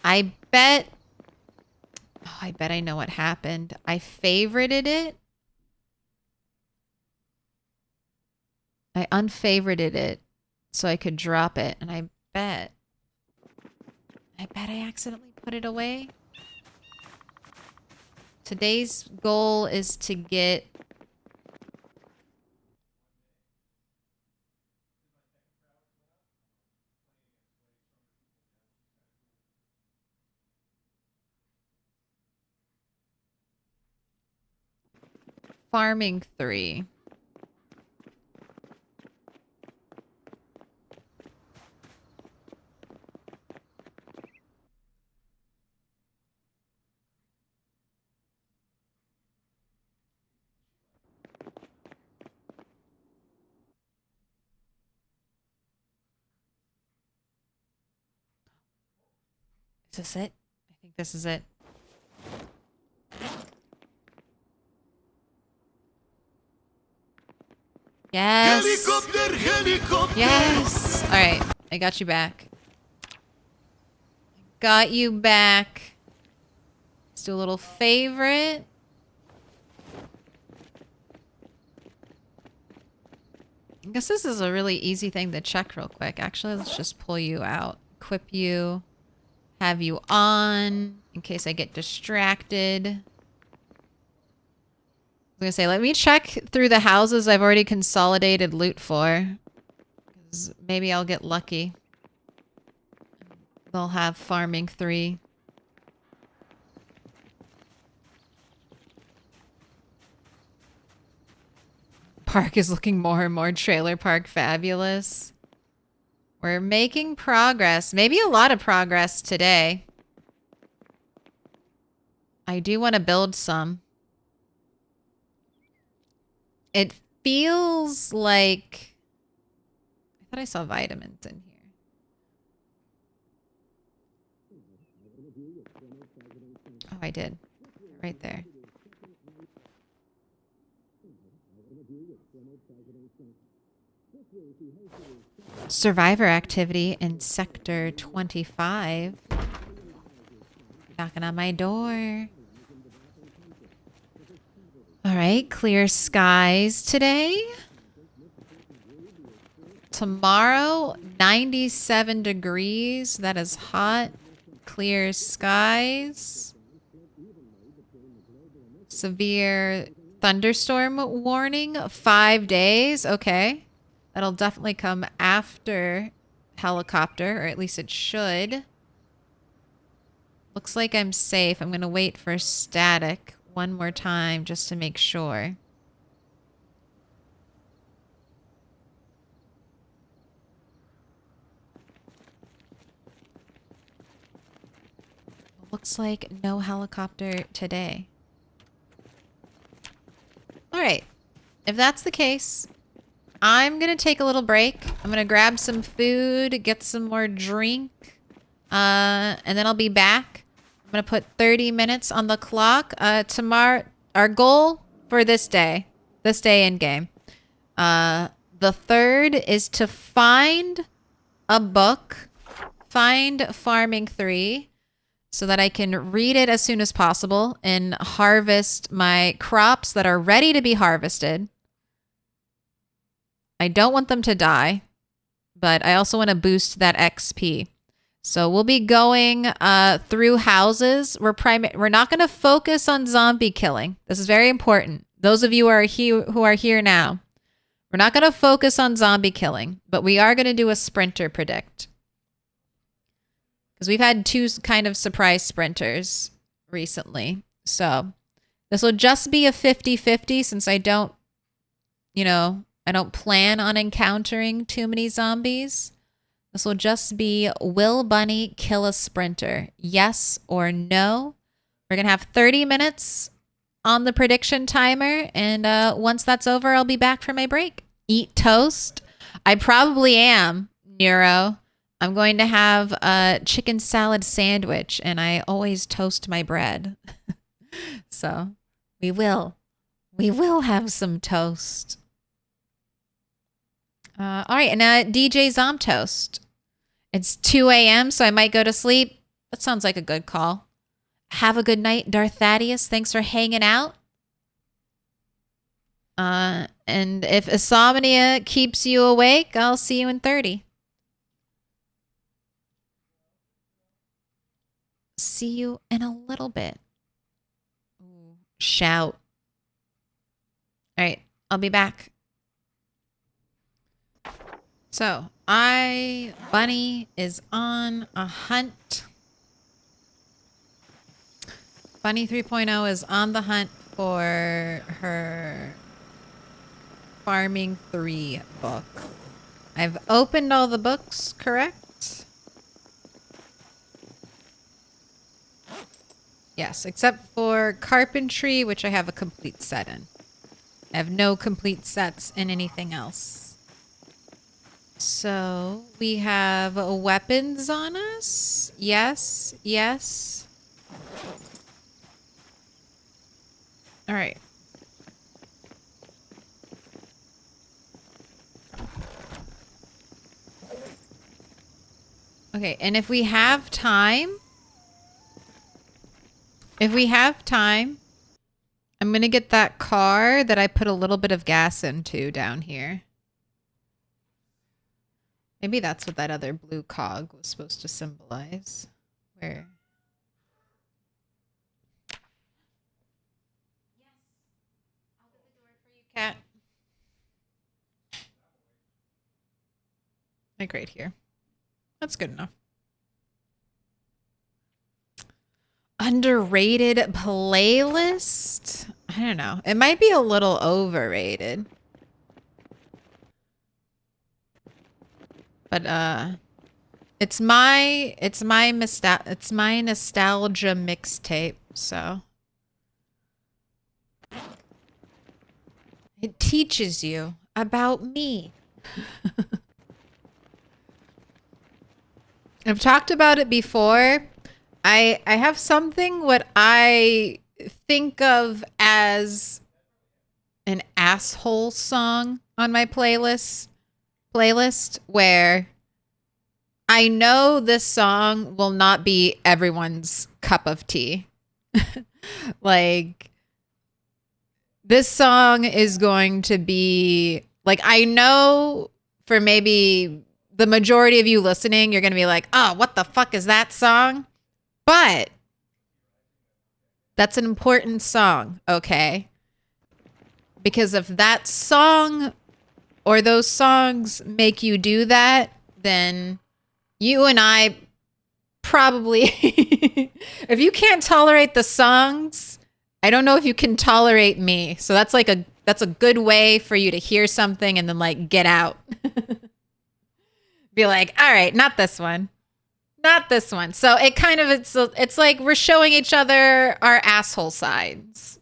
I bet... Oh, I bet I know what happened. I favorited it. I unfavorited it so I could drop it, and I bet I accidentally put it away. Today's goal is to get... Farming 3. Is this it? I think this is it. Yes. Helicopter, helicopter. Yes. All right. I got you back. Got you back. Let's do a little favorite. I guess this is a really easy thing to check real quick. Actually, let's just pull you out. Equip you. Have you on in case I get distracted. I was gonna say, let me check through the houses I've already consolidated loot for. 'Cause maybe I'll get lucky. They'll have farming 3. Park is looking more and more trailer park fabulous. We're making progress. Maybe a lot of progress today. I do want to build some. It feels like... I thought I saw vitamins in here. Oh, I did. Right there. Survivor activity in Sector 25. Knocking on my door. All right, clear skies today. Tomorrow, 97 degrees. That is hot. Clear skies. Severe thunderstorm warning. 5 days. Okay. That'll definitely come after helicopter, or at least it should. Looks like I'm safe. I'm going to wait for static one more time just to make sure. Looks like no helicopter today. All right. If that's the case, I'm going to take a little break. I'm going to grab some food, get some more drink, and then I'll be back. I'm going to put 30 minutes on the clock. Tomorrow, our goal for this day in game, the 3rd is to find a book, find Farming 3, so that I can read it as soon as possible and harvest my crops that are ready to be harvested. I don't want them to die, but I also want to boost that XP. So we'll be going through houses. We're not going to focus on zombie killing. This is very important. Those of you who are here now, we're not going to focus on zombie killing, but we are going to do a sprinter predict. Because we've had 2 kind of surprise sprinters recently. So this will just be a 50-50 since I don't plan on encountering too many zombies. This will just be, will Bunny kill a sprinter? Yes or no? We're going to have 30 minutes on the prediction timer. And once that's over, I'll be back for my break. Eat toast. I probably am, Nero. I'm going to have a chicken salad sandwich, and I always toast my bread. So we will have some toast. All right, and DJ Zomtoast. It's 2 a.m., so I might go to sleep. That sounds like a good call. Have a good night, Darth Thaddeus. Thanks for hanging out. And if insomnia keeps you awake, I'll see you in 30. See you in a little bit. Shout. All right, I'll be back. So, Bunny is on a hunt. Bunny 3.0 is on the hunt for her Farming 3 book. I've opened all the books, correct? Yes, except for Carpentry, which I have a complete set in. I have no complete sets in anything else. So, we have weapons on us. Yes, yes. All right. Okay, and if we have time, I'm going to get that car that I put a little bit of gas into down here. Maybe that's what that other blue cog was supposed to symbolize. Where? Yes. I'll get the door for you, cat. Like right here. That's good enough. Underrated playlist? I don't know. It might be a little overrated. But it's my nostalgia mixtape, so it teaches you about me. I've talked about it before. I have something what I think of as an asshole song on my playlist where I know this song will not be everyone's cup of tea. Like, this song is going to be like, I know for maybe the majority of you listening, you're going to be like, oh, what the fuck is that song? But that's an important song, okay? Because if that song or those songs make you do that, then you and I probably, if you can't tolerate the songs, I don't know if you can tolerate me. So that's like that's a good way for you to hear something and then like get out. Be like, all right, not this one. Not this one. So it kind of, it's like we're showing each other our asshole sides.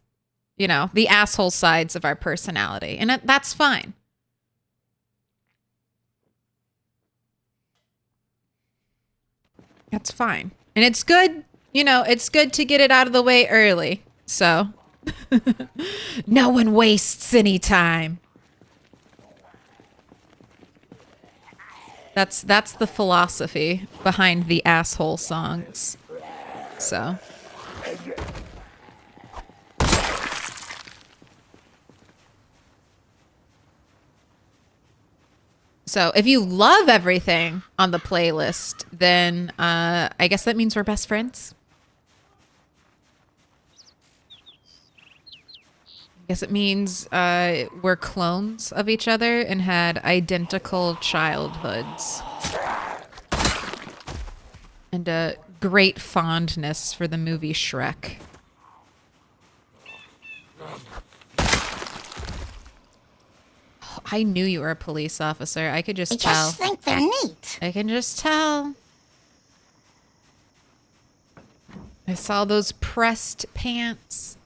You know, the asshole sides of our personality. And that's fine. That's fine. And it's good, you know, it's good to get it out of the way early. So no one wastes any time. That's the philosophy behind the asshole songs. So if you love everything on the playlist, then I guess that means we're best friends. I guess it means we're clones of each other and had identical childhoods. And a great fondness for the movie Shrek. I knew you were a police officer. I could just tell. I just think they're neat. I can just tell. I saw those pressed pants.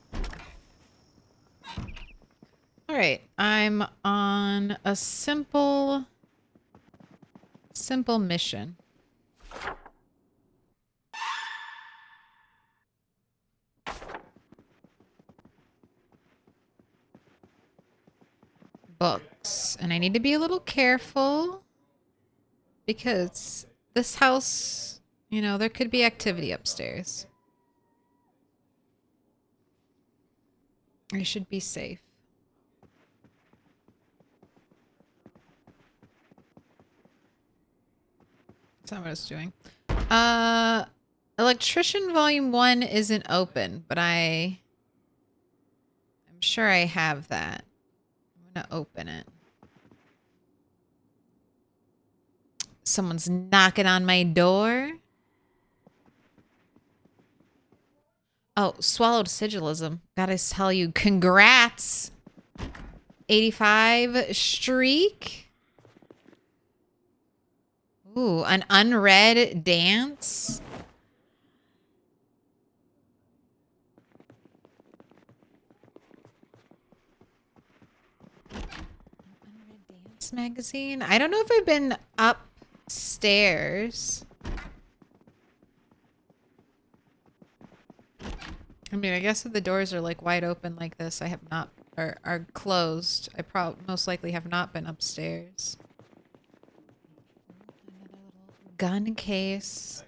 All right, I'm on a simple mission. Book. And I need to be a little careful because this house, you know, there could be activity upstairs. I should be safe. That's not what I was doing. Electrician Volume 1 isn't open, but I'm sure I have that. I'm gonna open it. Someone's knocking on my door. Oh, swallowed sigilism. Gotta tell you, congrats. 85 streak. Ooh, an unread dance. Unread dance magazine. I don't know if I've been upstairs. I mean, I guess if the doors are like wide open like this, I have not, or are closed. I most likely have not been upstairs. Another little gun case.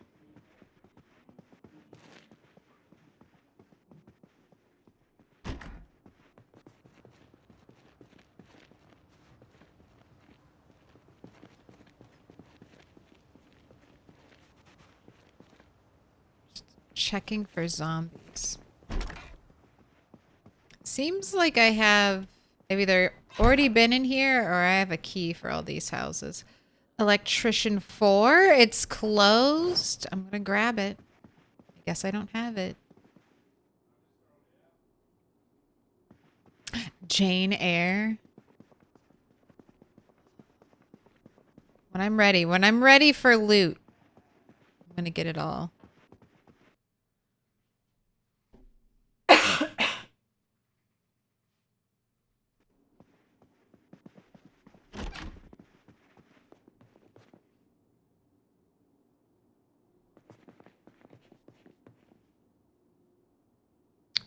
Just checking for zombies. Seems like I've either already been in here or I have a key for all these houses. Electrician 4, it's closed. I'm gonna grab it. I guess I don't have it. Jane Eyre. When I'm ready for loot, I'm gonna get it all.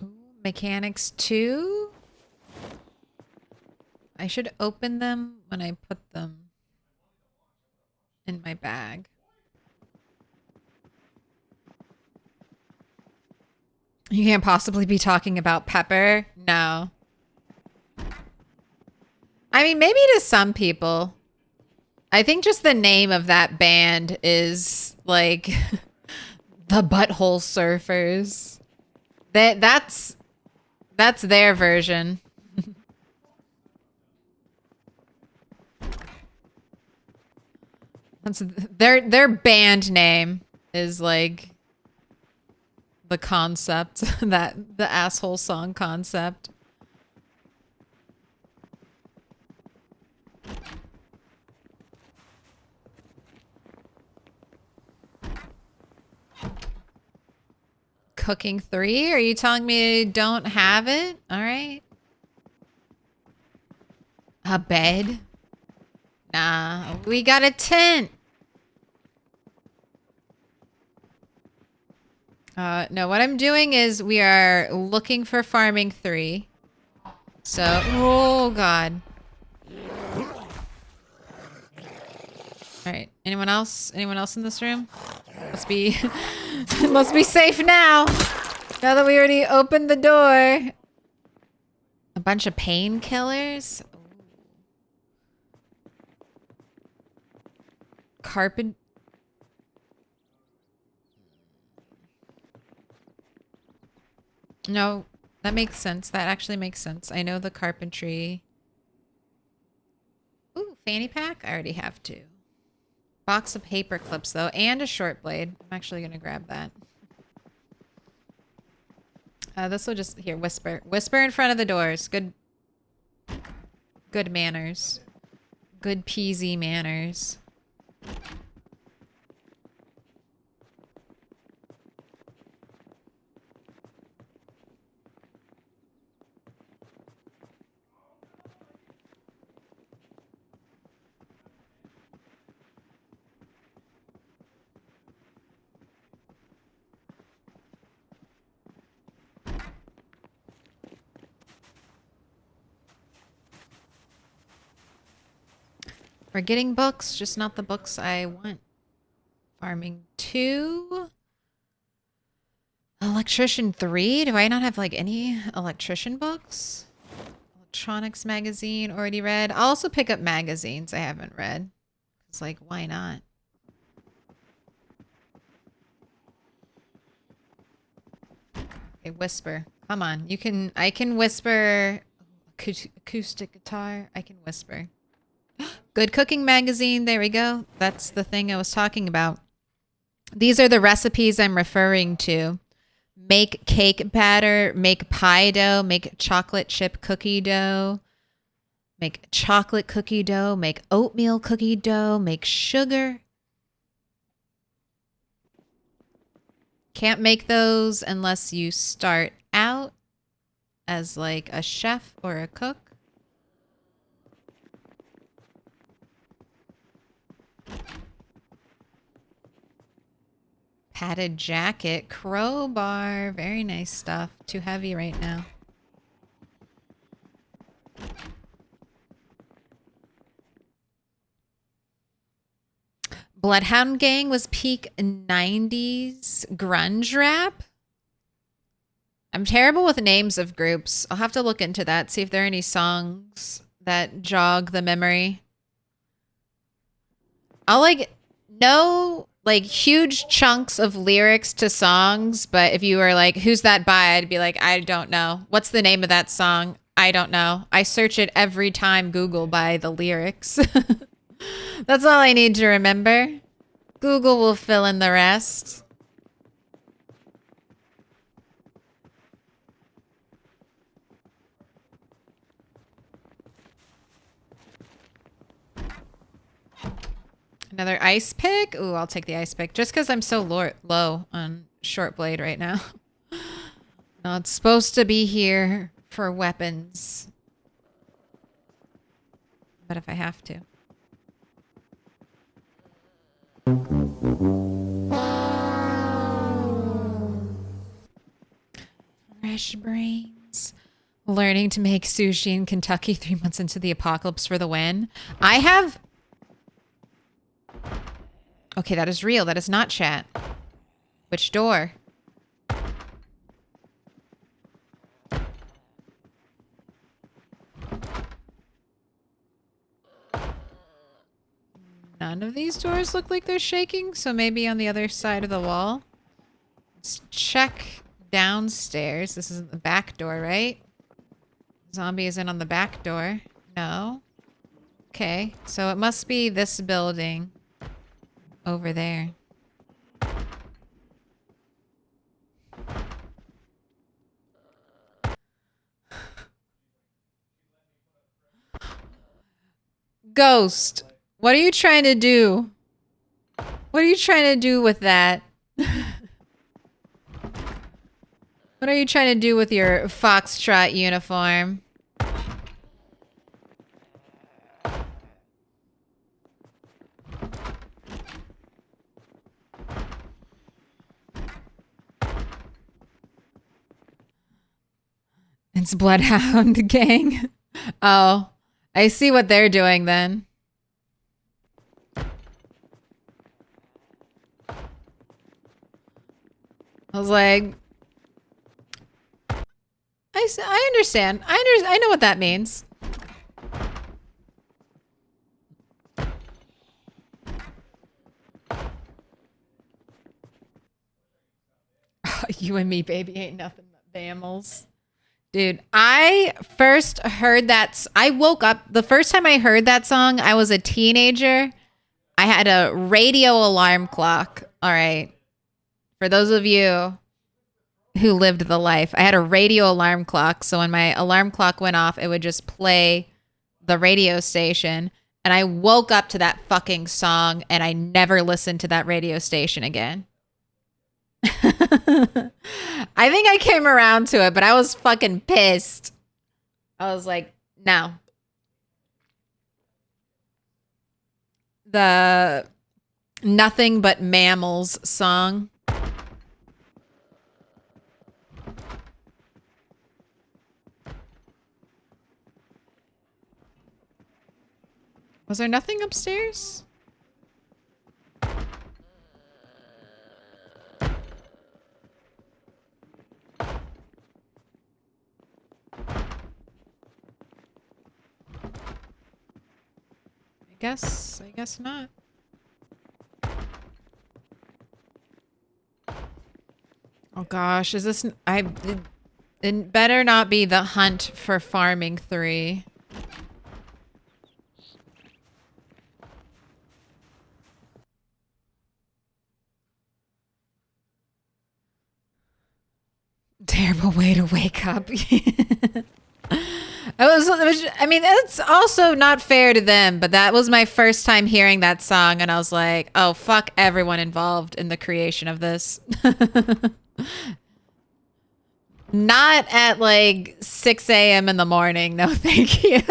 Ooh, Mechanics 2. I should open them when I put them in my bag. You can't possibly be talking about Pepper. No. I mean, maybe to some people. I think just the name of that band is like the Butthole Surfers. That's their version. That's their band name is like the concept, that the asshole song concept. Cooking 3? Are you telling me I don't have it? All right. A bed? Nah, we got a tent. No, what I'm doing is we are looking for farming 3. So, oh God. All right, anyone else? Anyone else in this room? Must be, must be safe now. Now that we already opened the door. A bunch of painkillers. Carpet. No, that makes sense. That actually makes sense. I know the carpentry. Ooh, fanny pack? I already have 2. Box of paper clips, though, and a short blade. I'm actually going to grab that. This will just... Here, whisper. Whisper in front of the doors. Good manners. Good peasy manners. We're getting books, just not the books I want. Farming 2. Electrician 3? Do I not have like any electrician books? Electronics magazine already read. I'll also pick up magazines I haven't read. It's like, why not? Okay, whisper. Come on. I can whisper. Acoustic guitar. I can whisper. Good Cooking Magazine. There we go. That's the thing I was talking about. These are the recipes I'm referring to. Make cake batter, make pie dough, make chocolate chip cookie dough, make chocolate cookie dough, make oatmeal cookie dough, make sugar. Can't make those unless you start out as like a chef or a cook. Padded jacket, crowbar, very nice stuff. Too heavy right now. Bloodhound Gang was peak 90s grunge rap. I'm terrible with names of groups. I'll have to look into that, see if there are any songs that jog the memory. I'll like know like huge chunks of lyrics to songs, but if you were like, who's that by? I'd be like, I don't know. What's the name of that song? I don't know. I search it every time Google by the lyrics. That's all I need to remember. Google will fill in the rest. Another ice pick? Ooh, I'll take the ice pick. Just because I'm so low on short blade right now. Not supposed to be here for weapons. But if I have to. Fresh brains. Learning to make sushi in Kentucky 3 months into the apocalypse for the win. I have... Okay, that is real. That is not chat. Which door? None of these doors look like they're shaking, so maybe on the other side of the wall. Let's check downstairs. This is the back door, right? Zombie is in on the back door. No. Okay, so it must be this building over there. Ghost, what are you trying to do? What are you trying to do with that? What are you trying to do with your foxtrot uniform? It's Bloodhound Gang. Oh, I see what they're doing then. I was like, I understand. I know what that means. You and me, baby, ain't nothing but mammals. Dude, I first heard that. I woke up. The first time I heard that song, I was a teenager. I had a radio alarm clock. All right. For those of you who lived the life, I had a radio alarm clock. So when my alarm clock went off, it would just play the radio station. And I woke up to that fucking song and I never listened to that radio station again. I think I came around to it, but I was fucking pissed. I was like, no. The Nothing But Mammals song. Was there nothing upstairs? I guess not. Oh gosh, is this... It better not be the hunt for farming 3. Terrible way to wake up. I mean, it's also not fair to them, but that was my first time hearing that song, and I was like, oh, fuck everyone involved in the creation of this. Not at like 6 a.m. in the morning. No, thank you.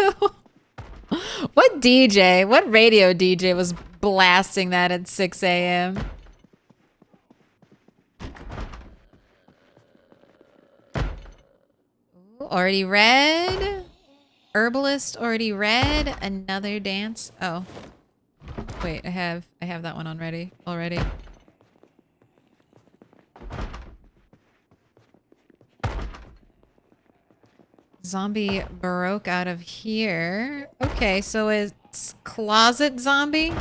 What radio DJ was blasting that at 6 a.m.? Already read. Herbalist already read. Another dance. Oh. Wait, I have that one already. Zombie broke out of here. Okay, so it's closet zombie.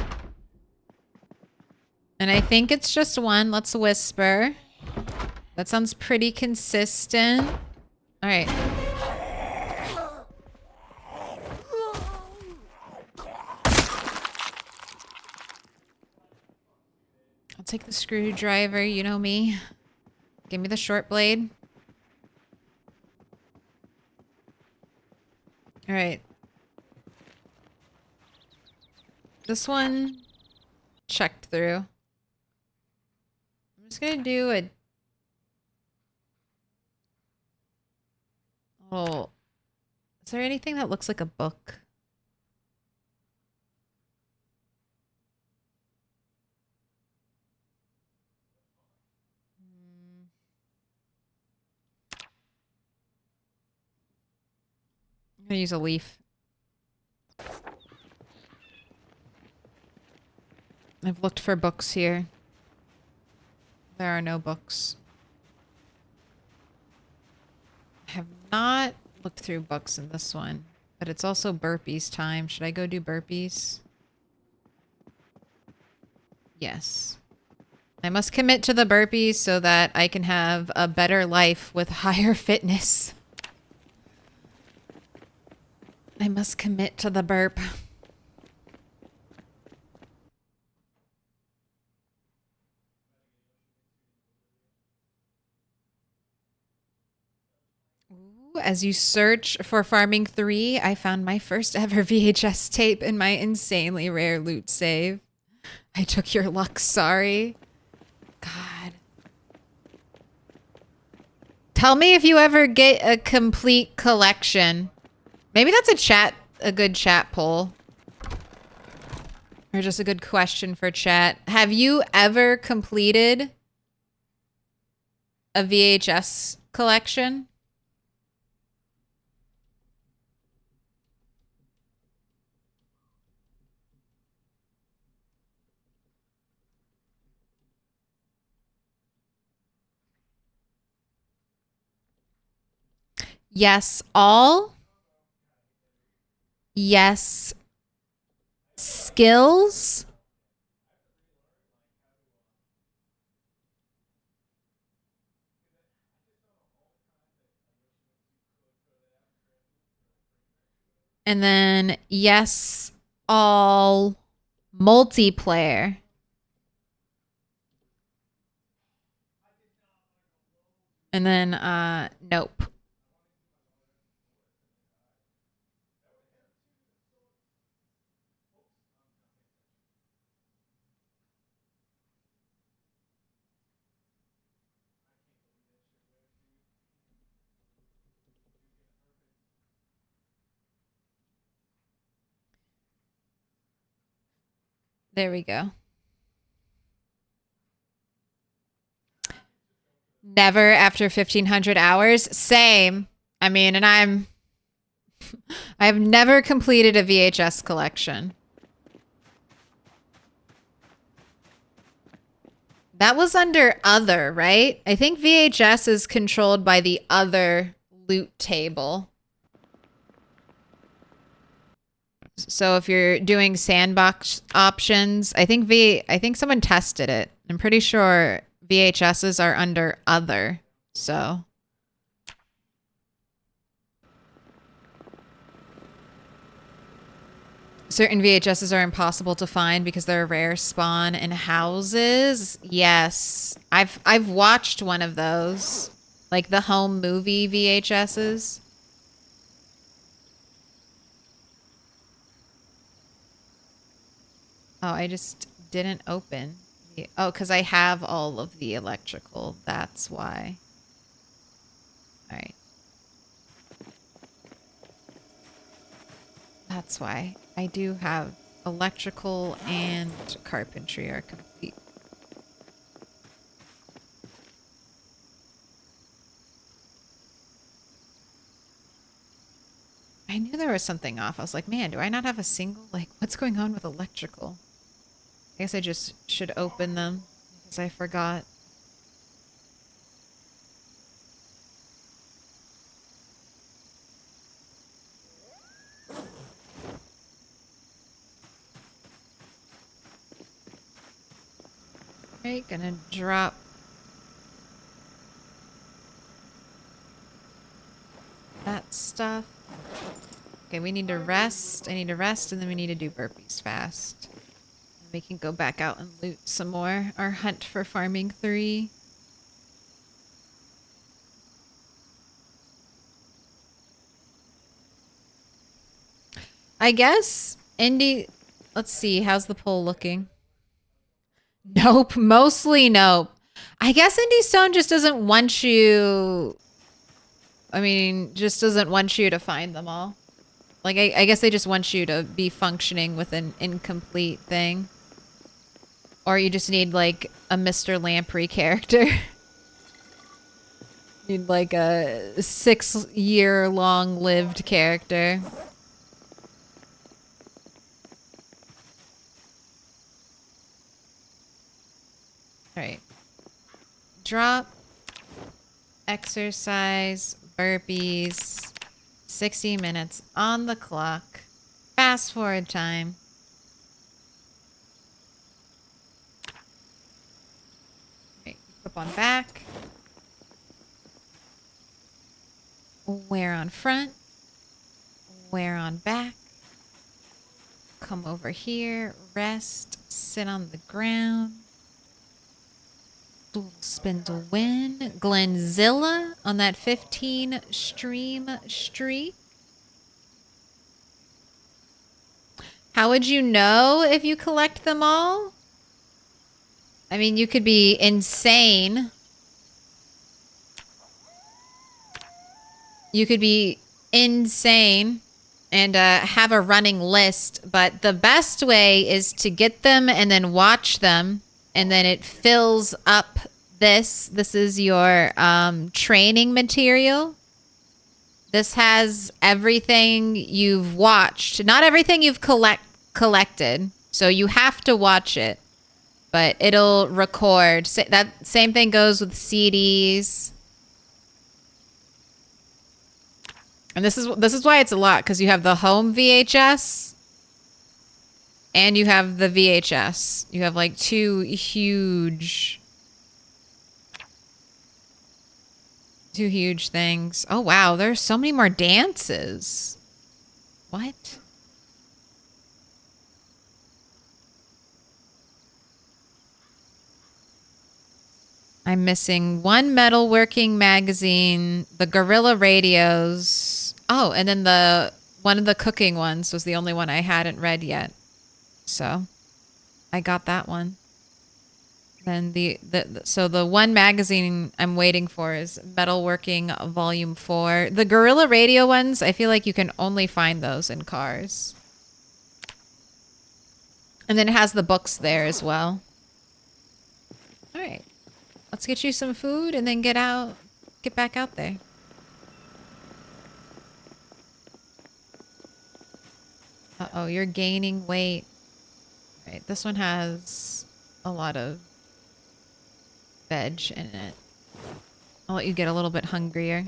And I think it's just one. Let's whisper. That sounds pretty consistent. All right. I'll take the screwdriver, you know me. Give me the short blade. All right. This one checked through. I'm just gonna do a... Oh, is there anything that looks like a book? I'm gonna use a leaf. I've looked for books here. There are no books. I have not looked through books in this one, but it's also burpees time. Should I go do burpees? Yes. I must commit to the burpees so that I can have a better life with higher fitness. I must commit to the burp. Ooh, as you search for Farming 3, I found my first ever VHS tape in my insanely rare loot save. I took your luck, sorry. God. Tell me if you ever get a complete collection. Maybe that's a good chat poll. Or just a good question for chat. Have you ever completed a VHS collection? Yes, all. Yes, skills. And then yes, all multiplayer. And then nope. There we go. Never after 1,500 hours. Same. I mean, and I've never completed a VHS collection. That was under other, right? I think VHS is controlled by the other loot table. So if you're doing sandbox options, I think someone tested it. I'm pretty sure VHSs are under other. So certain VHSs are impossible to find because they're a rare spawn in houses. Yes. I've watched one of those. Like the home movie VHSs. Oh, I just didn't open. Oh, because I have all of the electrical. That's why. All right. That's why. I do have electrical and carpentry are complete. I knew there was something off. I was like, man, do I not have a single? Like, what's going on with electrical? I guess I just should open them because I forgot. Okay, gonna drop. That stuff. Okay, we need to rest. I need to rest and then we need to do burpees fast. And we can go back out and loot some more. Our hunt for farming 3. I guess Indy, let's see, how's the poll looking? Nope, mostly nope. I guess Indy Stone just doesn't want you, just doesn't want you to find them all. Like, I guess they just want you to be functioning with an incomplete thing. Or you just need, like, a Mr. Lamprey character. Need, like, a 6-year long-lived character. Alright. Drop. Exercise. Burpees. 60 minutes on the clock. Fast forward time. Right, flip on back. Wear on front. Wear on back. Come over here. Rest. Sit on the ground. Dual spindle win. Glenzilla on that 15 stream streak. How would you know if you collect them all? I mean, you could be insane. You could be insane and have a running list, but the best way is to get them and then watch them, and then it fills up this. This is your training material. This has everything you've watched. Not everything you've collected. So you have to watch it. But it'll record. That same thing goes with CDs. And this is why it's a lot, because you have the home VHS and you have the VHS. You have like 2 huge things. Oh wow, there's so many more dances. What? I'm missing 1 metalworking magazine, the Gorilla radios. Oh, and then one of the cooking ones was the only one I hadn't read yet. So I got that one. Then so the 1 magazine I'm waiting for is Metalworking Volume 4. The Gorilla Radio ones, I feel like you can only find those in cars. And then it has the books there as well. All right. Let's get you some food and then get back out there. Uh-oh, you're gaining weight. All right, this one has a lot of veg in it. I'll let you get a little bit hungrier.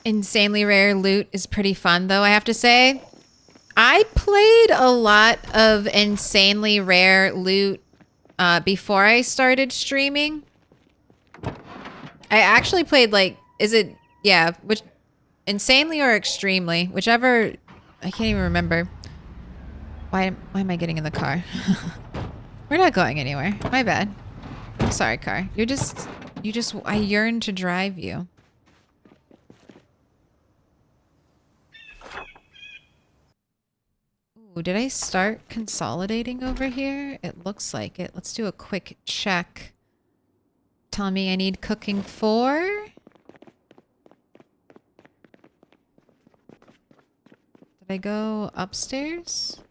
Insanely rare loot is pretty fun, though, I have to say. I played a lot of insanely rare loot before I started streaming. I actually played, like, which, insanely or extremely, whichever, I can't even remember. Why am I getting in the car? We're not going anywhere. My bad. I'm sorry, car. I yearn to drive you. Ooh, did I start consolidating over here? It looks like it. Let's do a quick check. Telling me I need cooking 4. Did I go upstairs?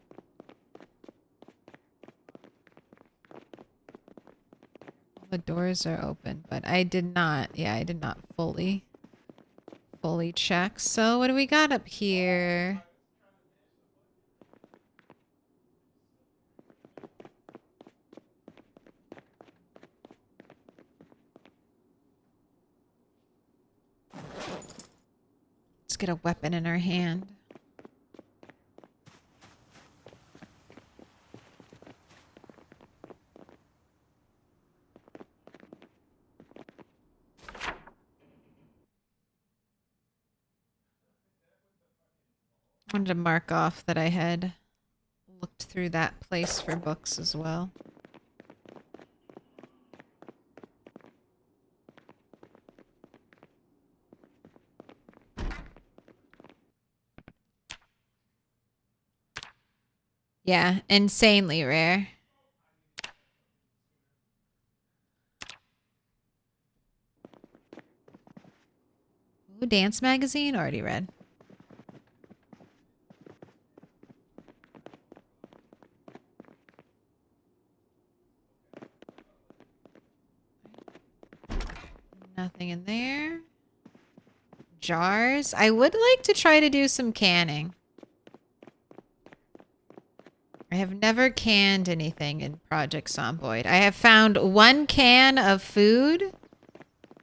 The doors are open, but I did not fully check. So what do we got up here? Let's get a weapon in our hand. I wanted to mark off that I had looked through that place for books as well. Yeah, insanely rare. Ooh, dance magazine? Already read. Nothing in there. Jars? I would like to try to do some canning. I have never canned anything in Project Zomboid. I have found 1 can of food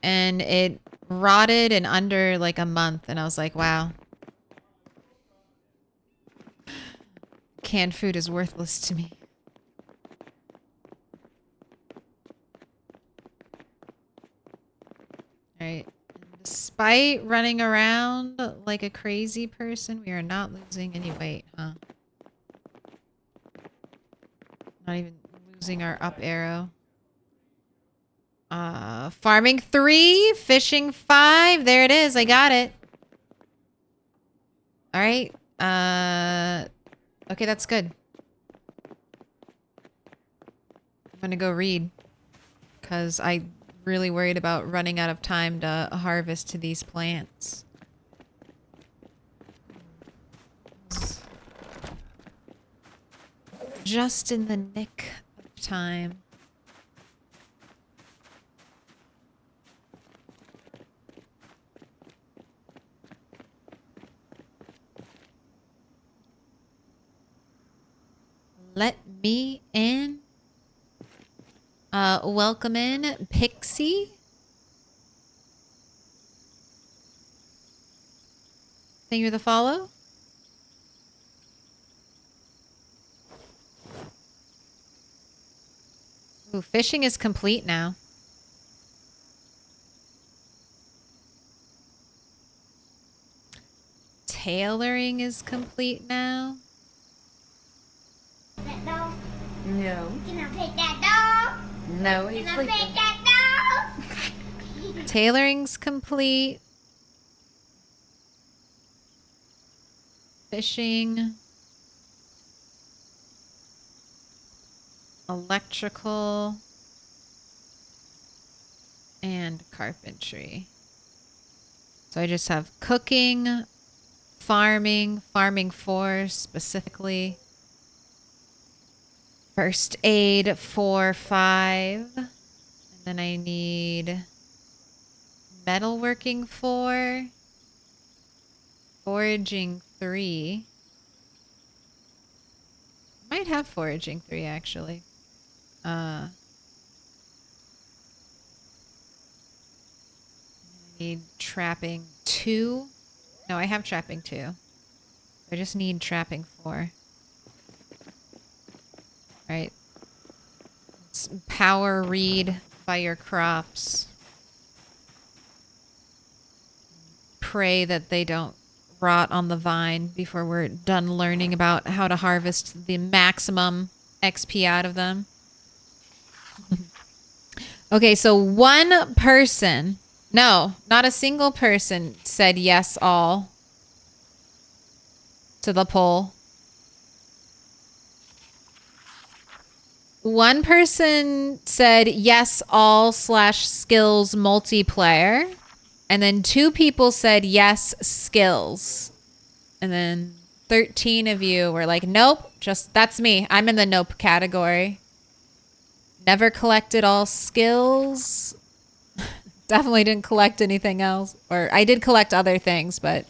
and it rotted in under like a month, and I was like, wow. Canned food is worthless to me. Alright. Despite running around like a crazy person, we are not losing any weight, huh? Not even losing our up arrow. Farming 3, fishing 5. There it is. I got it. All right. Okay, that's good. I'm gonna go read because I'm really worried about running out of time to harvest these plants. Just in the nick of time. Let me in. Welcome in, Pixie. Thank you for the follow. Ooh, fishing is complete now. Tailoring is complete now. That dog? No. Can I pet that dog? No, he's Can I sleeping. pet that dog? Tailoring's complete. Fishing. Electrical. And carpentry. So I just have cooking, farming 4 specifically. First aid 4, 5. And then I need metalworking 4. Foraging 3. Might have foraging 3 actually. Need trapping 2. No, I have trapping 2. I just need trapping 4. Right. Let's power read by your crops. Pray that they don't rot on the vine before we're done learning about how to harvest the maximum XP out of them. Okay, so one person, no, not a single person said yes all to the poll. One person said yes all / skills multiplayer. And then 2 people said yes, skills. And then 13 of you were like, nope, just that's me. I'm in the nope category. Never collected all skills. Definitely didn't collect anything else. Or I did collect other things, but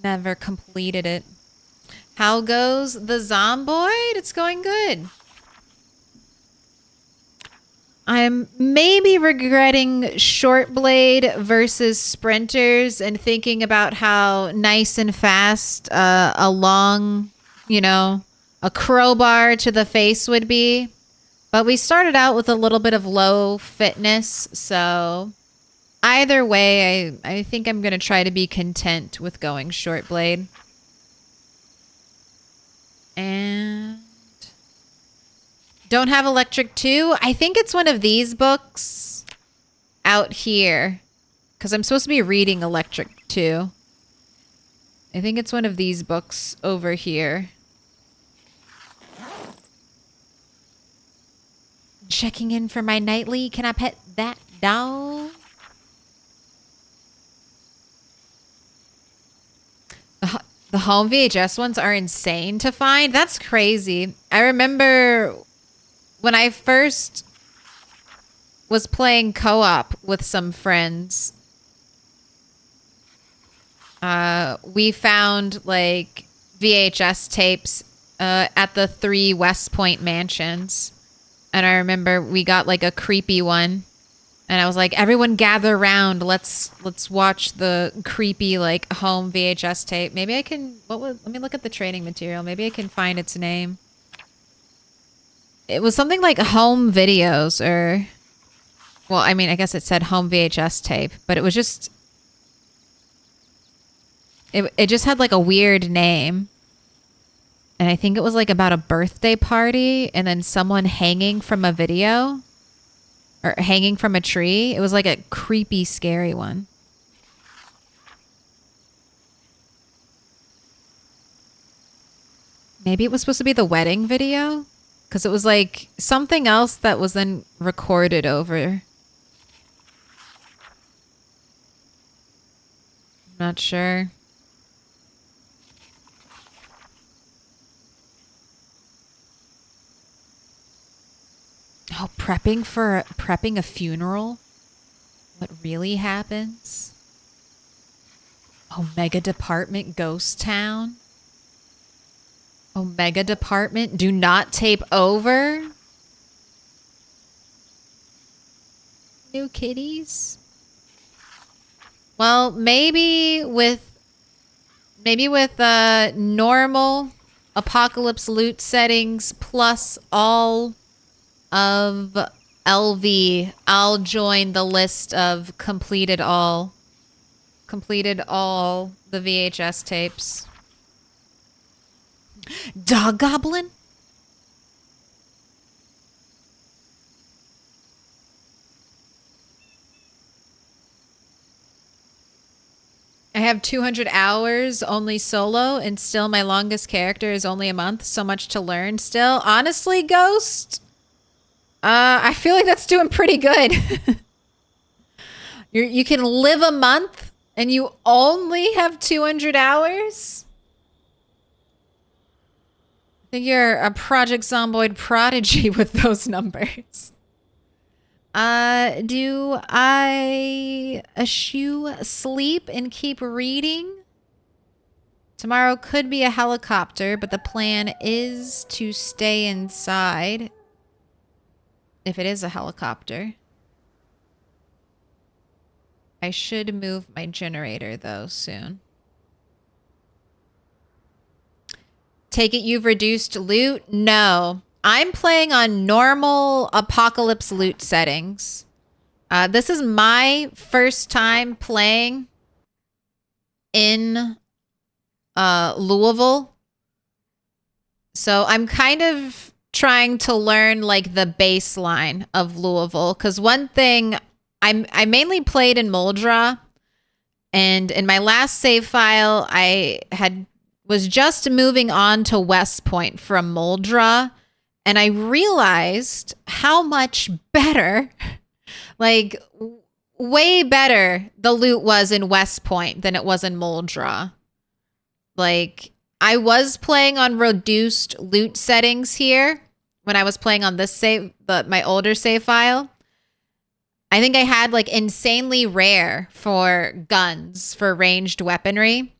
never completed it. How goes the Zomboid? It's going good. I'm maybe regretting short blade versus sprinters and thinking about how nice and fast a long, a crowbar to the face would be. But we started out with a little bit of low fitness, so either way, I think I'm going to try to be content with going short blade. And don't have electric 2. I think it's one of these books out here. Because I'm supposed to be reading electric 2. I think it's one of these books over here. Checking in for my nightly. Can I pet that dog? The home VHS ones are insane to find. That's crazy. I remember when I first was playing co-op with some friends, we found like VHS tapes at the 3 West Point mansions. And I remember we got like a creepy one. And I was like, everyone gather around. Let's watch the creepy like home VHS tape. Maybe I can, let me look at the training material. Maybe I can find its name. It was something like home videos or, well, I mean, I guess it said home VHS tape, but it was just, it just had like a weird name. And I think it was like about a birthday party and then someone hanging from a video or hanging from a tree. It was like a creepy, scary one. Maybe it was supposed to be the wedding video. Because it was like something else that was then recorded over. I'm not sure. Oh, prepping a funeral? What really happens? Omega Department Ghost Town? Omega Department, do not tape over. New kitties. Well, maybe with normal apocalypse loot settings plus all of LV, I'll join the list of completed all the VHS tapes. Dog Goblin? I have 200 hours only solo and still my longest character is only a month. So much to learn still. Honestly, Ghost, I feel like that's doing pretty good. You can live a month and you only have 200 hours? I think you're a Project Zomboid prodigy with those numbers. Do I eschew sleep and keep reading Tomorrow could be a helicopter, but the plan is to stay inside. If it is a helicopter. I should move my generator, though, soon. Take it you've reduced loot? No. I'm playing on normal apocalypse loot settings. This is my first time playing in Louisville. So I'm kind of trying to learn like the baseline of Louisville. Because one thing, I mainly played in Moldra. And in my last save file, was just moving on to West Point from Moldra. And I realized how much better, like way better the loot was in West Point than it was in Moldra. Like, I was playing on reduced loot settings here when I was playing on this save, my older save file. I think I had like insanely rare for guns, for ranged weaponry.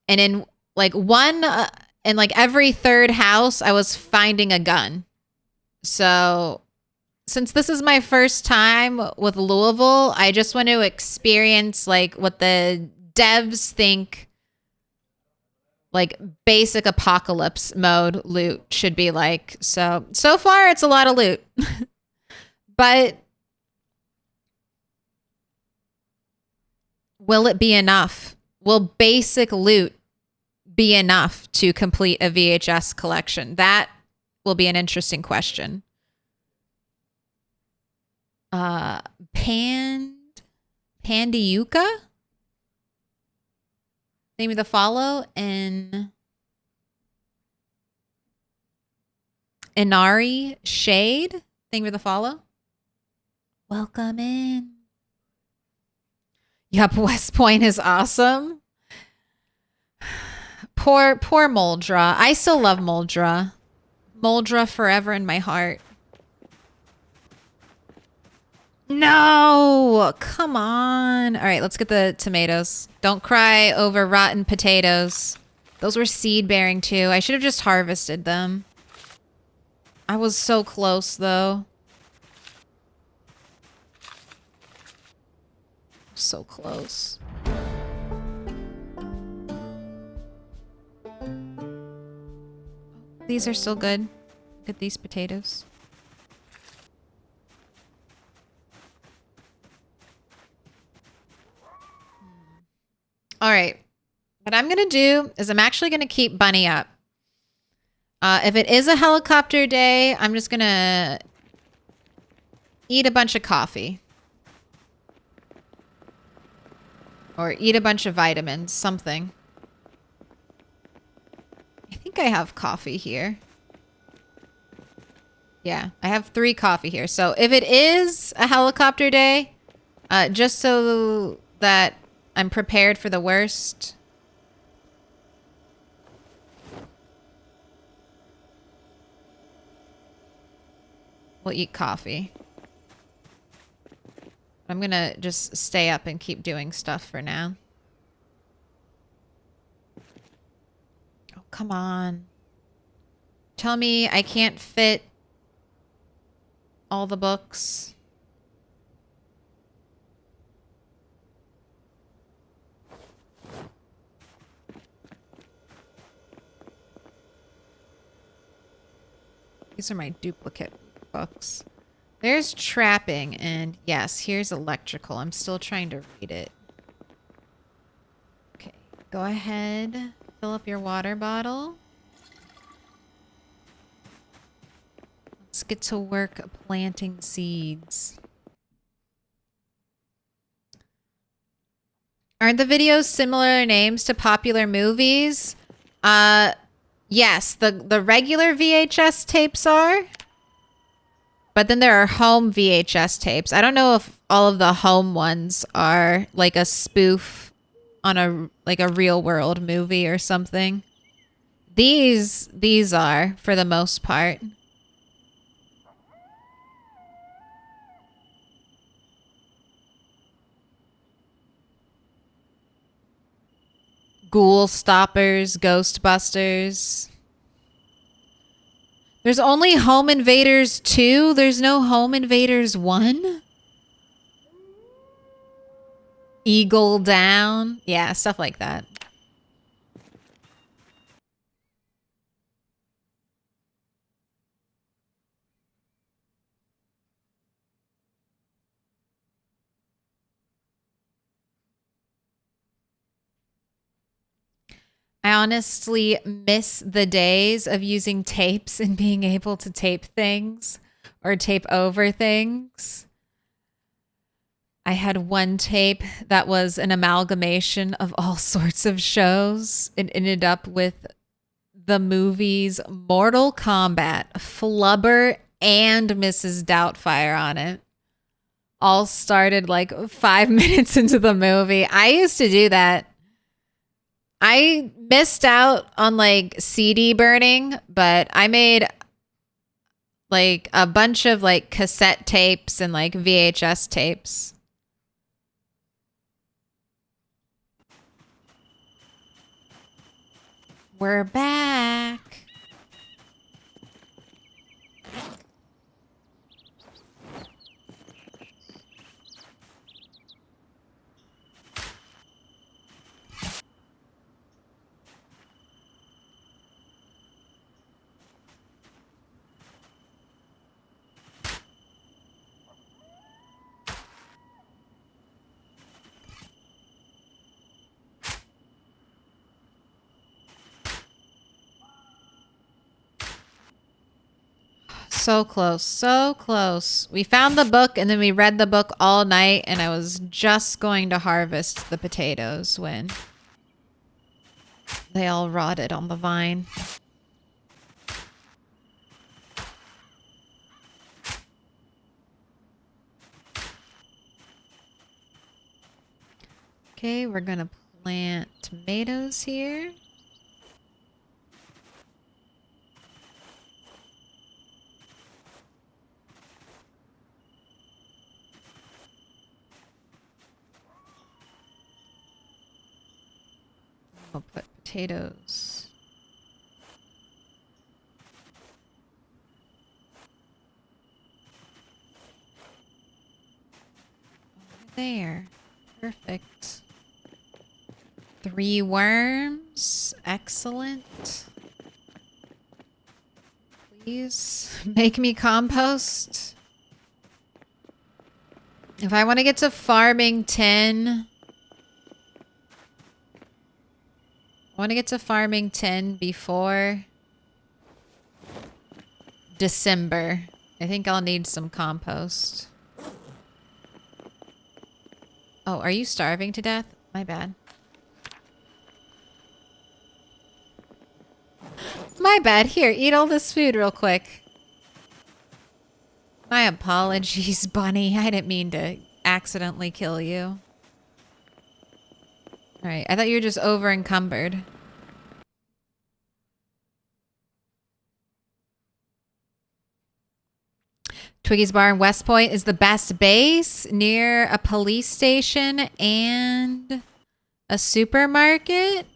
And in like in like every third house, I was finding a gun. So since this is my first time with Louisville, I just want to experience like what the devs think like basic apocalypse mode loot should be like. So far it's a lot of loot. But will it be enough? Will basic loot be enough to complete a VHS collection? That will be an interesting question. Pandiuka? Name of the follow, and Inari Shade. Thank you for the follow. Welcome in. Yup, West Point is awesome. Poor Moldra. I still love Moldra. Moldra forever in my heart. No! Come on. All right, let's get the tomatoes. Don't cry over rotten potatoes. Those were seed bearing too. I should have just harvested them. I was so close though. So close. These are still good. Look at these potatoes. All right. What I'm going to do is I'm actually going to keep Bunny up. If it is a helicopter day, I'm just going to eat a bunch of coffee. Or eat a bunch of vitamins, something. I think I have coffee here. Yeah, I have 3 coffee here. So if it is a helicopter day, just so that I'm prepared for the worst. We'll eat coffee. I'm gonna just stay up and keep doing stuff for now. Oh, come on. Tell me I can't fit all the books. These are my duplicate books. There's trapping, and yes, here's electrical. I'm still trying to read it. Okay, go ahead. Fill up your water bottle. Let's get to work planting seeds. Aren't the videos similar names to popular movies? Yes, the regular VHS tapes are. But then there are home VHS tapes. I don't know if all of the home ones are like a spoof on a real world movie or something. These are for the most part. Ghoul Stoppers, Ghostbusters. There's only Home Invaders 2. There's no Home Invaders 1. Eagle Down. Yeah, stuff like that. I honestly miss the days of using tapes and being able to tape things or tape over things. I had one tape that was an amalgamation of all sorts of shows. It ended up with the movies Mortal Kombat, Flubber, and Mrs. Doubtfire on it. All started like 5 minutes into the movie. I used to do that. I missed out on like CD burning, but I made like a bunch of like cassette tapes and like VHS tapes. We're back. So close, so close. We found the book and then we read the book all night and I was just going to harvest the potatoes when they all rotted on the vine. Okay, we're gonna plant tomatoes here. We'll put potatoes. Over there. Perfect. 3 worms. Excellent. Please make me compost. If I want to get to farming 10... I want to get to farming 10 before December. I think I'll need some compost. Oh, are you starving to death? My bad. My bad. Here, eat all this food real quick. My apologies, Bunny. I didn't mean to accidentally kill you. Alright, I thought you were just over encumbered. Twiggy's Bar in West Point is the best base near a police station and a supermarket.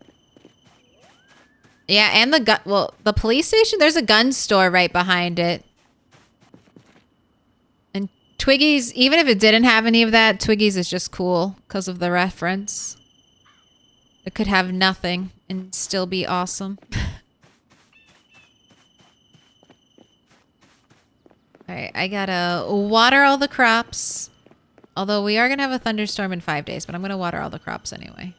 Yeah, and the police station, there's a gun store right behind it. And Twiggy's, even if it didn't have any of that, Twiggy's is just cool because of the reference. It could have nothing and still be awesome. Alright, I gotta water all the crops. Although we are gonna have a thunderstorm in 5 days, but I'm gonna water all the crops anyway.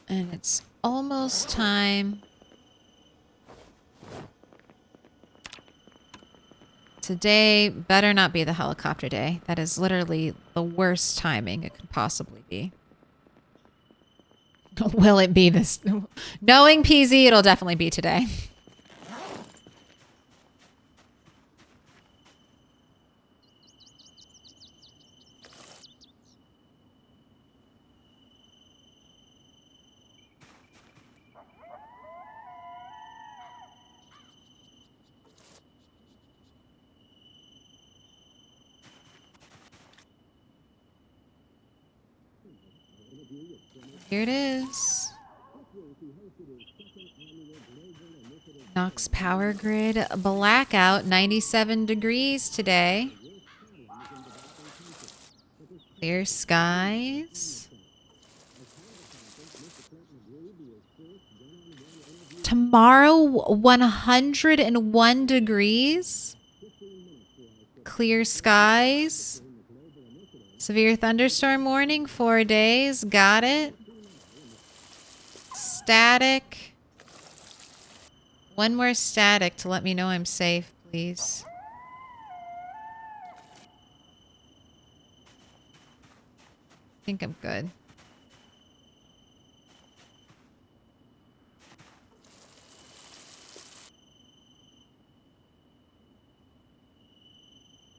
And it's almost time. Today better not be the helicopter day. That is literally the worst timing it could possibly be. Will it be this? Knowing PZ, it'll definitely be today. Here it is. Knox Power Grid blackout, 97 degrees today. Clear skies. Tomorrow, 101 degrees. Clear skies. Severe thunderstorm warning, 4 days. Got it. Static. One more static to let me know I'm safe, please. I think I'm good.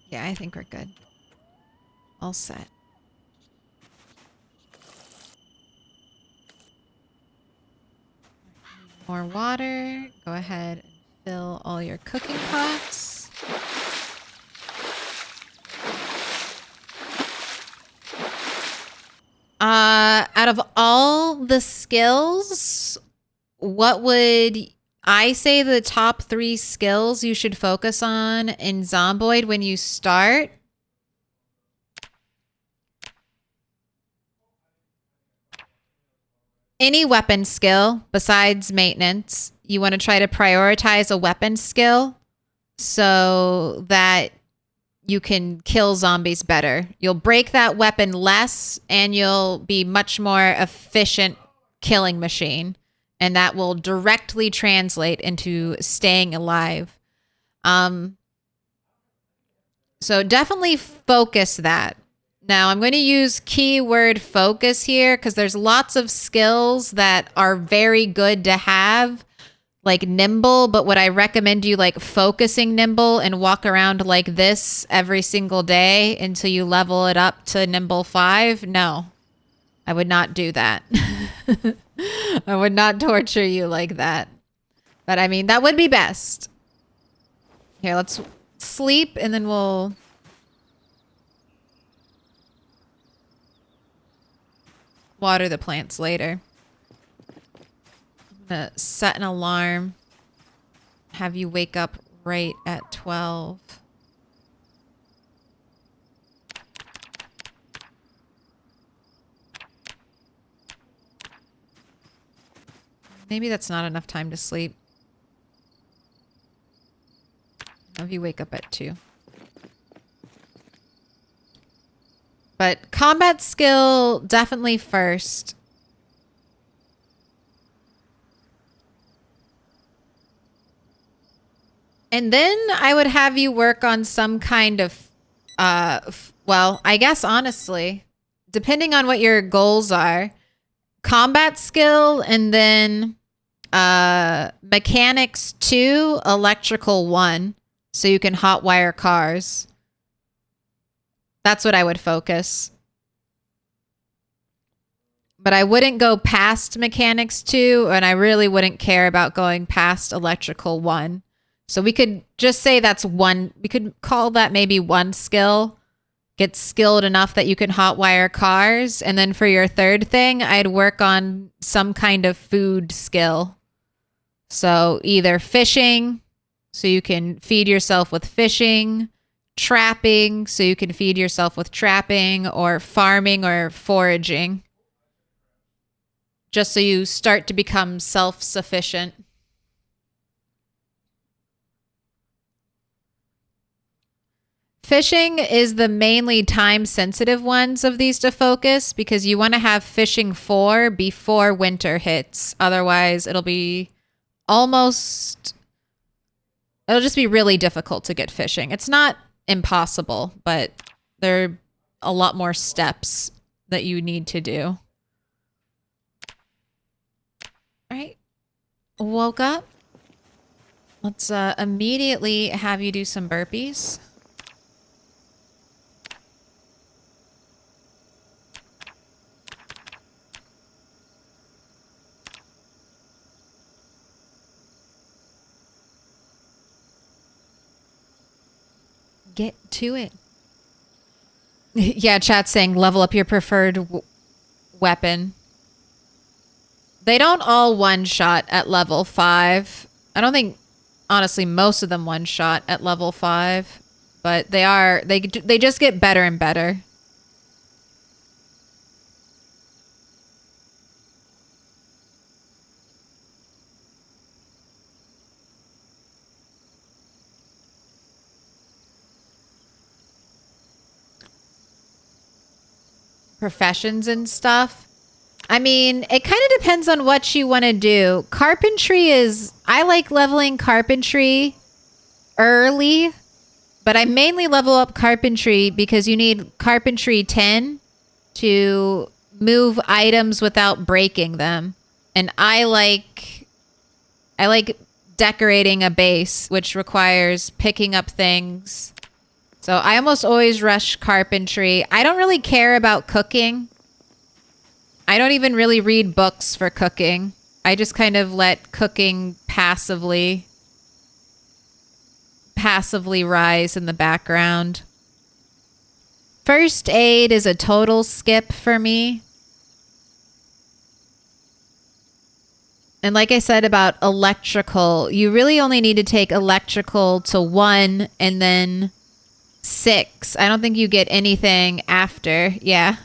Yeah, I think we're good. All set. More water. Go ahead and fill all your cooking pots. Out of all the skills, what would I say the top 3 skills you should focus on in Zomboid when you start? Any weapon skill besides maintenance. You want to try to prioritize a weapon skill so that you can kill zombies better. You'll break that weapon less and you'll be much more efficient killing machine. And that will directly translate into staying alive. So definitely focus that. Now, I'm going to use keyword focus here because there's lots of skills that are very good to have, like nimble, but would I recommend you like focusing nimble and walk around like this every single day until you level it up to nimble 5? No, I would not do that. I would not torture you like that. But I mean, that would be best. Here, let's sleep and then we'll... water the plants later. I'm gonna set an alarm. Have you wake up right at 12. Maybe that's not enough time to sleep. Have you wake up at 2. But combat skill, definitely first. And then I would have you work on some kind of, well, I guess honestly, depending on what your goals are, combat skill and then mechanics 2, electrical 1, so you can hotwire cars. That's what I would focus. But I wouldn't go past mechanics 2, and I really wouldn't care about going past electrical 1. So we could just say that's one. We could call that maybe one skill. Get skilled enough that you can hotwire cars. And then for your third thing, I'd work on some kind of food skill. So either fishing, so you can feed yourself with fishing, trapping, so you can feed yourself with trapping, or farming or foraging. Just so you start to become self-sufficient. Fishing is the mainly time-sensitive ones of these to focus because you want to have fishing 4 before winter hits. Otherwise, it'll be almost... It'll just be really difficult to get fishing. It's not impossible, but there are a lot more steps that you need to do. All right. Woke up. Let's immediately have you do some burpees. Get to it. Yeah, chat's saying level up your preferred weapon. They don't all one-shot at level 5. I don't think, honestly, most of them one-shot at level 5. But they just get better and better. Professions and stuff. I mean, it kind of depends on what you want to do. Carpentry is... I like leveling carpentry early, but I mainly level up carpentry because you need carpentry 10 to move items without breaking them. And I like decorating a base, which requires picking up things. So I almost always rush carpentry. I don't really care about cooking. I don't even really read books for cooking. I just kind of let cooking passively rise in the background. First aid is a total skip for me. And like I said about electrical, you really only need to take electrical to 1 and then 6. I don't think you get anything after. Yeah.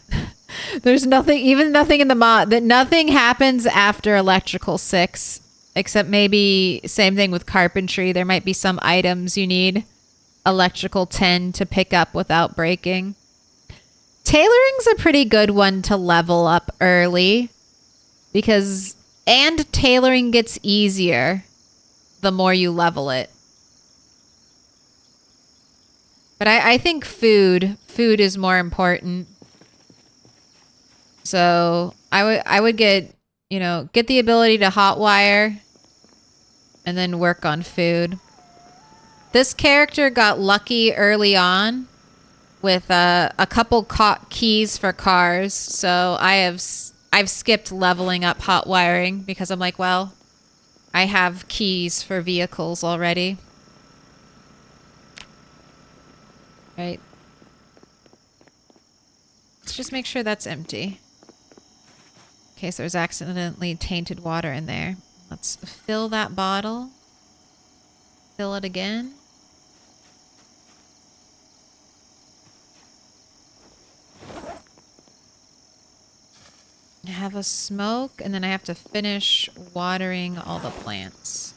There's nothing in the mod that nothing happens after electrical 6, except maybe same thing with carpentry. There might be some items you need electrical 10 to pick up without breaking. Tailoring's a pretty good one to level up early because tailoring gets easier the more you level it. But I think food is more important. So I would get the ability to hotwire and then work on food. This character got lucky early on with a couple keys for cars. So I've skipped leveling up hotwiring because I'm like, well, I have keys for vehicles already. Right. Let's just make sure that's empty. In case there's accidentally tainted water in there. Let's fill that bottle. Fill it again. Have a smoke, and then I have to finish watering all the plants.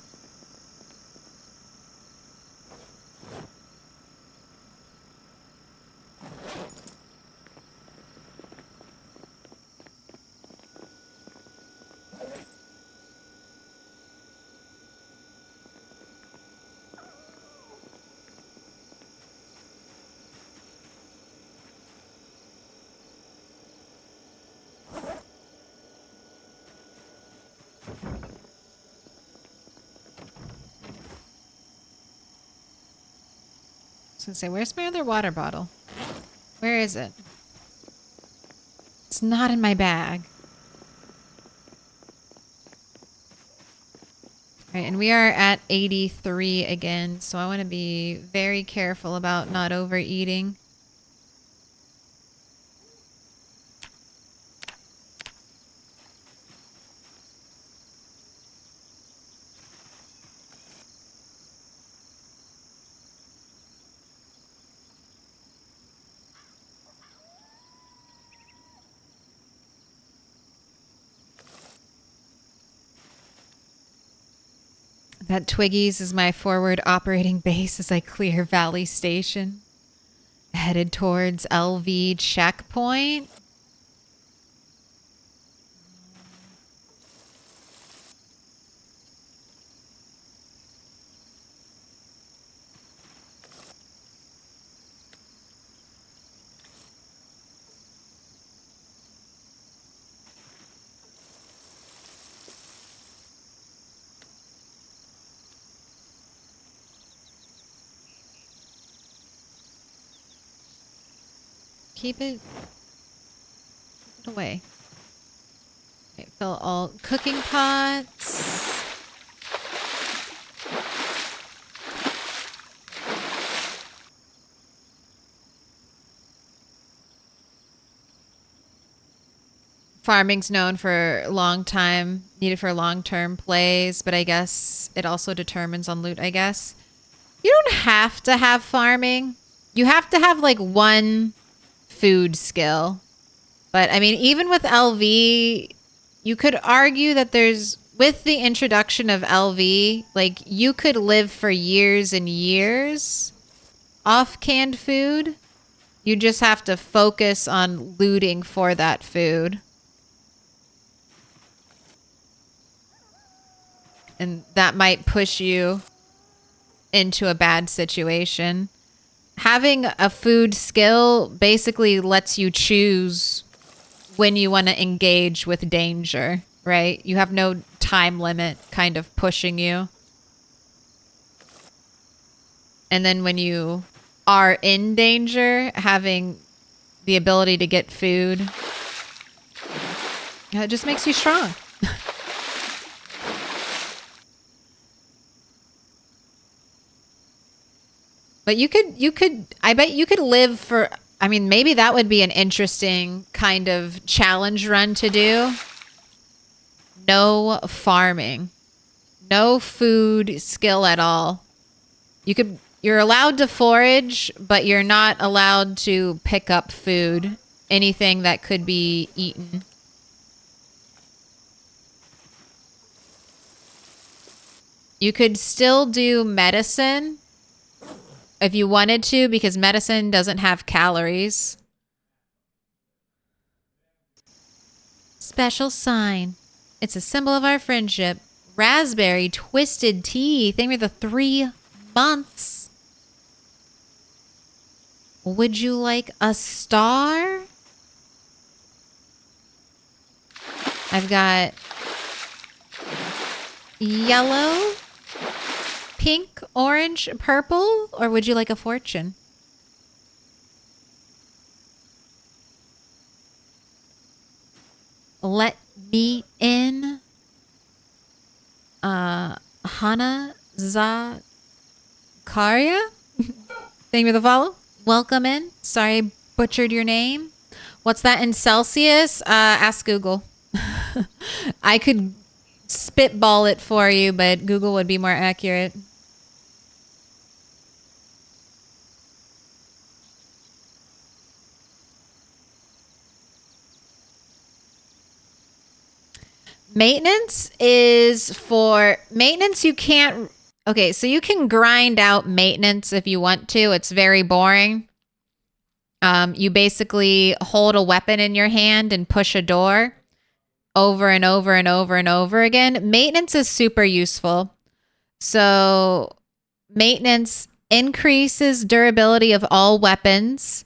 I was gonna say, where's my other water bottle? Where is it? It's not in my bag. All right, and we are at 83 again, so I want to be very careful about not overeating. That Twiggies is my forward operating base as I clear Valley Station. Headed towards LV checkpoint. Keep it away. Okay, fill all cooking pots. farming's known for needed for long-term plays, but I guess it also determines on loot, I guess. You don't have to have farming. You have to have like one food skill. But I mean, even with LV, you could argue that with the introduction of LV, like you could live for years and years off canned food. You just have to focus on looting for that food. And that might push you into a bad situation. Having a food skill basically lets you choose when you want to engage with danger, right? You have no time limit kind of pushing you. And then when you are in danger, having the ability to get food, it just makes you strong. But I bet you could live for, I mean, maybe that would be an interesting kind of challenge run to do. No farming. No food skill at all. You're allowed to forage, but you're not allowed to pick up food. Anything that could be eaten. You could still do medicine if you wanted to, because medicine doesn't have calories. Special sign. It's a symbol of our friendship. Raspberry twisted tea. Thank you for the 3 months. Would you like a star? I've got yellow, pink, orange, purple, or would you like a fortune? Let me in. Hana Zakaria? Thank you for the follow. Welcome in. Sorry I butchered your name. What's that in Celsius? Ask Google. I could spitball it for you, but Google would be more accurate. Maintenance is for maintenance. You can't. Okay, so you can grind out maintenance if you want to. It's very boring. You basically hold a weapon in your hand and push a door over and over and over and over again. Maintenance is super useful. So maintenance increases durability of all weapons,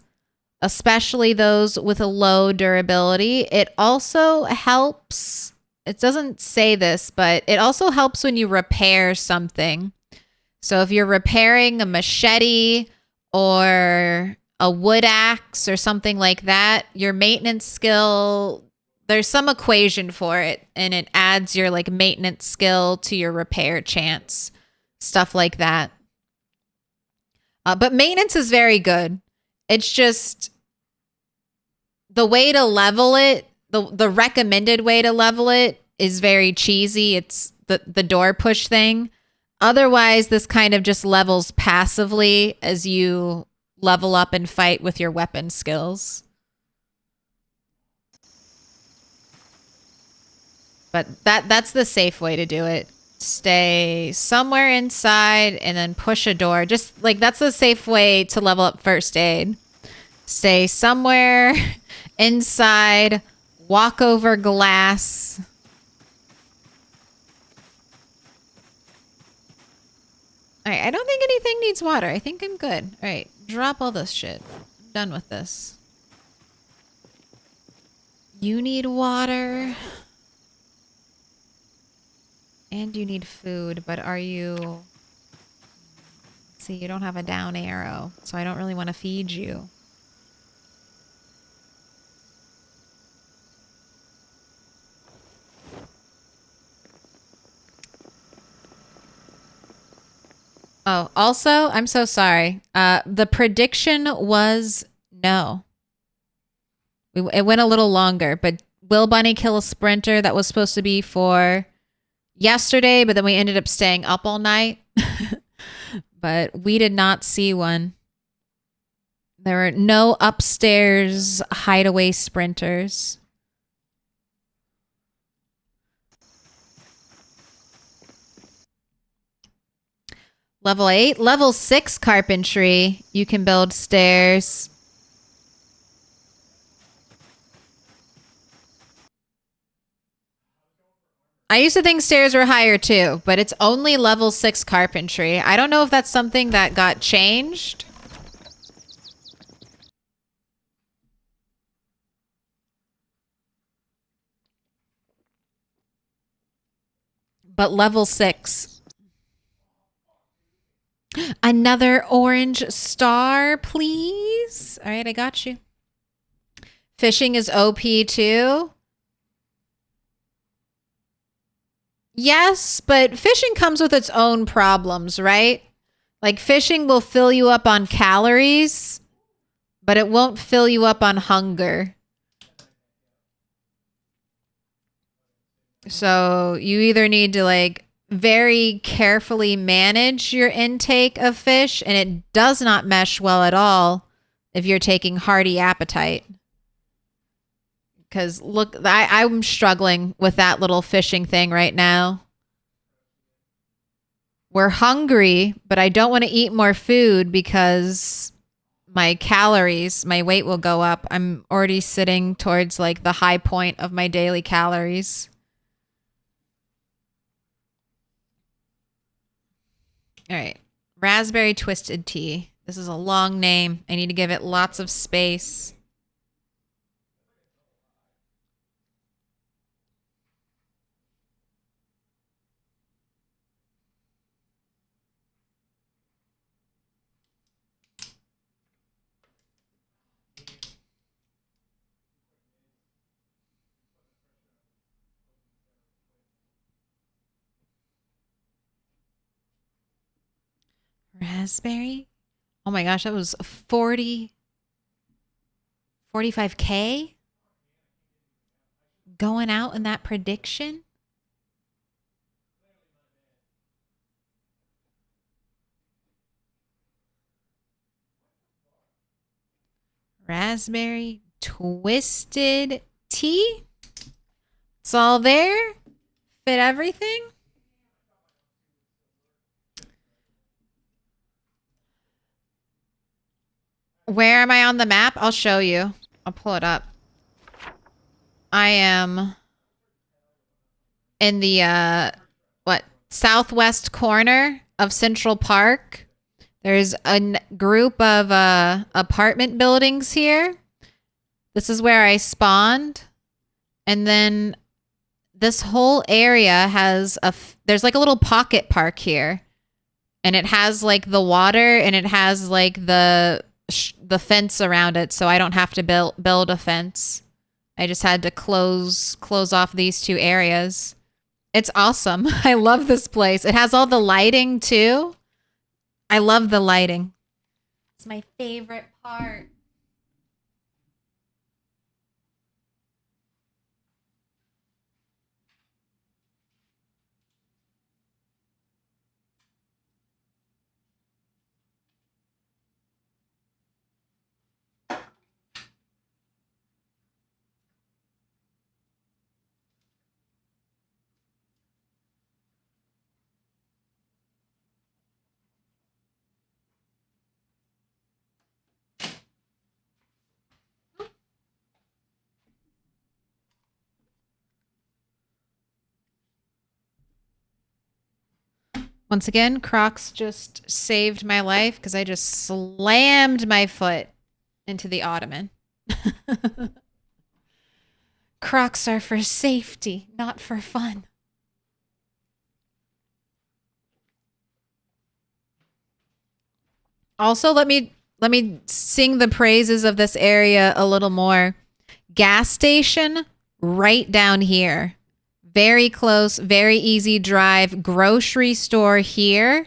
especially those with a low durability. It also helps. It doesn't say this, but it also helps when you repair something. So if you're repairing a machete or a wood axe or something like that, your maintenance skill, there's some equation for it, and it adds your like maintenance skill to your repair chance, stuff like that. But maintenance is very good. It's just the way to level it. The recommended way to level it is very cheesy. It's the door push thing. Otherwise, this kind of just levels passively as you level up and fight with your weapon skills. But that's the safe way to do it. Stay somewhere inside and then push a door. Just like that's the safe way to level up first aid. Stay somewhere inside. Walk over glass. All right, I don't think anything needs water. I think I'm good. All right, drop all this shit. I'm done with this. You need water. And you need food, but are you... See, you don't have a down arrow, so I don't really want to feed you. Oh, also, I'm so sorry. The prediction was no. It went a little longer, but Will Bunny kill a sprinter that was supposed to be for yesterday, but then we ended up staying up all night. But we did not see one. There were no upstairs hideaway sprinters. Level 8. Level 6 carpentry. You can build stairs. I used to think stairs were higher too, but it's only level 6 carpentry. I don't know if that's something that got changed. But level 6. Another orange star, please. All right, I got you. Fishing is OP too. Yes, but fishing comes with its own problems, right? Like fishing will fill you up on calories, but it won't fill you up on hunger. So you either need to like very carefully manage your intake of fish, and it does not mesh well at all if you're taking hearty appetite. Because look, I'm struggling with that little fishing thing right now. We're hungry, but I don't want to eat more food because my calories, my weight will go up. I'm already sitting towards like the high point of my daily calories. All right. Raspberry twisted tea. This is a long name. I need to give it lots of space. Raspberry? Oh my gosh, that was 45K going out in that prediction? Raspberry twisted tea? It's all there? Fit everything? Where am I on the map? I'll show you. I'll pull it up. I am in the, southwest corner of Central Park. There's a group of apartment buildings here. This is where I spawned. And then this whole area has there's like a little pocket park here. And it has like the water and it has like the fence around it, so I don't have to build a fence. I just had to close off these two areas. It's awesome. I love this place. It has all the lighting too. I love the lighting. It's my favorite part. Once again, Crocs just saved my life because I just slammed my foot into the ottoman. Crocs are for safety, not for fun. Also, let me sing the praises of this area a little more. Gas station right down here. Very close, very easy drive. Grocery store here.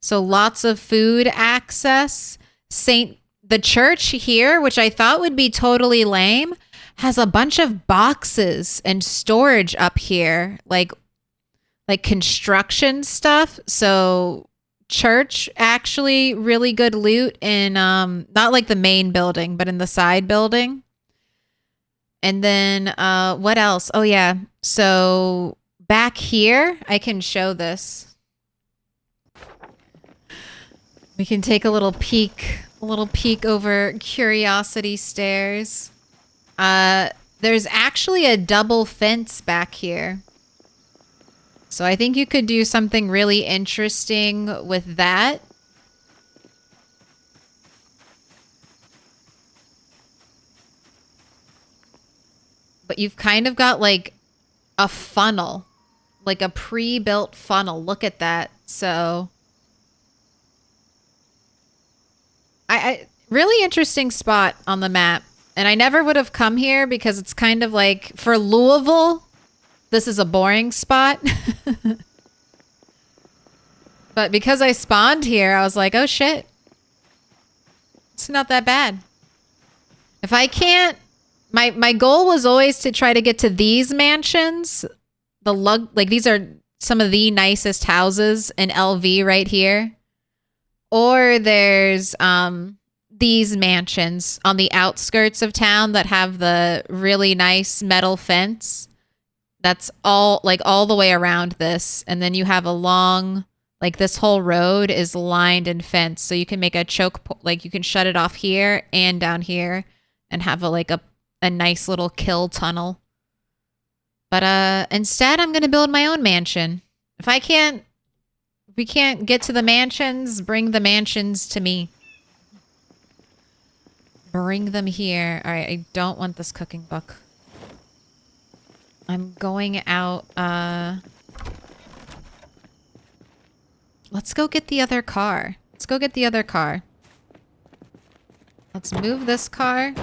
So lots of food access. The church here, which I thought would be totally lame, has a bunch of boxes and storage up here, like construction stuff. So church, actually really good loot in not like the main building, but in the side building. And then what else? Oh yeah. So back here, I can show this. We can take a little peek over Curiosity Stairs. There's actually a double fence back here. So I think you could do something really interesting with that. But you've kind of got like a funnel, like a pre-built funnel. Look at that. So I really interesting spot on the map. And I never would have come here because it's kind of like, for Louisville, this is a boring spot. But because I spawned here, I was like, oh shit. It's not that bad. If I can't, my goal was always to try to get to these mansions. Like these are some of the nicest houses in LV right here. Or there's these mansions on the outskirts of town that have the really nice metal fence. That's all the way around this. And then you have a long, like this whole road is lined and fenced. So you can make a like you can shut it off here and down here and have a nice little kill tunnel. But instead I'm going to build my own mansion. If we can't get to the mansions, bring the mansions to me. Bring them here. All right, I don't want this cooking book. I'm going out. Let's go get the other car. Let's go get the other car. Let's move this car.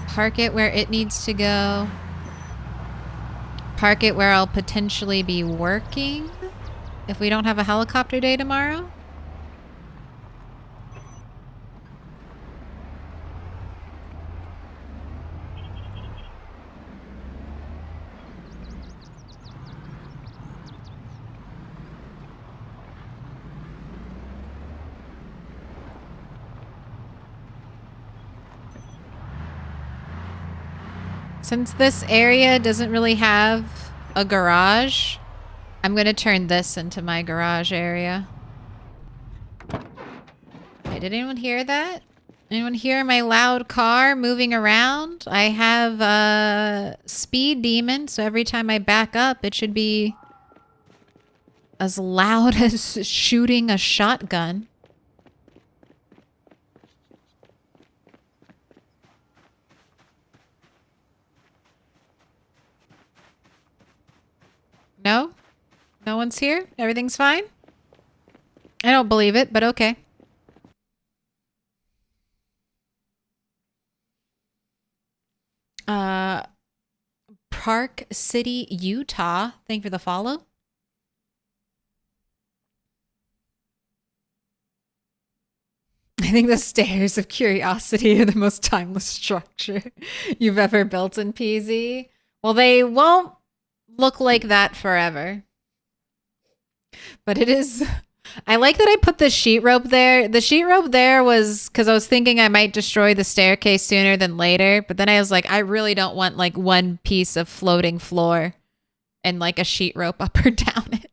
Park it where it needs to go. Park it where I'll potentially be working if we don't have a helicopter day tomorrow. Since this area doesn't really have a garage, I'm going to turn this into my garage area. Okay, did anyone hear that? Anyone hear my loud car moving around? I have a speed demon, so every time I back up, it should be as loud as shooting a shotgun. No? No one's here? Everything's fine? I don't believe it, but okay. Park City, Utah. Thank you for the follow. I think the stairs of curiosity are the most timeless structure you've ever built in PZ. Well, they won't look like that forever. But it is... I like that I put the sheet rope there. The sheet rope there was because I was thinking I might destroy the staircase sooner than later. But then I was like, I really don't want like one piece of floating floor and like a sheet rope up or down it.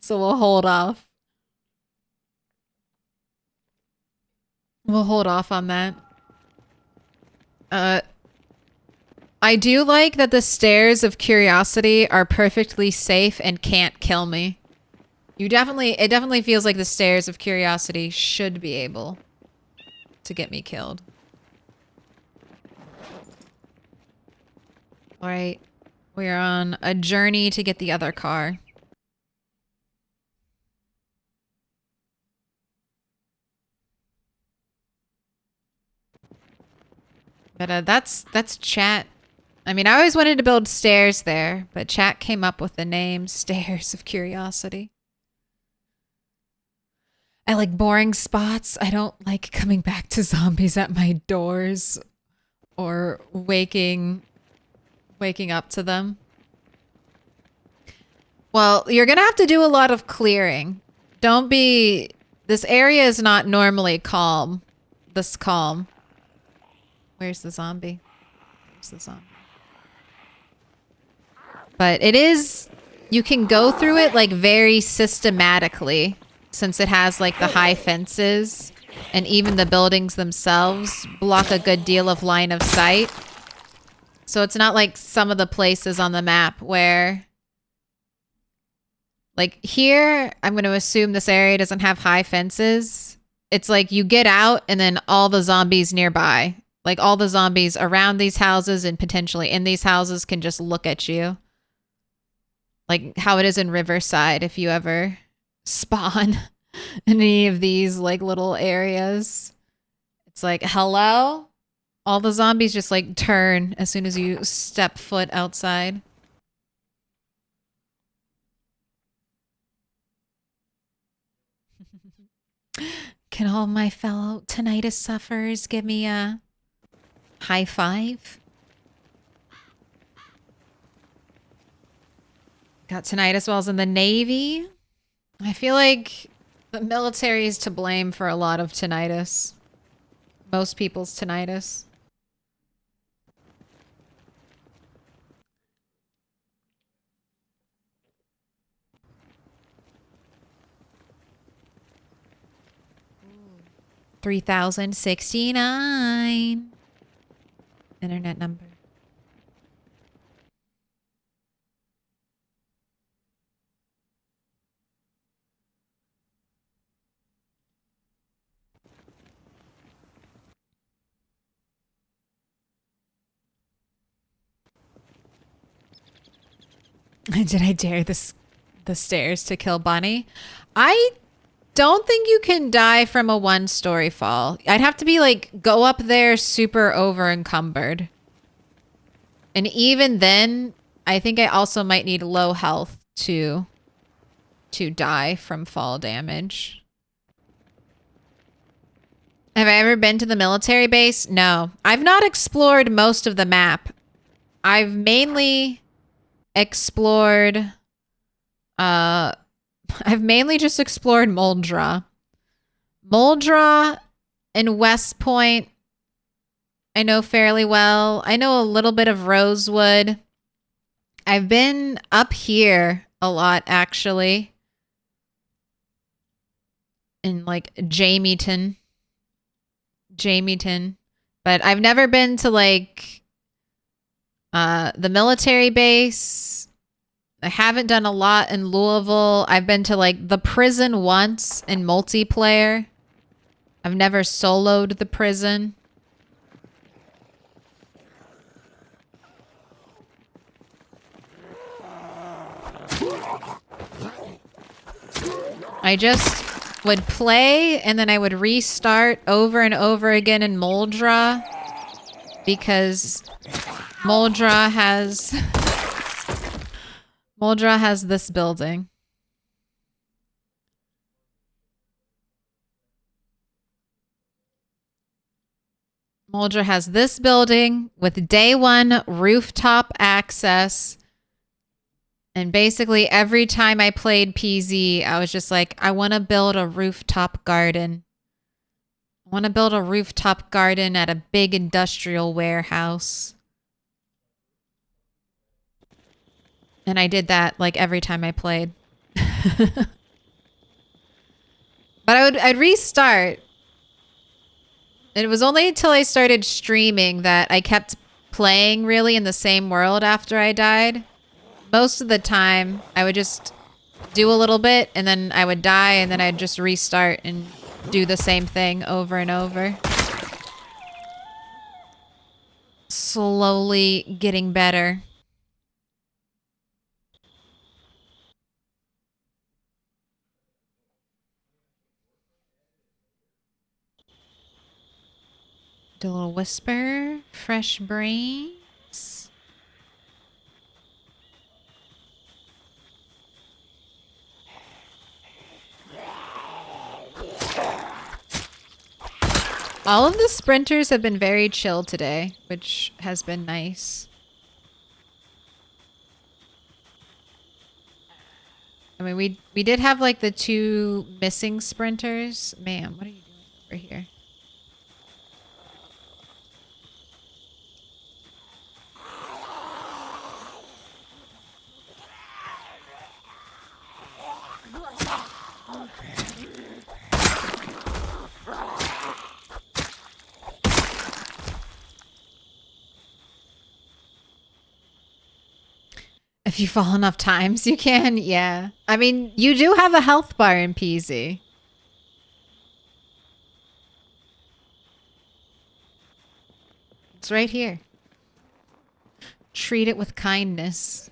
So we'll hold off. We'll hold off on that. I do like that the stairs of curiosity are perfectly safe and can't kill me. It definitely feels like the stairs of curiosity should be able to get me killed. All right, we're on a journey to get the other car. But that's chat. I mean, I always wanted to build stairs there, but chat came up with the name Stairs of Curiosity. I like boring spots. I don't like coming back to zombies at my doors or waking up to them. Well, you're gonna have to do a lot of clearing. Don't be... This area is not normally calm. This calm. Where's the zombie? Where's the zombie? But it is... You can go through it like very systematically, since it has like the high fences, and even the buildings themselves block a good deal of line of sight. So it's not like some of the places on the map where, like here, I'm going to assume this area doesn't have high fences. It's like you get out and then all the zombies nearby, like all the zombies around these houses and potentially in these houses can just look at you. Like how it is in Riverside if you ever spawn in any of these like little areas. It's like, hello? All the zombies just like turn as soon as you step foot outside. Can all my fellow tinnitus sufferers give me a high five? Got tinnitus while I was in the Navy. I feel like the military is to blame for a lot of tinnitus. Most people's tinnitus. $3,069 internet number. Did I dare the stairs to kill Bunny? I don't think you can die from a one-story fall. I'd have to be like, go up there super over encumbered. And even then, I think I also might need low health to die from fall damage. Have I ever been to the military base? No. I've not explored most of the map. I've mainly explored... I've mainly just explored Moldra. Moldra and West Point, I know fairly well. I know a little bit of Rosewood. I've been up here a lot, actually. In, like, Jamieton. But I've never been to, like, the military base. I haven't done a lot in Louisville. I've been to like the prison once in multiplayer. I've never soloed the prison. I just would play and then I would restart over and over again in Moldra because Moldra has this building. Moldra has this building with day one rooftop access. And basically every time I played PZ, I was just like, I want to build a rooftop garden. I want to build a rooftop garden at a big industrial warehouse. And I did that like every time I played. But I'd restart. And it was only until I started streaming that I kept playing really in the same world after I died. Most of the time, I would just do a little bit and then I would die and then I'd just restart and do the same thing over and over. Slowly getting better. Do a little whisper. Fresh brains. All of the sprinters have been very chill today, which has been nice. I mean, we did have like the 2 missing sprinters. Ma'am, what are you doing over here? If you fall enough times, you can. Yeah. I mean, you do have a health bar in PZ. It's right here. Treat it with kindness.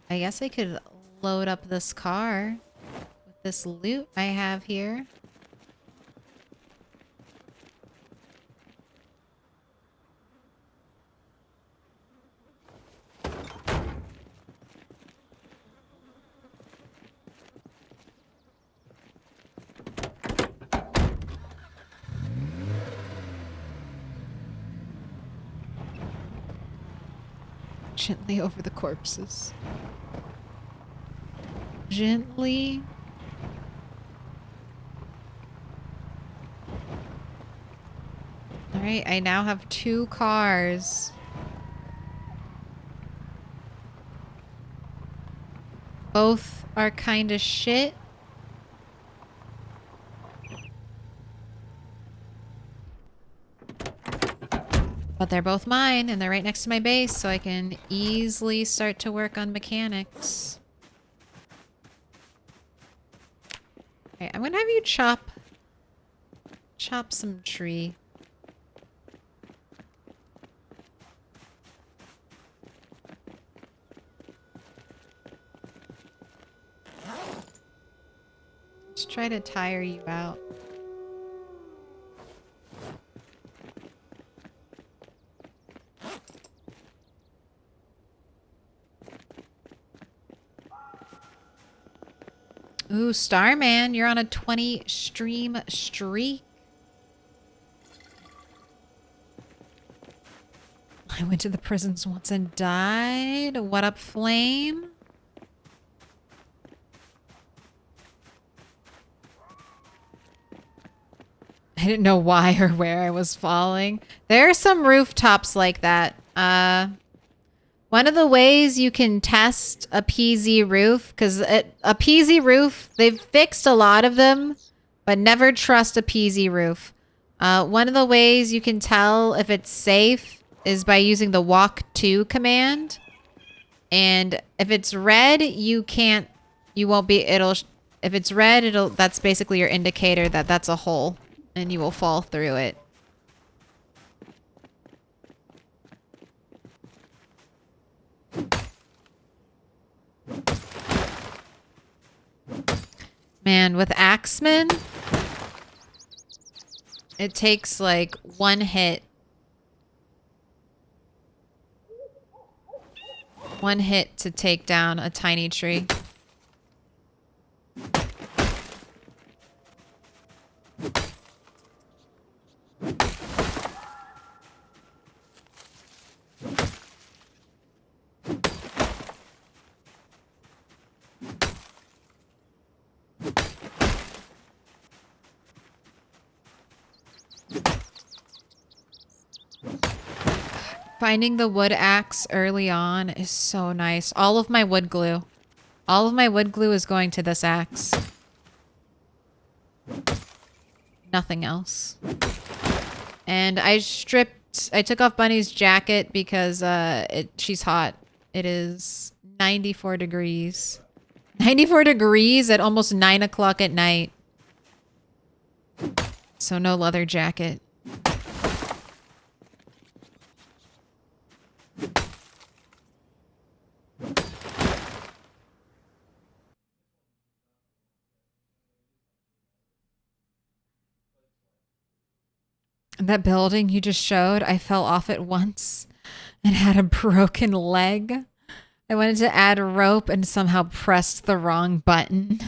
I guess I could load up this car with this loot I have here. Gently over the corpses. Gently. All right, I now have 2 cars. Both are kind of shit. But they're both mine, and they're right next to my base, so I can easily start to work on mechanics. Okay, I'm gonna have you chop some tree. Let's try to tire you out. Ooh, Starman, you're on a 20 stream streak. I went to the prisons once and died. What up, Flame? I didn't know why or where I was falling. There are some rooftops like that. One of the ways you can test a PZ roof, because a PZ roof, they've fixed a lot of them, but never trust a PZ roof. One of the ways you can tell if it's safe is by using the walk to command. And if it's red, if it's red, that's basically your indicator that that's a hole and you will fall through it. Man, with Axeman, it takes like 1 hit. 1 hit to take down a tiny tree. Finding the wood axe early on is so nice. All of my wood glue is going to this axe. Nothing else. And I took off Bunny's jacket because she's hot. It is 94 degrees. 94 degrees at almost 9 o'clock at night. So no leather jacket. That building you just showed, I fell off it once and had a broken leg. I wanted to add a rope and somehow pressed the wrong button.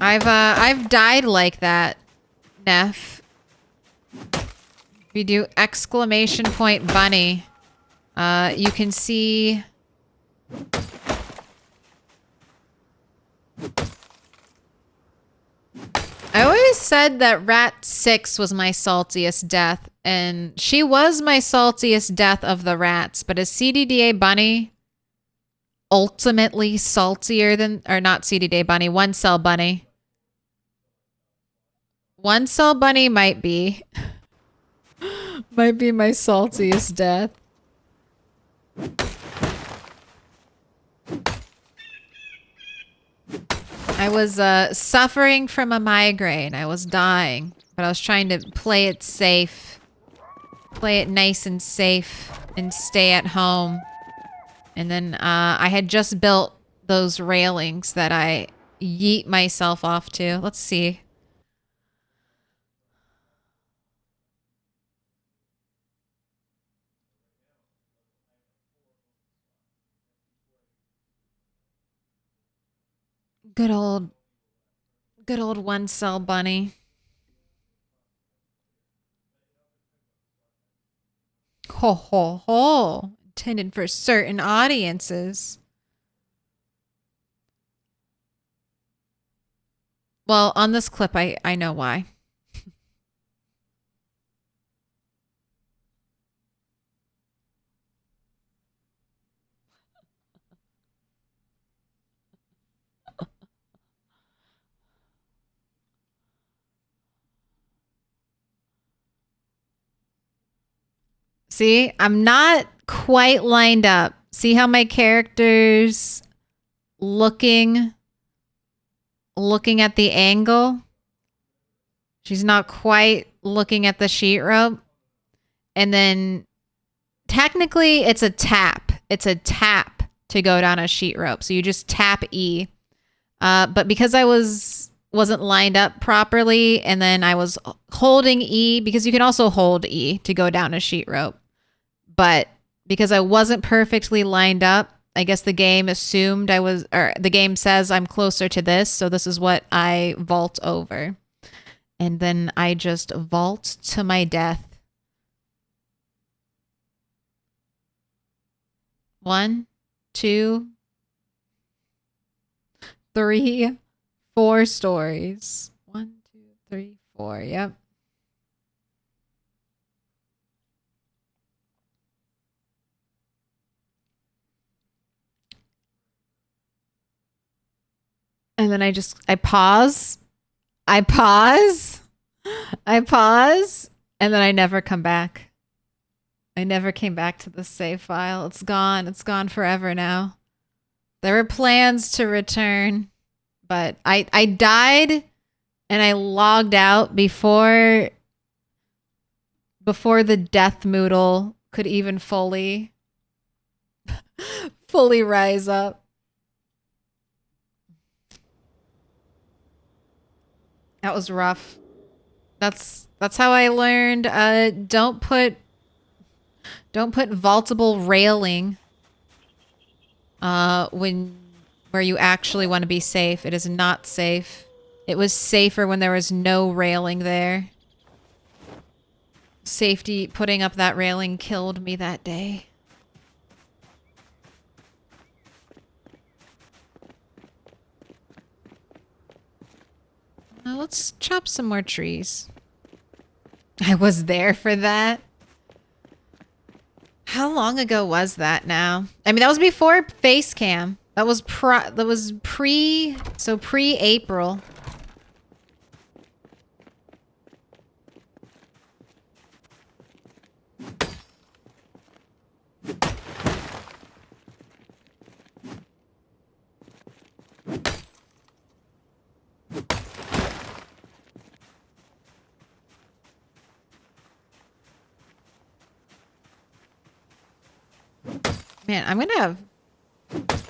I've died like that, Neff. If you do exclamation point bunny, you can see. I always said that Rat 6 was my saltiest death, and she was my saltiest death of the rats, but is CDDA Bunny ultimately saltier than, or not CDDA Bunny, One Cell Bunny? One Cell Bunny might be. Might be my saltiest death. I was suffering from a migraine. I was dying, but I was trying to play it safe. Play it nice and safe and stay at home. And then I had just built those railings that I yeet myself off to. Let's see. Good old One Cell Bunny. Ho ho ho. Intended for certain audiences. Well, on this clip, I know why. See, I'm not quite lined up. See how my character's looking at the angle? She's not quite looking at the sheet rope. And then technically it's a tap. It's a tap to go down a sheet rope. So you just tap E. But because I wasn't lined up properly, and then I was holding E, because you can also hold E to go down a sheet rope. But because I wasn't perfectly lined up, I guess the game assumed I was, or the game says I'm closer to this, so this is what I vault over. And then I just vault to my death. 1, 2, 3, 4 stories. 1, 2, 3, 4. Yep. And then I pause. I pause. And then I never come back. I never came back to the save file. It's gone. It's gone forever now. There were plans to return, but I died and I logged out before the death moodle could even fully rise up. That was rough. That's how I learned don't put vaultable railing where you actually want to be safe. It is not safe. It was safer when there was no railing there. Safety putting up that railing killed me that day. Now let's chop some more trees. I was there for that. How long ago was that now? I mean, that was before face cam. That was pre-April. Man, I'm gonna have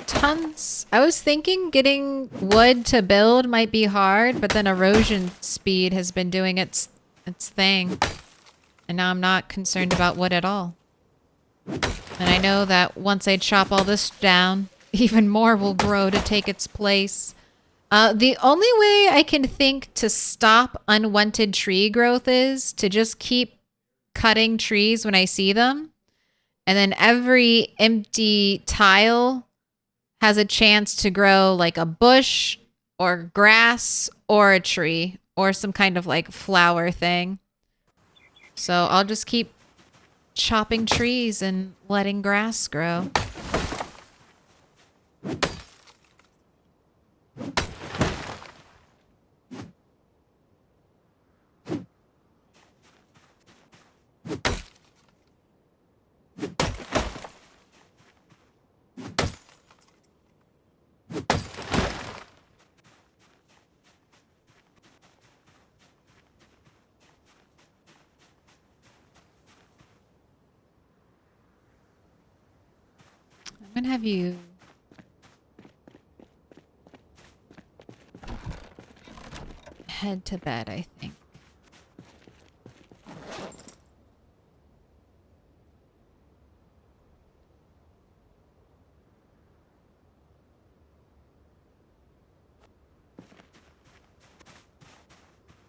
tons. I was thinking getting wood to build might be hard, but then erosion speed has been doing its thing. And now I'm not concerned about wood at all. And I know that once I chop all this down, even more will grow to take its place. The only way I can think to stop unwanted tree growth is to just keep cutting trees when I see them. And then every empty tile has a chance to grow like a bush or grass or a tree or some kind of like flower thing. So I'll just keep chopping trees and letting grass grow. I'm gonna have you head to bed, I think.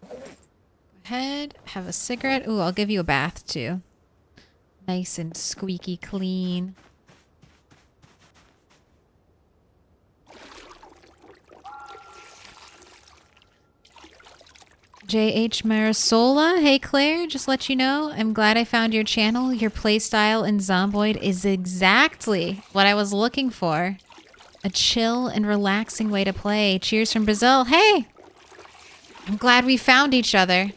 Go ahead, have a cigarette. Ooh, I'll give you a bath too. Nice and squeaky clean. JH Marisola, hey Claire, just let you know, I'm glad I found your channel. Your playstyle in Zomboid is exactly what I was looking for. A chill and relaxing way to play. Cheers from Brazil. Hey! I'm glad we found each other.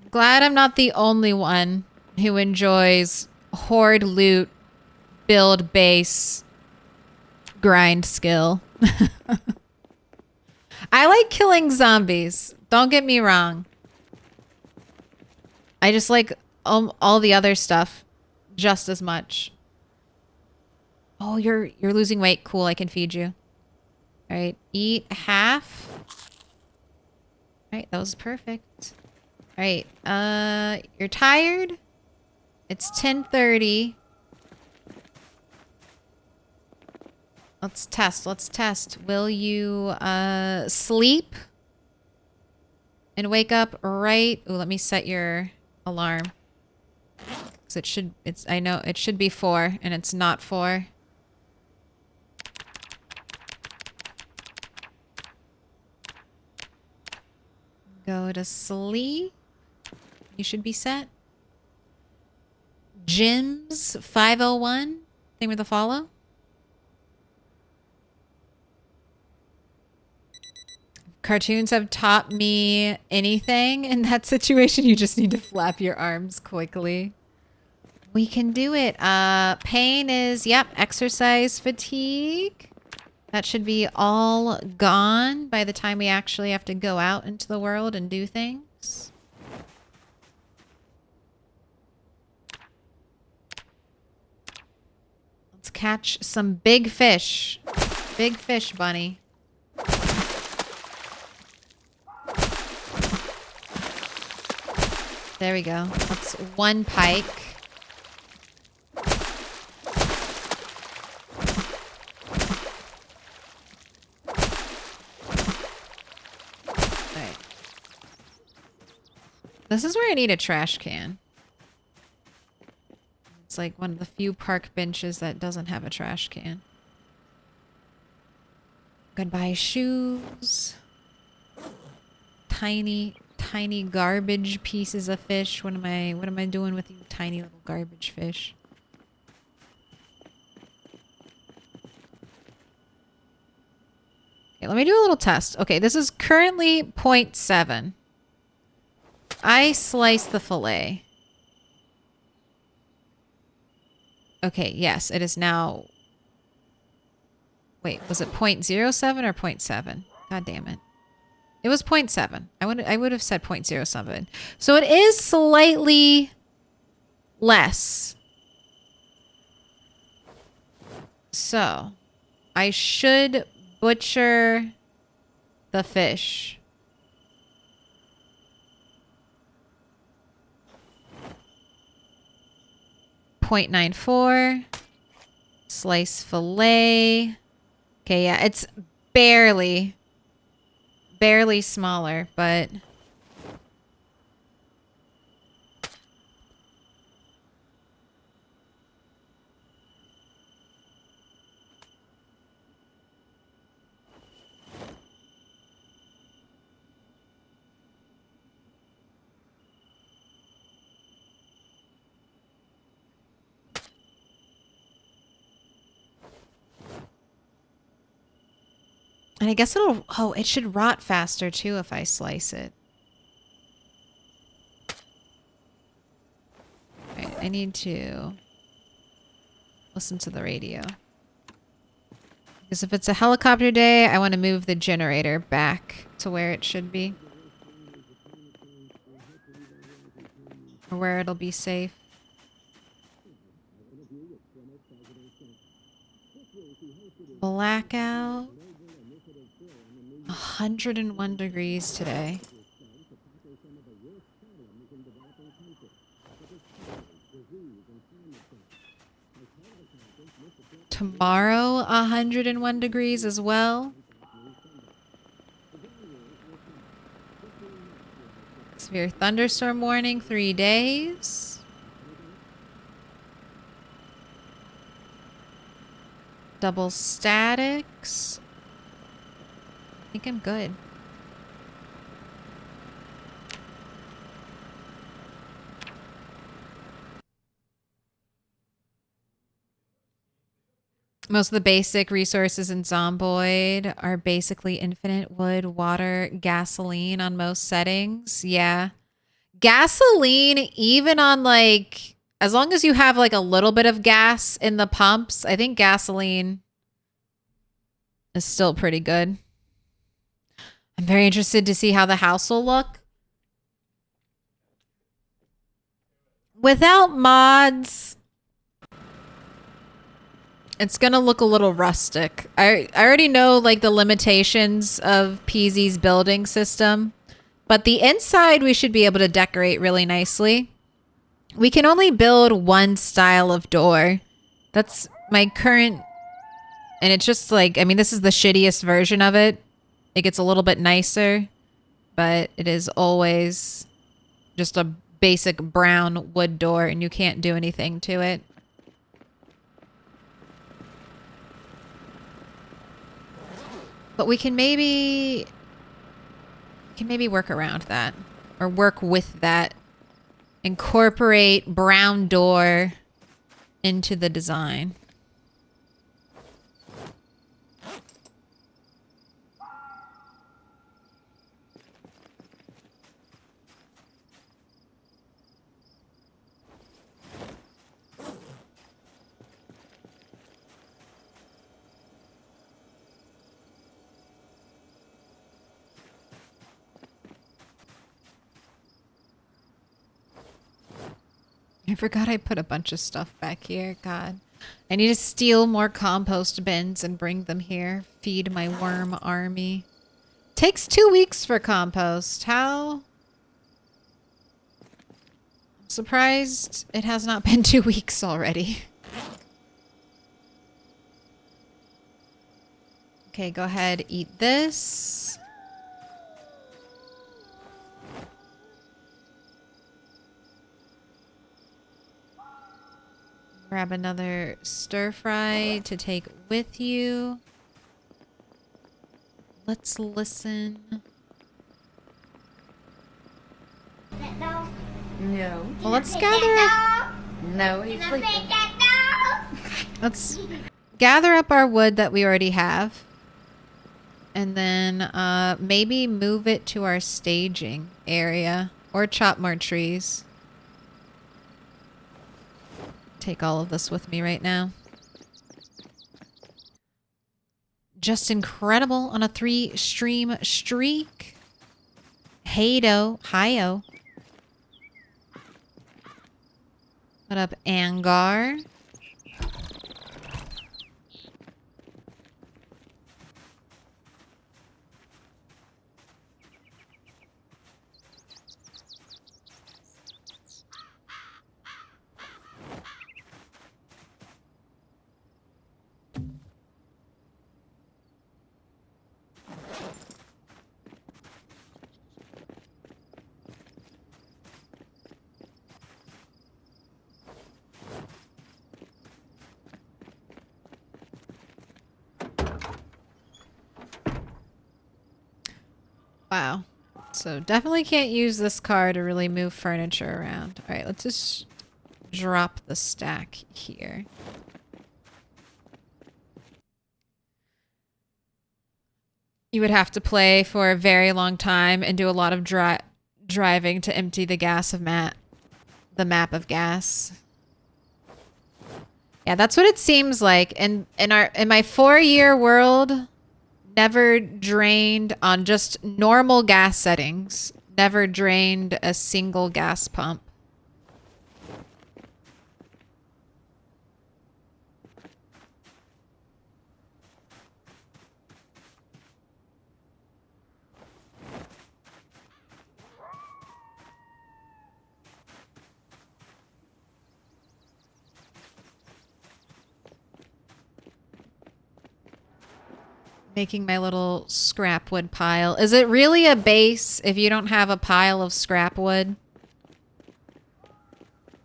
Glad I'm not the only one who enjoys hoard loot, build base, grind skill. I like killing zombies. Don't get me wrong. I just like all the other stuff just as much. Oh, you're losing weight. Cool, I can feed you. All right, eat half. All right, that was perfect. All right, you're tired? It's 10:30. Let's test. Will you, sleep? And wake up right... Ooh, let me set your alarm. Because I know, it should be 4, and it's not 4. Go to sleep. You should be set. Jim's 501. Thing with a follow. Cartoons have taught me anything in that situation. You just need to flap your arms quickly. We can do it. Pain is, yep, exercise fatigue. That should be all gone by the time we actually have to go out into the world and do things. Let's catch some big fish. Big fish, bunny. There we go. That's 1 pike. Alright. This is where I need a trash can. It's like one of the few park benches that doesn't have a trash can. Goodbye shoes. Tiny garbage pieces of fish. What am I doing with you tiny little garbage fish? Okay, let me do a little test. Okay, this is currently 0.7. I slice the fillet. Okay, yes, it is now... Wait, was it 0.07 or 0.7? God damn it. It was 0.7. I would have said 0.07. So it is slightly less. So, I should butcher the fish. .94. Slice fillet. Okay, yeah, it's barely smaller, but... And I guess it'll... Oh, it should rot faster, too, if I slice it. Right, I need to listen to the radio. Because if it's a helicopter day, I want to move the generator back to where it should be. Or where it'll be safe. Blackout. 101 degrees today. Tomorrow, 101 degrees as well. Severe thunderstorm warning, 3 days. Double statics. I think I'm good. Most of the basic resources in Zomboid are basically infinite wood, water, gasoline on most settings. Yeah. Gasoline, even on like, as long as you have like a little bit of gas in the pumps, I think gasoline is still pretty good. I'm very interested to see how the house will look. Without mods, it's gonna look a little rustic. I already know like the limitations of PZ's building system, but the inside we should be able to decorate really nicely. We can only build one style of door. That's my current, and it's just like, I mean, this is the shittiest version of it. It gets a little bit nicer, but it is always just a basic brown wood door and you can't do anything to it. But we can maybe work around that or work with that. Incorporate brown door into the design. I forgot I put a bunch of stuff back here. God. I need to steal more compost bins and bring them here. Feed my worm army. Takes 2 weeks for compost. How? I'm surprised it has not been 2 weeks already. Okay, go ahead. Eat this. Grab another stir fry to take with you. Let's listen. That dog? No. Well, let's Take gather. that No, he's dog? Can I sleeping. take that dog? Let's gather up our wood that we already have. And then maybe move it to our staging area. Or chop more trees. Take all of this with me right now. Just incredible on a 3-stream streak. Hey-do. Hi-oh. Put up Angar. Wow. So definitely can't use this car to really move furniture around. All right, let's just drop the stack here. You would have to play for a very long time and do a lot of driving to empty the the map of gas. Yeah, that's what it seems like. In my 4-year world, never drained on just normal gas settings. Never drained a single gas pump. Making my little scrap wood pile. Is it really a base if you don't have a pile of scrap wood?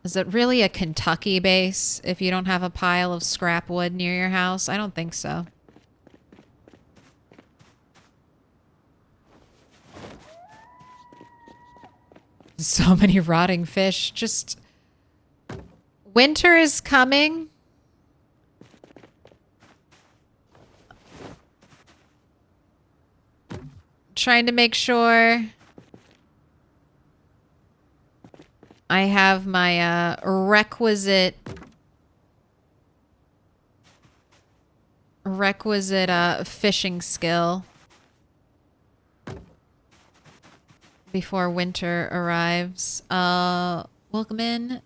Is it really a Kentucky base if you don't have a pile of scrap wood near your house? I don't think so. So many rotting fish. Just... winter is coming. Trying to make sure I have my requisite fishing skill before winter arrives. Welcome in,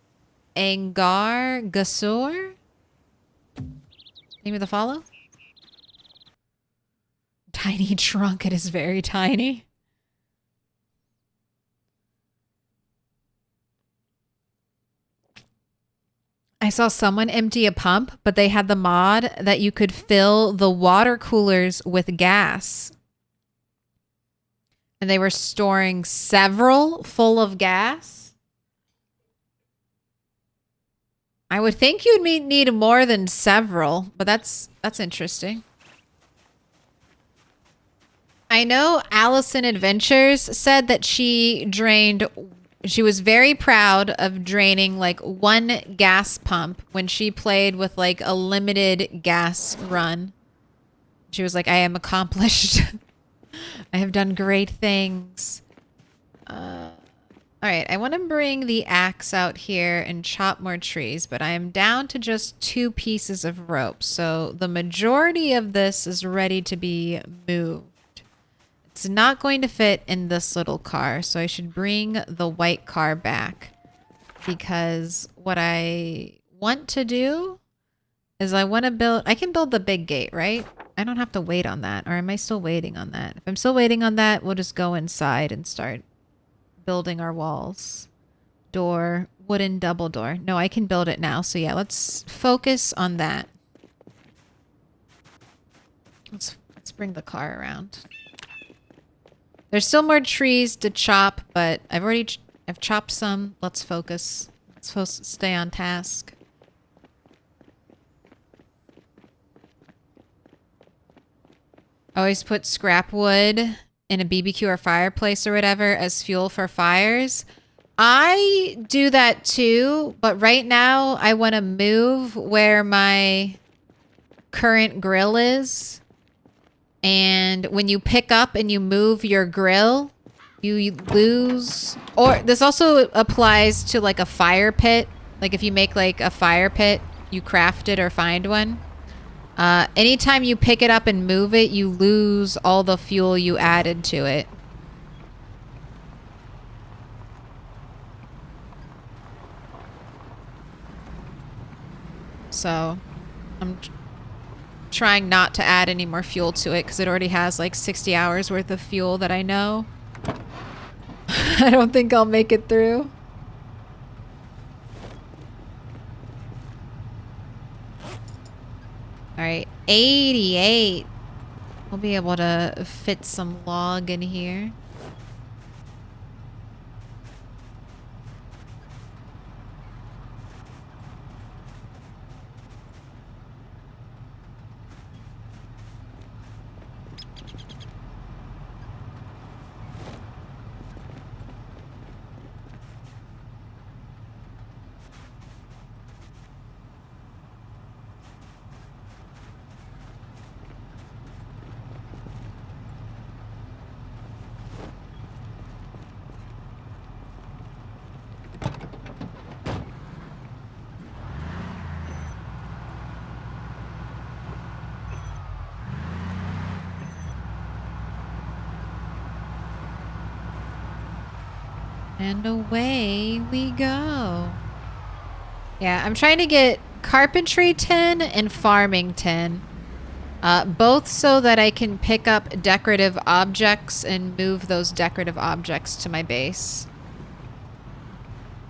Angar Gasur. Name of the follow? Tiny trunk. It is very tiny. I saw someone empty a pump, but they had the mod that you could fill the water coolers with gas. And they were storing several full of gas. I would think you'd need more than several, but that's interesting. I know Allison Adventures said that she was very proud of draining like 1 gas pump when she played with like a limited gas run. She was like, I am accomplished. I have done great things. All right, I want to bring the axe out here and chop more trees, but I am down to just 2 pieces of rope. So the majority of this is ready to be moved. It's not going to fit in this little car, so I should bring the white car back. Because what I want to do is I can build the big gate, right? I don't have to wait on that. Or am I still waiting on that? If I'm still waiting on that, we'll just go inside and start building our walls. Door, wooden double door. No, I can build it now. So yeah, let's focus on that. Let's bring the car around. There's still more trees to chop, but I've chopped some. Let's focus. Let's stay on task. Always put scrap wood in a BBQ or fireplace or whatever as fuel for fires. I do that too, but right now I want to move where my current grill is. And when you pick up and you move your grill, you lose... Or this also applies to like a fire pit. Like if you make like a fire pit, you craft it or find one. Anytime you pick it up and move it, you lose all the fuel you added to it. So, I'm trying not to add any more fuel to it because it already has like 60 hours worth of fuel that I know. I don't think I'll make it through. All right, 88. We'll be able to fit some log in here. And away we go. Yeah, I'm trying to get carpentry tin and farming tin. Both so that I can pick up decorative objects and move those decorative objects to my base.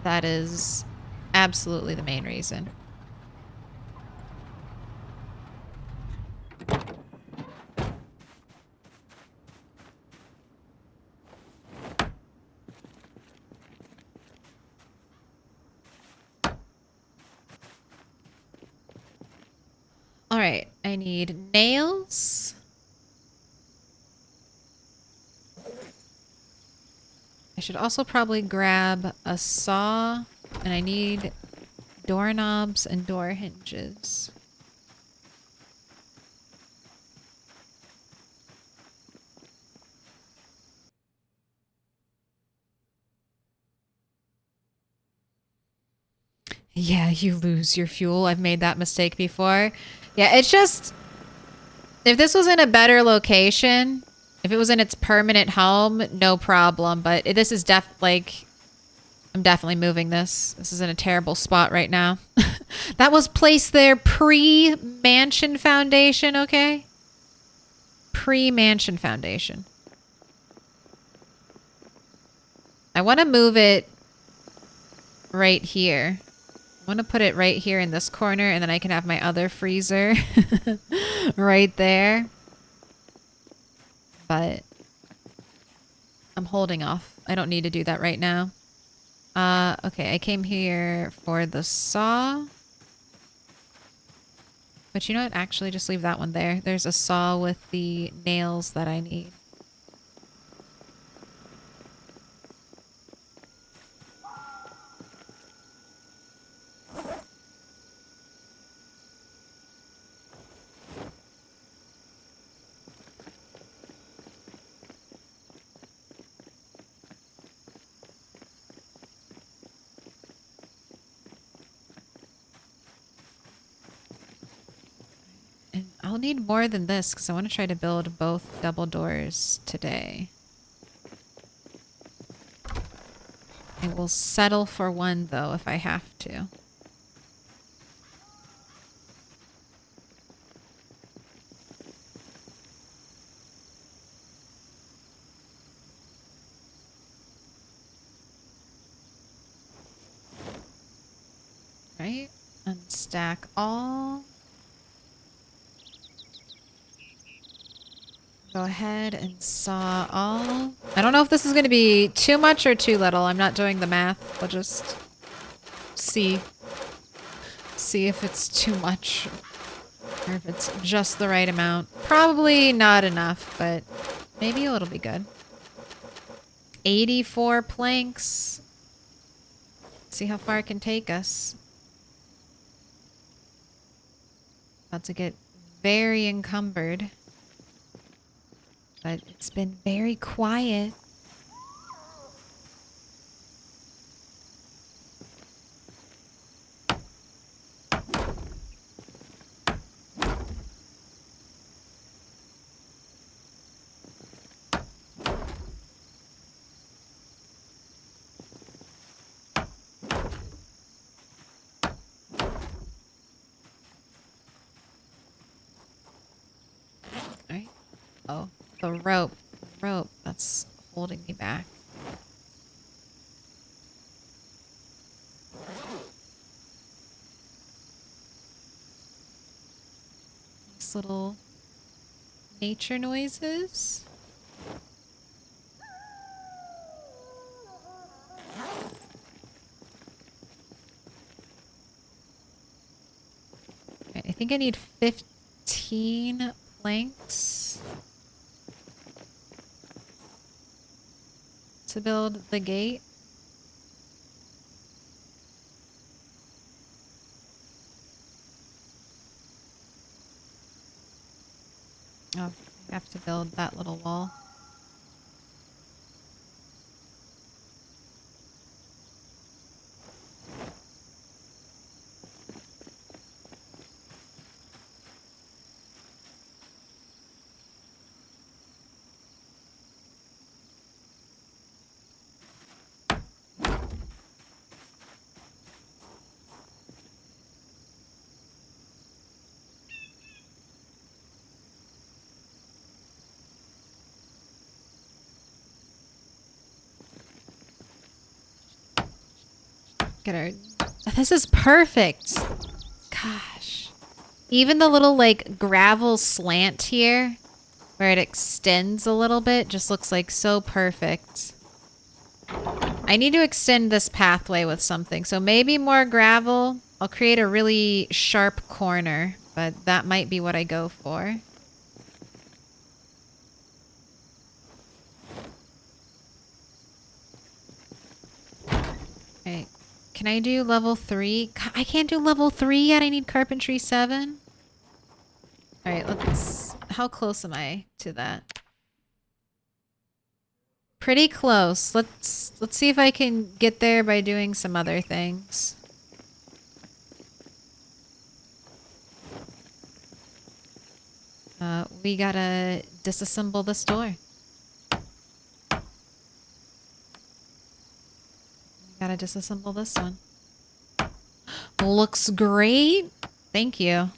That is absolutely the main reason. All right, I need nails. I should also probably grab a saw, and I need doorknobs and door hinges. Yeah, you lose your fuel. I've made that mistake before. Yeah, it's just... If this was in a better location, if it was in its permanent home, no problem. But this is like... I'm definitely moving this. This is in a terrible spot right now. That was placed there pre-mansion foundation, okay? Pre-mansion foundation. I want to move it right here. I want to put it right here in this corner, and then I can have my other freezer right there. But I'm holding off. I don't need to do that right now. Okay, I came here for the saw. But you know what? Actually, just leave that one there. There's a saw with the nails that I need. I'll need more than this because I want to try to build both double doors today. I will settle for one though if I have to. Right? Unstack all. Go ahead and saw all. I don't know if this is going to be too much or too little. I'm not doing the math. We'll just see. See if it's too much or if it's just the right amount. Probably not enough, but maybe it'll be good. 84 planks. See how far it can take us. About to get very encumbered. But it's been very quiet. Right? Oh, the rope. The rope. That's holding me back. These little nature noises. Okay, I think I need 15 planks to build the gate. Oh, I have to build that little wall. Get our... This is perfect. Gosh. Even the little, like, gravel slant here, where it extends a little bit, just looks like so perfect. I need to extend this pathway with something. So maybe more gravel. I'll create a really sharp corner, but that might be what I go for. Okay. Can I do level 3? I can't do level 3 yet. I need carpentry 7. All right, let's... How close am I to that? Pretty close. Let's see if I can get there by doing some other things. We gotta disassemble this door. We gotta disassemble this one. Looks great. Thank you.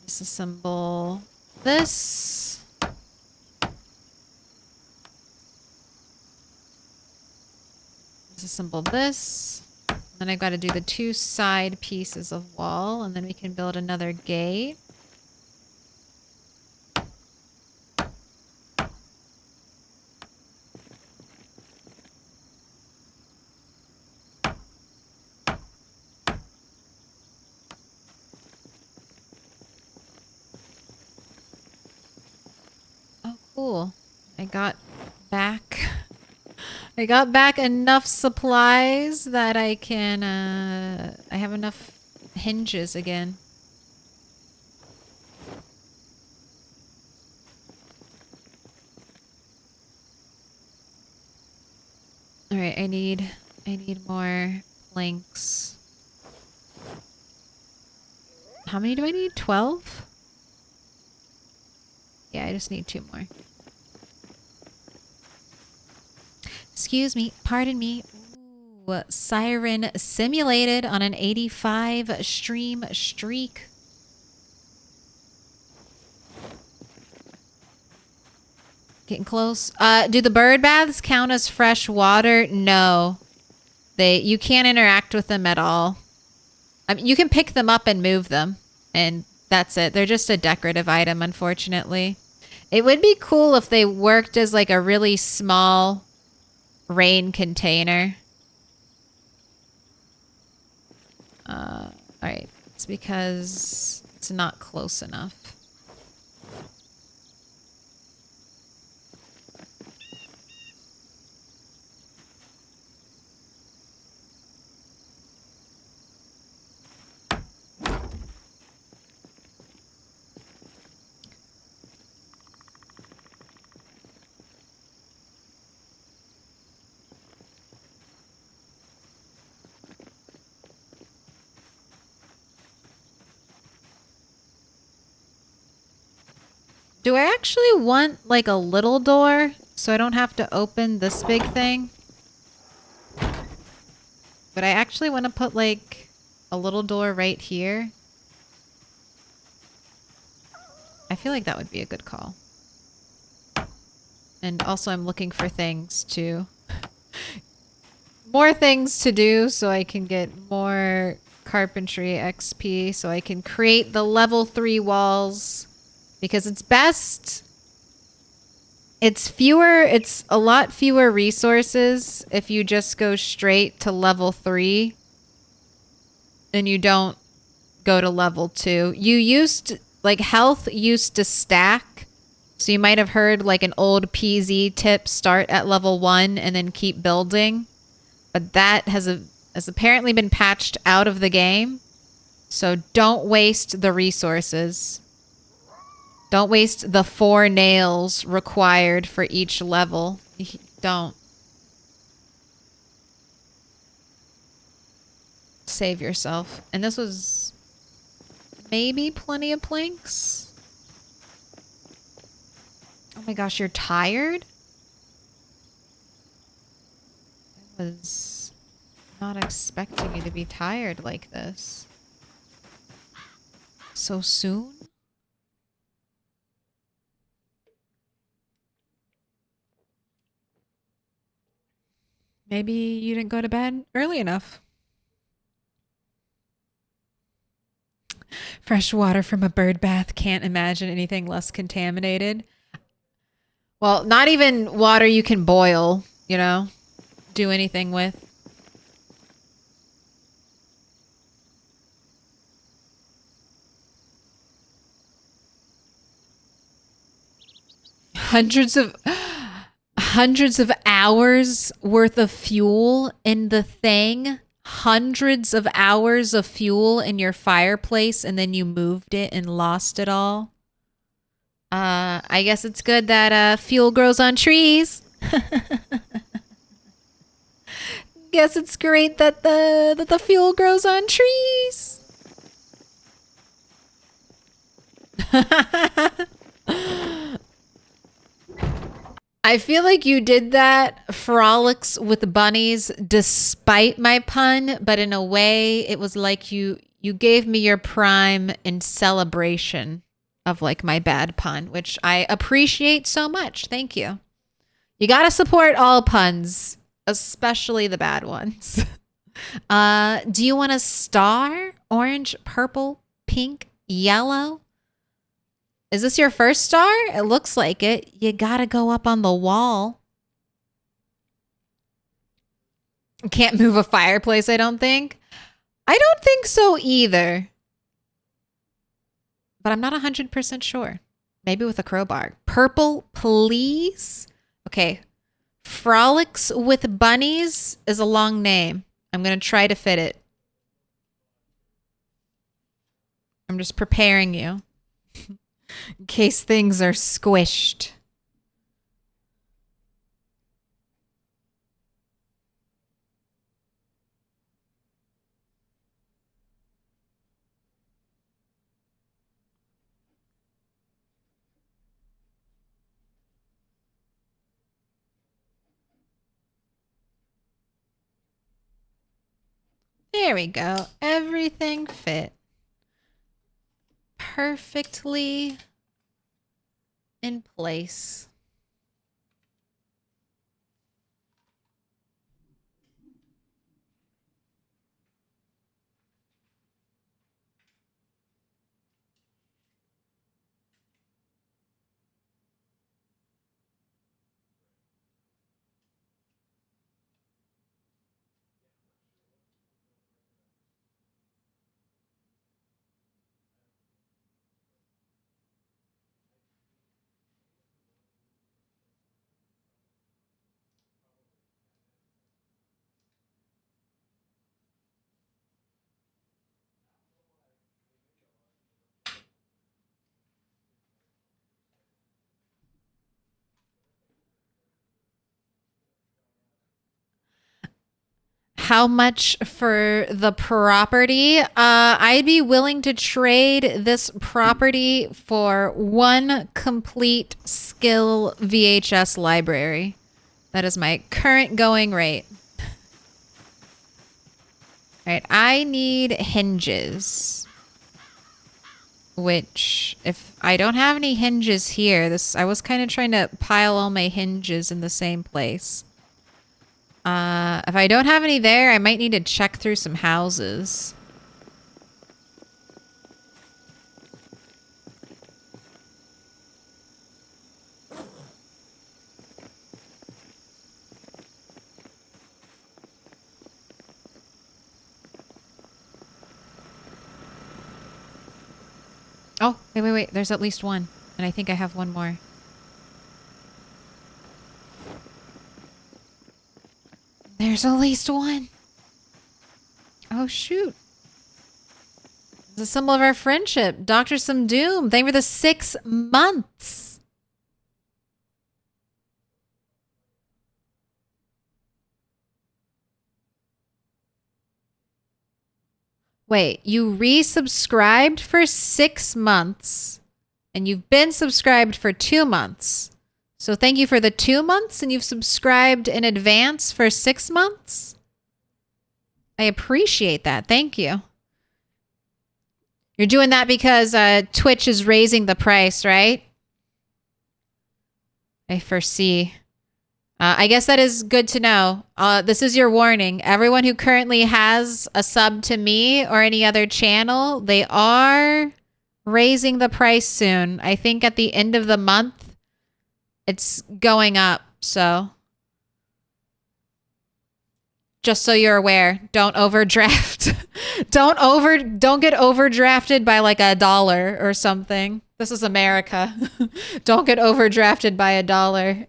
Disassemble this. Disassemble this. Then I've got to do the 2 side pieces of wall, and then we can build another gate. Oh, cool. I got back enough supplies that I can, I have enough hinges again. All right, I need more planks. How many do I need? 12? Yeah, I just need 2 more. Excuse me, pardon me. Ooh, siren simulated on an 85 stream streak. Getting close. Do the bird baths count as fresh water? No. You can't interact with them at all. I mean, you can pick them up and move them, and that's it. They're just a decorative item, unfortunately. It would be cool if they worked as like a really small rain container. Alright. It's because it's not close enough. Do I actually want like a little door so I don't have to open this big thing? But I actually want to put like a little door right here. I feel like that would be a good call. And also I'm looking for things to... more things to do so I can get more carpentry XP so I can create the level 3 walls. Because it's best, it's a lot fewer resources if you just go straight to level 3 and you don't go to level 2. Health used to stack, so you might have heard like an old PZ tip, start at level 1 and then keep building. But that has apparently been patched out of the game, so don't waste the resources. Don't waste the 4 nails required for each level. Don't. Save yourself. And this was maybe plenty of planks. Oh my gosh, you're tired? I was not expecting you to be tired like this. So soon? Maybe you didn't go to bed early enough. Fresh water from a bird bath. Can't imagine anything less contaminated. Well, not even water you can boil, you know, do anything with. Hundreds of hours worth of fuel in the thing. Hundreds of hours of fuel in your fireplace, and then you moved it and lost it all. I guess it's good that fuel grows on trees. Guess it's great that the fuel grows on trees. I feel like you did that frolics with bunnies despite my pun, but in a way it was like you gave me your prime in celebration of like my bad pun, which I appreciate so much. Thank you. You got to support all puns, especially the bad ones. Do you want a star? Orange, purple, pink, yellow? Is this your first star? It looks like it. You gotta go up on the wall. Can't move a fireplace, I don't think. I don't think so either. But I'm not 100% sure. Maybe with a crowbar. Purple, please? Okay. Frolics with bunnies is a long name. I'm gonna try to fit it. I'm just preparing you. In case things are squished. There we go. Everything fit perfectly in place. How much for the property? I'd be willing to trade this property for one complete skill VHS library. That is my current going rate. All right, I need hinges. Which, if I don't have any hinges here, I was kind of trying to pile all my hinges in the same place. If I don't have any there, I might need to check through some houses. Oh, wait. There's at least one. And I think I have one more. There's at least one. Oh, shoot. It's a symbol of our friendship. Dr. Some Doom. Thank you for the 6 months. Wait, you resubscribed for 6 months and you've been subscribed for 2 months. So thank you for the 2 months and you've subscribed in advance for 6 months. I appreciate that. Thank you. You're doing that because Twitch is raising the price, right? I foresee I guess that is good to know. This is your warning. Everyone who currently has a sub to me or any other channel, they are raising the price soon. I think at the end of the month, it's going up. So just so you're aware, don't overdraft. Don't get overdrafted by like $1 or something. This is America. Don't get overdrafted by $1.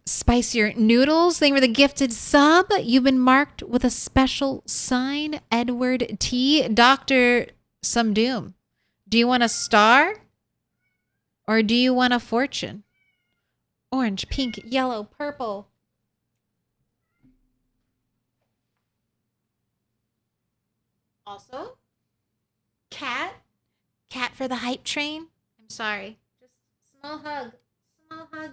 Spicier Noodles, thank you for the gifted sub. You've been marked with a special sign. Edward T. Dr. Some Doom. Do you want a star? Or do you want a fortune? Orange, pink, yellow, purple. Also, cat. Cat for the hype train. I'm sorry. Just small hug. Small hug.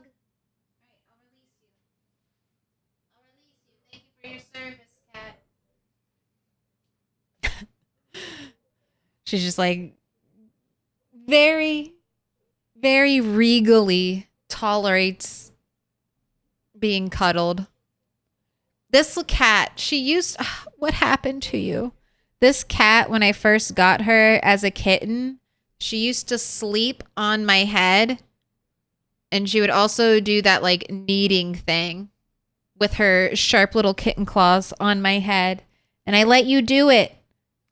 For your service, cat. She's just like very, very regally tolerates being cuddled. This cat, she used, what happened to you? This cat, when I first got her as a kitten, she used to sleep on my head. And she would also do that like kneading thing with her sharp little kitten claws on my head. And I let you do it.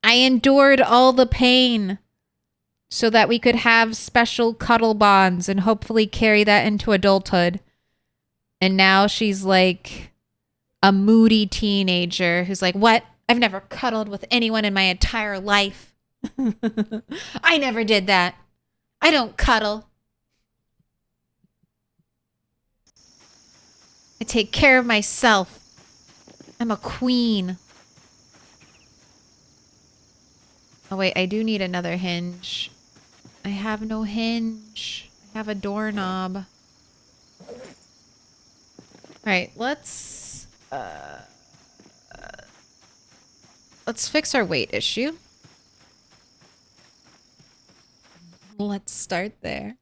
I endured all the pain so that we could have special cuddle bonds and hopefully carry that into adulthood. And now she's like a moody teenager who's like, what? I've never cuddled with anyone in my entire life. I never did that. I don't cuddle. I take care of myself. I'm a queen. Oh, wait. I do need another hinge. I have no hinge. I have a doorknob. All right. Let's fix our weight issue. Let's start there.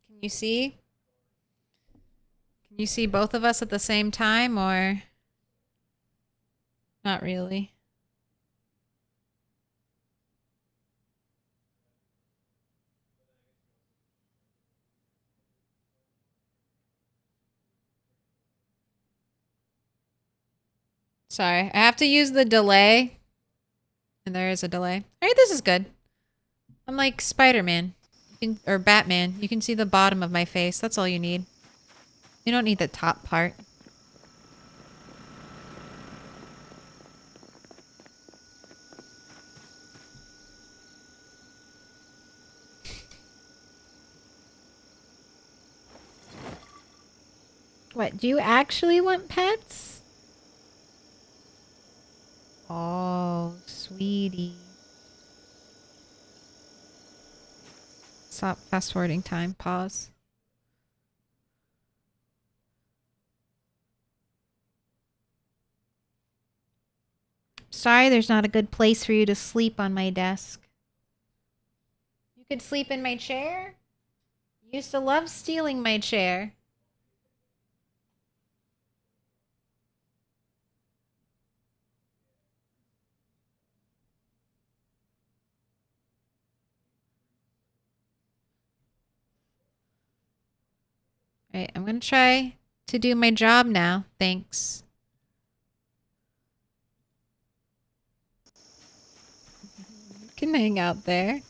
Can you see? Can you see both of us at the same time or not really? Sorry, I have to use the delay. And there is a delay. All right, this is good. I'm like Spider-Man. Or Batman. You can see the bottom of my face. That's all you need. You don't need the top part. What, do you actually want pets? Oh, sweetie. Stop fast forwarding time. Pause. Sorry, there's not a good place for you to sleep on my desk. You could sleep in my chair. You used to love stealing my chair. All right, I'm going to try to do my job now. Thanks. You can hang out there.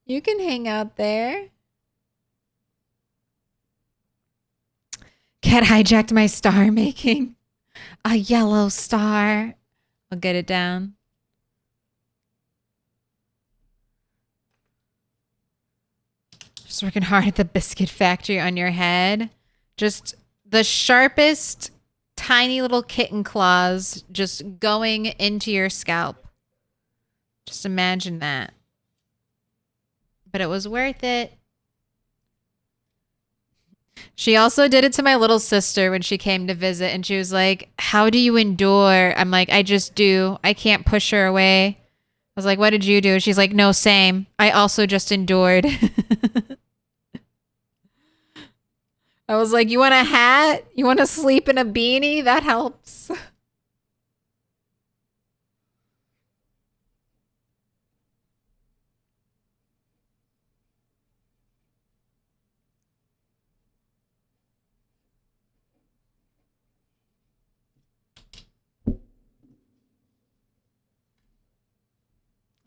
You can hang out there. Cat hijacked my star making. A yellow star. I'll get it down. Just working hard at the biscuit factory on your head. Just the sharpest, tiny little kitten claws just going into your scalp. Just imagine that. But it was worth it. She also did it to my little sister when she came to visit, and she was like, how do you endure? I'm like, I just do. I can't push her away. was like, what did you do? She's like, no, same. I also just endured. I was like, you want a hat? You want to sleep in a beanie? That helps.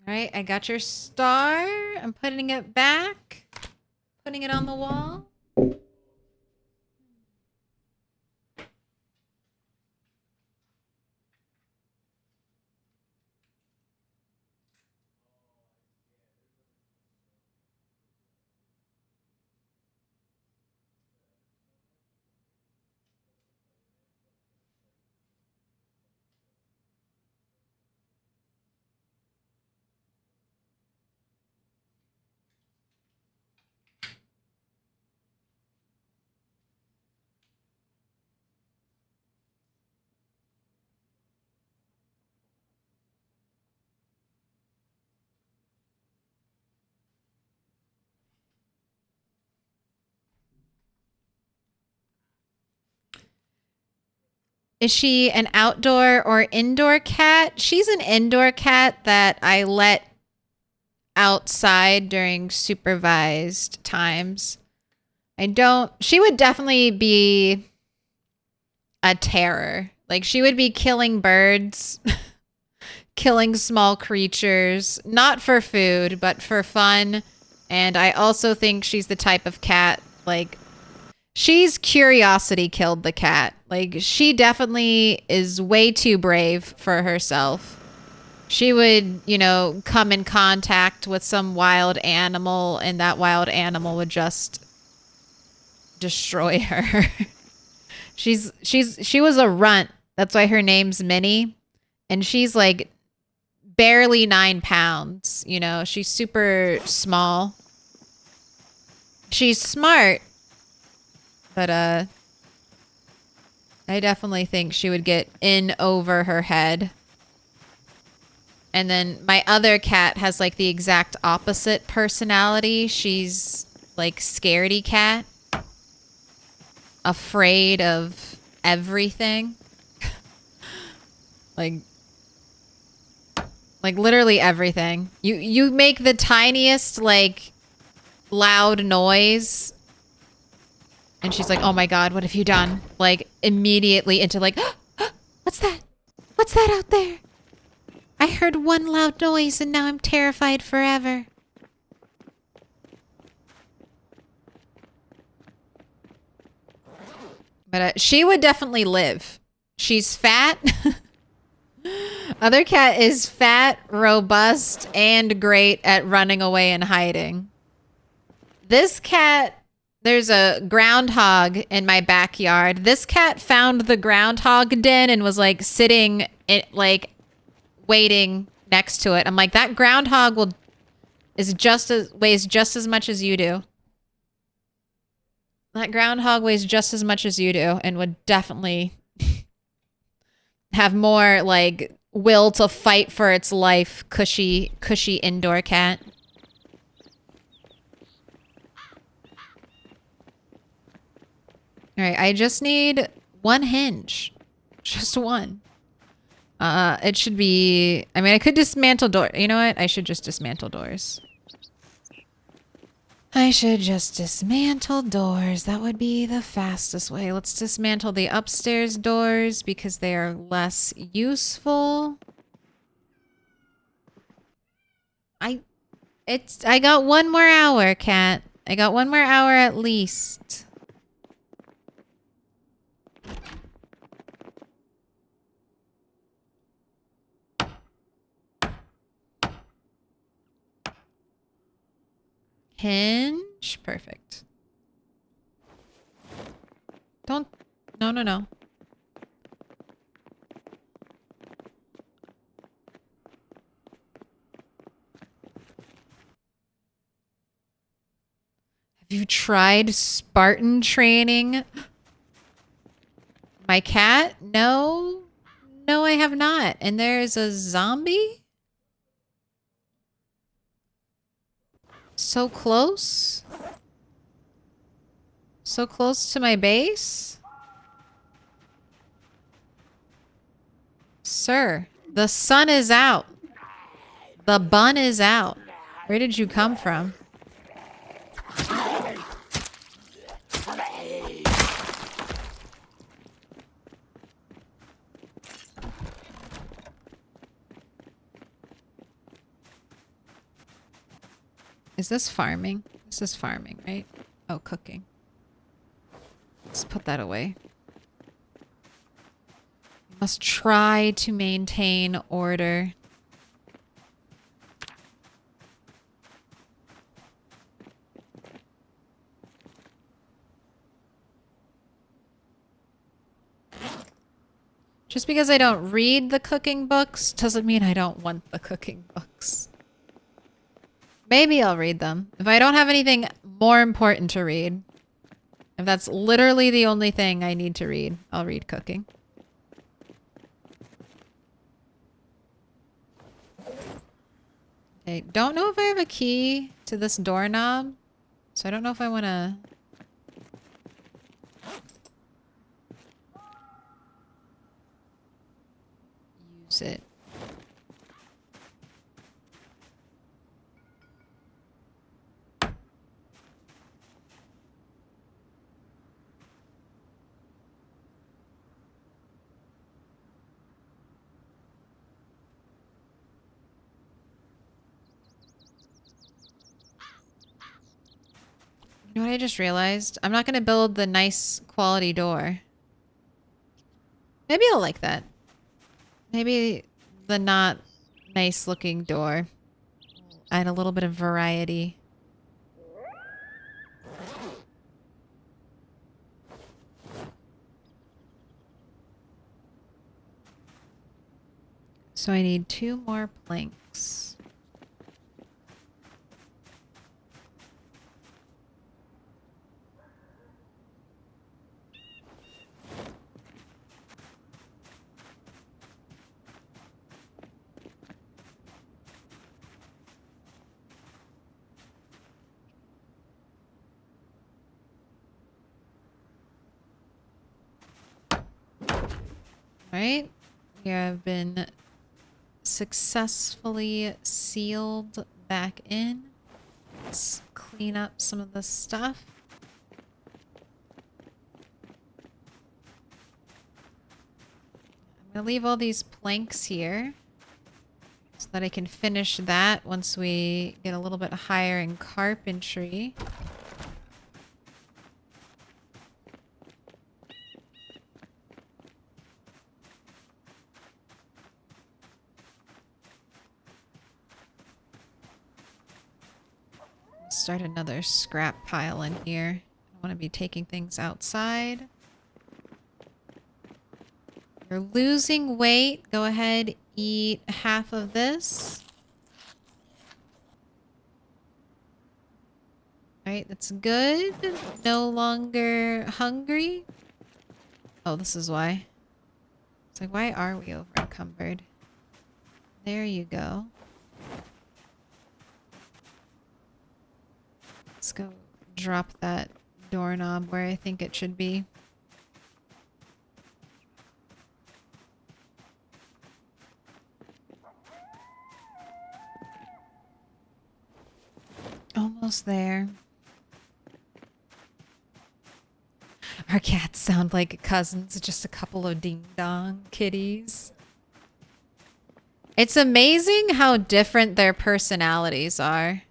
All right, I got your star. I'm putting it back. Putting it on the wall. Is she an outdoor or indoor cat? She's an indoor cat that I let outside during supervised times. She would definitely be a terror. Like, she would be killing birds, killing small creatures, not for food, but for fun. And I also think she's the type of cat, like, she's curiosity killed the cat. Like, she definitely is way too brave for herself. She would, you know, come in contact with some wild animal, and that wild animal would just destroy her. She was a runt. That's why her name's Minnie. And she's like barely 9 pounds. You know, she's super small. She's smart. But I definitely think she would get in over her head. And then my other cat has like the exact opposite personality. She's like scaredy cat. Afraid of everything. like literally everything. You make the tiniest like loud noise and she's like, oh my god, what have you done? Like immediately into like, what's that? What's that out there? I heard one loud noise and now I'm terrified forever. But she would definitely live. She's fat. Other cat is fat, robust, and great at running away and hiding. This cat, there's a groundhog in my backyard. This cat found the groundhog den and was like sitting, like waiting next to it. I'm like, that groundhog weighs just as much as you do. That groundhog weighs just as much as you do and would definitely have more like will to fight for its life. Cushy indoor cat. All right, I just need one hinge. Just one. It should be, I mean, I could dismantle door. You know what? I should just dismantle doors. I should just dismantle doors. That would be the fastest way. Let's dismantle the upstairs doors because they are less useful. I got 1 more hour, cat. I got 1 more hour at least. Hinge. Perfect. Don't. No. Have you tried Spartan training? My cat? No. No, I have not. And there is a zombie? So close? So close to my base? Sir, the sun is out. The bun is out. Where did you come from? Is this farming? This is farming, right? Oh, cooking. Let's put that away. You must try to maintain order. Just because I don't read the cooking books doesn't mean I don't want the cooking books. Maybe I'll read them. If I don't have anything more important to read, if that's literally the only thing I need to read, I'll read cooking. Okay, don't know if I have a key to this doorknob, so I don't know if I want to... use it. You know what I just realized? I'm not going to build the nice quality door. Maybe I'll like that. Maybe the not nice looking door. Add a little bit of variety. So I need 2 more planks. Alright, we have been successfully sealed back in. Let's clean up some of the stuff. I'm gonna leave all these planks here so that I can finish that once we get a little bit higher in carpentry. Start another scrap pile in here. I want to be taking things outside. You're losing weight. Go ahead, eat half of this. Alright, that's good. No longer hungry. Oh, this is why. It's like, why are we over encumbered? There you go. Let's go drop that doorknob where I think it should be. Almost there. Our cats sound like cousins, just a couple of ding-dong kitties. It's amazing how different their personalities are.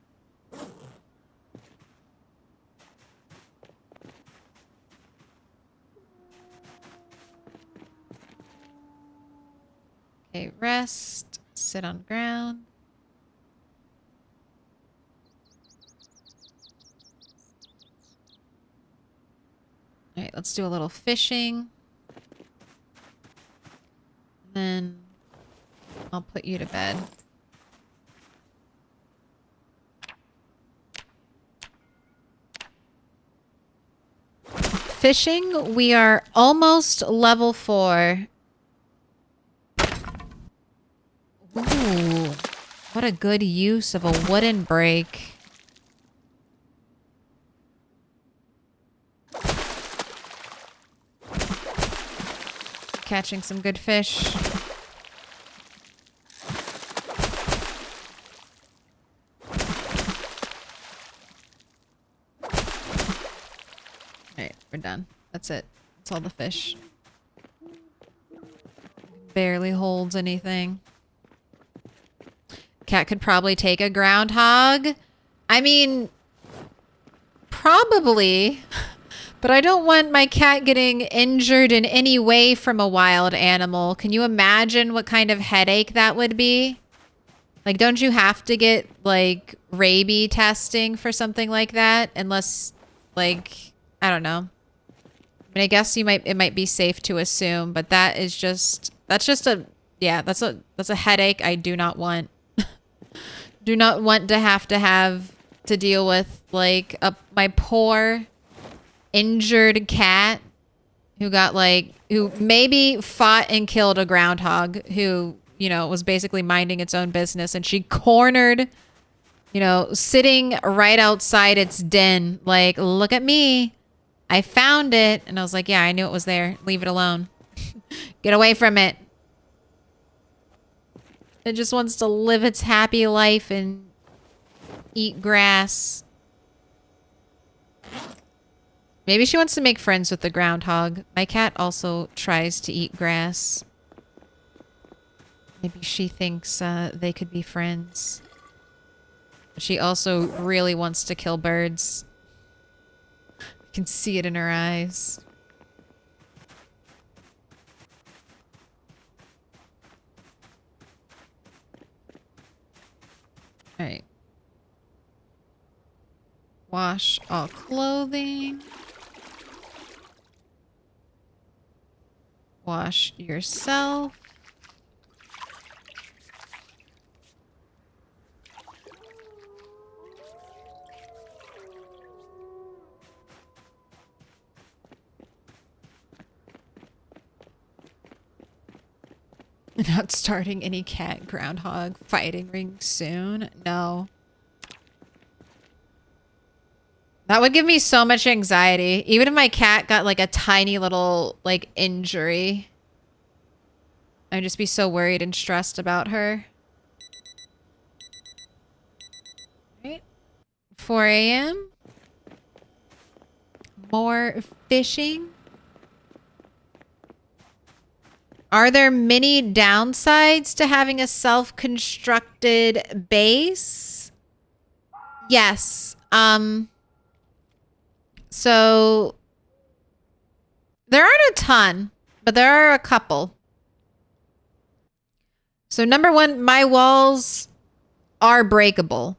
Okay, rest, sit on ground. All right, let's do a little fishing. Then I'll put you to bed. Fishing, we are almost level 4. Ooh, what a good use of a wooden break. Catching some good fish. Alright, we're done. That's it. That's all the fish. Barely holds anything. Cat could probably take a groundhog. I mean, probably. But I don't want my cat getting injured in any way from a wild animal. Can you imagine what kind of headache that would be? Like, don't you have to get, like, rabies testing for something like that? Unless, like, I don't know. I mean, I guess it might be safe to assume, but that's just a headache I do not want. Do not want to have to deal with, like, my poor injured cat who got, like, who maybe fought and killed a groundhog who, you know, was basically minding its own business, and she cornered, you know, sitting right outside its den, like, look at me, I found it. And I was like, yeah, I knew it was there, leave it alone. Get away from it. It just wants to live its happy life and eat grass. Maybe she wants to make friends with the groundhog. My cat also tries to eat grass. Maybe she thinks they could be friends. She also really wants to kill birds. You can see it in her eyes. Alright. Wash all clothing. Wash yourself. Not starting any cat groundhog fighting ring soon. No. That would give me so much anxiety. Even if my cat got like a tiny little like injury, I'd just be so worried and stressed about her. Right. 4 a.m. More fishing. Are there many downsides to having a self-constructed base? Yes. So there aren't a ton, but there are a couple. So number one, my walls are breakable.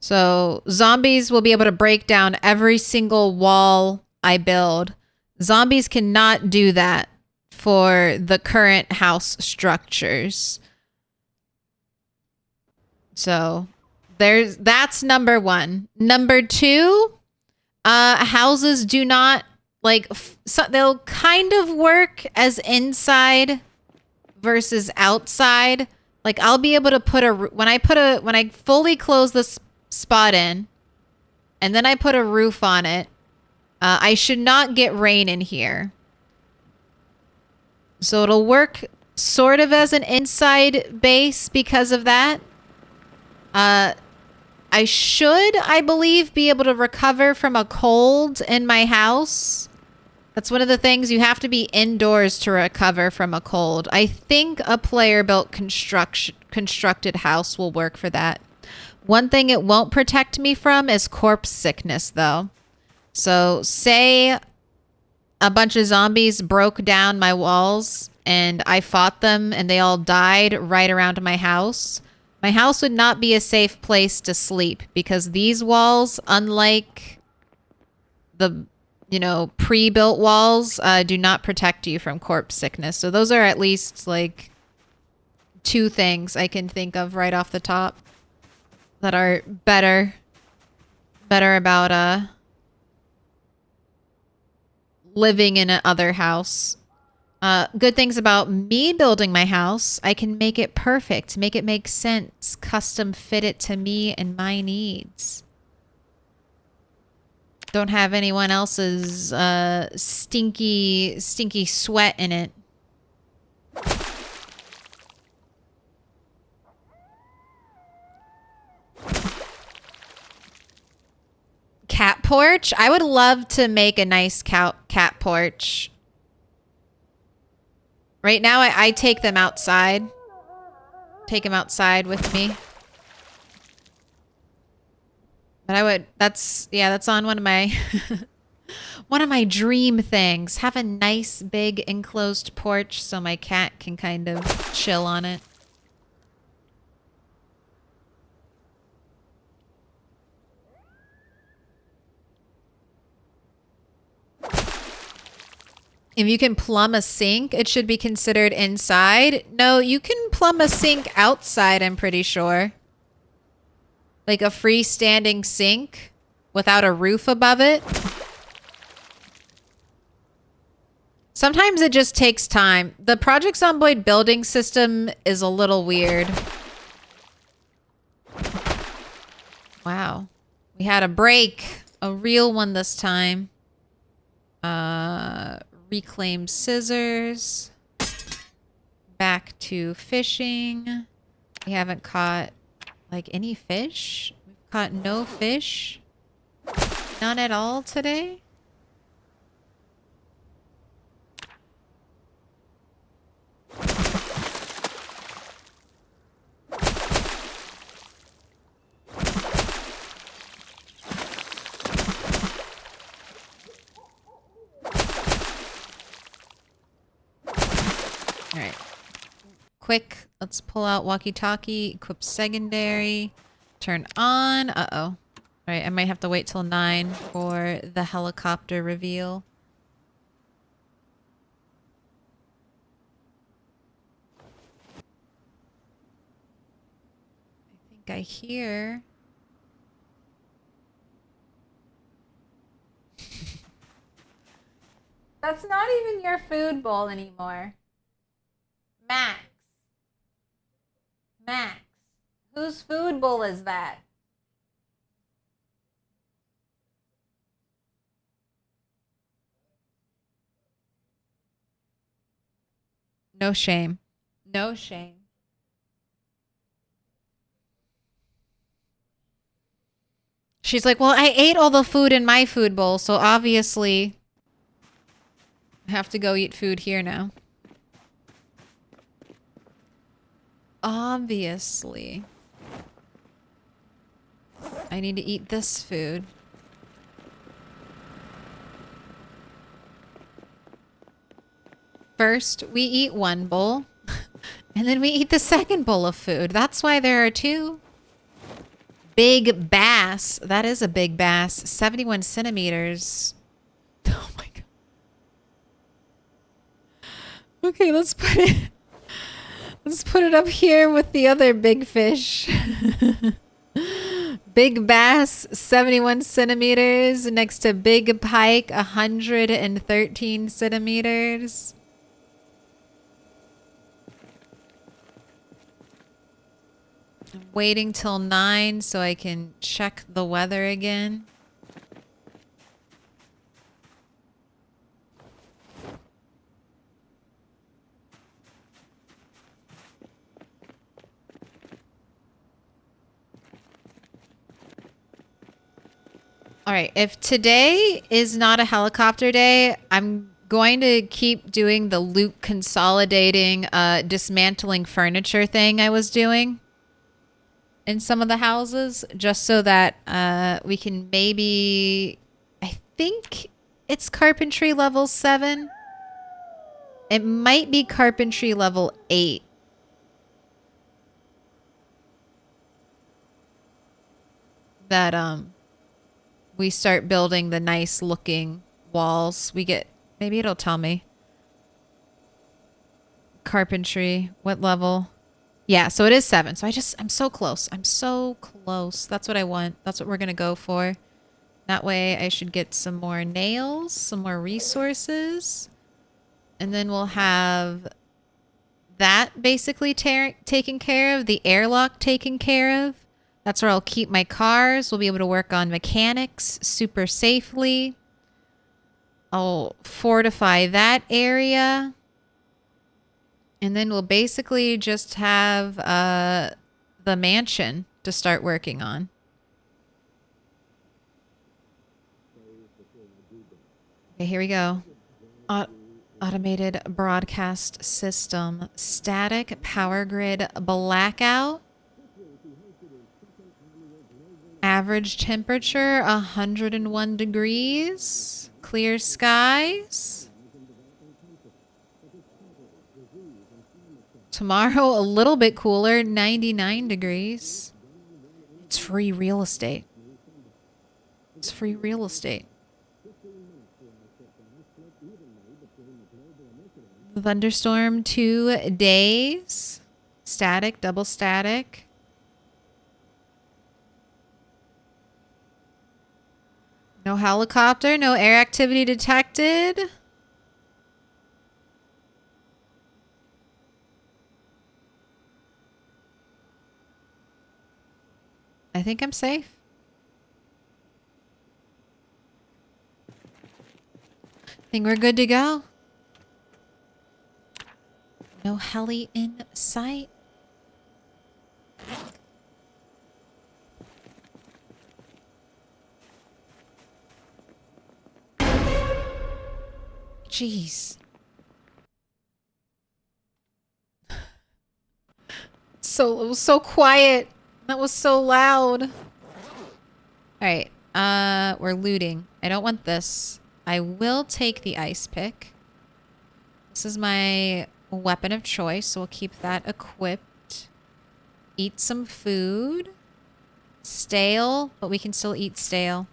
So zombies will be able to break down every single wall I build. Zombies cannot do that for the current house structures. So that's number one. Number two, houses do not like, so they'll kind of work as inside versus outside. Like I'll be able to put when I fully close this spot in and then I put a roof on it, I should not get rain in here. So it'll work sort of as an inside base because of that. I should, I believe, be able to recover from a cold in my house. That's one of the things. You have to be indoors to recover from a cold. I think a player-built constructed house will work for that. One thing it won't protect me from is corpse sickness, though. So say a bunch of zombies broke down my walls and I fought them and they all died right around my house. My house would not be a safe place to sleep because these walls, unlike the, you know, pre-built walls, do not protect you from corpse sickness. So those are at least like 2 things I can think of right off the top that are better about living in another house. Good things about me building my house, I can make it perfect, make it make sense, custom fit it to me and my needs. Don't have anyone else's stinky sweat in it. porch. I would love to make a nice cat porch. Right now, I take them outside. Take them outside with me. But I would, that's on one of my, one of my dream things. Have a nice big enclosed porch so my cat can kind of chill on it. If you can plumb a sink, it should be considered inside. No, you can plumb a sink outside, I'm pretty sure. Like a freestanding sink without a roof above it. Sometimes it just takes time. The Project Zomboid building system is a little weird. Wow. We had a break. A real one this time. Reclaim scissors. Back to fishing. We haven't caught like any fish. We've caught no fish. None at all today. Alright. Quick, let's pull out walkie-talkie, equip secondary, turn on. Uh-oh. Alright, I might have to wait till 9 for the helicopter reveal. I think I hear... That's not even your food bowl anymore. Max. Max. Whose food bowl is that? No shame. No shame. She's like, well, I ate all the food in my food bowl, so obviously I have to go eat food here now. Obviously. I need to eat this food. First, we eat one bowl, and then we eat the second bowl of food. That's why there are two. Big bass. That is a big bass. 71 centimeters. Oh my god. Okay, let's put it... Let's put it up here with the other big fish. Big bass, 71 centimeters, next to big pike, 113 centimeters. I'm waiting till 9 so I can check the weather again. All right, if today is not a helicopter day, I'm going to keep doing the loot consolidating, dismantling furniture thing I was doing in some of the houses, just so that we can maybe, I think it's carpentry level 7. It might be carpentry level 8. That, we start building the nice looking walls. We get, maybe it'll tell me. Carpentry, what level? Yeah, so it is 7. So I'm so close. I'm so close. That's what I want. That's what we're going to go for. That way I should get some more nails, some more resources. And then we'll have that basically taken care of. The airlock taken care of. That's where I'll keep my cars. We'll be able to work on mechanics super safely. I'll fortify that area. And then we'll basically just have the mansion to start working on. Okay, here we go. Automated broadcast system. Static power grid blackout. Average temperature 101 degrees. Clear skies. Tomorrow a little bit cooler, 99 degrees. It's free real estate. It's free real estate. Thunderstorm 2 days. Static, double static. No helicopter, no air activity detected. I think I'm safe. I think we're good to go. No heli in sight. Jeez. It was so quiet. That was so loud. All right. We're looting. I don't want this. I will take the ice pick. This is my weapon of choice, so we'll keep that equipped. Eat some food. Stale, but we can still eat stale.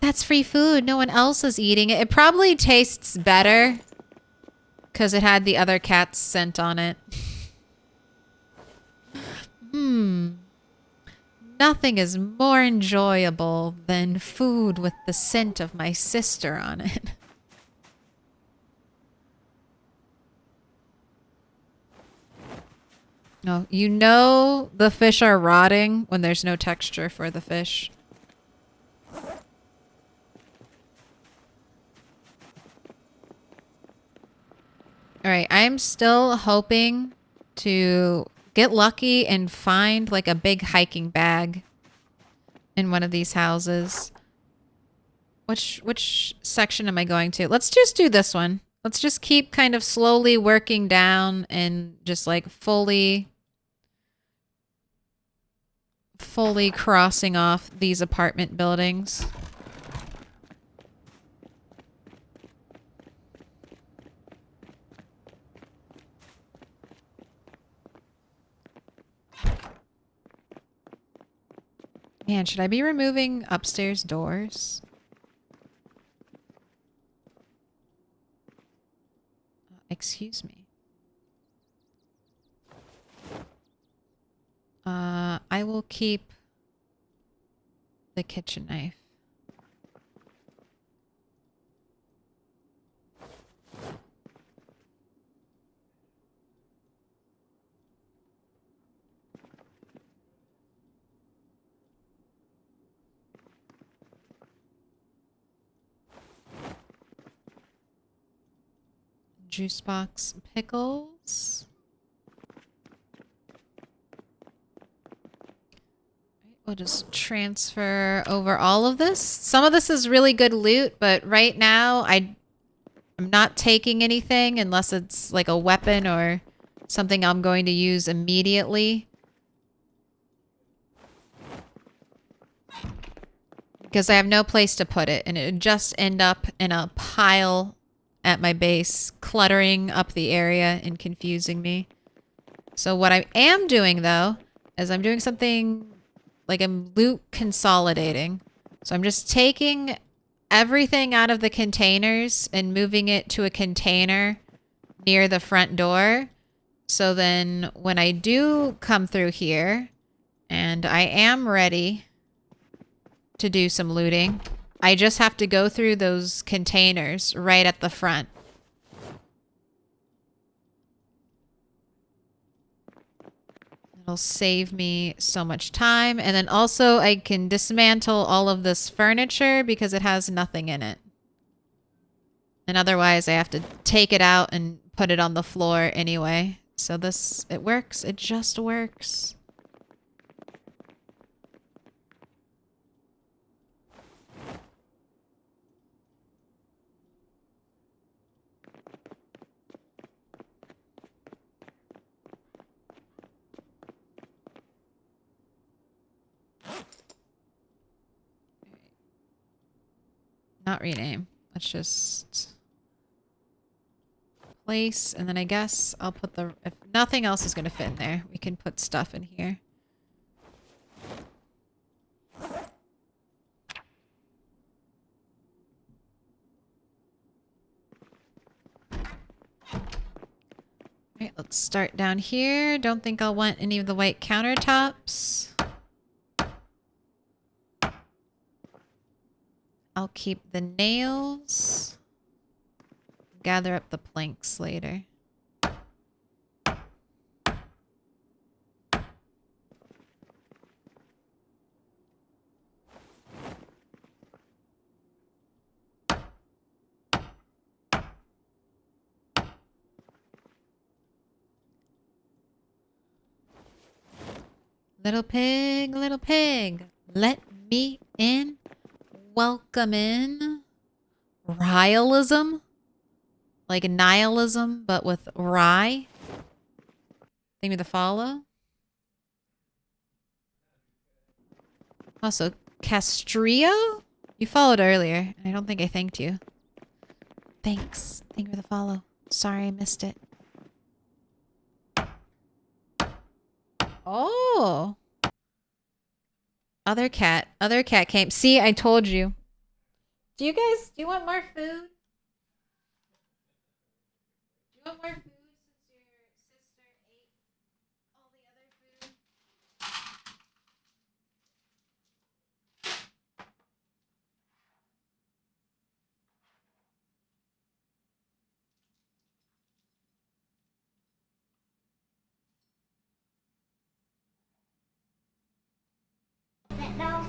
That's free food. No one else is eating it. It probably tastes better because it had the other cat's scent on it. Nothing is more enjoyable than food with the scent of my sister on it. Oh, you know the fish are rotting when there's no texture for the fish. Alright, I'm still hoping to get lucky and find like a big hiking bag in one of these houses. Which section am I going to? Let's just do this one. Let's just keep kind of slowly working down and just like fully crossing off these apartment buildings. Man, should I be removing upstairs doors? Excuse me. I will keep the kitchen knife. Juice box pickles. We'll just transfer over all of this. Some of this is really good loot, but right now I'm not taking anything unless it's like a weapon or something I'm going to use immediately. Because I have no place to put it, and it would just end up in a pile at my base, cluttering up the area and confusing me. So what I am doing, though, is I'm doing something like I'm loot consolidating. So I'm just taking everything out of the containers and moving it to a container near the front door. So then when I do come through here, and I am ready to do some looting, I just have to go through those containers right at the front. It'll save me so much time. And then also I can dismantle all of this furniture because it has nothing in it. And otherwise I have to take it out and put it on the floor anyway. So this, it works. It just works. not rename. Let's just place, and then I guess I'll put the, if nothing else is going to fit in there, we can put stuff in here. Alright, let's start down here. Don't think I'll want any of the white countertops. I'll keep the nails. Gather up the planks later. Little pig, let me in. Welcome in. Rhylism? Like nihilism, but with rye? Think me the follow? Also, Castrillo? You followed earlier. I don't think I thanked you. Thanks. Thank you for the follow. Sorry I missed it. Oh. Other cat came. See, I told you. Do you want more food? Do you want more food since your sister ate all the other food? That dog.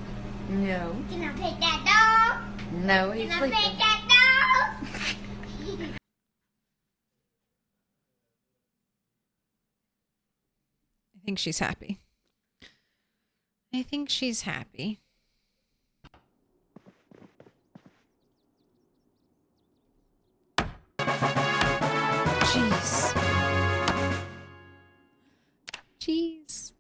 No. Can I pet that dog? No, he's Can I sleeping. pet that dog? I think she's happy. I think she's happy. Jeez. Jeez.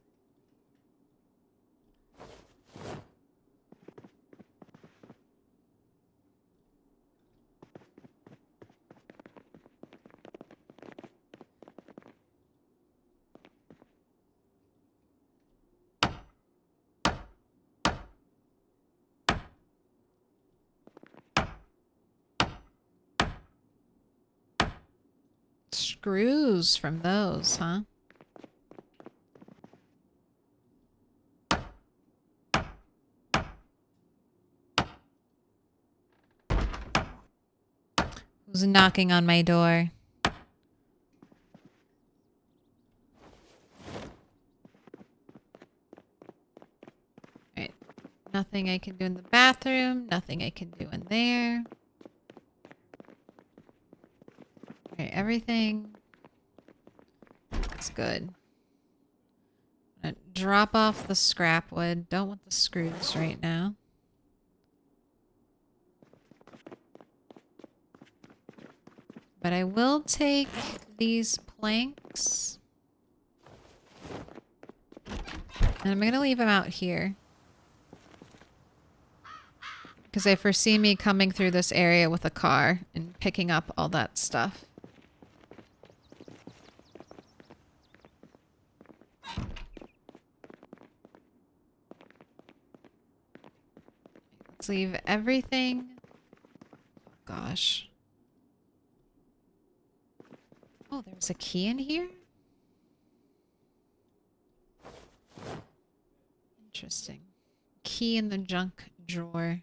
Screws from those, huh? Who's knocking on my door? Alright. Nothing I can do in the bathroom. Nothing I can do in there. Alright, everything is good. I'm gonna drop off the scrap wood. Don't want the screws right now. But I will take these planks. And I'm going to leave them out here. Because I foresee me coming through this area with a car and picking up all that stuff. Let's leave everything. Oh, gosh. Oh, there's a key in here? Interesting. Key in the junk drawer.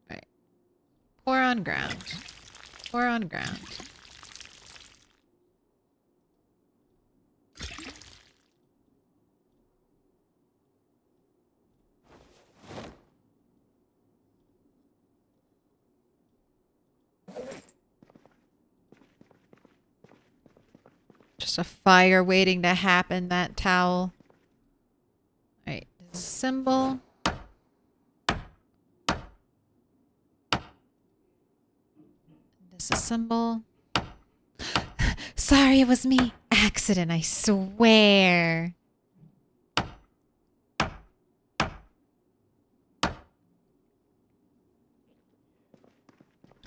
Right. Pour on ground. Pour on ground. Just a fire waiting to happen, that towel. Alright, symbol. Disassemble. Sorry, it was me. Accident, I swear.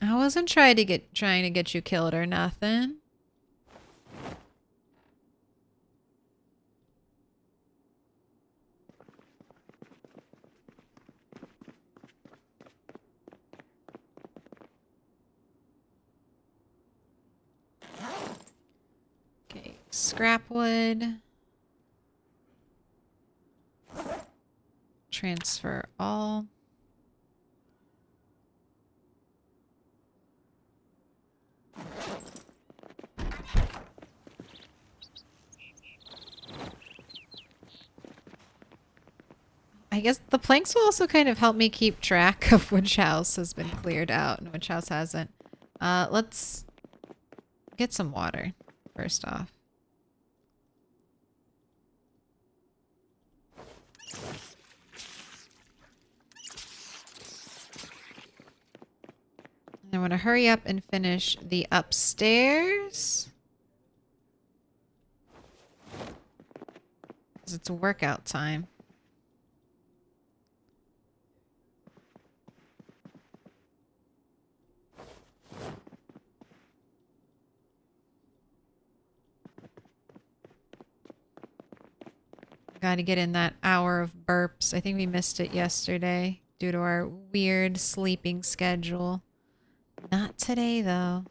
I wasn't trying to get you killed or nothing. Okay, scrap wood. Transfer all. I guess the planks will also kind of help me keep track of which house has been cleared out and which house hasn't. Let's get some water first off. I want to hurry up and finish the upstairs. Because it's workout time. Got to get in that hour of burps. I think we missed it yesterday due to our weird sleeping schedule. Not today, though.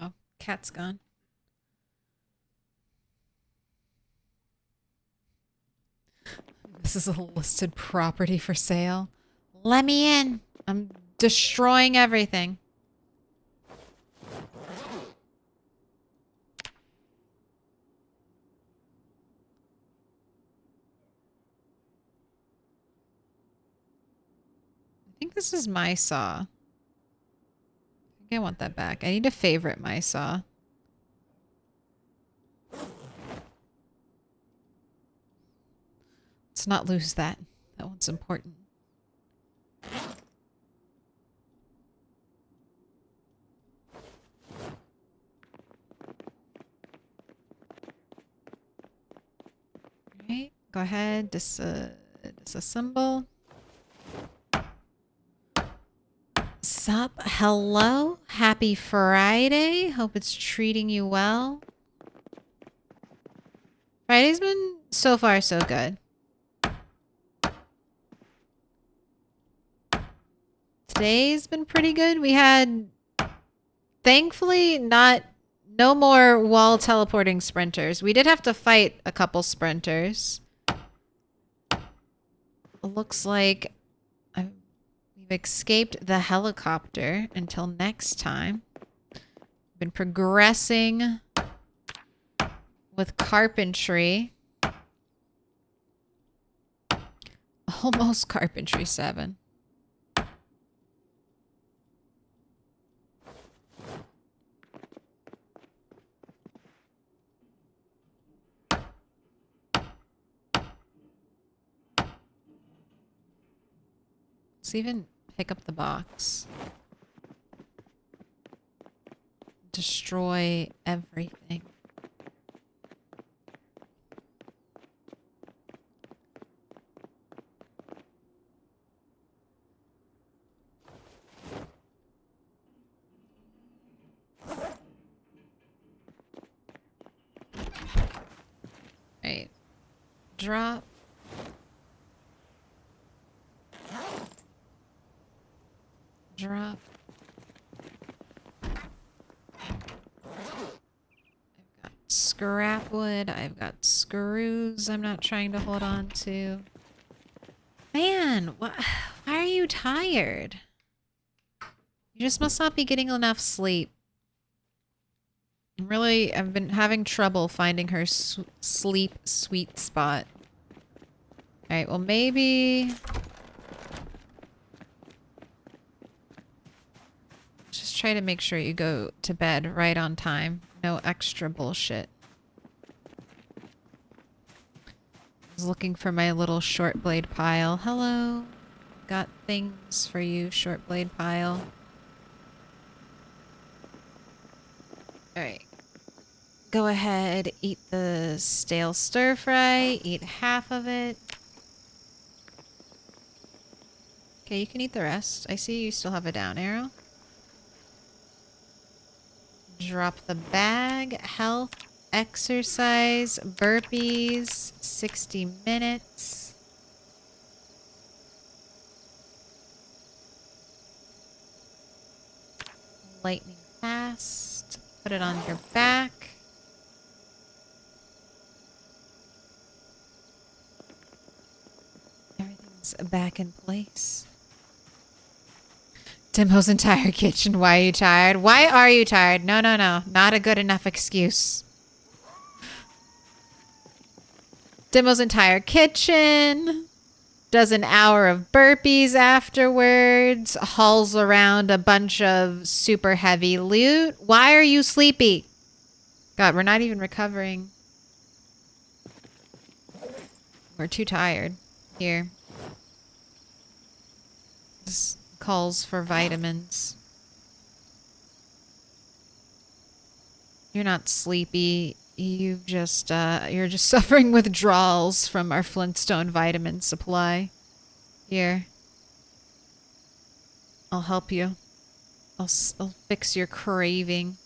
Oh, cat's gone. This is a listed property for sale. Let me in. I'm destroying everything. I think this is my saw. I think I want that back. I need to favorite my saw. Let's not lose that. That one's important. Alright, go ahead, disassemble. Sup? Hello? Happy Friday. Hope it's treating you well. Friday's been so far so good. Today's been pretty good. We had, thankfully, no more wall teleporting sprinters. We did have to fight a couple sprinters. Looks like we've escaped the helicopter until next time. Been progressing with carpentry. Almost carpentry 7. Let's even pick up the box. Destroy everything. Right. Drop. Drop. I've got scrap wood. I've got screws I'm not trying to hold on to. Man, why are you tired? You You just must not be getting enough sleep. I've been having trouble finding her sleep sweet spot. Alright, well maybe... Just try to make sure you go to bed right on time. No extra bullshit. I was looking for my little short blade pile. Hello. Got things for you, short blade pile. Alright. Go ahead, eat the stale stir fry. Eat half of it. Okay, you can eat the rest. I see you still have a down arrow. Drop the bag. Health, exercise, burpees, 60 minutes. Lightning fast. Put it on your back. Everything's back in place. Timbo's entire kitchen. Why are you tired? Why are you tired? No, no, no. Not a good enough excuse. Timbo's entire kitchen. Does an hour of burpees afterwards. Hauls around a bunch of super heavy loot. Why are you sleepy? God, we're not even recovering. We're too tired. Here. This calls for vitamins. You're not sleepy. You're just suffering withdrawals from our Flintstone vitamin supply. Here. I'll help you. I'll fix your craving.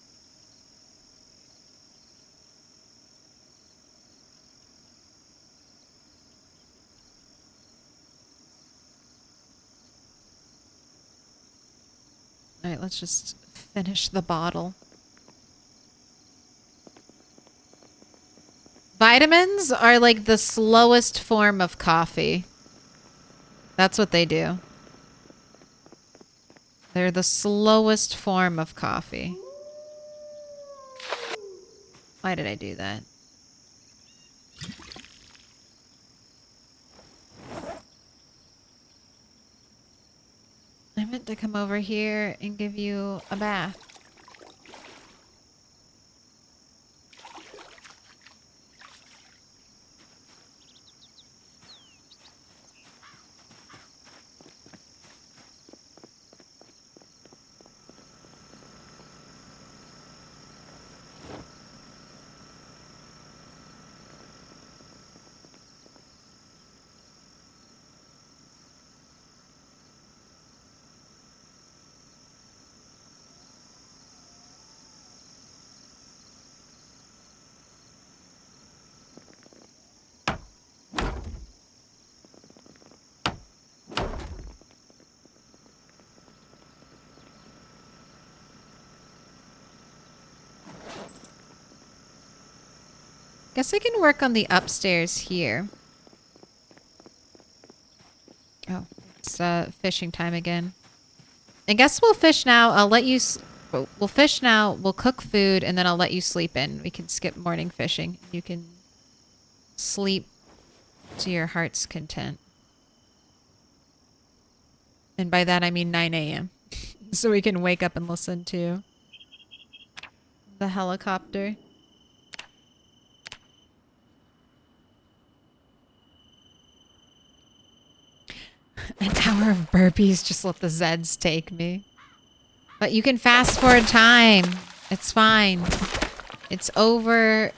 Alright, let's just finish the bottle. Vitamins are like the slowest form of coffee. That's what they do. They're the slowest form of coffee. Why did I do that? I meant to come over here and give you a bath. Guess I can work on the upstairs here. Oh, it's fishing time again. I guess we'll fish now. I'll let you... We'll fish now. We'll cook food, and then I'll let you sleep in. We can skip morning fishing. You can sleep to your heart's content. And by that, I mean 9 a.m. So we can wake up and listen to the helicopter. An hour of burpees, just let the Zeds take me. But you can fast forward time. It's fine. It's over.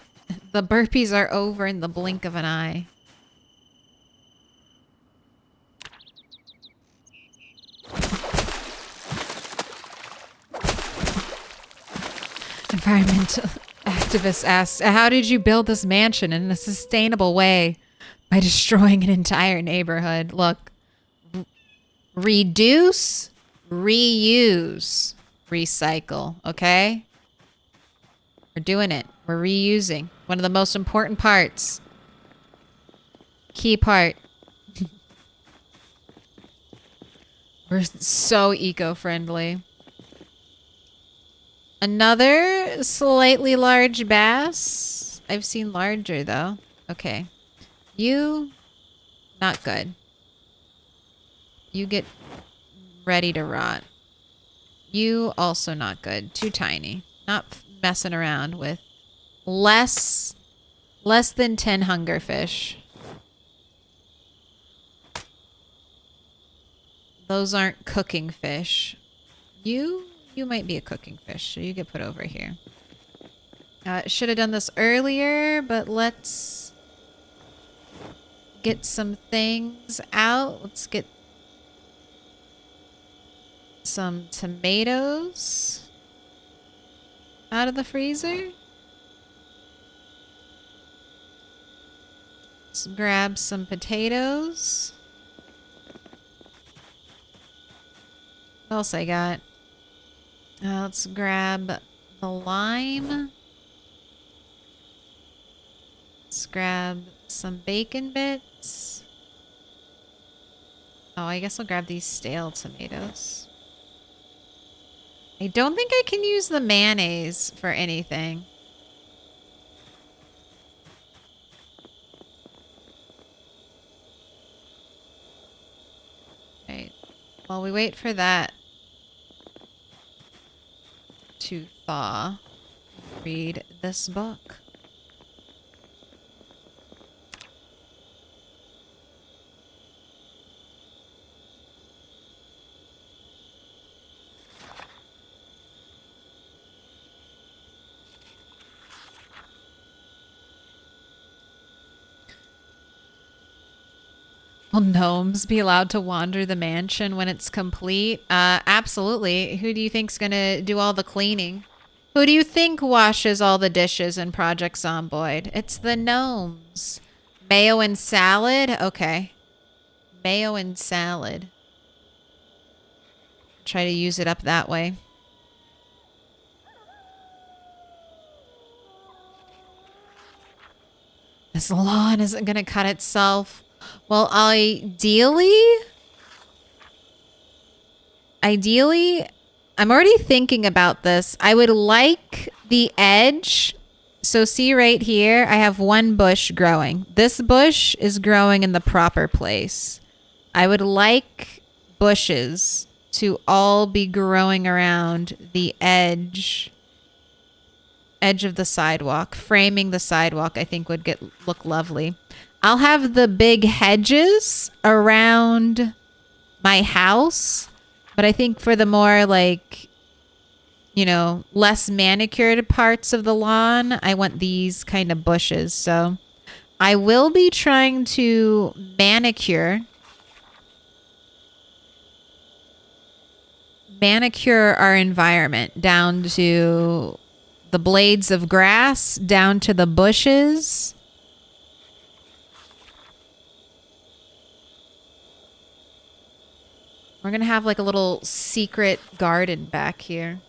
The burpees are over in the blink of an eye. Environmental activist asks, how did you build this mansion in a sustainable way? By destroying an entire neighborhood. Look. Reduce, reuse, recycle, okay? We're doing it. We're reusing. One of the most important parts. Key part. We're so eco-friendly. Another slightly large bass. I've seen larger though. Okay. You, not good. You get ready to rot. You also not good. Too tiny. Not messing around with less than 10 hunger fish. Those aren't cooking fish. You might be a cooking fish, so you get put over here. Should have done this earlier, but let's get some things out. Let's get some tomatoes out of the freezer. Let's grab some potatoes. What else I got? Let's grab the lime. Let's grab some bacon bits. Oh, I guess I'll grab these stale tomatoes. I don't think I can use the mayonnaise for anything. Right. While we wait for that to thaw, read this book. Will gnomes be allowed to wander the mansion when it's complete? Absolutely. Who do you think's gonna do all the cleaning? Who do you think washes all the dishes in Project Zomboid? It's the gnomes. Mayo and salad? Okay. Mayo and salad. Try to use it up that way. This lawn isn't gonna cut itself. Well, ideally, I'm already thinking about this. I would like the edge. So see right here, I have one bush growing. This bush is growing in the proper place. I would like bushes to all be growing around the edge of the sidewalk. Framing the sidewalk, I think would look lovely. I'll have the big hedges around my house, but I think for the more like, you know, less manicured parts of the lawn, I want these kind of bushes. So I will be trying to manicure our environment down to the blades of grass, down to the bushes. We're going to have like a little secret garden back here.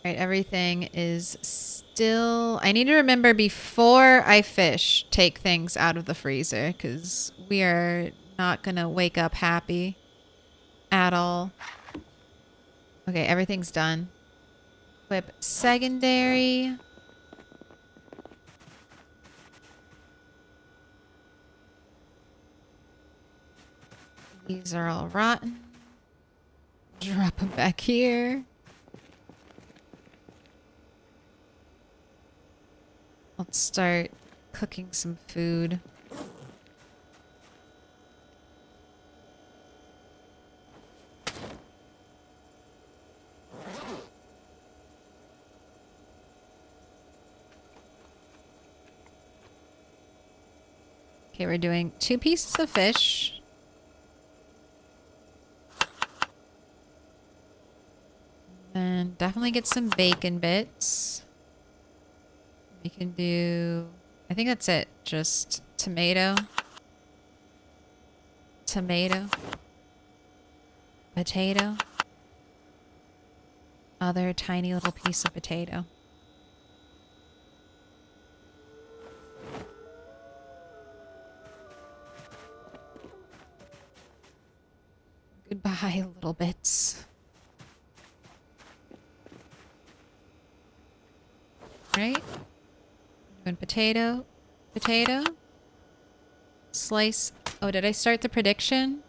All right, everything is still... I need to remember before I fish, take things out of the freezer because we are not going to wake up happy at all. Okay, everything's done. Equip secondary. These are all rotten. Drop them back here. Let's start cooking some food. Okay, we're doing 2 pieces of fish. And definitely get some bacon bits. We can do... I think that's it. Just tomato. Tomato. Potato. Other tiny little piece of potato. Goodbye, little bits. Right? Doing potato. Potato. Slice. Oh, did I start the prediction?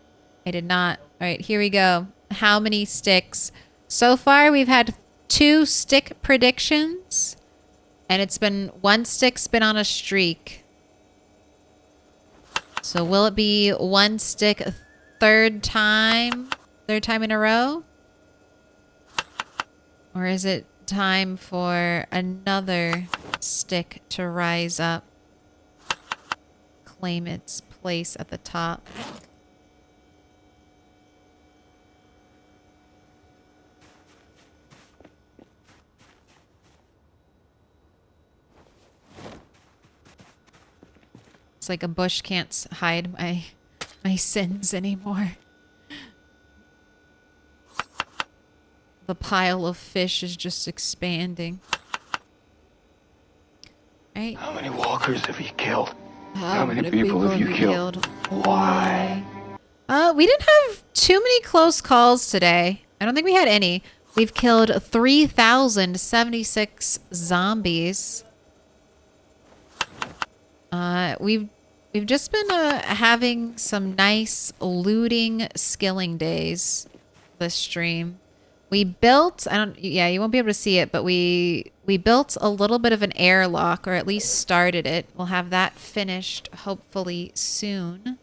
I did not. All right, here we go. How many sticks? So far, we've had 2 stick predictions. And it's been 1 stick's been on a streak. So will it be 1 stick a third time? Third time in a row? Or is it time for another stick to rise up? Claim its place at the top. It's like a bush can't hide my sins anymore. The pile of fish is just expanding. Right? How many walkers have you killed? How many people have you killed? Why? We didn't have too many close calls today. I don't think we had any. We've killed 3,076 zombies. We've just been having some nice looting skilling days this stream. We built, yeah, you won't be able to see it, but we built a little bit of an airlock, or at least started it. We'll have that finished hopefully soon.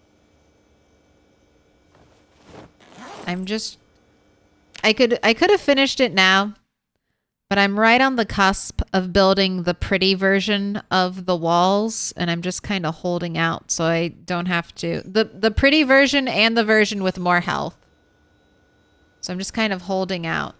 I could have finished it now, but I'm right on the cusp of building the pretty version of the walls, and I'm just kind of holding out so I don't have to. The pretty version and the version with more health. So I'm just kind of holding out.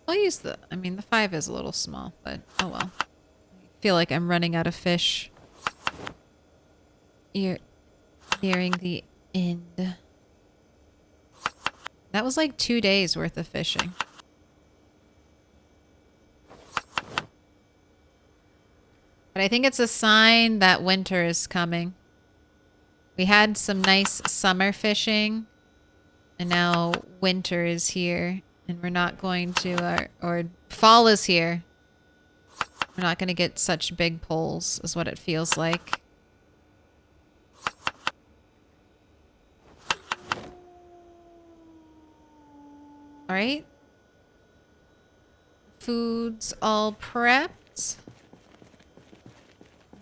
I'll use the 5 is a little small, but oh well. I feel like I'm running out of fish. Nearing the end. That was like 2 days worth of fishing. But I think it's a sign that winter is coming. We had some nice summer fishing, and now winter is here. And we're not going to, or fall is here. We're not going to get such big pulls, is what it feels like. All right. Food's all prepped.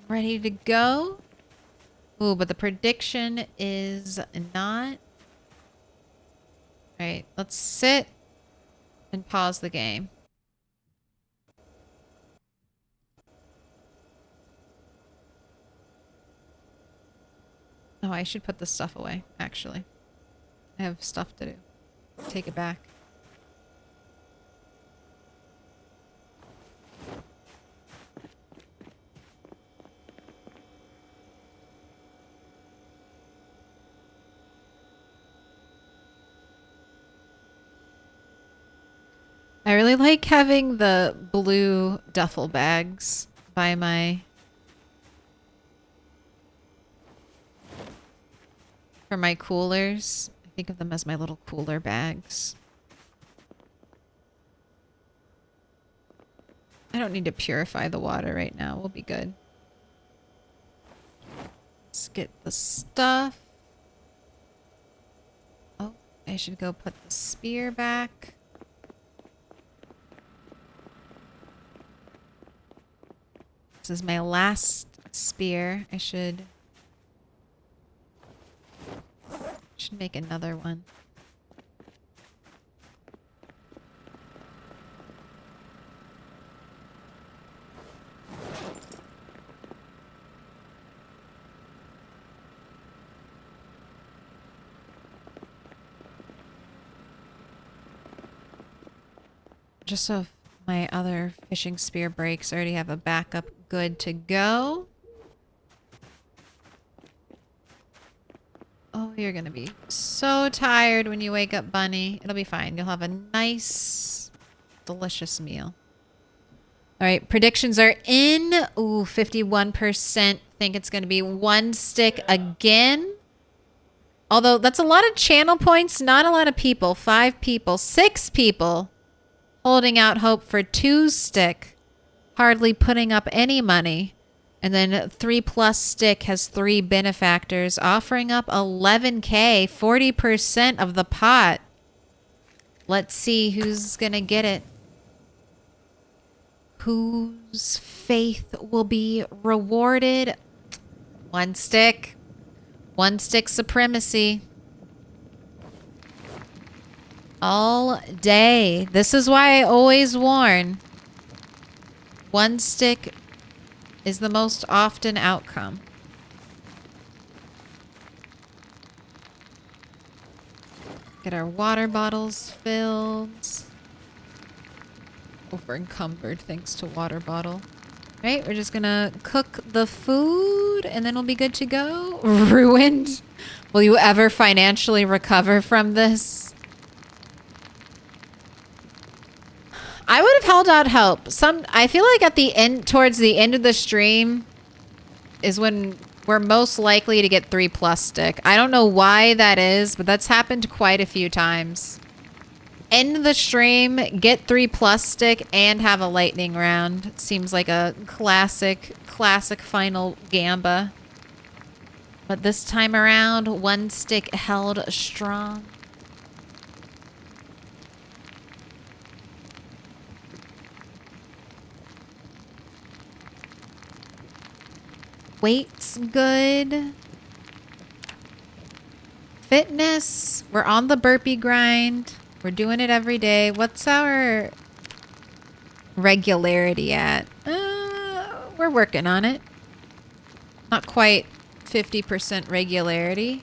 Ready to go. Ooh, but the prediction is not. All right, let's sit and pause the game. Oh, I should put this stuff away, actually. I have stuff to do. Take it back. I really like having the blue duffel bags by my... for my coolers. I think of them as my little cooler bags. I don't need to purify the water right now. We'll be good. Let's get the stuff. Oh, I should go put the spear back. This is my last spear. I should make another one. just so if my other fishing spear breaks, I already have a backup good to go. Oh, you're gonna be so tired when you wake up, Bunny. It'll be fine. You'll have a nice, delicious meal. All right, predictions are in. Ooh, 51% think it's gonna be one stick again. Although that's a lot of channel points, not a lot of people. 5 people, 6 people holding out hope for 2 stick, hardly putting up any money. And then 3+ stick has 3 benefactors offering up 11K, 40% of the pot. Let's see who's gonna get it. Whose faith will be rewarded? 1 stick. 1 stick supremacy. All day. This is why I always warn. 1 stick is the most often outcome. Get our water bottles filled. Over encumbered thanks to water bottle. Right, we're just gonna cook the food and then we'll be good to go. Ruined. Will you ever financially recover from this? I would have held out hope. I feel like at the end, towards the end of the stream is when we're most likely to get 3+ stick. I don't know why that is, but that's happened quite a few times. End the stream, get 3+ stick, and have a lightning round. Seems like a classic final gamba. But this time around, 1 stick held strong. Weight's good. Fitness, we're on the burpee grind. We're doing it every day. What's our regularity at? We're working on it. Not quite 50% regularity.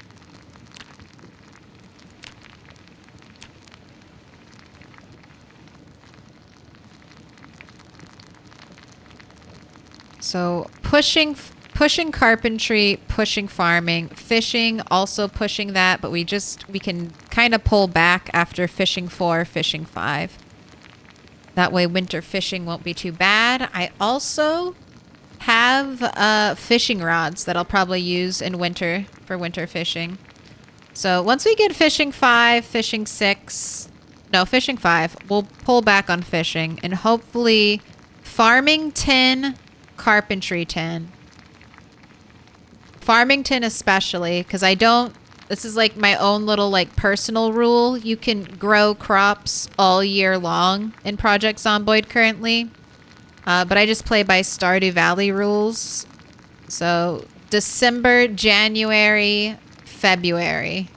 So pushing carpentry, pushing farming, fishing, also pushing that, but we can kind of pull back after fishing 4, fishing 5. That way winter fishing won't be too bad. I also have fishing rods that I'll probably use in winter for winter fishing. So once we get fishing 5, fishing 6, no, fishing 5, we'll pull back on fishing and hopefully farming 10, carpentry 10. Farmington especially, because this is like my own little like personal rule. You can grow crops all year long in Project Zomboid currently. But I just play by Stardew Valley rules. So December, January, February.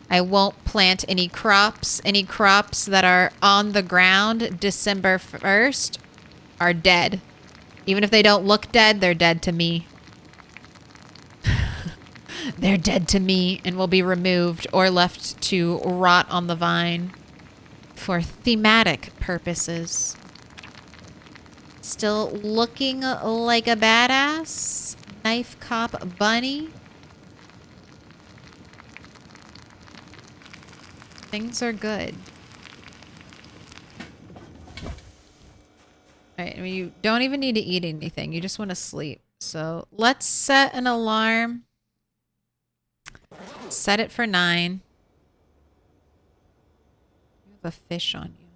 I won't plant any crops. Any crops that are on the ground December 1st are dead. Even if they don't look dead, they're dead to me. They're dead to me and will be removed or left to rot on the vine for thematic purposes. Still looking like a badass. Knife Cop Bunny. Things are good. Alright, you don't even need to eat anything. You just want to sleep. So let's set an alarm. Set it for 9. You have a fish on you.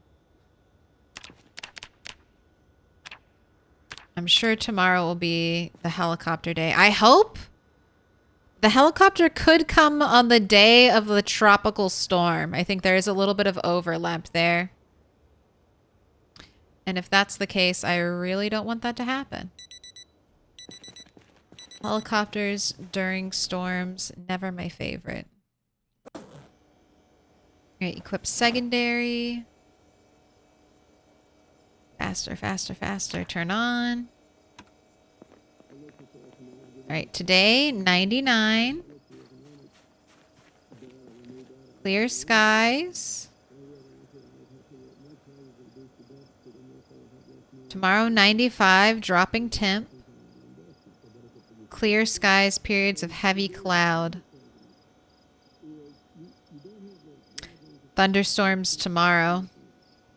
I'm sure tomorrow will be the helicopter day. I hope the helicopter could come on the day of the tropical storm. I think there is a little bit of overlap there. And if that's the case, I really don't want that to happen. Helicopters during storms, never my favorite. Alright, equip secondary. Faster, faster, faster. Turn on. Alright, today, 99. Clear skies. Tomorrow 95, dropping temp. Clear skies, periods of heavy cloud. Thunderstorms tomorrow.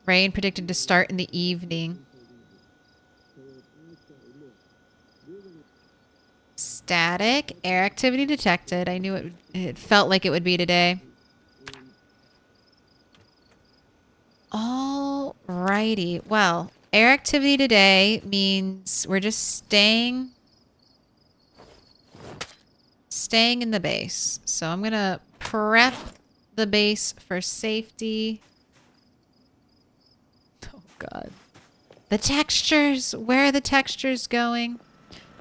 Rain predicted to start in the evening. Static. Air activity detected. I knew it felt like it would be today. Alrighty. Well, air activity today means we're just staying in the base. So I'm gonna prep the base for safety. Oh god. The textures! Where are the textures going?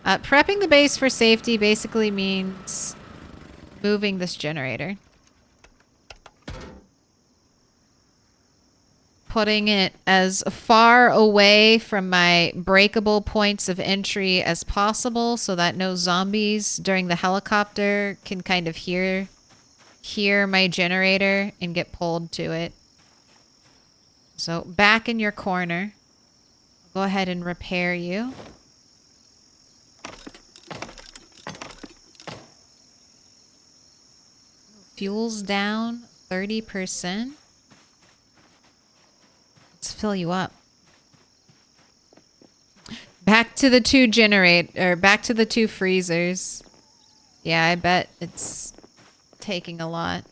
Prepping the base for safety basically means moving this generator. Putting it as far away from my breakable points of entry as possible so that no zombies during the helicopter can kind of hear my generator and get pulled to it. So back in your corner. I'll go ahead and repair you. Fuel's down 30%. Let's fill you up. Back to the back to the 2 freezers. Yeah, I bet it's taking a lot.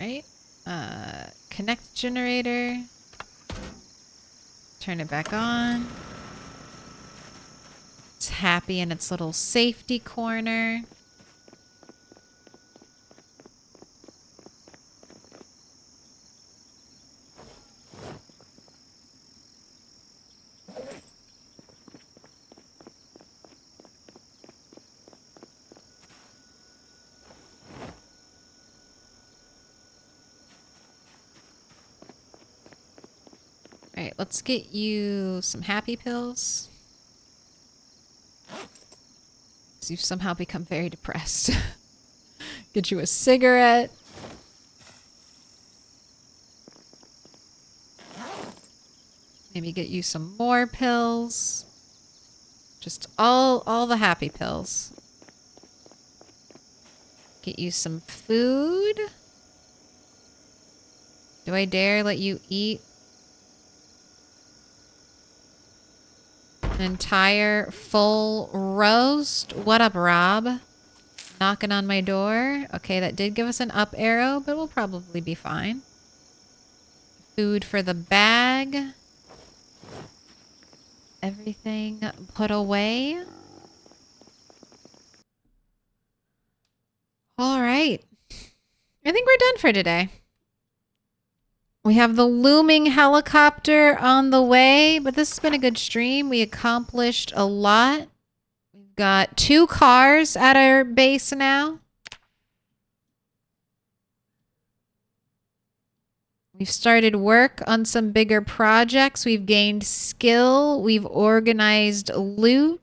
Right? Connect generator. Turn it back on. It's happy in its little safety corner. Alright, let's get you some happy pills. Because you've somehow become very depressed. Get you a cigarette. Maybe get you some more pills. Just all the happy pills. Get you some food. Do I dare let you eat an entire full roast? What up, Rob? Knocking on my door. Okay, that did give us an up arrow, but we'll probably be fine. Food for the bag. Everything put away. All right. I think we're done for today. We have the looming helicopter on the way, but this has been a good stream. We accomplished a lot. We've got 2 cars at our base now. We've started work on some bigger projects. We've gained skill. We've organized loot.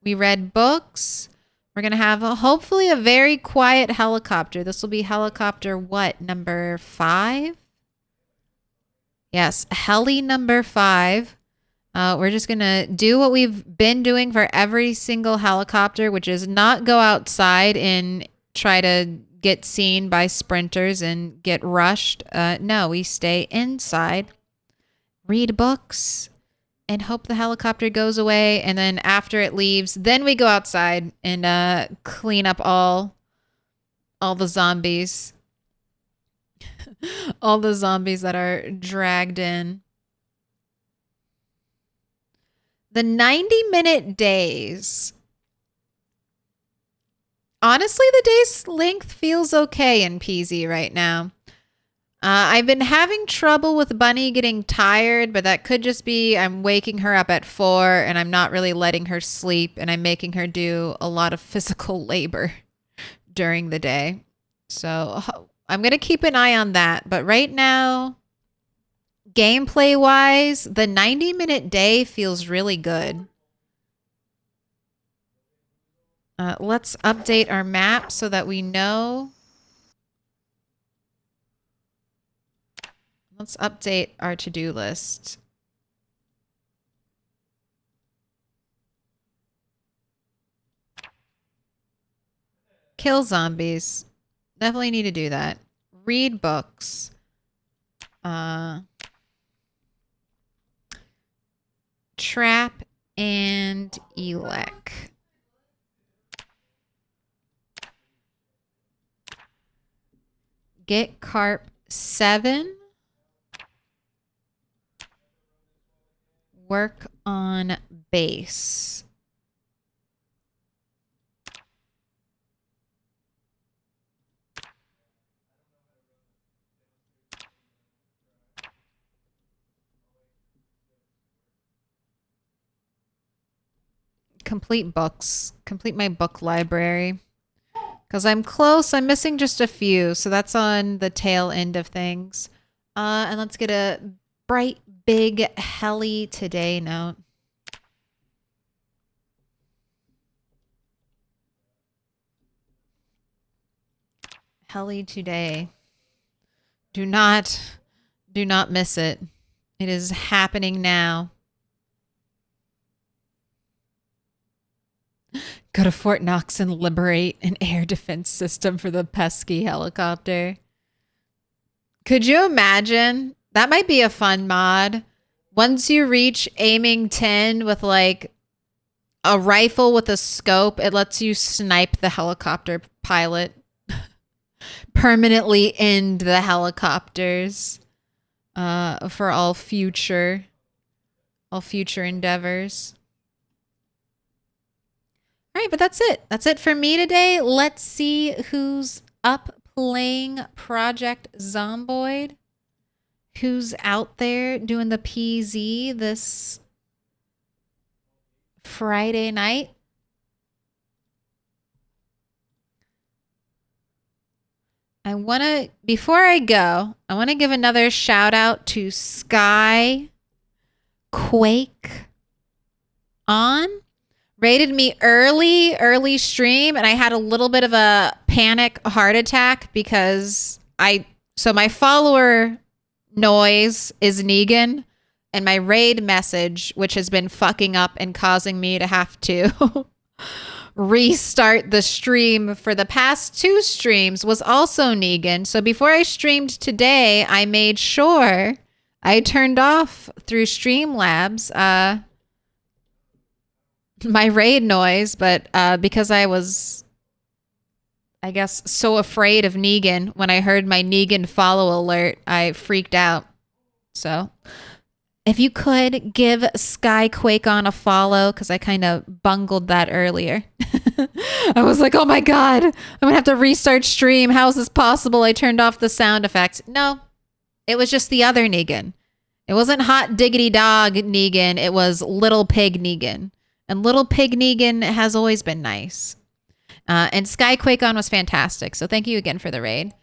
We read books. We're going to have hopefully a very quiet helicopter. This will be helicopter what? Number 5? Yes, heli number 5. We're just going to do what we've been doing for every single helicopter, which is not go outside and try to get seen by sprinters and get rushed. No, we stay inside, read books, and hope the helicopter goes away. And then after it leaves, then we go outside and clean up all the zombies. All the zombies that are dragged in. The 90-minute days. Honestly, the day's length feels okay in PZ right now. I've been having trouble with Bunny getting tired, but that could just be I'm waking her up at 4 and I'm not really letting her sleep and I'm making her do a lot of physical labor during the day. So I'm going to keep an eye on that. But right now, gameplay-wise, the 90-minute day feels really good. Let's update our map so that we know. Let's update our to-do list. Kill zombies. Definitely need to do that. Read books. Trap and elec. Get carp 7. Work on base. Complete books. Complete my book library. Because I'm close. I'm missing just a few. So that's on the tail end of things. And let's get a bright, big, heli today note. Heli today. Do not miss it. It is happening now. Go to Fort Knox and liberate an air defense system for the pesky helicopter. Could you imagine? That might be a fun mod. Once you reach aiming 10 with like a rifle with a scope, it lets you snipe the helicopter pilot. Permanently end the helicopters for all future endeavors. All right, but that's it. That's it for me today. Let's see who's up playing Project Zomboid. Who's out there doing the PZ this Friday night? Before I go, I want to give another shout out to Sky Quake On. Rated me early stream, and I had a little bit of a panic heart attack because my follower noise is Negan, and my raid message, which has been fucking up and causing me to have to restart the stream for the past 2 streams, was also Negan. So before I streamed today, I made sure I turned off through Streamlabs my raid noise, but because I was, I guess, so afraid of Negan, when I heard my Negan follow alert, I freaked out. So if you could give Skyquake on a follow, because I kind of bungled that earlier. I was like, oh my God, I'm going to have to restart stream. How is this possible? I turned off the sound effects. No, it was just the other Negan. It wasn't Hot Diggity Dog Negan. It was Little Pig Negan. And Little Pig Negan has always been nice. And Skyquake On was fantastic. So thank you again for the raid.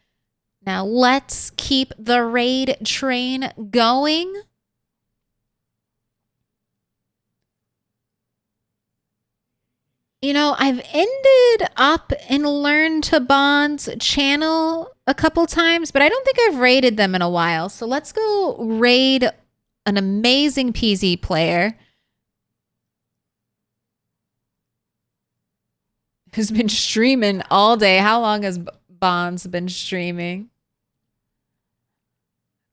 Now let's keep the raid train going. You know, I've ended up in Learn to Bond's channel a couple times, but I don't think I've raided them in a while. So let's go raid an amazing PZ player who's been streaming all day. How long has Bonds been streaming?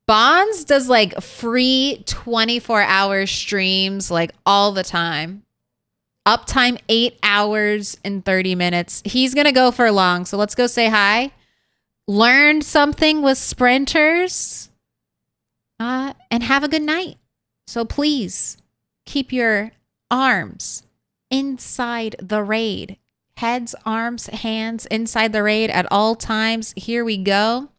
Bonds does like free 24-hour streams like all the time. Uptime 8 hours and 30 minutes. He's going to go for long. So let's go say hi. Learn something with sprinters. And have a good night. So please keep your arms inside the raid. Heads, arms, hands inside the raid at all times. Here we go.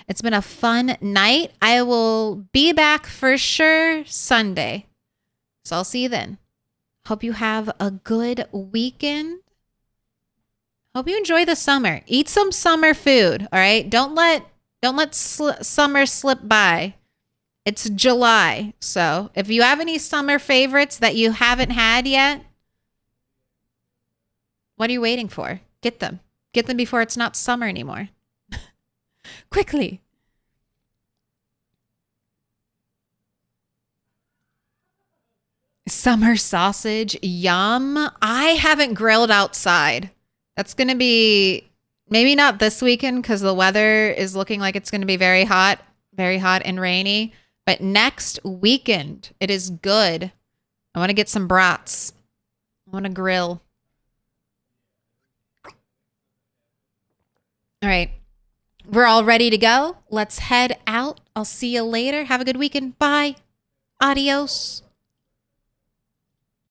It's been a fun night. I will be back for sure Sunday. So I'll see you then. Hope you have a good weekend. Hope you enjoy the summer. Eat some summer food, all right? Don't let summer slip by. It's July. So if you have any summer favorites that you haven't had yet, What are you waiting for? Get them. Get them before it's not summer anymore. Quickly. Summer sausage. Yum. I haven't grilled outside. That's going to be maybe not this weekend because the weather is looking like it's going to be very hot and rainy. But next weekend, it is good. I want to get some brats. I want to grill. All right. We're all ready to go. Let's head out. I'll see you later. Have a good weekend. Bye. Adios.